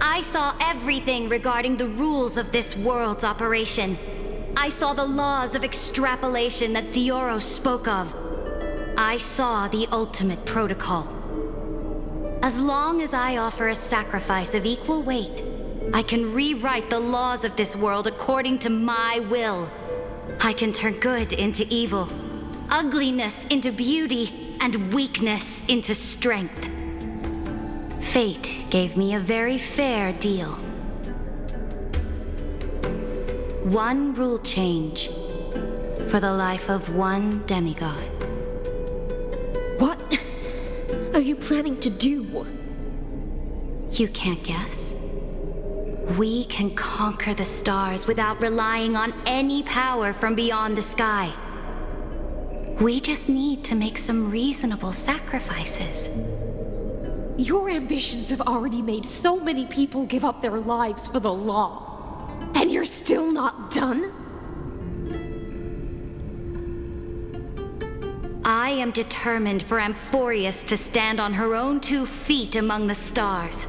I saw everything regarding the rules of this world's operation. I saw the laws of extrapolation that Theoros spoke of. I saw the ultimate protocol. As long as I offer a sacrifice of equal weight, I can rewrite the laws of this world according to my will. I can turn good into evil, ugliness into beauty, and weakness into strength. Fate gave me a very fair deal. One rule change for the life of one demigod. What are you planning to do? You can't guess. We can conquer the stars without relying on any power from beyond the sky. We just need to make some reasonable sacrifices. Your ambitions have already made so many people give up their lives for the law. And you're still not done? I am determined for Amphorius to stand on her own 2 feet among the stars.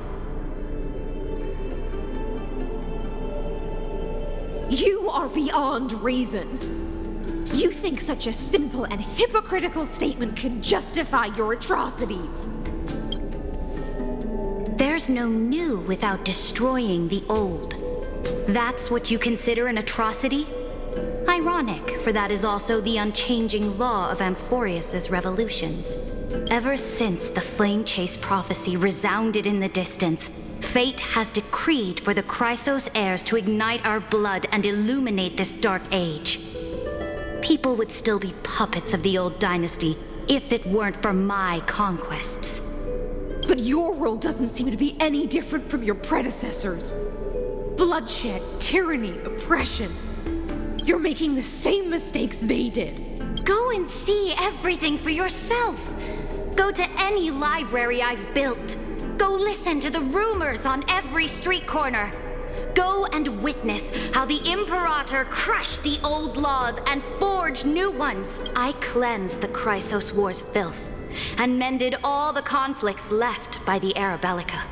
You are beyond reason. You think such a simple and hypocritical statement can justify your atrocities. There's no new without destroying the old. That's what you consider an atrocity? Ironic, for that is also the unchanging law of Amphorius's revolutions. Ever since the Flame Chase prophecy resounded in the distance, fate has decreed for the Chrysos heirs to ignite our blood and illuminate this dark age. People would still be puppets of the old dynasty if it weren't for my conquests. But your world doesn't seem to be any different from your predecessors. Bloodshed, tyranny, oppression. You're making the same mistakes they did. Go and see everything for yourself. Go to any library I've built. Go listen to the rumors on every street corner. Go and witness how the Imperator crushed the old laws and forged new ones. I cleansed the Chrysos War's filth and mended all the conflicts left by the Era Bellica.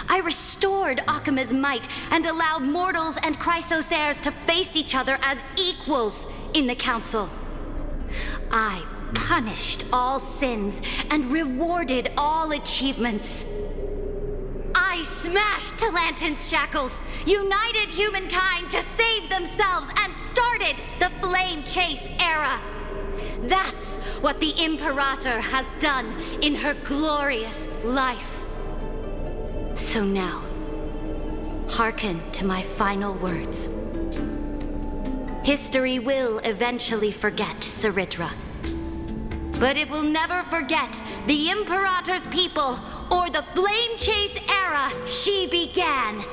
I restored Akima's might and allowed mortals and Chrysos heirs to face each other as equals in the Council. I punished all sins and rewarded all achievements. I smashed Talantin's shackles, united humankind to save themselves, and started the Flame Chase era. That's what the Imperator has done in her glorious life. So now, hearken to my final words. History will eventually forget Saridra, but it will never forget the Imperator's people or the Flame Chase era she began.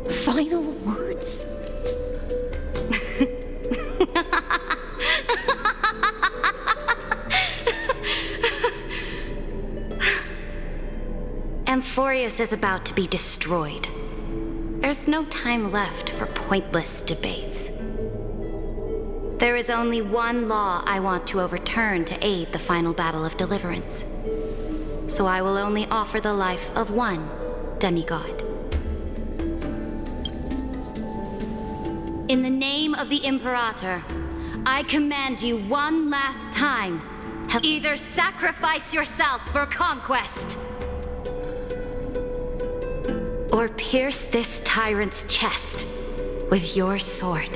Final words? Amphorius is about to be destroyed. There's no time left for pointless debates. There is only one law I want to overturn to aid the final battle of deliverance. So I will only offer the life of one demigod. In the name of the Imperator, I command you one last time. Either sacrifice yourself for conquest, or pierce this tyrant's chest with your sword.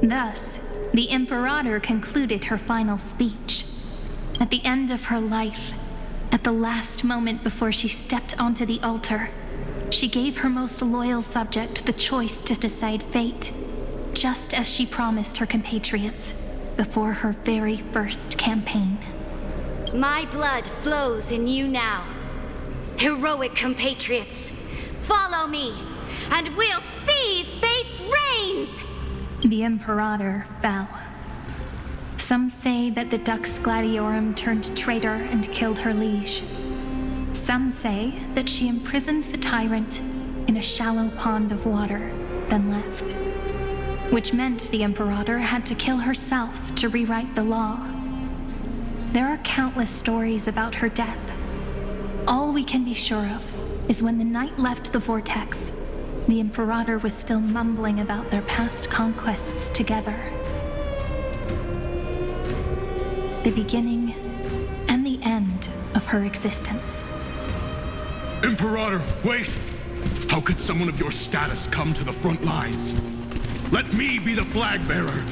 Thus, the Imperator concluded her final speech. At the end of her life, at the last moment before she stepped onto the altar, she gave her most loyal subject the choice to decide fate, just as she promised her compatriots before her very first campaign. My blood flows in you now. Heroic compatriots, follow me, and we'll seize fate's reins! The Imperator fell. Some say that the Dux Gladiorum turned traitor and killed her liege. Some say that she imprisoned the tyrant in a shallow pond of water, then left. Which meant the Imperator had to kill herself to rewrite the law. There are countless stories about her death. All we can be sure of is when the knight left the vortex, the Imperator was still mumbling about their past conquests together. The beginning and the end of her existence. Imperator, wait! How could someone of your status come to the front lines? Let me be the flag bearer!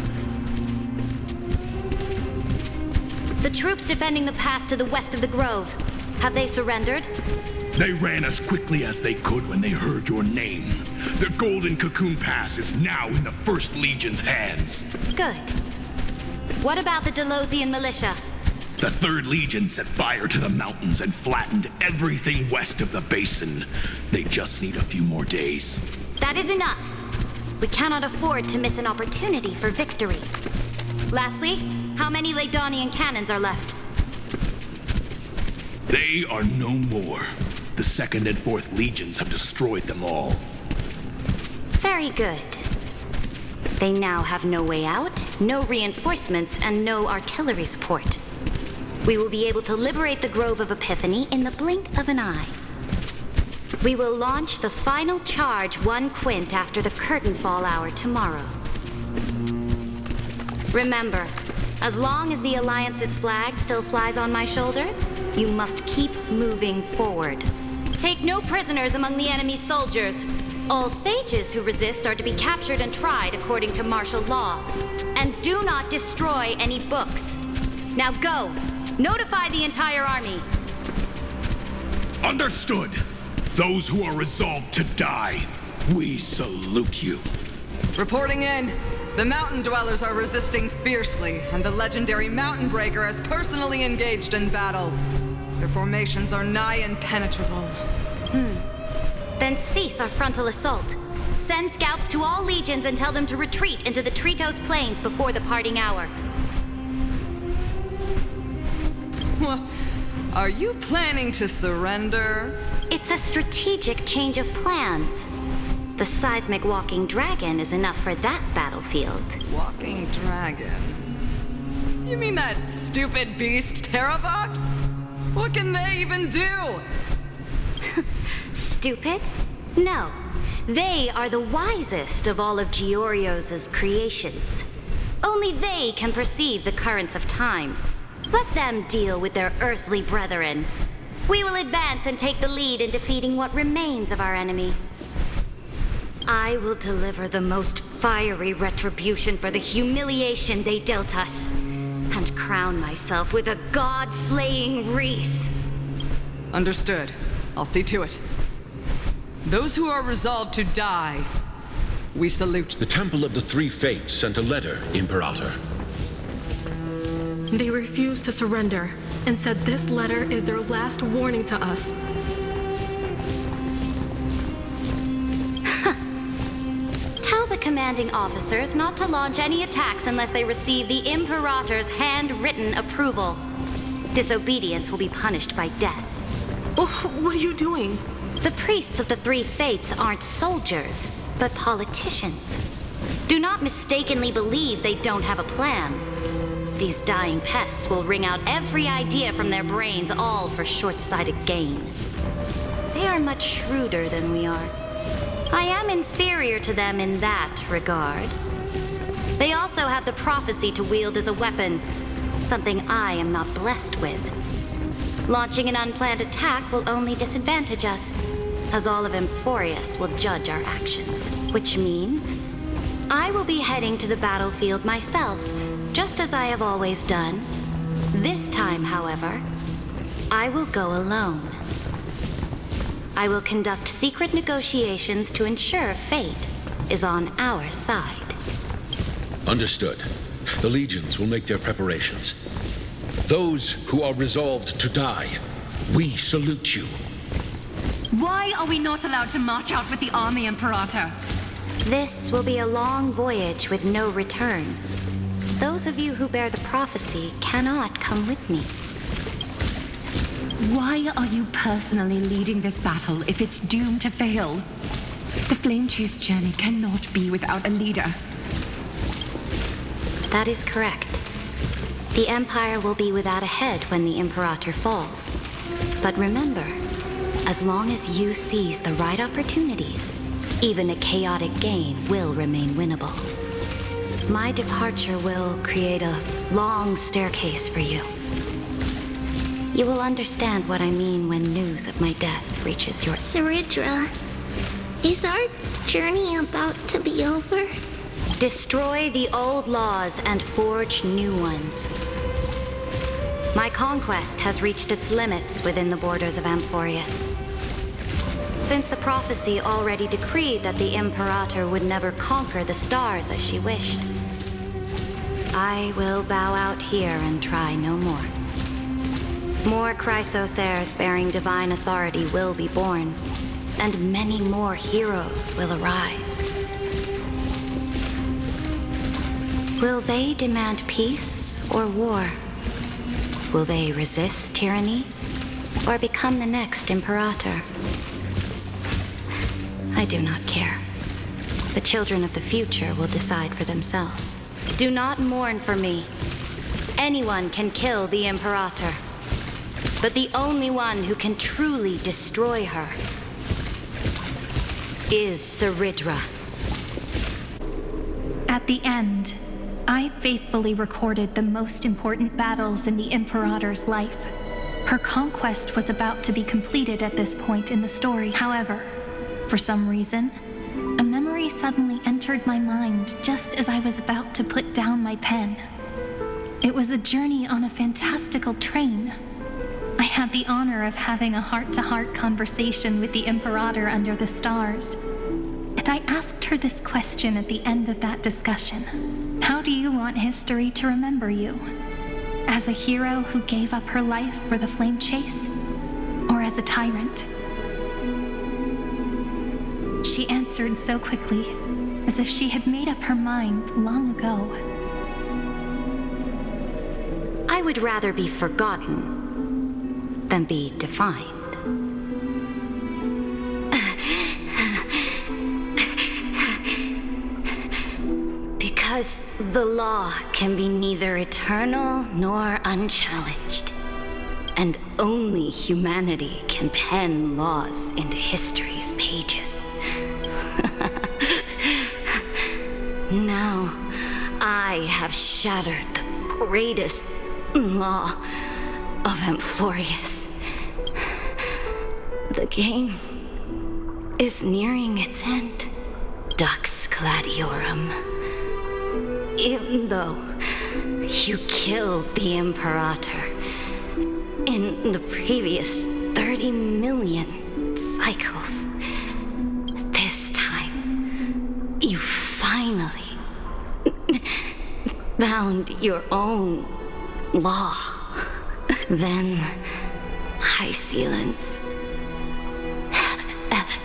The troops defending the pass to the west of the grove, have they surrendered? They ran as quickly as they could when they heard your name. The Golden Cocoon Pass is now in the First Legion's hands. Good. What about the Delosian militia? The Third Legion set fire to the mountains and flattened everything west of the basin. They just need a few more days. That is enough. We cannot afford to miss an opportunity for victory. Lastly, how many Ladonian cannons are left? They are no more. The Second and Fourth Legions have destroyed them all. Very good. They now have no way out, no reinforcements, and no artillery support. We will be able to liberate the Grove of Epiphany in the blink of an eye. We will launch the final charge 1 quint after the curtain fall hour tomorrow. Remember, as long as the Alliance's flag still flies on my shoulders, you must keep moving forward. Take no prisoners among the enemy's soldiers. All sages who resist are to be captured and tried according to martial law. And do not destroy any books. Now go! Notify the entire army! Understood! Those who are resolved to die, we salute you. Reporting in. The mountain dwellers are resisting fiercely, and the legendary Mountain Breaker has personally engaged in battle. Their formations are nigh impenetrable. Then cease our frontal assault. Send scouts to all legions and tell them to retreat into the Tritos Plains before the parting hour. Are you planning to surrender? It's a strategic change of plans. The seismic walking dragon is enough for that battlefield. Walking dragon? You mean that stupid beast, Terravox? What can they even do? Stupid? No. They are the wisest of all of Georios' creations. Only they can perceive the currents of time. Let them deal with their earthly brethren. We will advance and take the lead in defeating what remains of our enemy. I will deliver the most fiery retribution for the humiliation they dealt us, and crown myself with a god-slaying wreath. Understood. I'll see to it. Those who are resolved to die, we salute. The Temple of the Three Fates sent a letter, Imperator. They refused to surrender and said this letter is their last warning to us. Tell the commanding officers not to launch any attacks unless they receive the Imperator's handwritten approval. Disobedience will be punished by death. What are you doing? The priests of the Three Fates aren't soldiers, but politicians. Do not mistakenly believe they don't have a plan. These dying pests will wring out every idea from their brains, all for short-sighted gain. They are much shrewder than we are. I am inferior to them in that regard. They also have the prophecy to wield as a weapon, something I am not blessed with. Launching an unplanned attack will only disadvantage us, as all of Emphorius will judge our actions. Which means I will be heading to the battlefield myself, just as I have always done. This time, however, I will go alone. I will conduct secret negotiations to ensure fate is on our side. Understood. The legions will make their preparations. Those who are resolved to die, we salute you. Why are we not allowed to march out with the army, Imperator? This will be a long voyage with no return. Those of you who bear the prophecy cannot come with me. Why are you personally leading this battle if it's doomed to fail? The Flame Chase journey cannot be without a leader. That is correct. The Empire will be without a head when the Imperator falls. But remember, as long as you seize the right opportunities, even a chaotic game will remain winnable. My departure will create a long staircase for you. You will understand what I mean when news of my death reaches your... Saridra, is our journey about to be over? Destroy the old laws and forge new ones. My conquest has reached its limits within the borders of Amphorius. Since the prophecy already decreed that the Imperator would never conquer the stars as she wished, I will bow out here and try no more. More Chrysos heirs bearing divine authority will be born, and many more heroes will arise. Will they demand peace or war? Will they resist tyranny or become the next Imperator? I do not care. The children of the future will decide for themselves. Do not mourn for me. Anyone can kill the Imperator, but the only one who can truly destroy her is Saridra. At the end, I faithfully recorded the most important battles in the Imperator's life. Her conquest was about to be completed at this point in the story. However, for some reason, a memory suddenly entered my mind just as I was about to put down my pen. It was a journey on a fantastical train. I had the honor of having a heart-to-heart conversation with the Imperator under the stars. And I asked her this question at the end of that discussion. How do you want history to remember you? As a hero who gave up her life for the Flame Chase? Or as a tyrant? She answered so quickly, as if she had made up her mind long ago. I would rather be forgotten than be defined. Because the law can be neither eternal nor unchallenged. And only humanity can pen laws into history's pages. Now, I have shattered the greatest law of Amphorius. The game is nearing its end, Dux Gladiorum. Even though you killed the Imperator in the previous 30 million cycles, this time you finally found your own law. Then, High Sealants,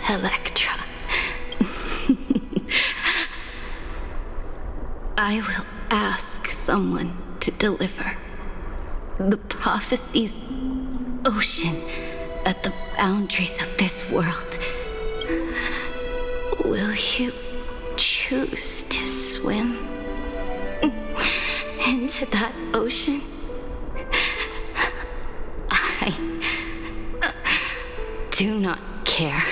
Electra. I will ask someone to deliver the prophecy's ocean at the boundaries of this world. Will you choose to swim into that ocean? I do not care.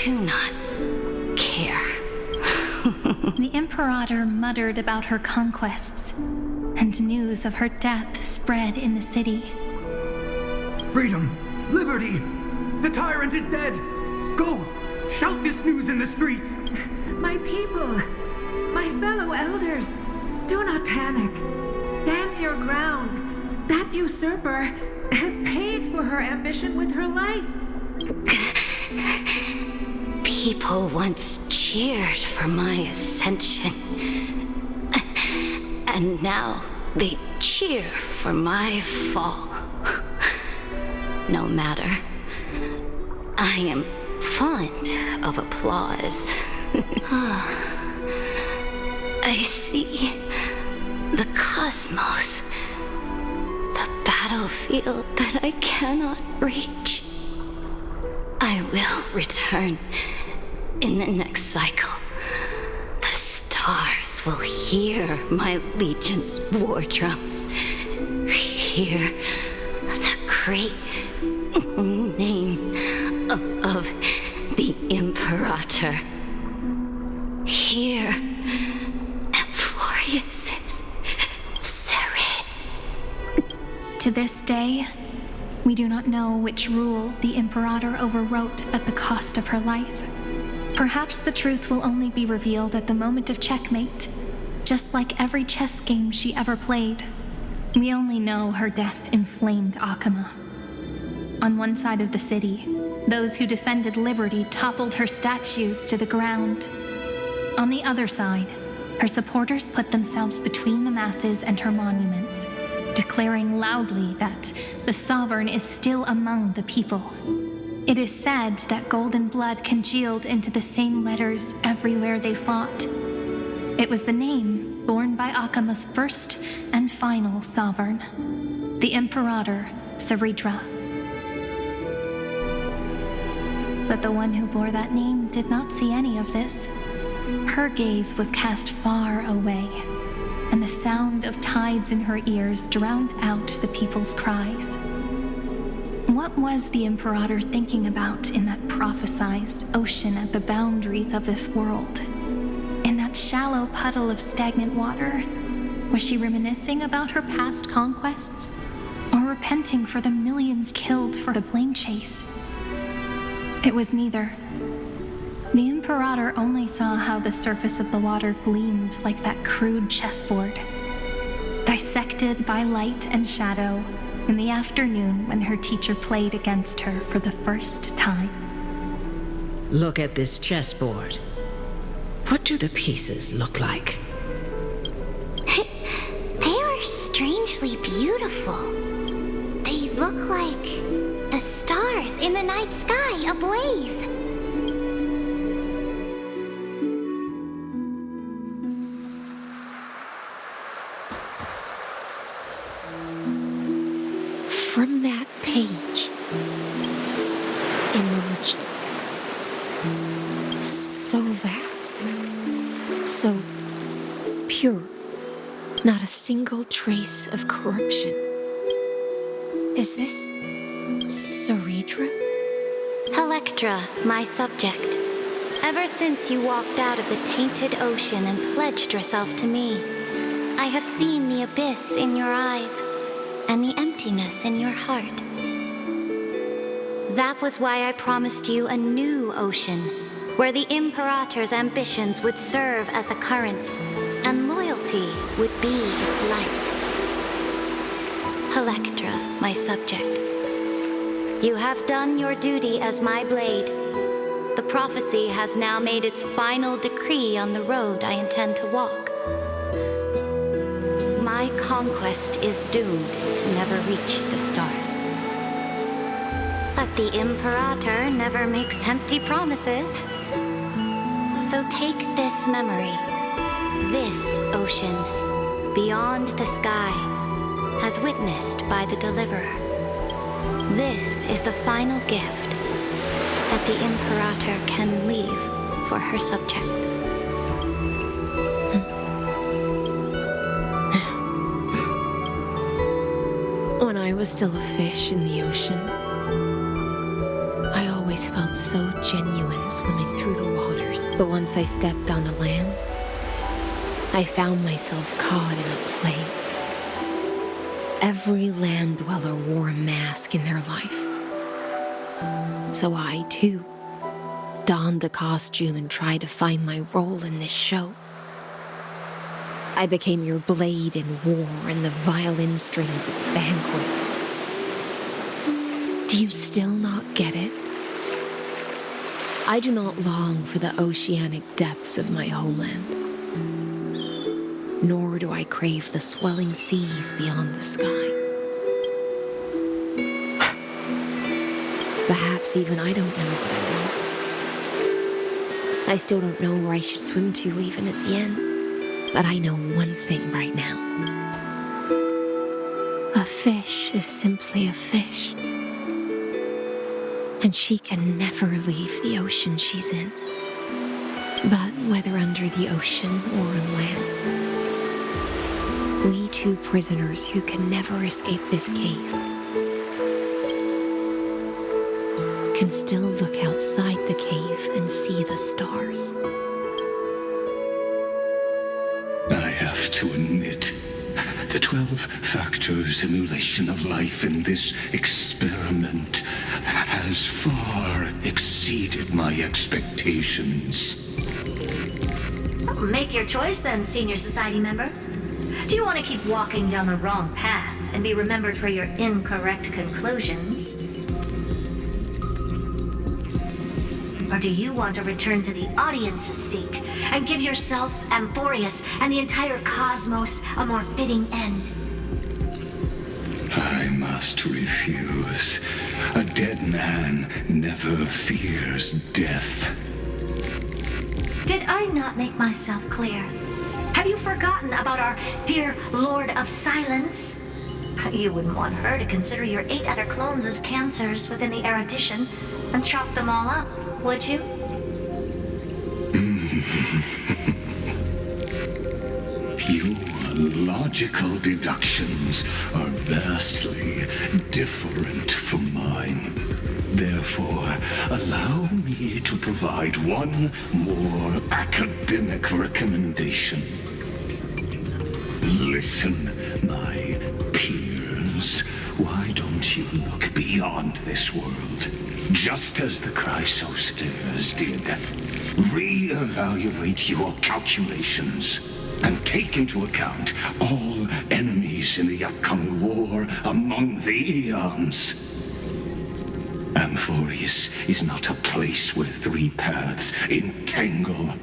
Do not care. The Imperator muttered about her conquests, and news of her death spread in the city. Freedom! Liberty! The tyrant is dead! Go! Shout this news in the streets! My people! My fellow elders! Do not panic. Stand your ground. That usurper has paid for her ambition with her life. People once cheered for my ascension. And now they cheer for my fall. No matter. I am fond of applause. I see the cosmos, the battlefield that I cannot reach. I will return in the next cycle. The stars will hear my legion's war drums. Hear the great name of the Imperator. Hear Amphorius's sirene. To this day, we do not know which rule the Imperator overwrote at the cost of her life. Perhaps the truth will only be revealed at the moment of checkmate, just like every chess game she ever played. We only know her death inflamed Akama. On one side of the city, those who defended liberty toppled her statues to the ground. On the other side, her supporters put themselves between the masses and her monuments, declaring loudly that the sovereign is still among the people. It is said that golden blood congealed into the same letters everywhere they fought. It was the name borne by Akama's first and final sovereign, the Imperator Saridra. But the one who bore that name did not see any of this. Her gaze was cast far away, and the sound of tides in her ears drowned out the people's cries. What was the Imperator thinking about in that prophesized ocean at the boundaries of this world? In that shallow puddle of stagnant water? Was she reminiscing about her past conquests? Or repenting for the millions killed for the flame chase? It was neither. The Imperator only saw how the surface of the water gleamed like that crude chessboard, dissected by light and shadow in the afternoon when her teacher played against her for the first time. Look at this chessboard. What do the pieces look like? They are strangely beautiful. They look like the stars in the night sky ablaze. From that page emerged so vast, so pure, not a single trace of corruption. Is this Saridra? Electra, my subject. Ever since you walked out of the tainted ocean and pledged yourself to me, I have seen the abyss in your eyes and the emptiness in your heart. That was why I promised you a new ocean, where the Imperator's ambitions would serve as the currents, and loyalty would be its light. Electra, my subject. You have done your duty as my blade. The prophecy has now made its final decree on the road I intend to walk. My conquest is doomed to never reach the stars. But the Imperator never makes empty promises. So take this memory, this ocean, beyond the sky, as witnessed by the Deliverer. This is the final gift that the Imperator can leave for her subject. When I was still a fish in the ocean, I always felt so genuine swimming through the waters. But once I stepped onto land, I found myself caught in a play. Every land dweller wore a mask in their life. So I, too, donned a costume and tried to find my role in this show. I became your blade in war and the violin strings at banquets. Do you still not get it? I do not long for the oceanic depths of my homeland. Nor do I crave the swelling seas beyond the sky. Perhaps even I don't know what I want. I still don't know where I should swim to even at the end. But I know one thing right now. A fish is simply a fish. And she can never leave the ocean she's in. But whether under the ocean or on land, we two prisoners who can never escape this cave can still look outside the cave and see the stars. I have to admit, the 12-factor simulation of life in this experiment has far exceeded my expectations. Make your choice then, senior society member. Do you want to keep walking down the wrong path and be remembered for your incorrect conclusions? Or do you want to return to the audience's seat and give yourself, Amphorius, and the entire cosmos a more fitting end? I must refuse. A dead man never fears death. Did I not make myself clear? Have you forgotten about our dear Lord of Silence? You wouldn't want her to consider your 8 other clones as cancers within the erudition and chop them all up, would you? Your logical deductions are vastly different from mine. Therefore, allow me to provide one more academic recommendation. Listen, my peers. Why don't you look beyond this world? Just as the Chrysos heirs did. Re-evaluate your calculations and take into account all enemies in the upcoming war among the eons. Amphorius is not a place where 3 paths entangle,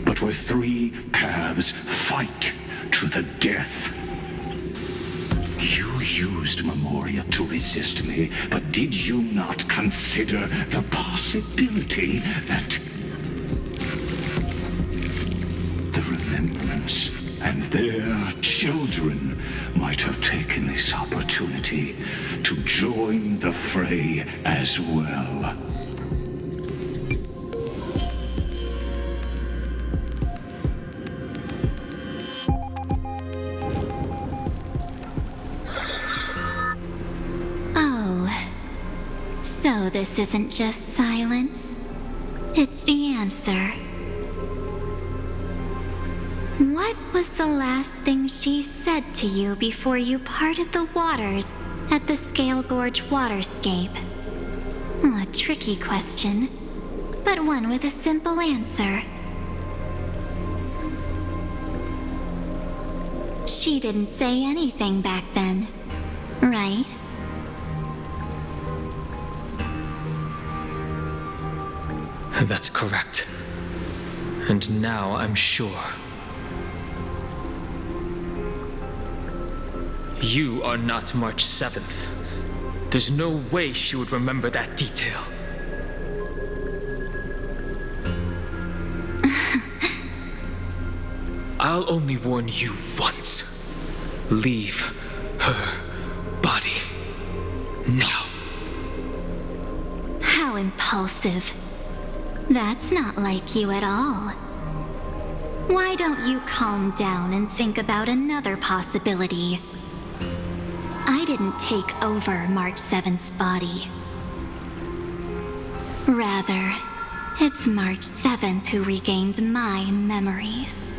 but where 3 paths fight to the death. You used Memoria to resist me, but did you not consider the possibility that the Remembrance and their children might have taken this opportunity to join the fray as well? So this isn't just silence. It's the answer. What was the last thing she said to you before you parted the waters at the Scale Gorge waterscape? A tricky question, but one with a simple answer. She didn't say anything back then, right? That's correct. And now I'm sure. You are not March 7th. There's no way she would remember that detail. I'll only warn you once. Leave her body now. How impulsive. That's not like you at all. Why don't you calm down and think about another possibility? I didn't take over March 7th's body. Rather, it's March 7th who regained my memories.